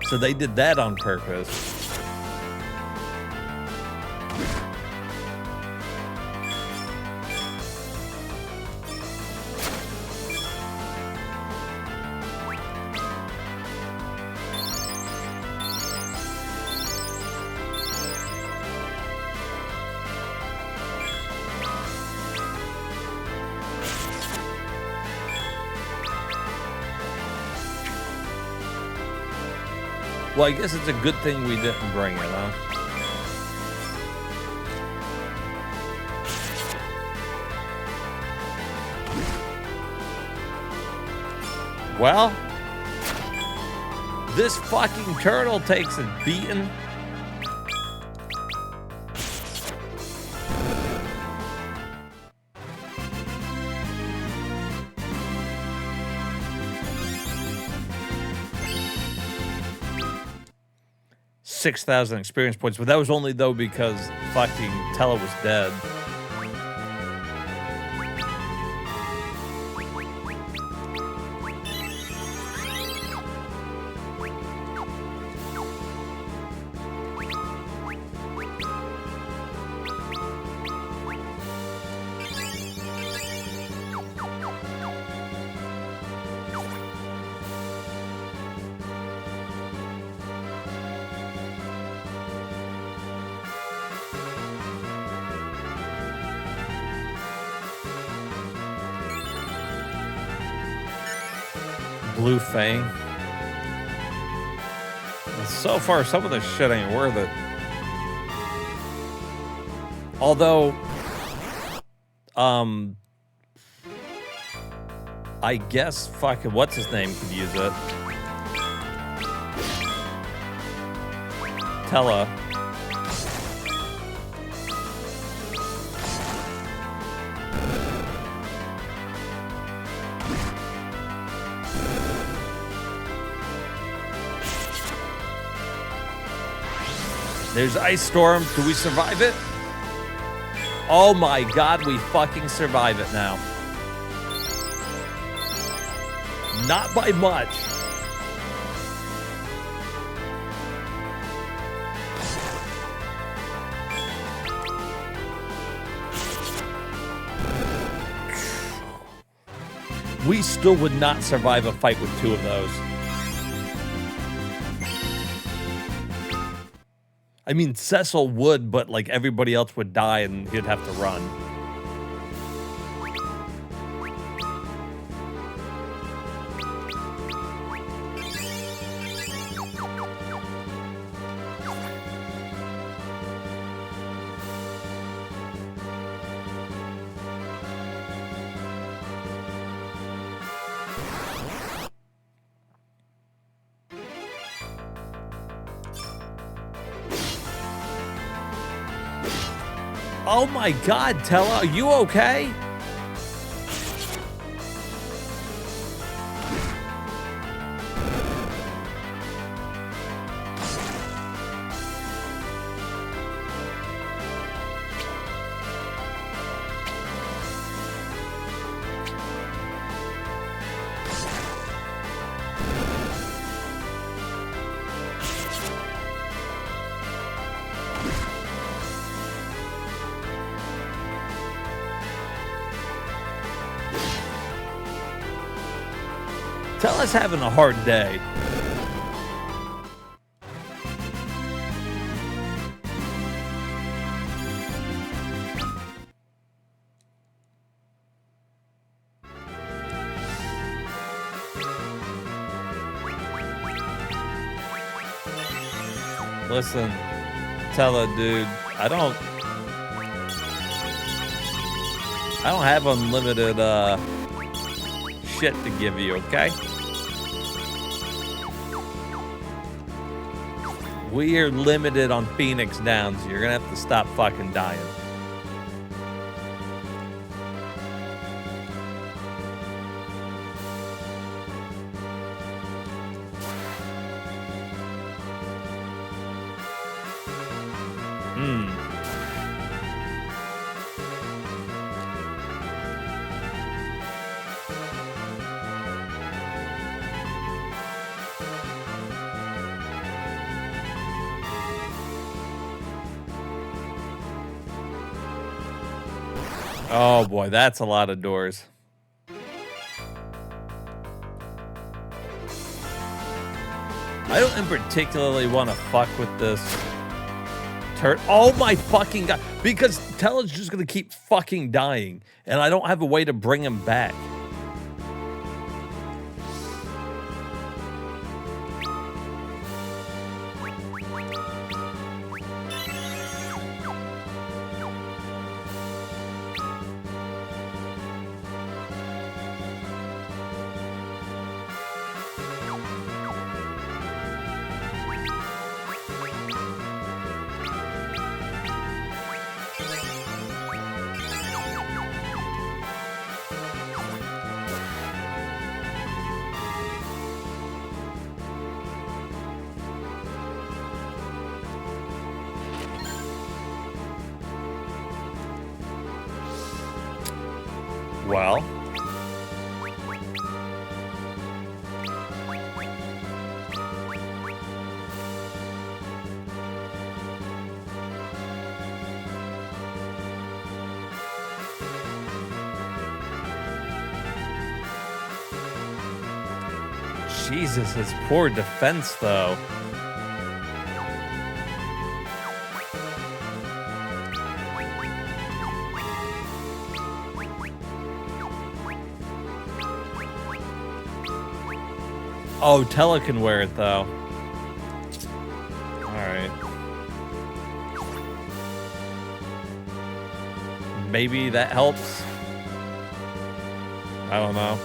So they did that on purpose. Well, I guess it's a good thing we didn't bring it, huh? Well, this fucking turtle takes a beating. $6,000 experience points, but that was only though because fucking Tella was dead. Blue Fang. And so far, some of this shit ain't worth it. Although, I guess fucking what's his name could use it. Tella. There's Ice Storm. Do we survive it? Oh my god, we fucking survive it now. Not by much. We still would not survive a fight with two of those. I mean, Cecil would, but like everybody else would die and he'd have to run. Oh my god, Tella, are you okay? Tella's having a hard day. Listen, Tella, dude, I don't have unlimited shit to give you, okay? We are limited on Phoenix Downs. You're gonna have to stop fucking dying. Oh boy, that's a lot of doors. I don't in particularly want to fuck with this turret. Oh my fucking god. Because Tella's just going to keep fucking dying. And I don't have a way to bring him back. Well, Jesus, his poor defense, though. Oh, Tella can wear it, though. Alright. Maybe that helps? I don't know.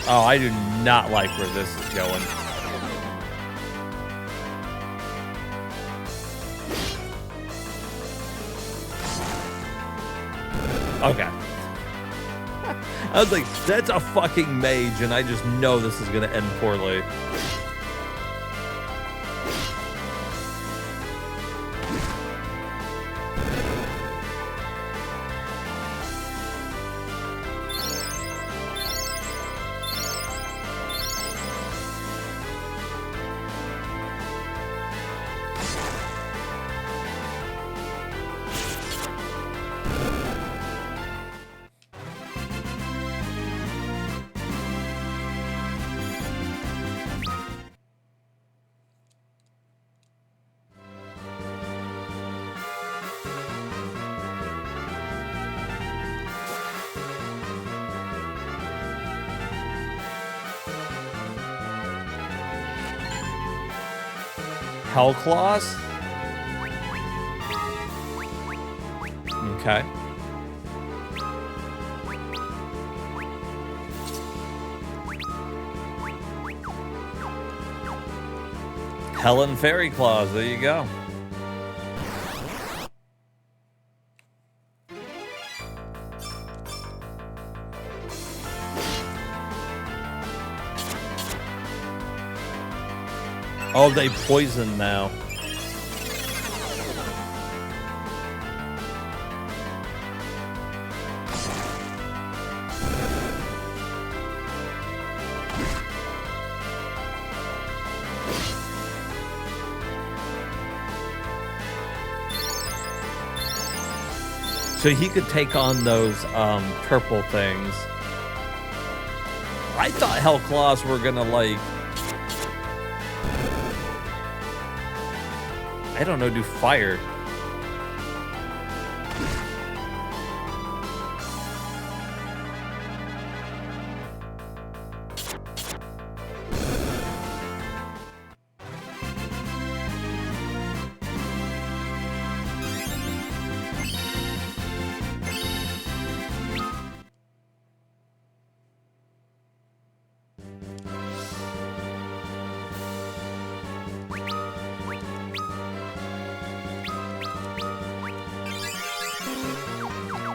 Oh, I do not like where this is going. Okay. I was like, that's a fucking mage, and I just know this is gonna end poorly. Hellclaws? Okay. Helen Fairy Claws, there you go. Oh, they poison now. So he could take on those purple things. I thought Hellclaws were gonna like, I don't know, do fire.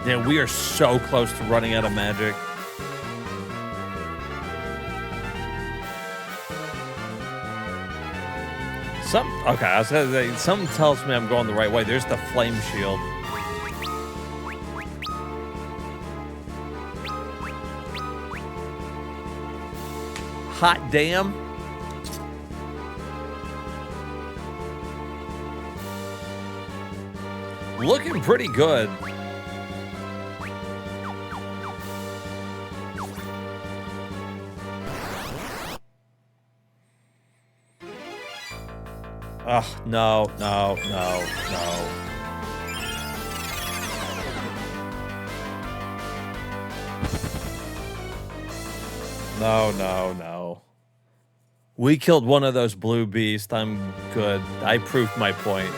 Yeah, we are so close to running out of magic. Okay, I was gonna say, something tells me I'm going the right way. There's the flame shield. Hot damn. Looking pretty good. Ugh, no. No. We killed one of those blue beasts. I'm good. I proved my point.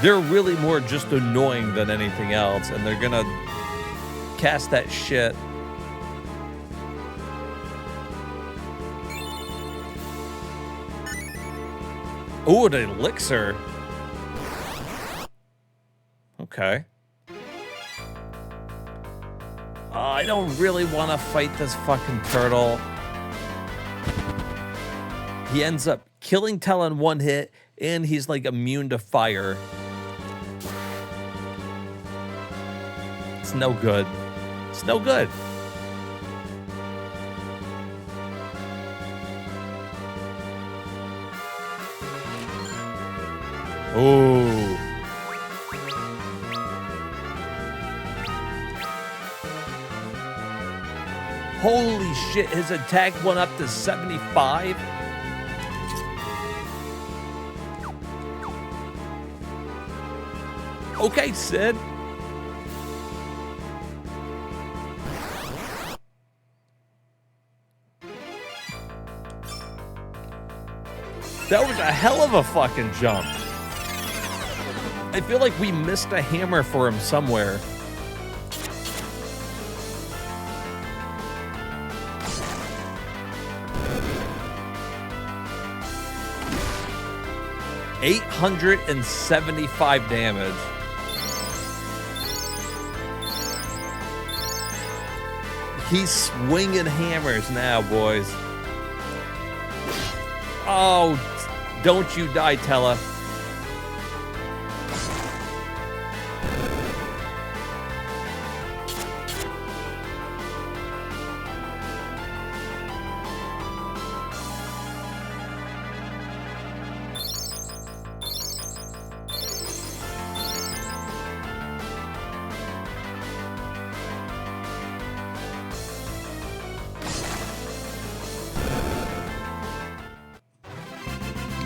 They're really more just annoying than anything else, and they're gonna cast that shit. Ooh, an elixir. Okay. I don't really want to fight this fucking turtle. He ends up killing Tell in one hit, and he's like immune to fire. It's no good. It's no good. Ooh. Holy shit, his attack went up to 75? Okay, Sid. That was a hell of a fucking jump. I feel like we missed a hammer for him somewhere. $875 damage. He's swinging hammers now, boys. Oh, don't you die, Tella.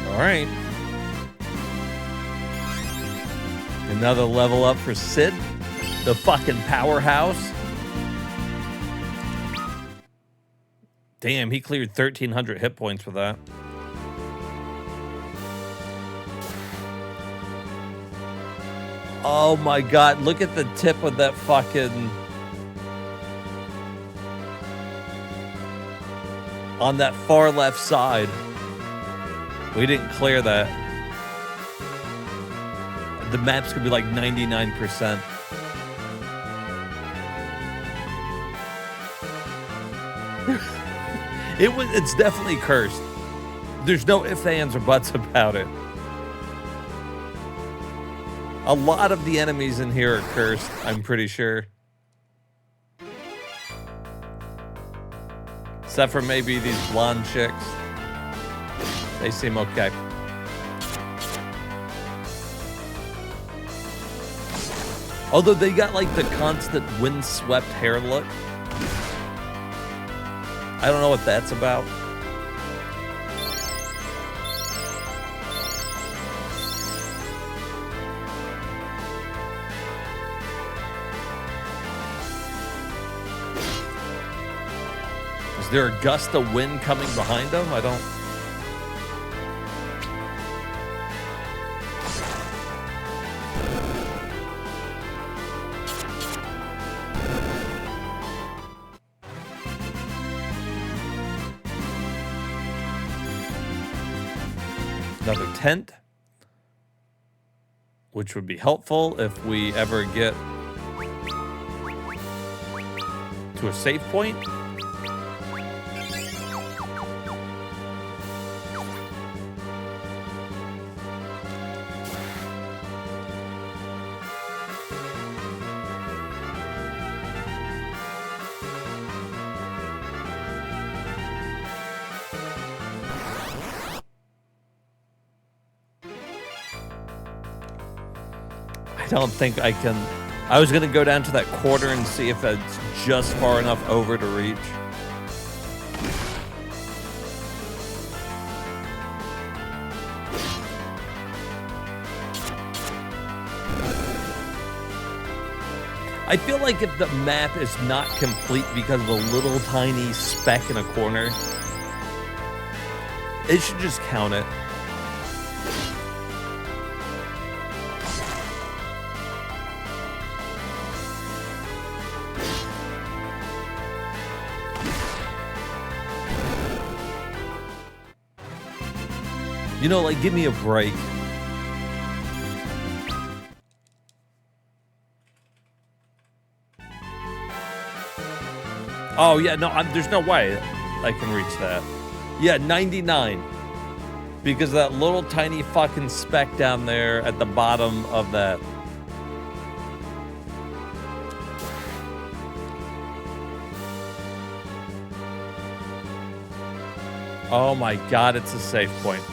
All right. Another level up for Sid, the fucking powerhouse. Damn, he cleared 1,300 hit points with that. Oh my god, look at the tip of that fucking... on that far left side. We didn't clear that. The maps could be like 99%. It's definitely cursed. There's no ifs, ands, or buts about it. A lot of the enemies in here are cursed, I'm pretty sure. Except for maybe these blonde chicks. They seem okay. Although they got like the constant windswept hair look. I don't know what that's about. Is there a gust of wind coming behind them? I don't... Another tent, which would be helpful if we ever get to a save point. I don't think I can. I was gonna go down to that quarter and see if it's just far enough over to reach. I feel like if the map is not complete because of a little tiny speck in a corner, it should just count it. You know, like, give me a break. Oh, yeah, no, there's no way I can reach that. Yeah, 99. Because of that little tiny fucking speck down there at the bottom of that. Oh my God, it's a safe point.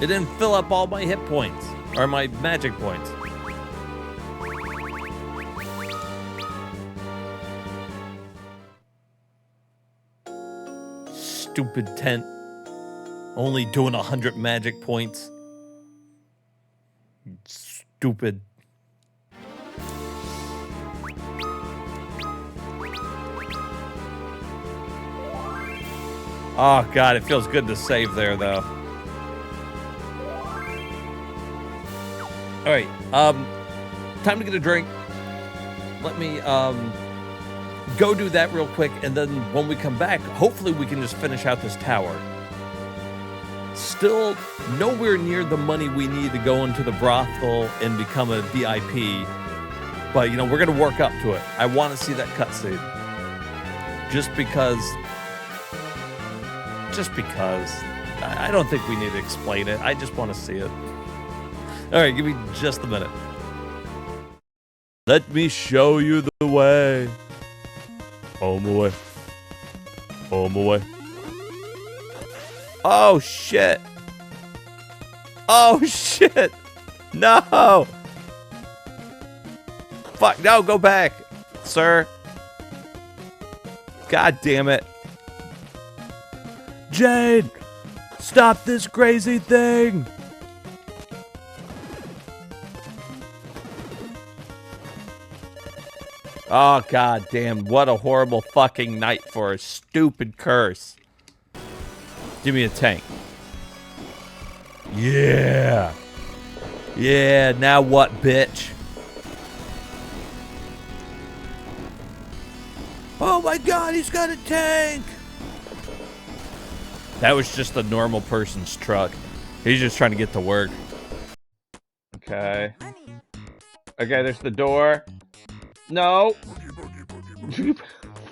It didn't fill up all my hit points, or my magic points. Stupid tent. Only doing 100 magic points. Stupid. Oh God, it feels good to save there though. All right, time to get a drink. Let me go do that real quick, and then when we come back, hopefully we can just finish out this tower. Still nowhere near the money we need to go into the brothel and become a VIP, but you know, we're gonna work up to it. I want to see that cutscene. Just because. I don't think we need to explain it. I just want to see it. All right, give me just a minute. Let me show you the way. On my way. On my way. Oh, shit. Oh, shit. No. Fuck, no, go back, sir. God damn it. Jade, stop this crazy thing. Oh, God damn. What a horrible fucking night for a stupid curse. Give me a tank. Yeah. Yeah, now what, bitch? Oh my god, he's got a tank! That was just a normal person's truck. He's just trying to get to work. Okay. Okay, there's the door. No!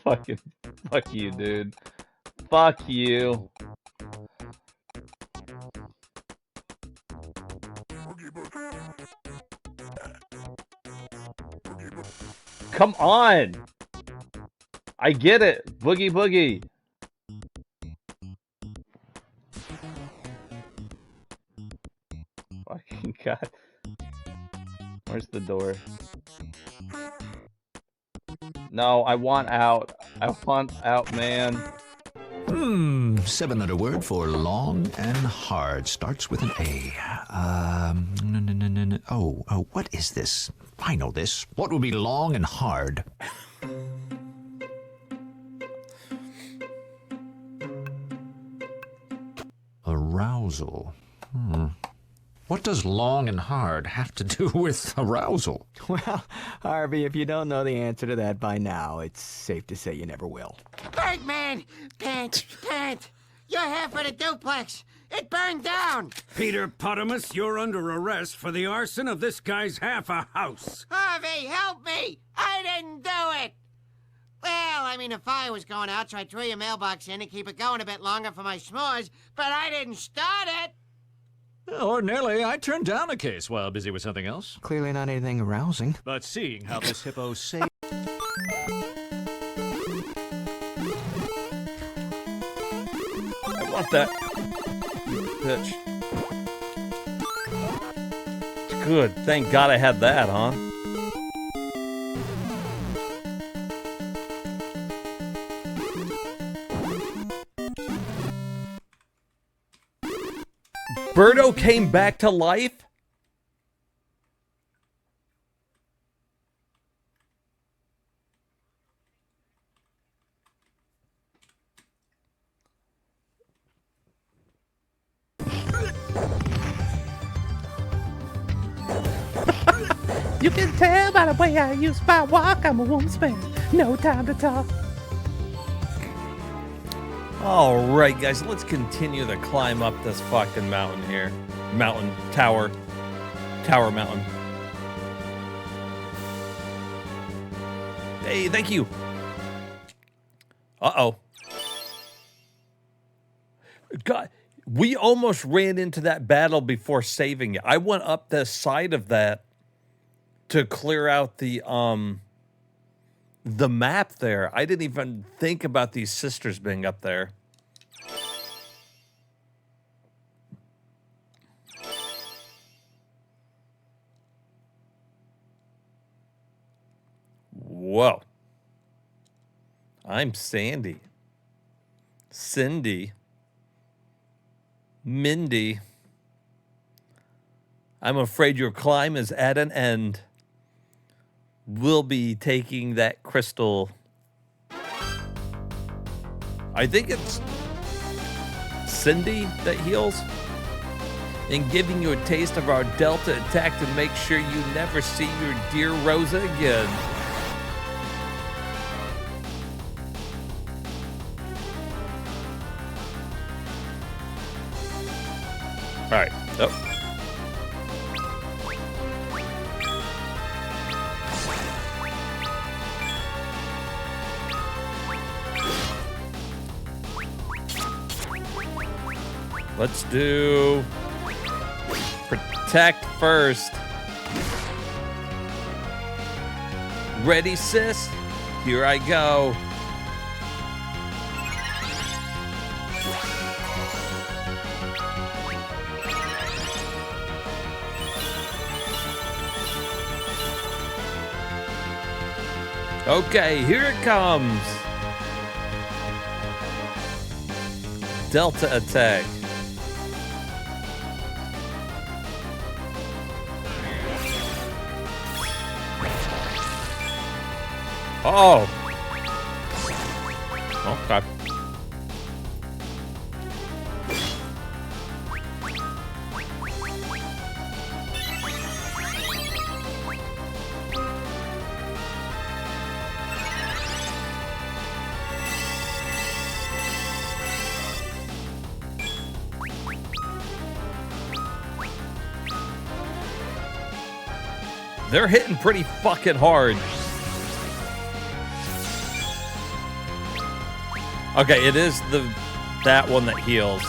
Fuck you, dude. Fuck you. Come on! I get it. Boogie boogie. Fucking god. Where's the door? No, I want out. I want out, man. 7-letter word for long and hard. Starts with an A. Oh, what is this? I know this. What would be long and hard? Arousal. What does long and hard have to do with arousal? Well, Harvey, if you don't know the answer to that by now, it's safe to say you never will. Birdman! Pant! You're half of the duplex! It burned down! Peter Potamus, you're under arrest for the arson of this guy's half a house. Harvey, help me! I didn't do it! Well, I mean, the fire was going out, so I threw your mailbox in to keep it going a bit longer for my s'mores, but I didn't start it! Ordinarily, I'd turn down a case while busy with something else. Clearly not anything arousing. But seeing how this hippo saved... I want that. Bitch. Good. Thank God I had that, huh? Birdo came back to life? You can tell by the way I use my walk, I'm a woman's man. No time to talk. All right, guys, let's continue to climb up this fucking mountain here. Tower mountain. Hey, thank you. Uh-oh. God, we almost ran into that battle before saving it. I went up the side of that to clear out the map there. I didn't even think about these sisters being up there. Whoa. I'm Sandy. Cindy. Mindy. I'm afraid your climb is at an end. We'll be taking that crystal. I think it's Cindy that heals. And giving you a taste of our Delta attack to make sure you never see your dear Rosa again. All right. Oh. Let's do protect first. Ready, sis? Here I go. Okay, here it comes. Delta attack. Oh. Okay. They're hitting pretty fucking hard. Okay, it is that one that heals.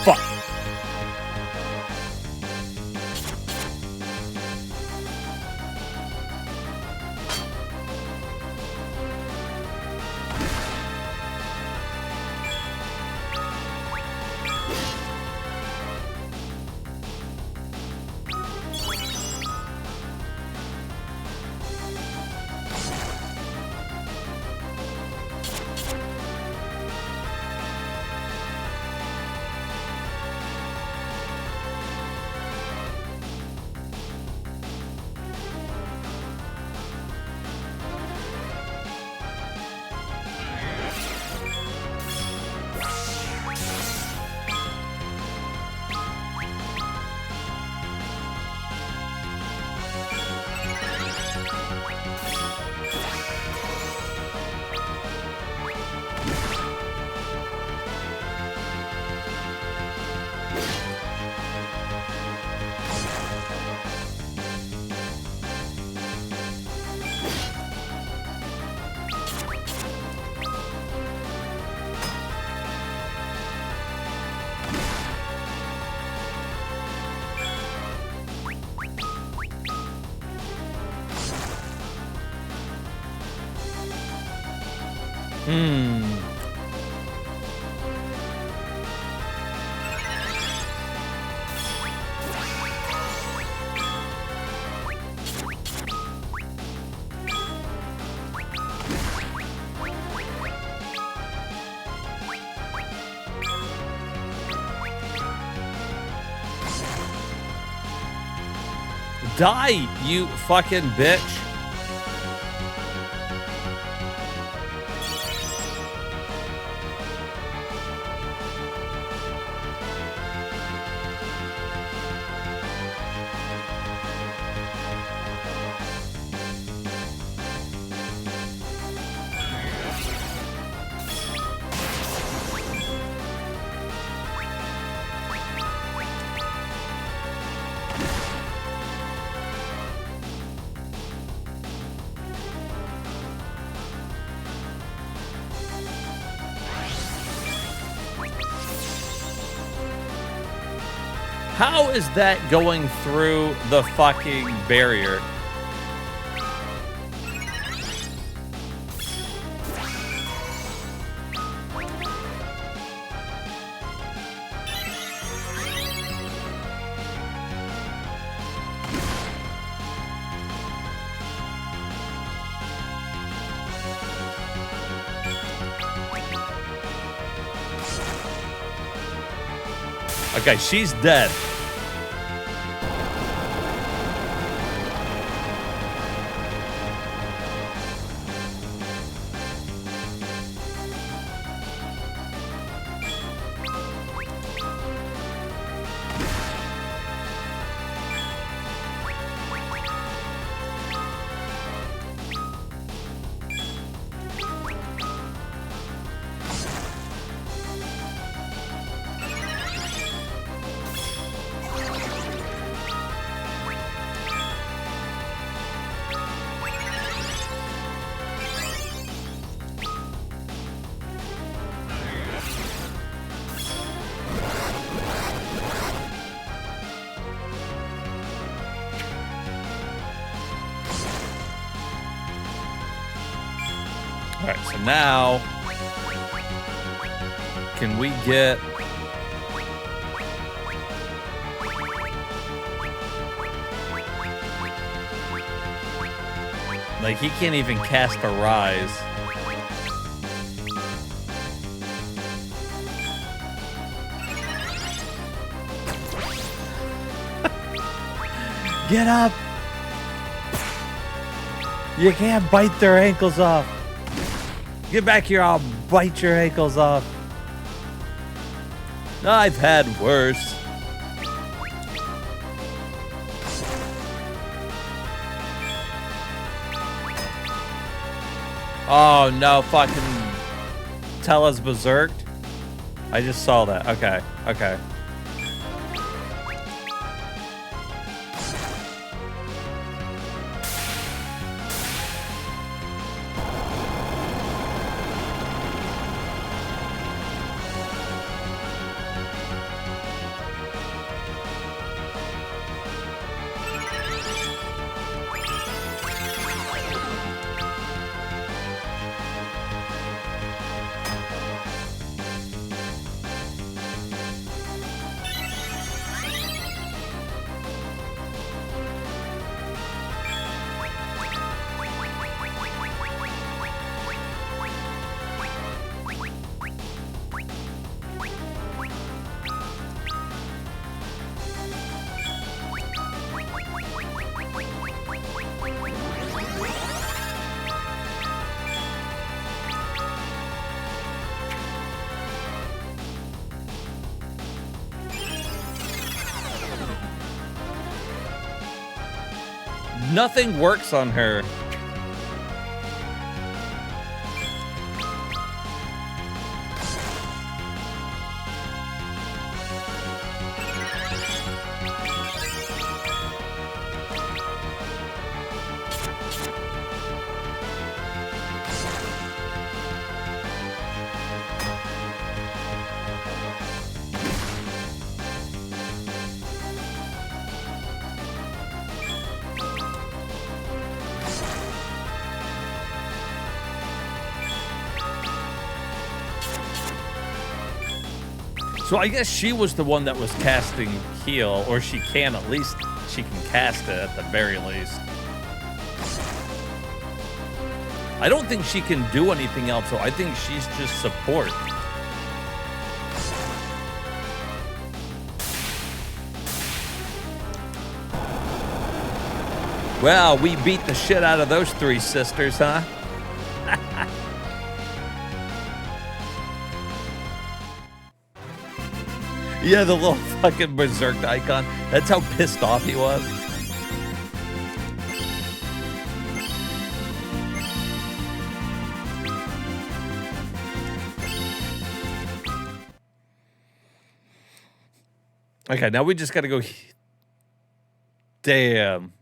Fuck. Die, you fucking bitch. How is that going through the fucking barrier? Okay, she's dead. All right, so now, can we get... Like, he can't even cast a rise. Get up! You can't bite their ankles off. Get back here, I'll bite your ankles off. I've had worse. Oh no, fucking Tella's berserked. I just saw that. Okay, okay. Nothing works on her. So I guess she was the one that was casting heal, or she can at least, she can cast it at the very least. I don't think she can do anything else, so I think she's just support. Well, we beat the shit out of those three sisters, huh? Yeah, the little fucking berserked icon. That's how pissed off he was. Okay, now we just gotta go. Damn.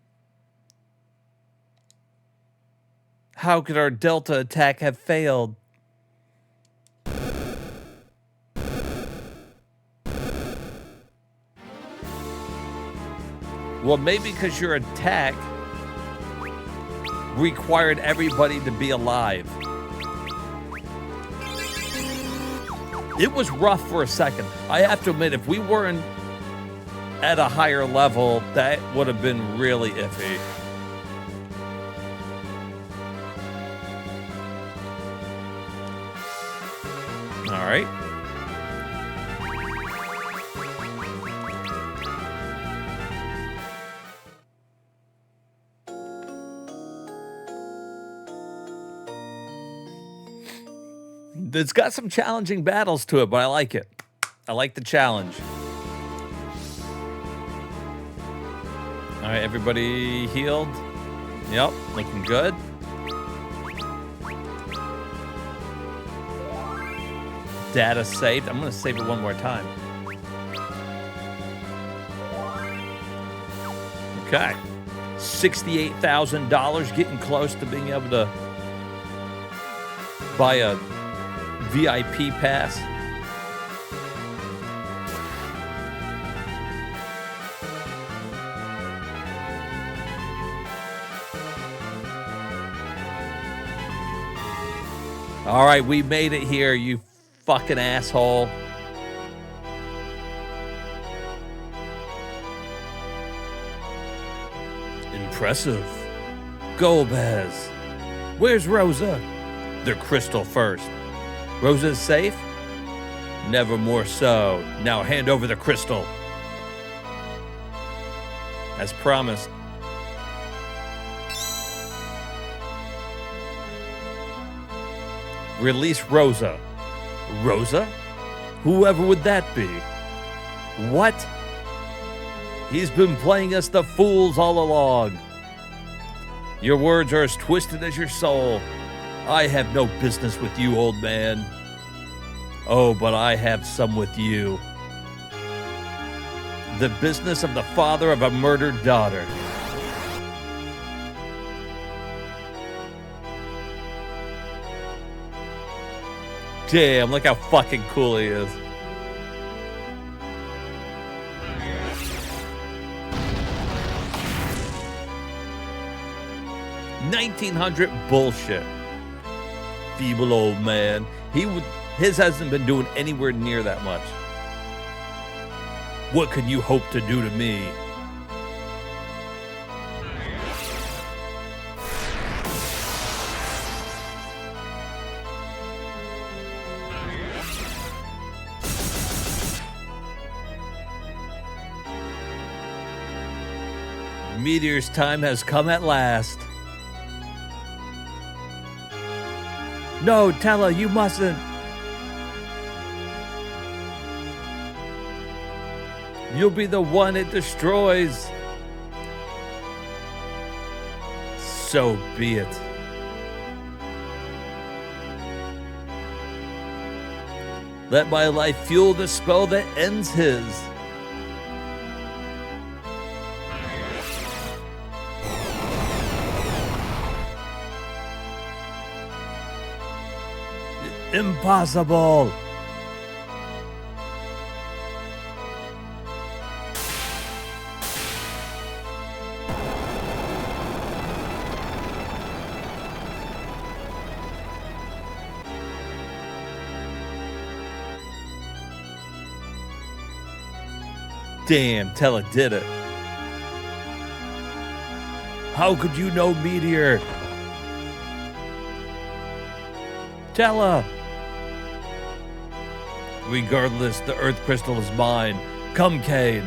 How could our Delta attack have failed? Well, maybe because your attack required everybody to be alive. It was rough for a second. I have to admit, if we weren't at a higher level, that would have been really iffy. All right. It's got some challenging battles to it, but I like it. I like the challenge. All right, everybody healed? Yep, looking good. Data saved. I'm going to save it one more time. Okay. $68,000, getting close to being able to buy a VIP pass. All right, we made it here, you fucking asshole. Impressive. Golbez. Where's Rosa? The crystal first. Rosa's safe? Never more so. Now hand over the crystal. As promised. Release Rosa. Rosa? Whoever would that be? What? He's been playing us the fools all along. Your words are as twisted as your soul. I have no business with you, old man. Oh, but I have some with you. The business of the father of a murdered daughter. Damn, look how fucking cool he is. $1,900 bullshit. Feeble old man. His hasn't been doing anywhere near that much. What can you hope to do to me? Meteor's time has come at last. No, Tella, you mustn't. You'll be the one it destroys. So be it. Let my life fuel the spell that ends his. Impossible! Damn, Tella did it. How could you know Meteor? Tella! Regardless, the Earth Crystal is mine. Come, Kane.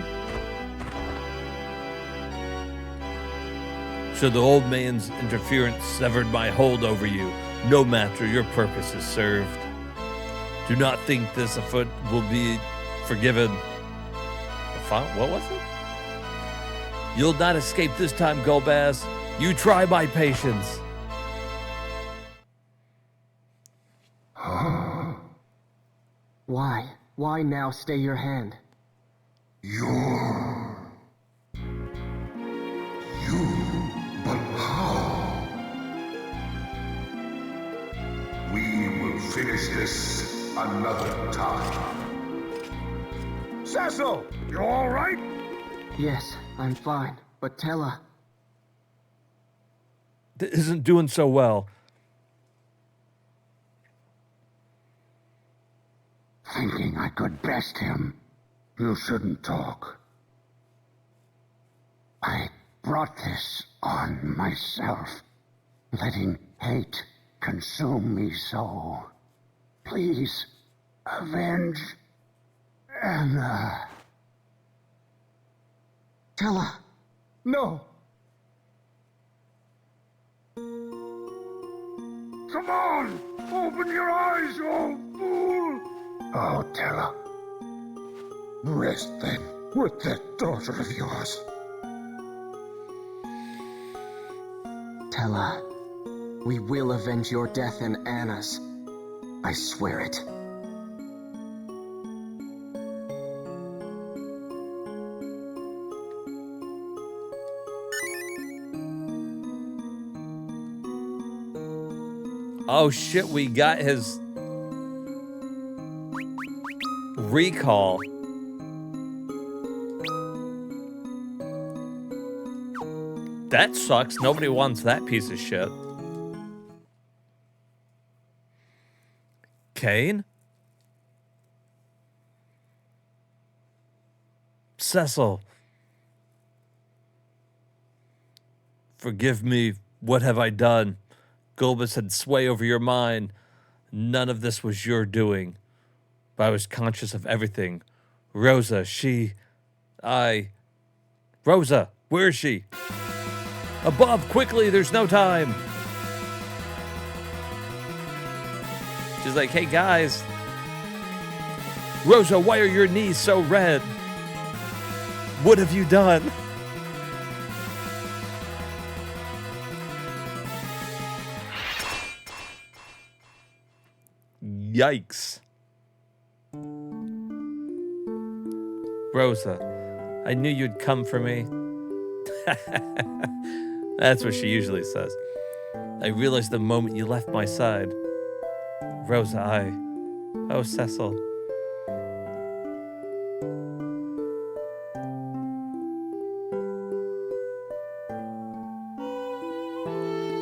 So the old man's interference severed my hold over you. No matter, your purpose is served. Do not think this afoot will be forgiven. What was it? You'll not escape this time, Golbaz. You try my patience. Why? Why now stay your hand? You, but how? We will finish this another time. Cecil, you all right? Yes, I'm fine. But Tella... Isn't doing so well. Thinking I could best him. You shouldn't talk. I brought this on myself, letting hate consume me so. Please, avenge Anna. Tella! No! Come on! Open your eyes, you old fool! Oh, Tella. Rest then with that daughter of yours. Tella, we will avenge your death and Anna's. I swear it. Oh shit, we got his recall. That sucks. Nobody wants that piece of shit. Kane? Cecil. Forgive me. What have I done? Golbez had sway over your mind. None of this was your doing. But I was conscious of everything. Rosa, Rosa, where is she? Above, quickly, there's no time. She's like, hey guys. Rosa, why are your knees so red? What have you done? Yikes. Rosa, I knew you'd come for me. That's what she usually says. I realized the moment you left my side. Rosa, Oh, Cecil.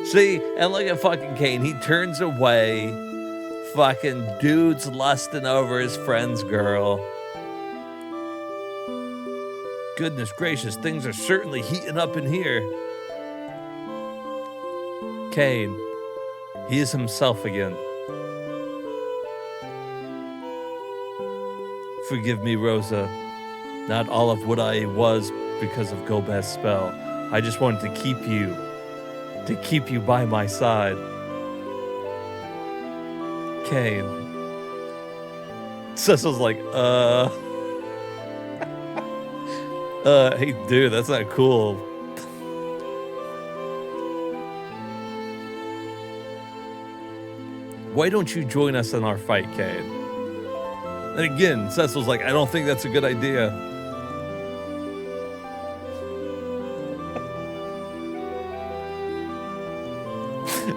See, and look at fucking Kane. He turns away. Fucking dude's lusting over his friend's girl. Goodness gracious, things are certainly heating up in here. Kane, he is himself again. Forgive me, Rosa. Not all of what I was because of Gobez's spell. I just wanted to keep you by my side. Kane. Cecil's like, hey, dude, that's not cool. Why don't you join us in our fight, Kane? And again, Cecil's like, I don't think that's a good idea.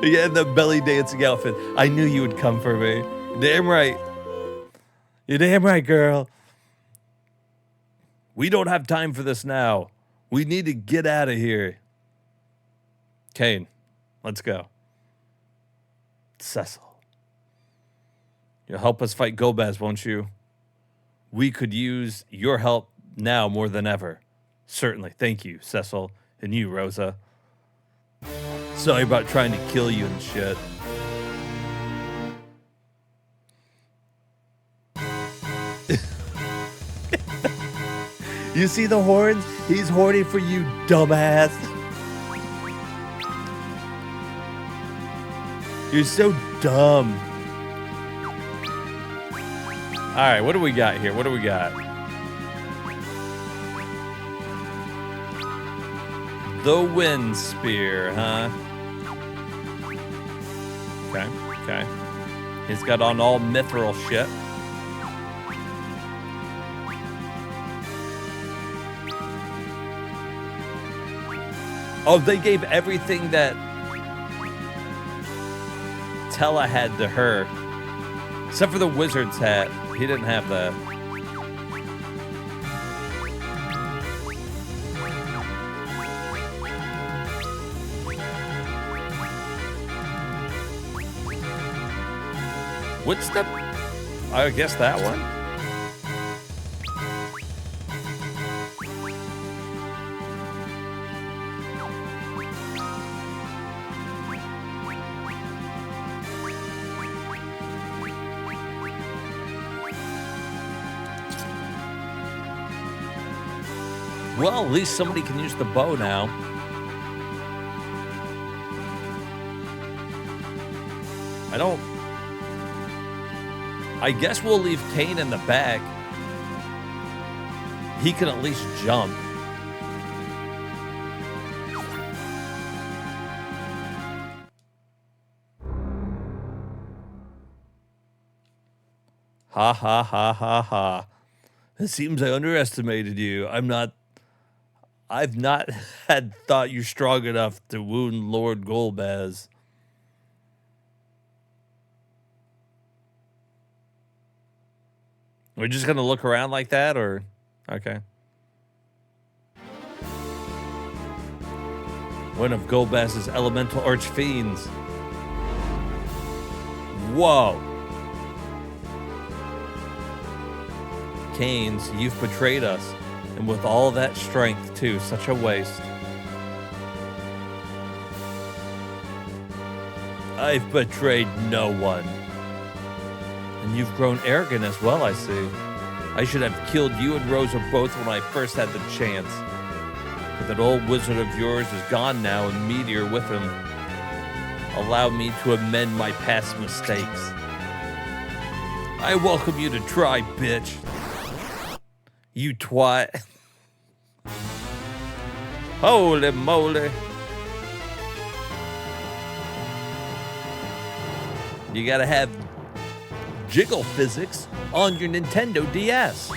Yeah, in the belly dancing outfit. I knew you would come for me. Damn right. You're damn right, girl. We don't have time for this now. We need to get out of here. Kane, let's go. Cecil. You'll help us fight Gobez, won't you? We could use your help now more than ever. Certainly. Thank you, Cecil. And you, Rosa. Sorry about trying to kill you and shit. You see the horns? He's horny for you, dumbass. You're so dumb. All right, what do we got here? What do we got? The Wind Spear, huh? Okay. He's got on all mithril shit. Oh, they gave everything that Tella had to her. Except for the wizard's hat. He didn't have that. What's the... I guess that one? Well, at least somebody can use the bow now. I guess we'll leave Kane in the back. He can at least jump. Ha ha ha ha ha. It seems I underestimated you. I've not had thought you strong enough to wound Lord Golbez. We're just gonna look around like that, or okay. One of Golbez's elemental archfiends. Whoa. Canes, you've betrayed us. And with all that strength, too, such a waste. I've betrayed no one. And you've grown arrogant as well, I see. I should have killed you and Rosa both when I first had the chance. But that old wizard of yours is gone now, and Meteor with him. Allow me to amend my past mistakes. I welcome you to try, bitch. You twat. Holy moly. You gotta have Jiggle Physics on your Nintendo DS.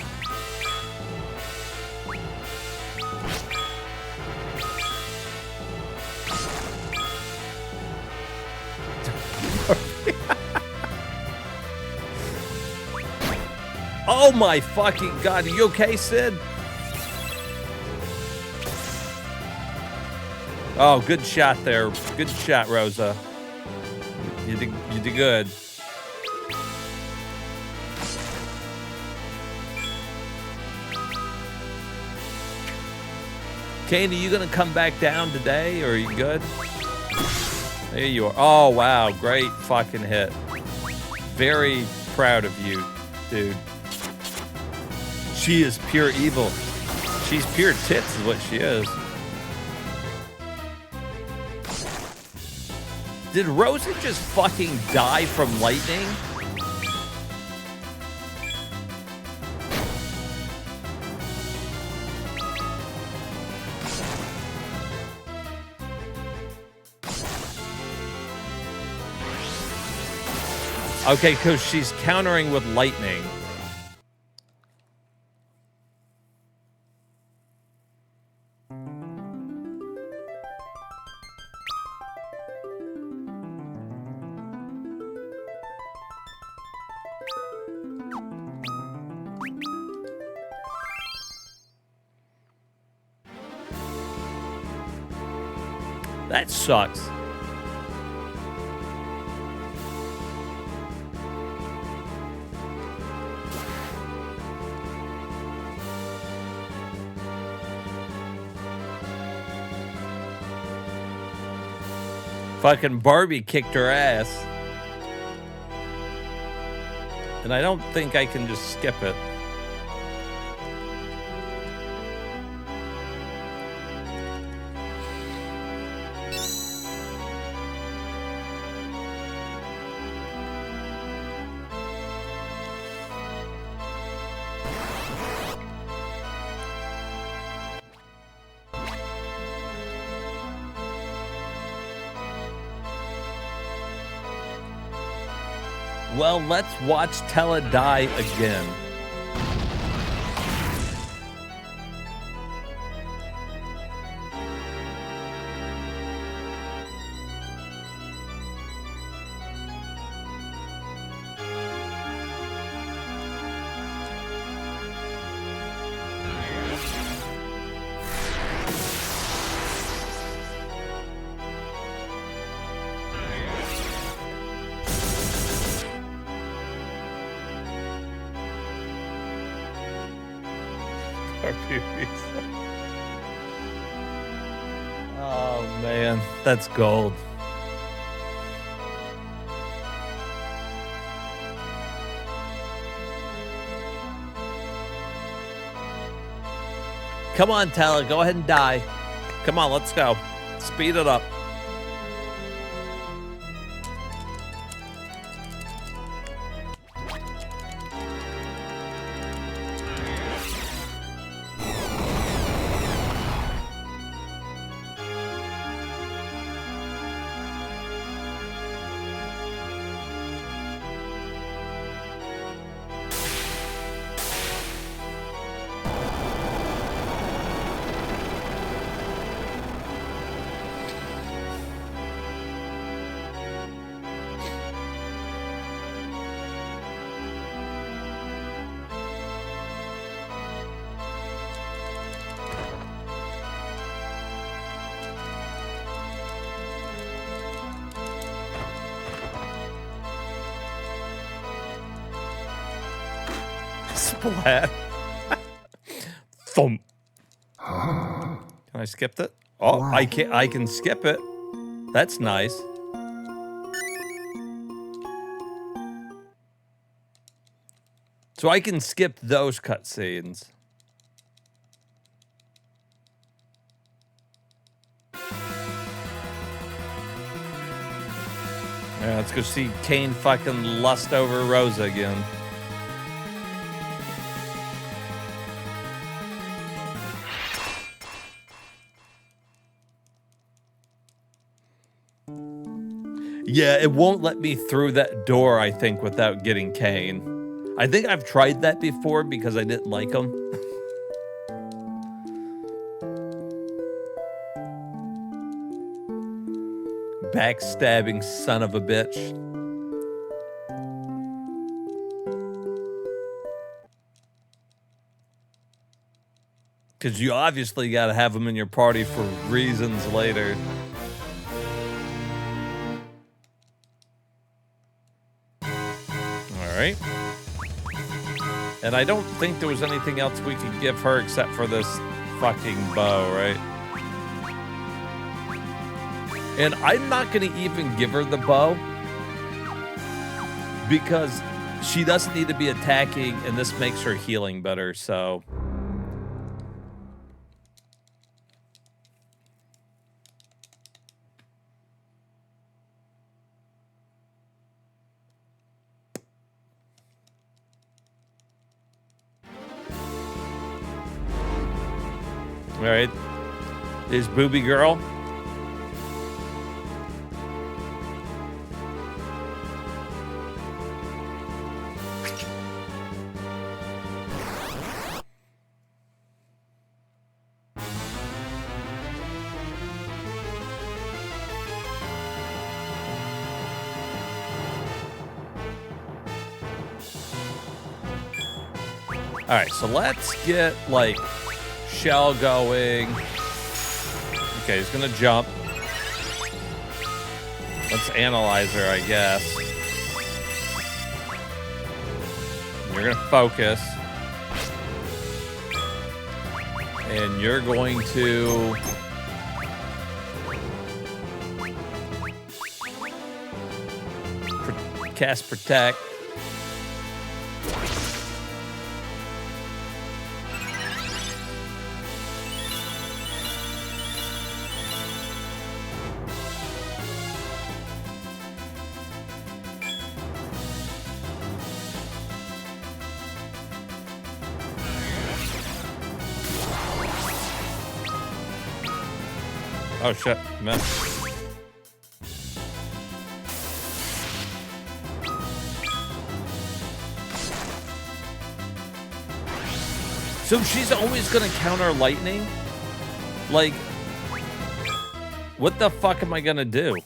Oh my fucking god, are you okay, Sid? Oh, good shot there. Good shot, Rosa. You did good. Kane, are you gonna come back down today, or are you good? There you are. Oh wow, great fucking hit. Very proud of you, dude. She is pure evil. She's pure tits is what she is. Did Rosa just fucking die from lightning? Okay, because she's countering with lightning. That sucks. Fucking Barbie kicked her ass. And I don't think I can just skip it. Well, let's watch Tella die again. Oh man, that's gold. Come on, Tella, go ahead and die. Come on, let's go. Speed it up. Splat. Thump. Can I skip it? Oh, wow. I can skip it. That's nice. So I can skip those cutscenes. Yeah, let's go see Kane fucking lust over Rosa again. Yeah, it won't let me through that door, I think, without getting Kane. I think I've tried that before because I didn't like him. Backstabbing son of a bitch. Because you obviously got to have him in your party for reasons later. Alright. And I don't think there was anything else we could give her except for this fucking bow, right? And I'm not going to even give her the bow because she doesn't need to be attacking, and this makes her healing better, so... All right, there's Booby Girl. All right, so let's get like Shell going. Okay, he's gonna jump. Let's analyze her, I guess. You're gonna focus. And you're going to... cast Protect. Oh shit, man. So she's always gonna counter lightning? Like, what the fuck am I gonna do?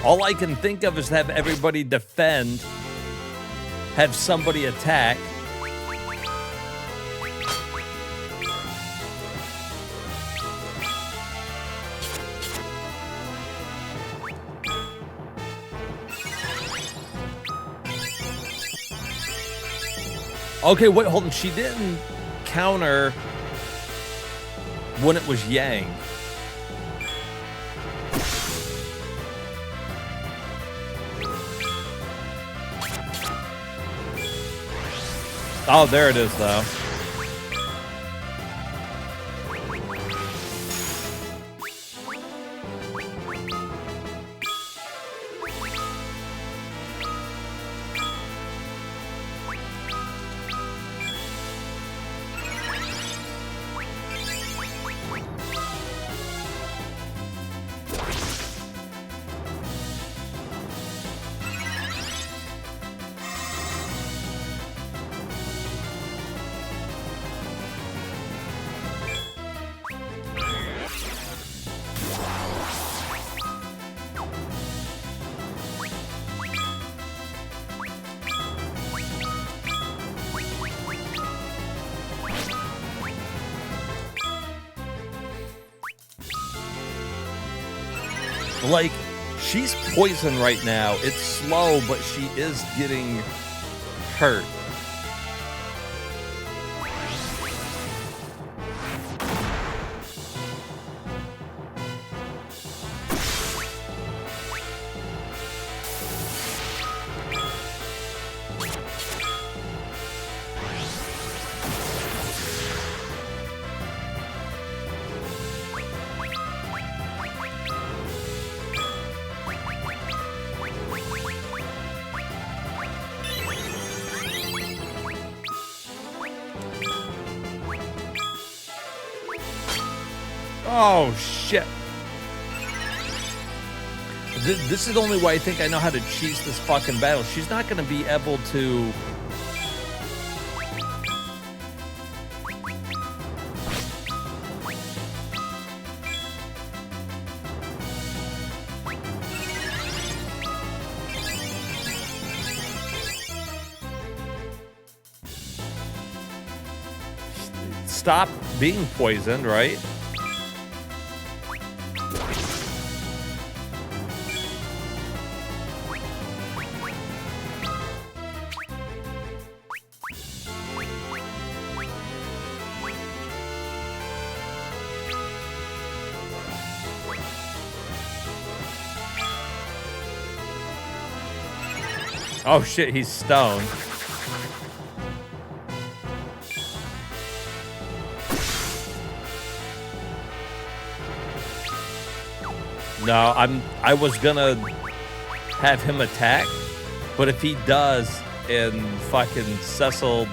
All I can think of is have everybody defend, have somebody attack. Okay, wait, hold on. She didn't counter when it was Yang. Oh, there it is, though. Like, she's poisoned right now. It's slow, but she is getting hurt. Oh, shit. This is the only way I think I know how to cheese this fucking battle. She's not going to be able to... Stop being poisoned, right? Oh shit, he's stoned. No, I was gonna have him attack, but if he does and fucking Cecil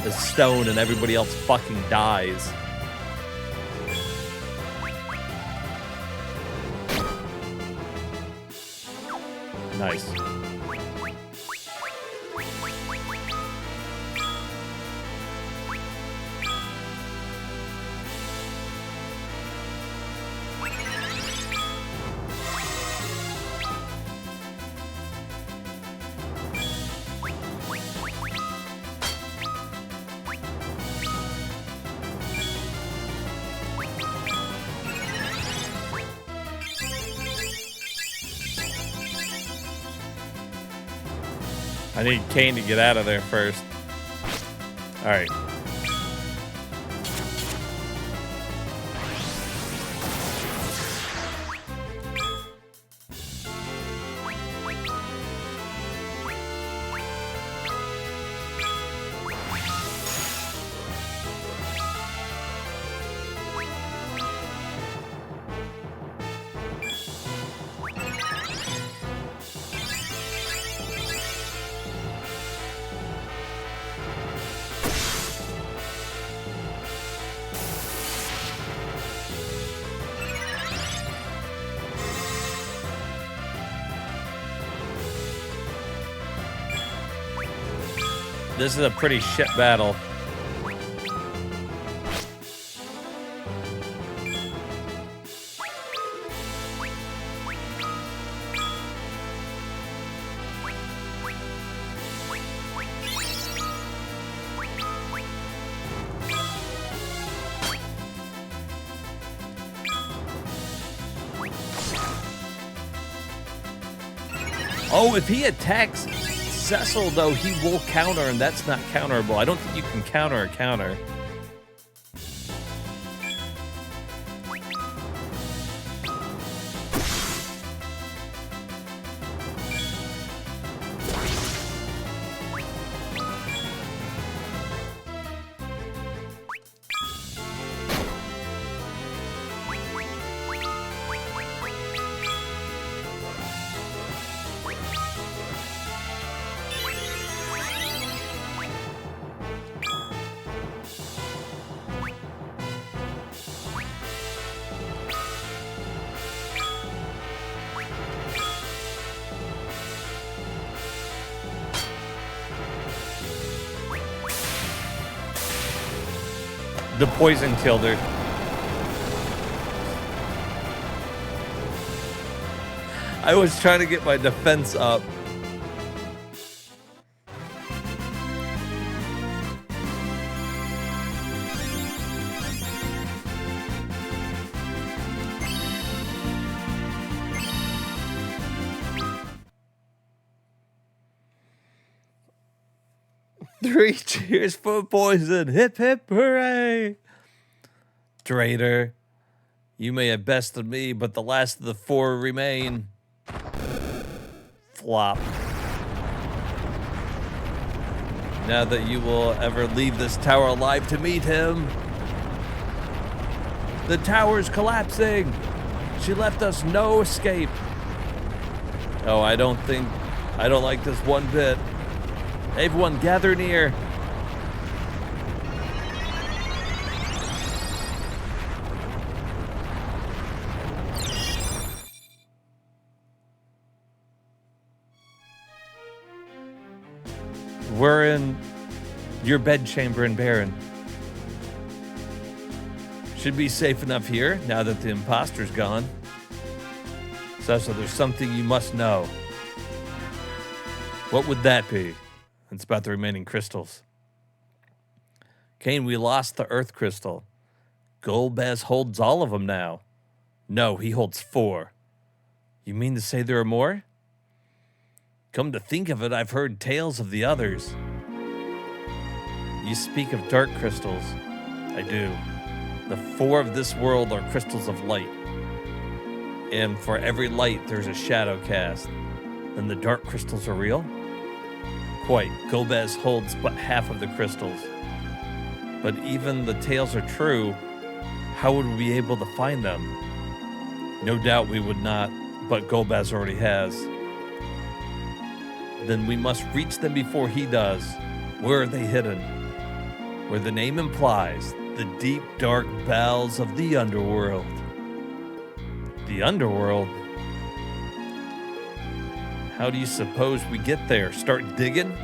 is stoned and everybody else fucking dies. Nice. I need Kane to get out of there first. All right. This is a pretty shit battle. Oh, if he attacks Cecil, though, he will counter, and that's not counterable. I don't think you can counter a counter. The poison killed her. I was trying to get my defense up. 3 cheers for poison. Hip hip hooray. Traitor. You may have bested me, but the last of the 4 remain. Flop. Now that you will ever leave this tower alive to meet him. The tower's collapsing. She left us no escape. Oh, I don't like this one bit. Everyone gather near. We're in your bedchamber in Baron. Should be safe enough here now that the imposter's gone. So there's something you must know. What would that be? It's about the remaining crystals. Kane, we lost the Earth crystal. Golbez holds all of them now. No, he holds 4. You mean to say there are more? Come to think of it, I've heard tales of the others. You speak of dark crystals. I do. The 4 of this world are crystals of light. And for every light, there's a shadow cast. Then the dark crystals are real? Quite. Golbez holds but half of the crystals. But even the tales are true, how would we be able to find them? No doubt we would not, but Golbez already has. Then we must reach them before he does. Where are they hidden? Where the name implies, the deep, dark bowels of the underworld. The underworld? How do you suppose we get there? Start digging?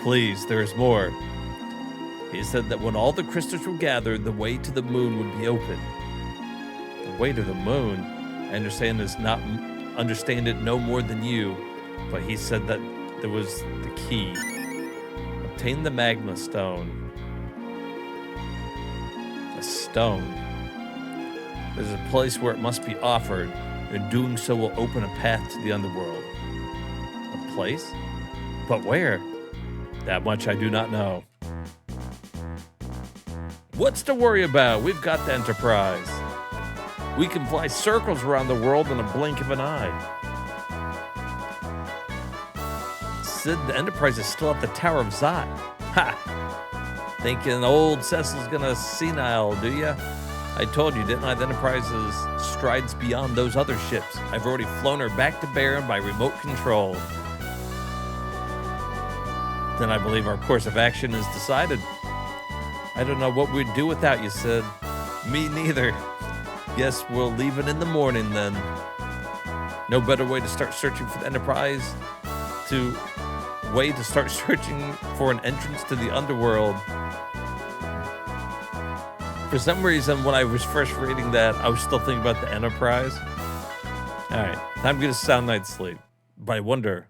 Please, there is more. He said that when all the crystals were gathered, the way to the moon would be open. The way to the moon? I understand it no more than you, but he said that there was the key. Obtain the magma stone. A stone. There's a place where it must be offered, and doing so will open a path to the underworld. A place? But where? That much I do not know. What's to worry about? We've got the Enterprise. We can fly circles around the world in a blink of an eye. Sid, the Enterprise is still at the Tower of Zot. Ha! Thinking old Cecil's gonna senile, do ya? I told you, didn't I? The Enterprise's strides beyond those other ships. I've already flown her back to Baron by remote control. Then I believe our course of action is decided. I don't know what we'd do without you, Sid. Me neither. Guess we'll leave it in the morning then. No better way to start searching for the Enterprise to start searching for an entrance to the underworld. For some reason, when I was first reading that, I was still thinking about the Enterprise. All right, time to get a sound night's sleep. But I wonder,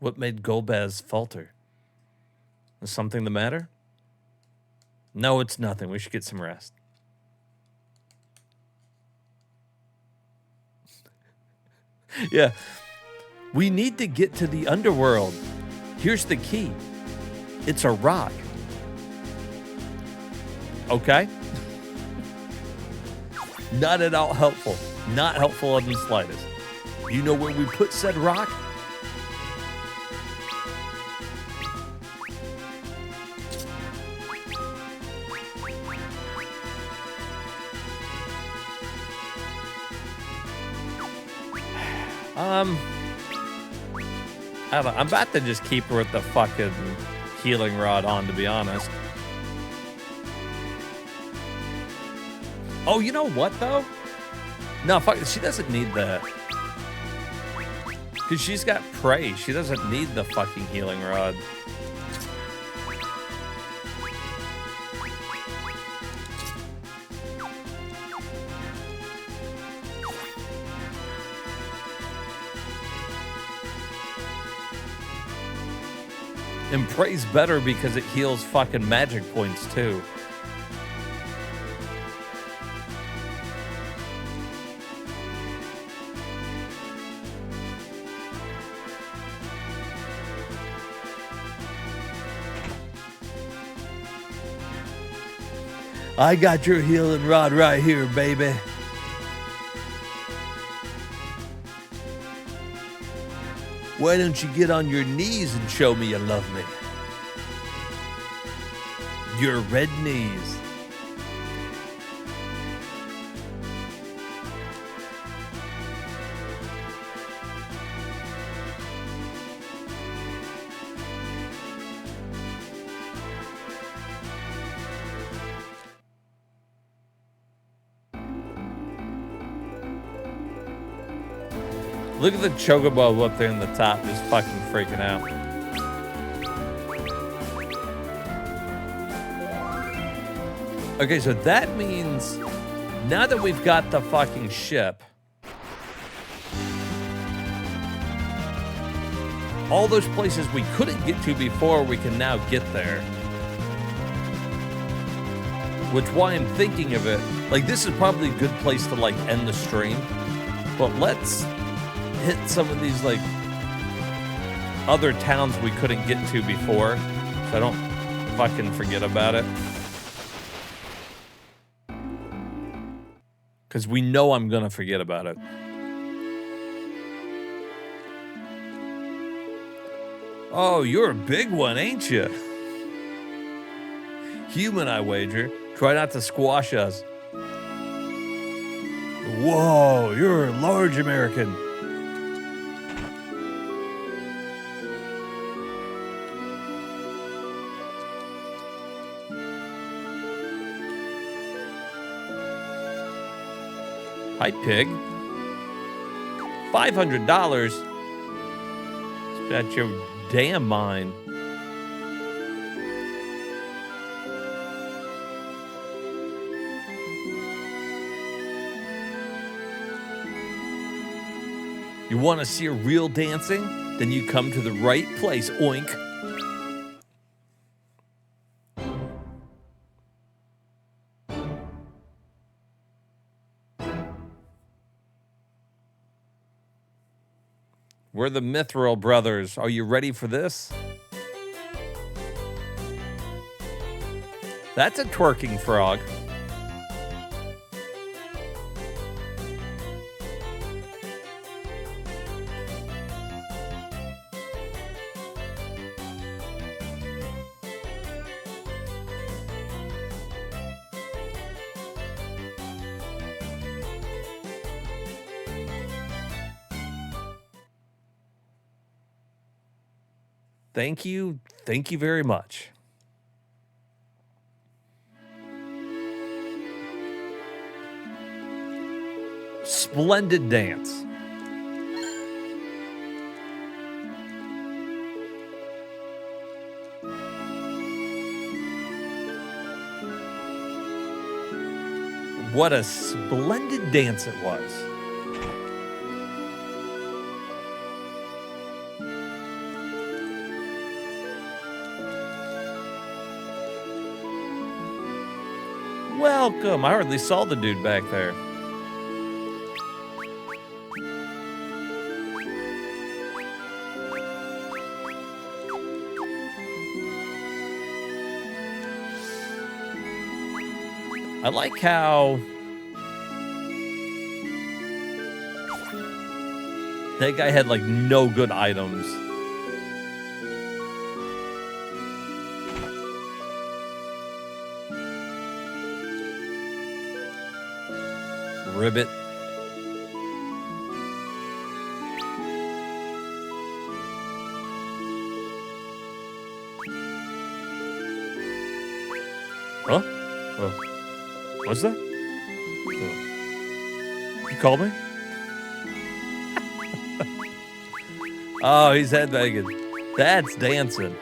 what made Golbez falter? Is something the matter? No, it's nothing. We should get some rest. Yeah. We need to get to the underworld. Here's the key. It's a rock. Okay? Not at all helpful. Not helpful in the slightest. You know where we put said rock? I don't know. I'm about to just keep her with the fucking healing rod on, to be honest. Oh, you know what, though? No, fuck, she doesn't need that. Because she's got prey. She doesn't need the fucking healing rod. And prey's better because it heals fucking magic points, too. I got your healing rod right here, baby. Why don't you get on your knees and show me you love me? Your red knees. Look at the chocobo up there in the top, just fucking freaking out. Okay, so that means now that we've got the fucking ship, all those places we couldn't get to before, we can now get there. Which why I'm thinking of it, like this is probably a good place to like end the stream, but let's hit some of these like other towns we couldn't get to before, so I don't fucking forget about it. Because we know I'm gonna forget about it. Oh, you're a big one, ain't you? Human, I wager. Try not to squash us. Whoa, you're a large American. Hi, pig. $500? It's got your damn mind. You want to see a real dancing? Then you come to the right place, oink. We're the Mithril brothers. Are you ready for this? That's a twerking frog. Thank you. Thank you very much. Splendid dance. What a splendid dance it was. Welcome. I hardly saw the dude back there. I like how that guy had like no good items. Ribbit. Huh? What's that? You called me? Oh, he's headbanging. That's dancing.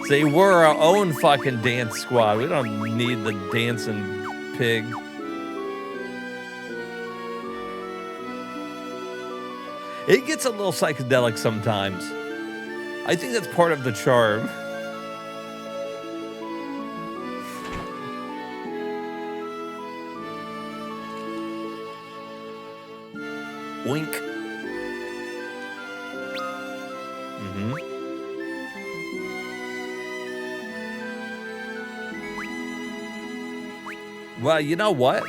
See, we're our own fucking dance squad. We don't need the dancing pig. It gets a little psychedelic sometimes. I think that's part of the charm. Wink. Mm-hmm. Well, you know what?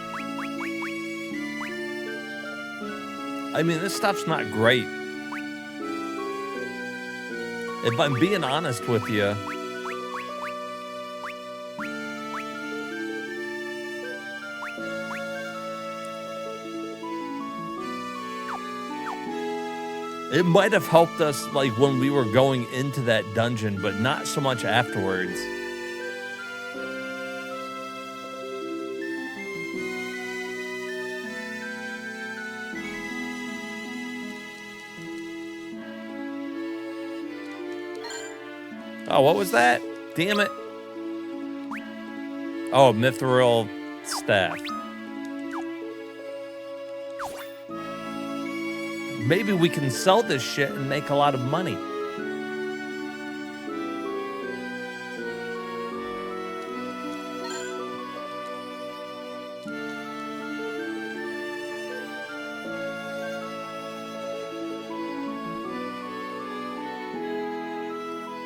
I mean, this stuff's not great. If I'm being honest with you, it might have helped us, like, when we were going into that dungeon, but not so much afterwards. Oh, what was that? Damn it. Oh, mithril staff. Maybe we can sell this shit and make a lot of money.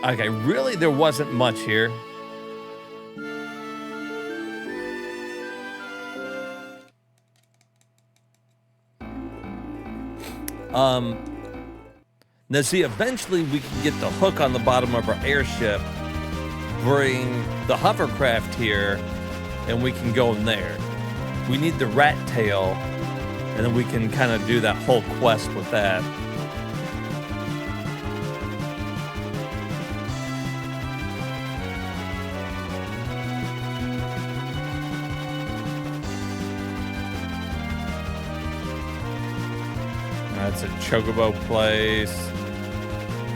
Okay, really, there wasn't much here. Now see, eventually we can get the hook on the bottom of our airship, bring the hovercraft here, and we can go in there. We need the rat tail, and then we can kind of do that whole quest with that. That's a chocobo place.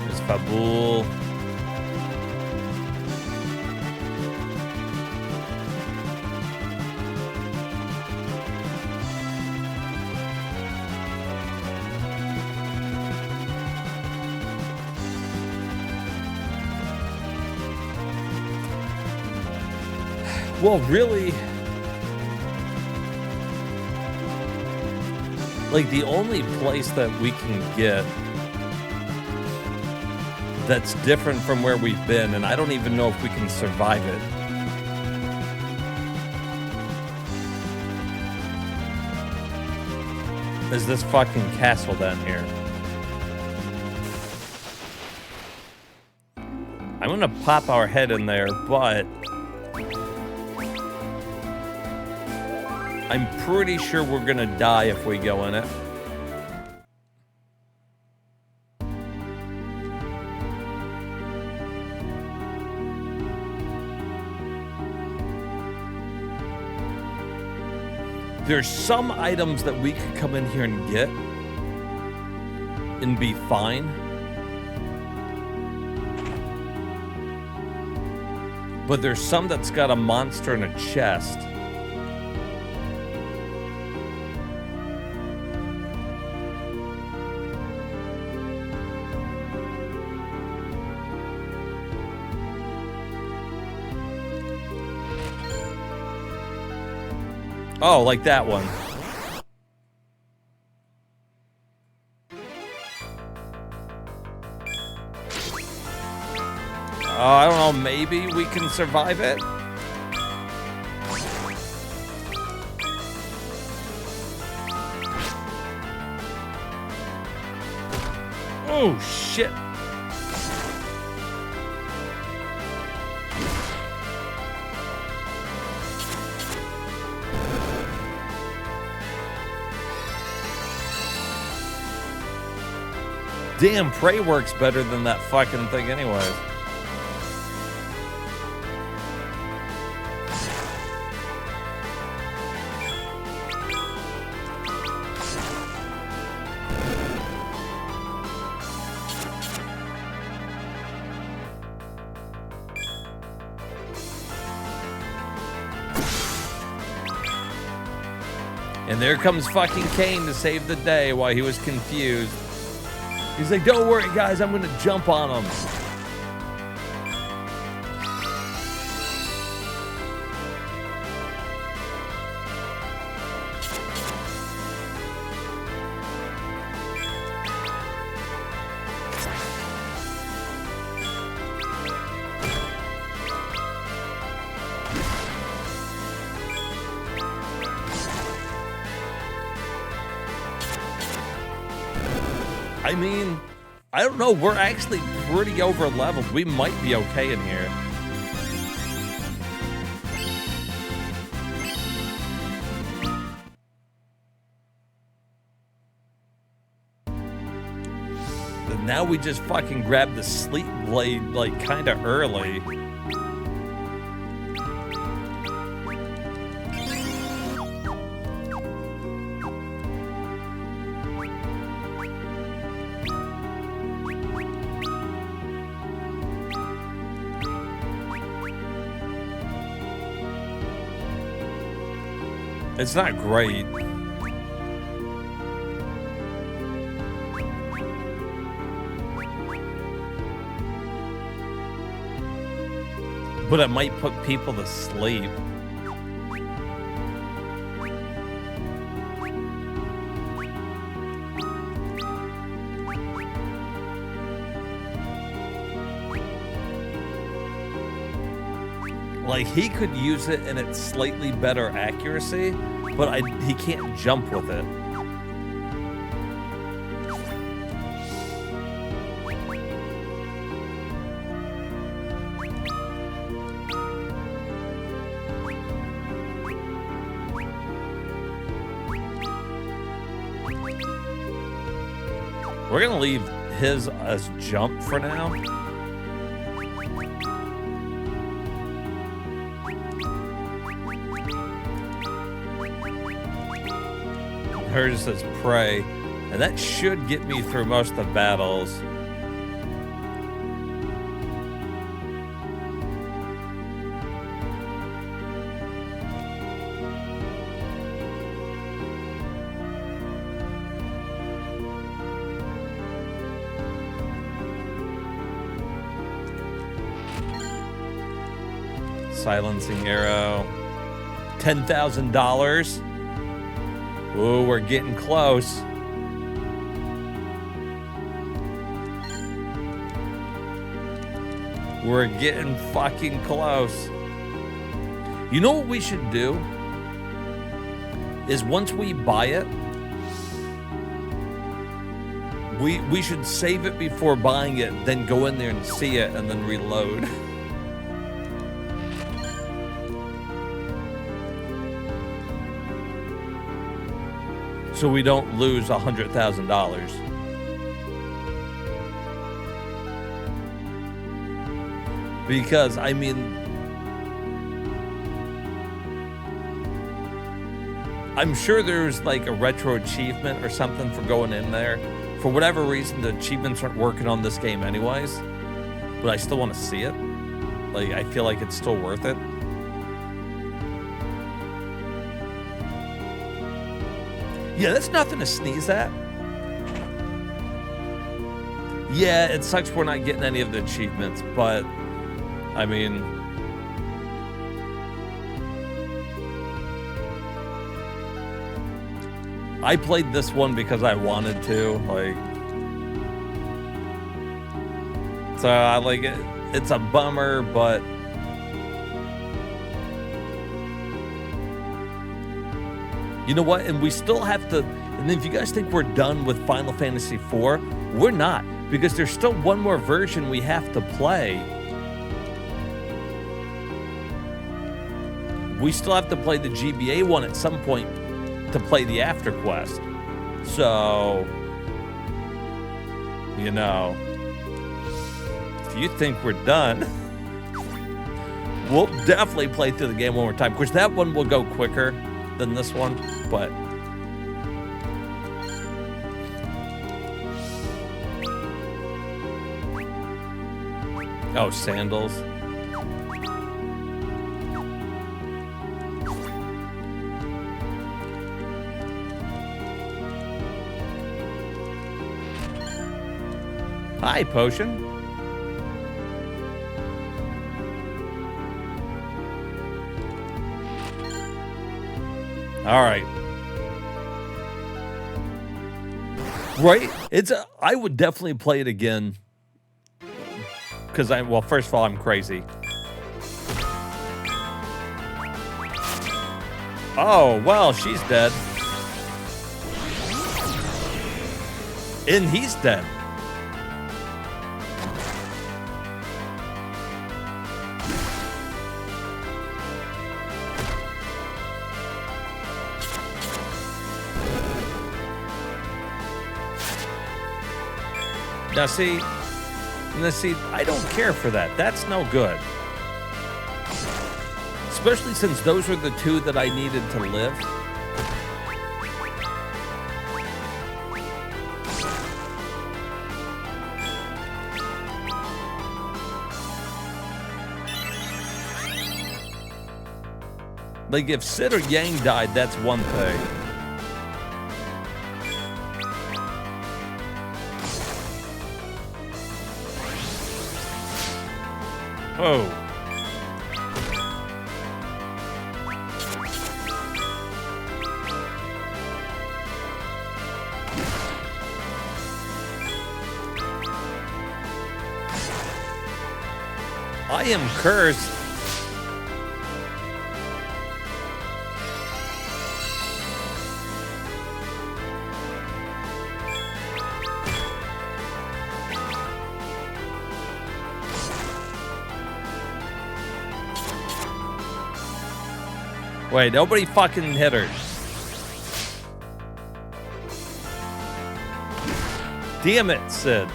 There's Fabul. Well, really, like, the only place that we can get that's different from where we've been, and I don't even know if we can survive it, is this fucking castle down here. I'm gonna pop our head in there, but I'm pretty sure we're gonna die if we go in it. There's some items that we could come in here and get and be fine. But there's some that's got a monster in a chest. Oh, like that one. I don't know, maybe we can survive it? Oh, shit. Damn, prey works better than that fucking thing anyways. And there comes fucking Kane to save the day while he was confused. He's like, don't worry, guys, I'm gonna jump on him. I mean, I don't know. We're actually pretty over leveled. We might be okay in here. And now we just fucking grab the sleep blade like kind of early. It's not great. But it might put people to sleep. Like, he could use it in its slightly better accuracy, but he can't jump with it. We're gonna leave his as jump for now. Hers says pray, and that should get me through most of the battles. Silencing arrow. $10,000. Ooh, we're getting close. We're getting fucking close. You know what we should do? Is once we buy it, we should save it before buying it, then go in there and see it, and then reload. So we don't lose $100,000. Because, I mean, I'm sure there's like a retro achievement or something for going in there. For whatever reason, the achievements aren't working on this game anyways. But I still want to see it. Like, I feel like it's still worth it. Yeah, that's nothing to sneeze at. Yeah, it sucks we're not getting any of the achievements, but I mean, I played this one because I wanted to, like, so I like it. It's a bummer, but you know what? And we still have to, and if you guys think we're done with Final Fantasy IV, we're not, because there's still one more version we have to play. We still have to play the GBA one at some point to play the After Quest. So, you know, if you think we're done, we'll definitely play through the game one more time. Of course, that one will go quicker than this one, but oh, sandals. Hi, Potion. All right. Right? I would definitely play it again. Because well, first of all, I'm crazy. Oh, well, she's dead. And he's dead. Now see, I don't care for that. That's no good. Especially since those were the two that I needed to live. Like, if Sid or Yang died, that's one thing. Oh. I am cursed. Wait, nobody fucking hit her. Damn it, Sid.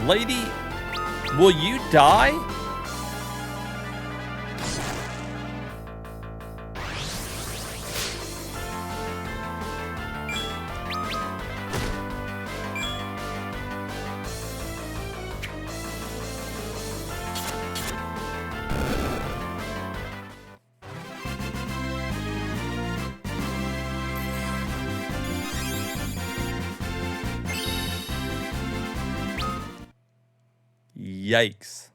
Lady, will you die? Yikes.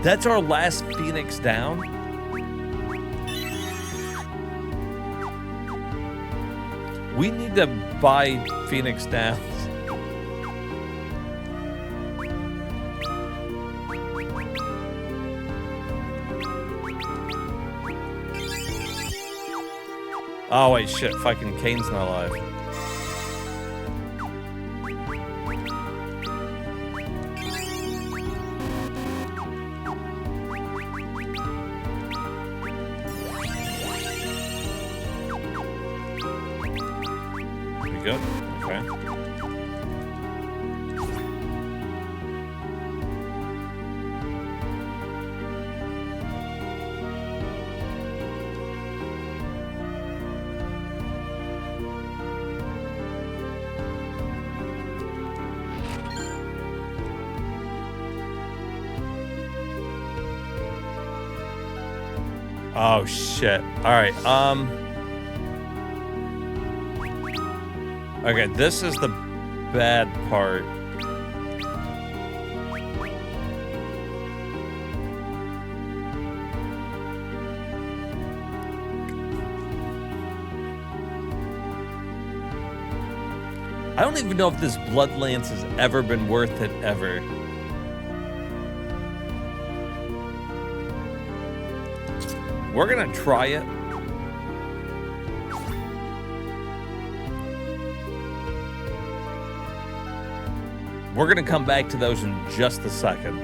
That's our last Phoenix down. We need to buy Phoenix Downs. Oh wait, shit, fucking Kane's not alive. We good? Okay. Oh shit. Alright, okay, this is the bad part. I don't even know if this Blood Lance has ever been worth it, ever. We're gonna try it. We're gonna come back to those in just a second.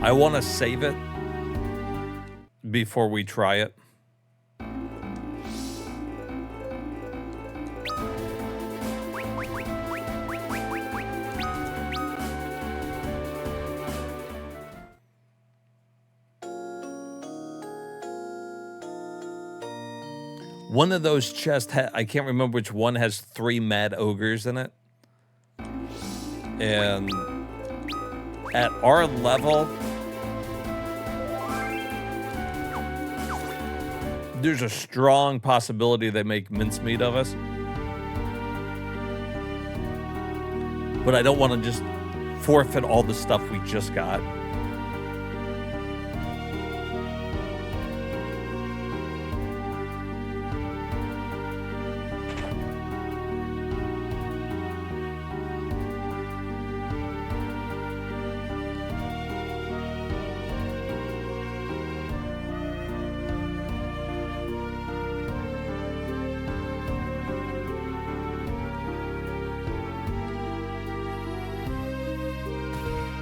I want to save it before we try it. One of those chests, I can't remember which one, has 3 mad ogres in it. And at our level, there's a strong possibility they make mincemeat of us. But I don't want to just forfeit all the stuff we just got.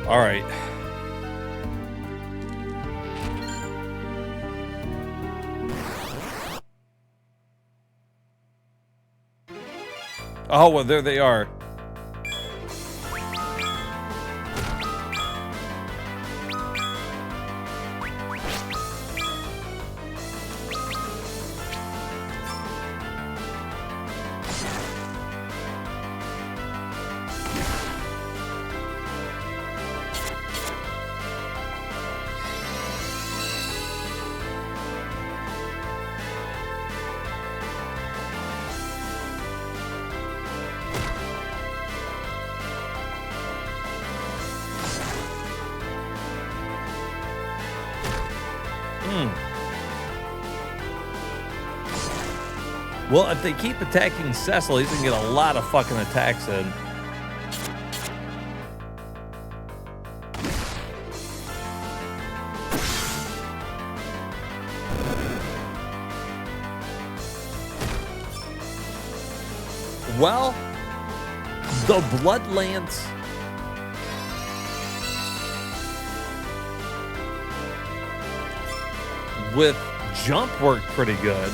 All right. Oh, well, there they are. Well, if they keep attacking Cecil, he's gonna get a lot of fucking attacks in. Well, the Blood Lance with jump worked pretty good.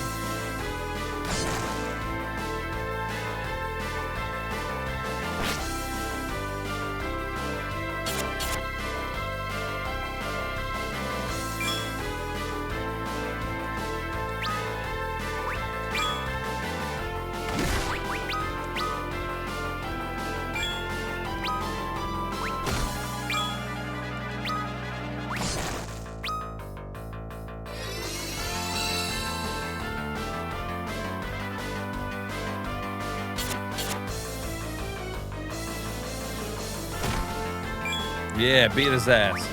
Yeah, beat his ass.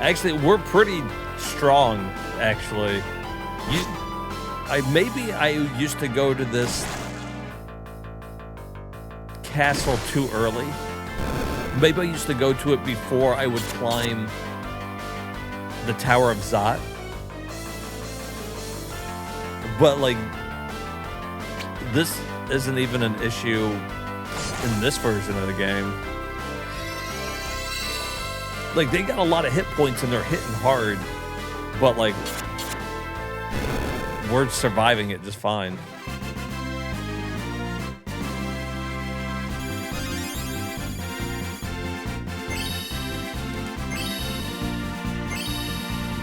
Actually, we're pretty strong, actually. Maybe I used to go to this castle too early. Maybe I used to go to it before I would climb the Tower of Zot. But, like, this isn't even an issue in this version of the game. Like, they got a lot of hit points and they're hitting hard, but, like, we're surviving it just fine.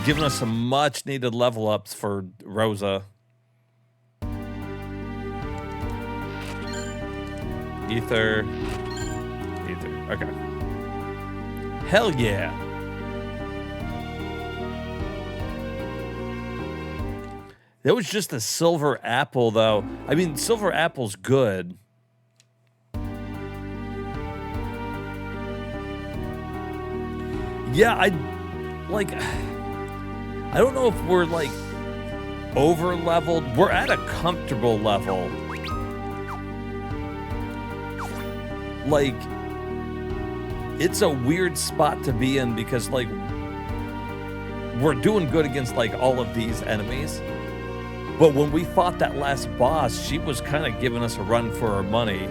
Giving us some much needed level ups for Rosa. Ether. Okay. Hell yeah. That was just a silver apple, though. I mean, silver apple's good. Yeah, I don't know if we're, like, over-leveled. We're at a comfortable level. Like, it's a weird spot to be in because, like, we're doing good against, like, all of these enemies. But when we fought that last boss, she was kind of giving us a run for our money.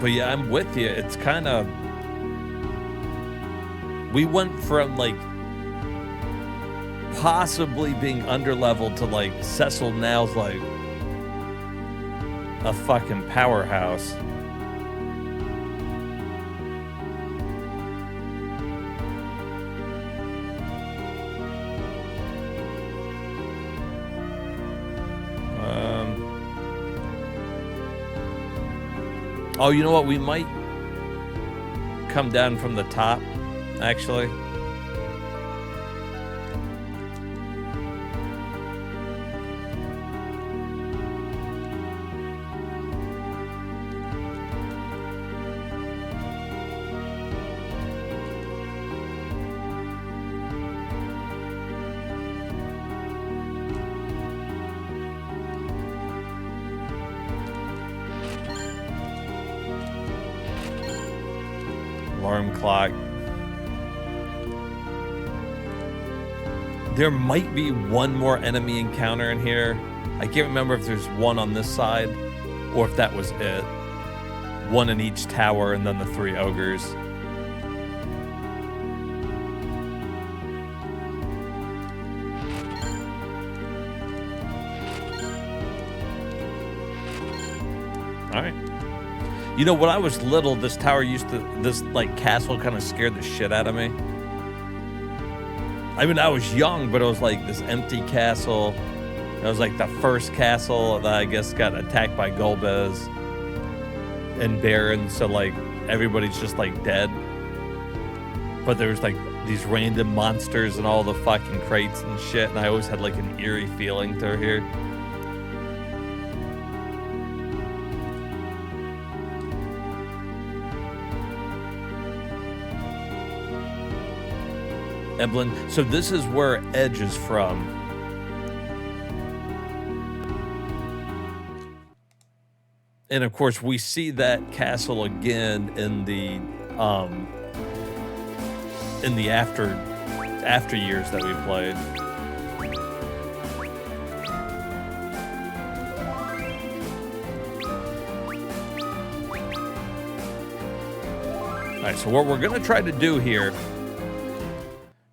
But yeah, I'm with you. It's kind of... We went from, like, possibly being underleveled to, like, Cecil now's, like, a fucking powerhouse. Oh, you know what? We might come down from the top, actually. Alarm clock. There might be one more enemy encounter in here. I can't remember if there's one on this side or if that was it. One in each tower and then the 3 ogres. All right. You know, when I was little, this tower this like castle kind of scared the shit out of me. I mean, I was young, but it was like this empty castle. It was like the first castle that I guess got attacked by Golbez and Baron, so like everybody's just like dead. But there was like these random monsters and all the fucking crates and shit, and I always had like an eerie feeling through here. Evelyn, so this is where Edge is from. And of course, we see that castle again in the after years that we played. All right, so what we're gonna try to do here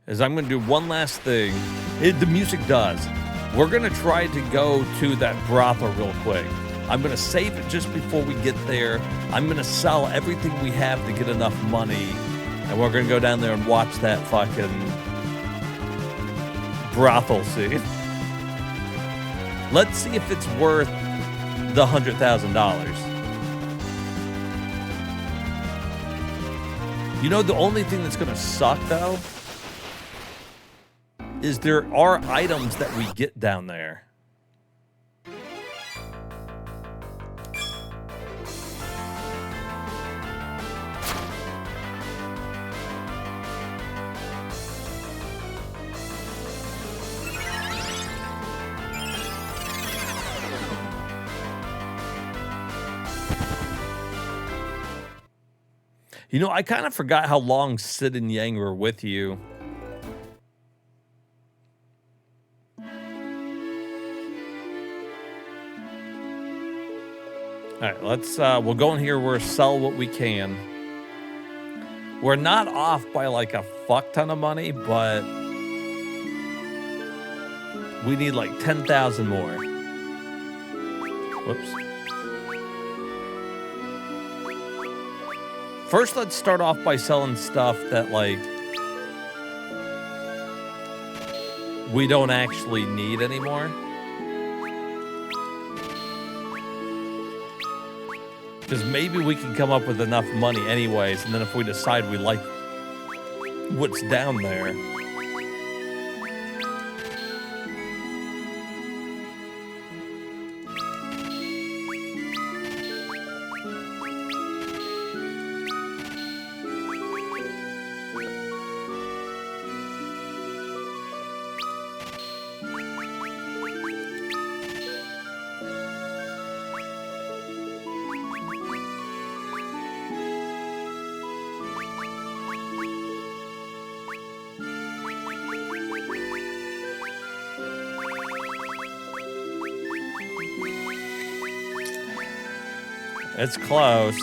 is I'm going to do one last thing. The music does. We're going to try to go to that brothel real quick. I'm going to save it just before we get there. I'm going to sell everything we have to get enough money. And we're going to go down there and watch that fucking brothel scene. Let's see if it's worth the $100,000. You know, the only thing that's going to suck, though, is there are items that we get down there. You know, I kind of forgot how long Sid and Yang were with you. All right, let's, we'll go in here, we'll sell what we can. We're not off by like a fuck ton of money, but we need like 10,000 more. Whoops. First, let's start off by selling stuff that like we don't actually need anymore. Because maybe we can come up with enough money anyways, and then if we decide we like what's down there. It's close.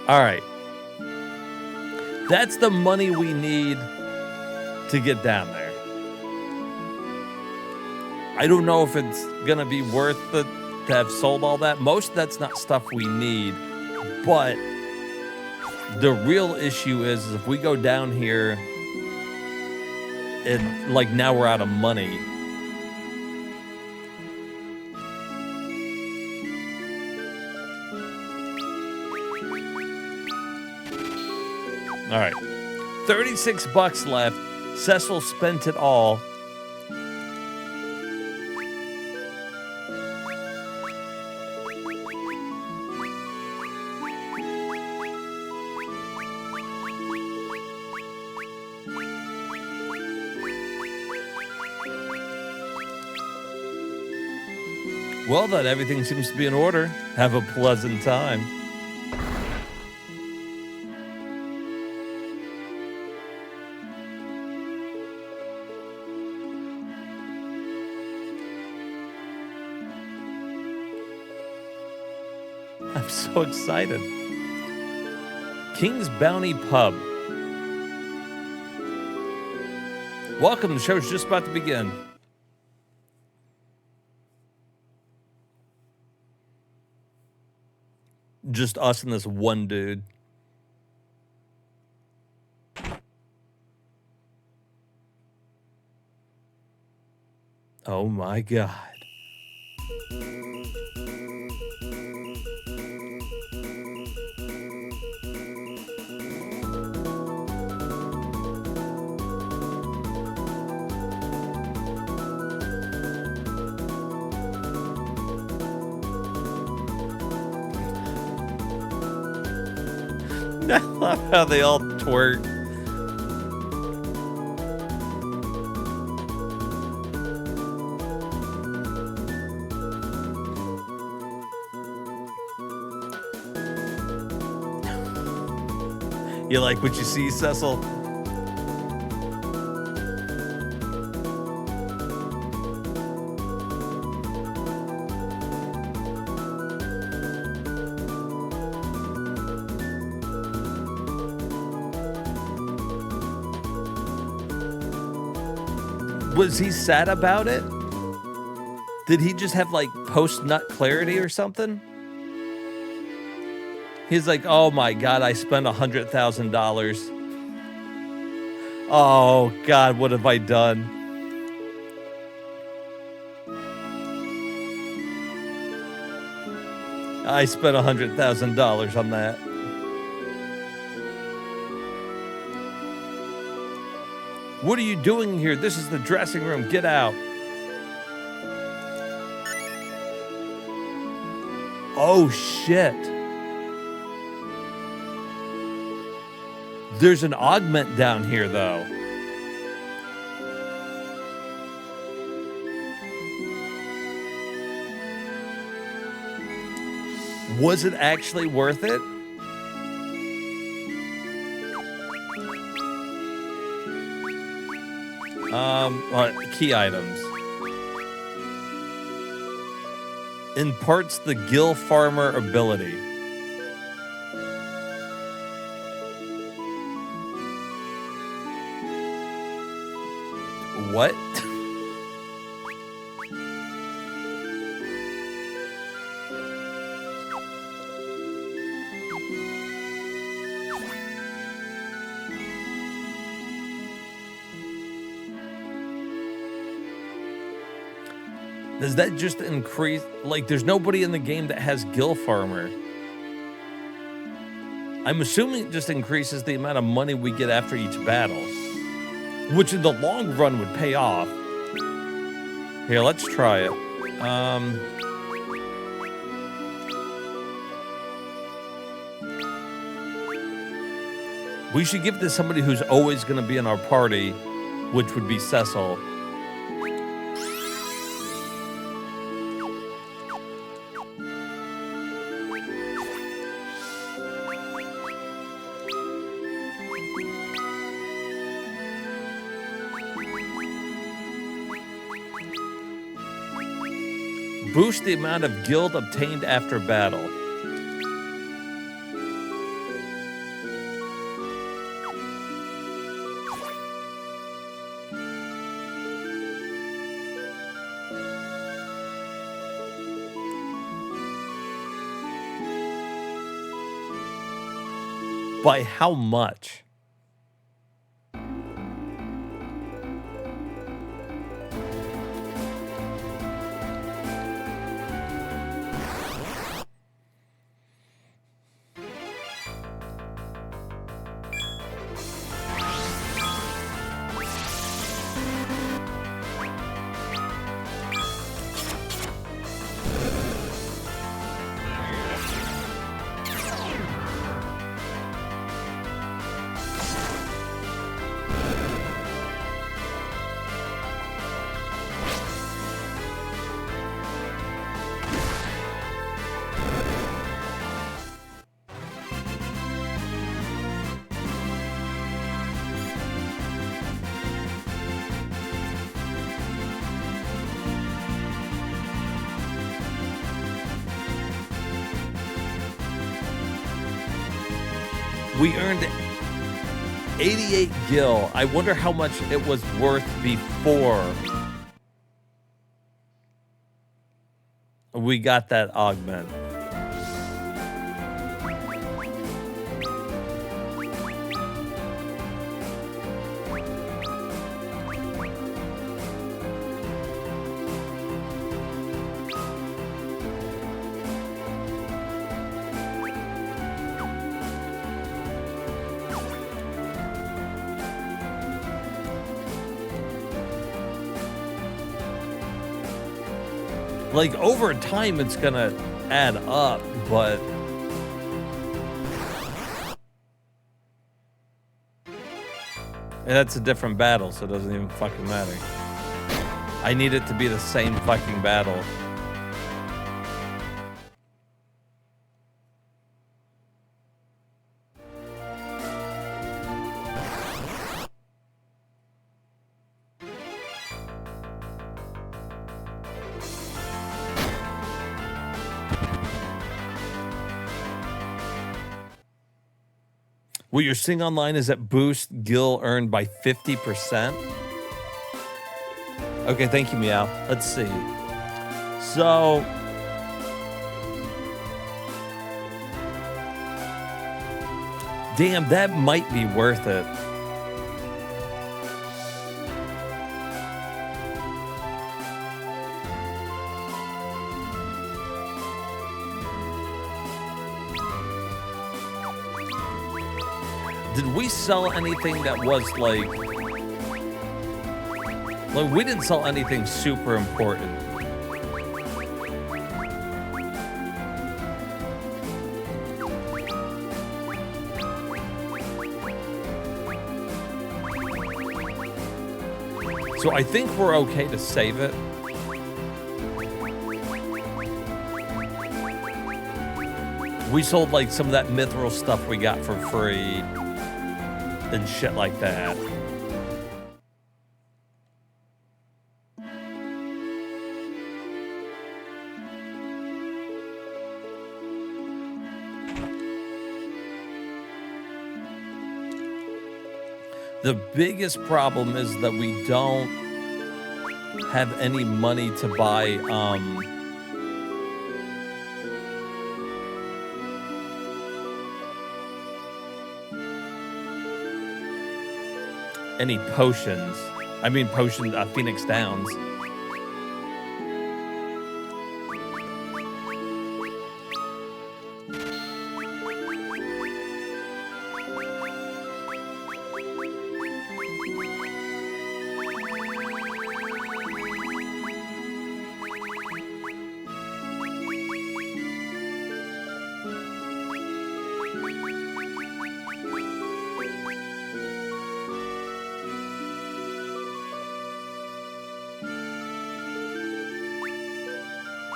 All right. That's the money we need to get down there. I don't know if it's going to be worth it to have sold all that. Most of that's not stuff we need. But the real issue is if we go down here and like now we're out of money. All right, 36 bucks left. Cecil spent it all. Well, then everything seems to be in order. Have a pleasant time. I'm so excited. King's Bounty Pub. Welcome, the show's just about to begin. Just us and this one dude. Oh my God. I love how they all twerk. You like what you see, Cecil? Was he sad about it? Did he just have like post-nut clarity or something? He's like, oh my God, I spent $100,000. Oh God, what have I done? I spent $100,000 on that. What are you doing here? This is the dressing room. Get out. Oh, shit. There's an augment down here, though. Was it actually worth it? Key items. Imparts the Gill Farmer ability. What? Does that just increase? Like, there's nobody in the game that has Gill Farmer. I'm assuming it just increases the amount of money we get after each battle, which in the long run would pay off. Here, let's try it. We should give it to somebody who's always going to be in our party, which would be Cecil. Boost the amount of guild obtained after battle. By how much? We earned 88 gil. I wonder how much it was worth before we got that augment. Like, over time, it's gonna add up, but... And that's a different battle, so it doesn't even fucking matter. I need it to be the same fucking battle. What you're seeing online is that boost gil earned by 50%. Okay, thank you, Meow. Let's see. So... damn, that might be worth it. Did we sell anything that was like we didn't sell anything super important. So I think we're okay to save it. We sold like some of that mithril stuff we got for free. And shit like that. The biggest problem is that we don't have any money to buy any potions. I mean Phoenix Downs.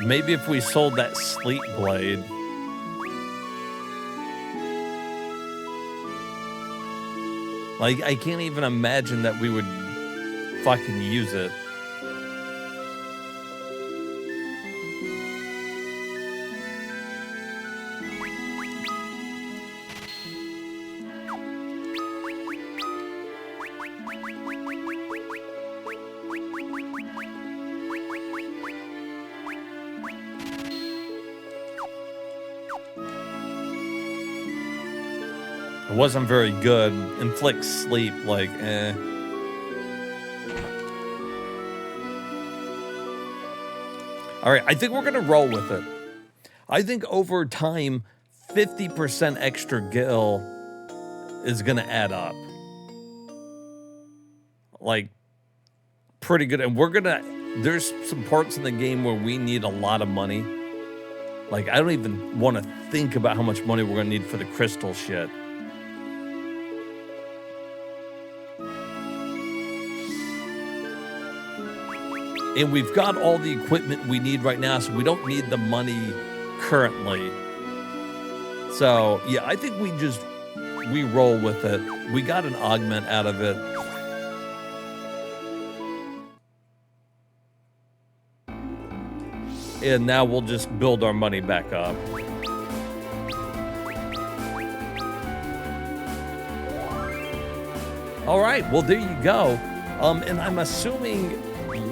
Maybe if we sold that sleep blade. Like, I can't even imagine that we would fucking use it. It wasn't very good. Inflict sleep, like, eh. All right, I think we're gonna roll with it. I think over time, 50% extra gil is gonna add up. Like, pretty good. And there's some parts in the game where we need a lot of money. Like, I don't even want to think about how much money we're gonna need for the crystal shit. And we've got all the equipment we need right now, so we don't need the money currently. So, yeah, I think we roll with it. We got an augment out of it. And now we'll just build our money back up. All right, well, there you go. And I'm assuming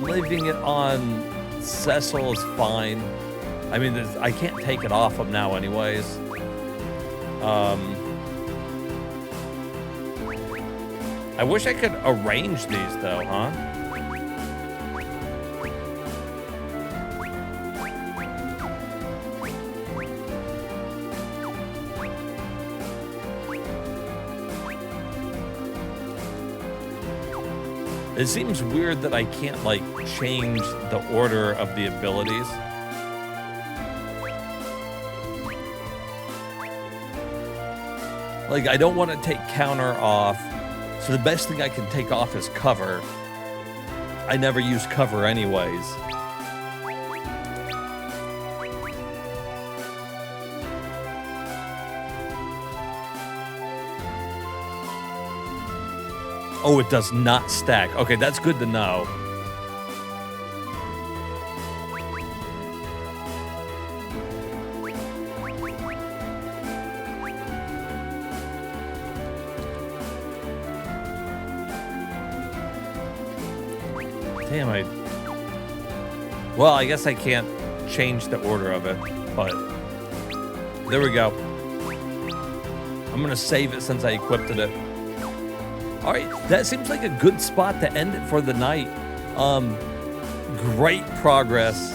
leaving it on Cecil is fine. I mean, I can't take it off him now anyways. I wish I could arrange these though, huh? It seems weird that I can't, like, change the order of the abilities. Like, I don't want to take counter off, so the best thing I can take off is cover. I never use cover anyways. Oh, it does not stack. Okay, that's good to know. Damn, well, I guess I can't change the order of it, but there we go. I'm gonna save it since I equipped it. All right, that seems like a good spot to end it for the night. Great progress.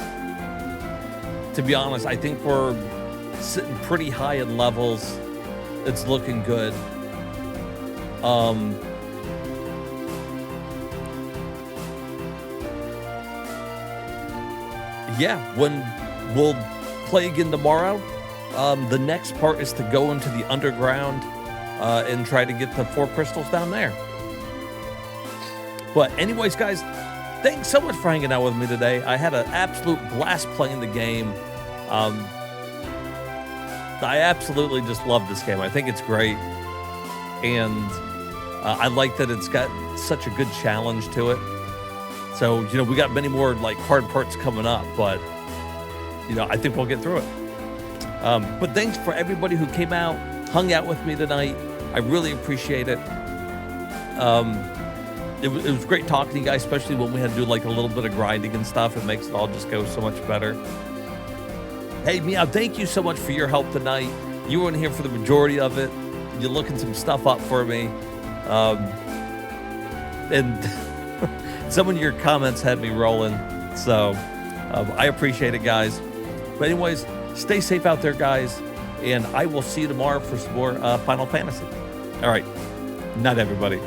To be honest, I think we're sitting pretty high in levels. It's looking good. Yeah, when we'll play again tomorrow, the next part is to go into the underground and try to get the 4 crystals down there. But anyways, guys, thanks so much for hanging out with me today. I had an absolute blast playing the game. I absolutely just love this game. I think it's great. And I like that it's got such a good challenge to it. So, you know, we got many more, like, hard parts coming up, but, you know, I think we'll get through it. But thanks for everybody who came out, hung out with me tonight. I really appreciate it. It was great talking to you guys, especially when we had to do, like, a little bit of grinding and stuff. It makes it all just go so much better. Hey, Meow, thank you so much for your help tonight. You were in here for the majority of it. You're looking some stuff up for me. And some of your comments had me rolling. So I appreciate it, guys. But anyways, stay safe out there, guys. And I will see you tomorrow for some more Final Fantasy. All right. Night, everybody.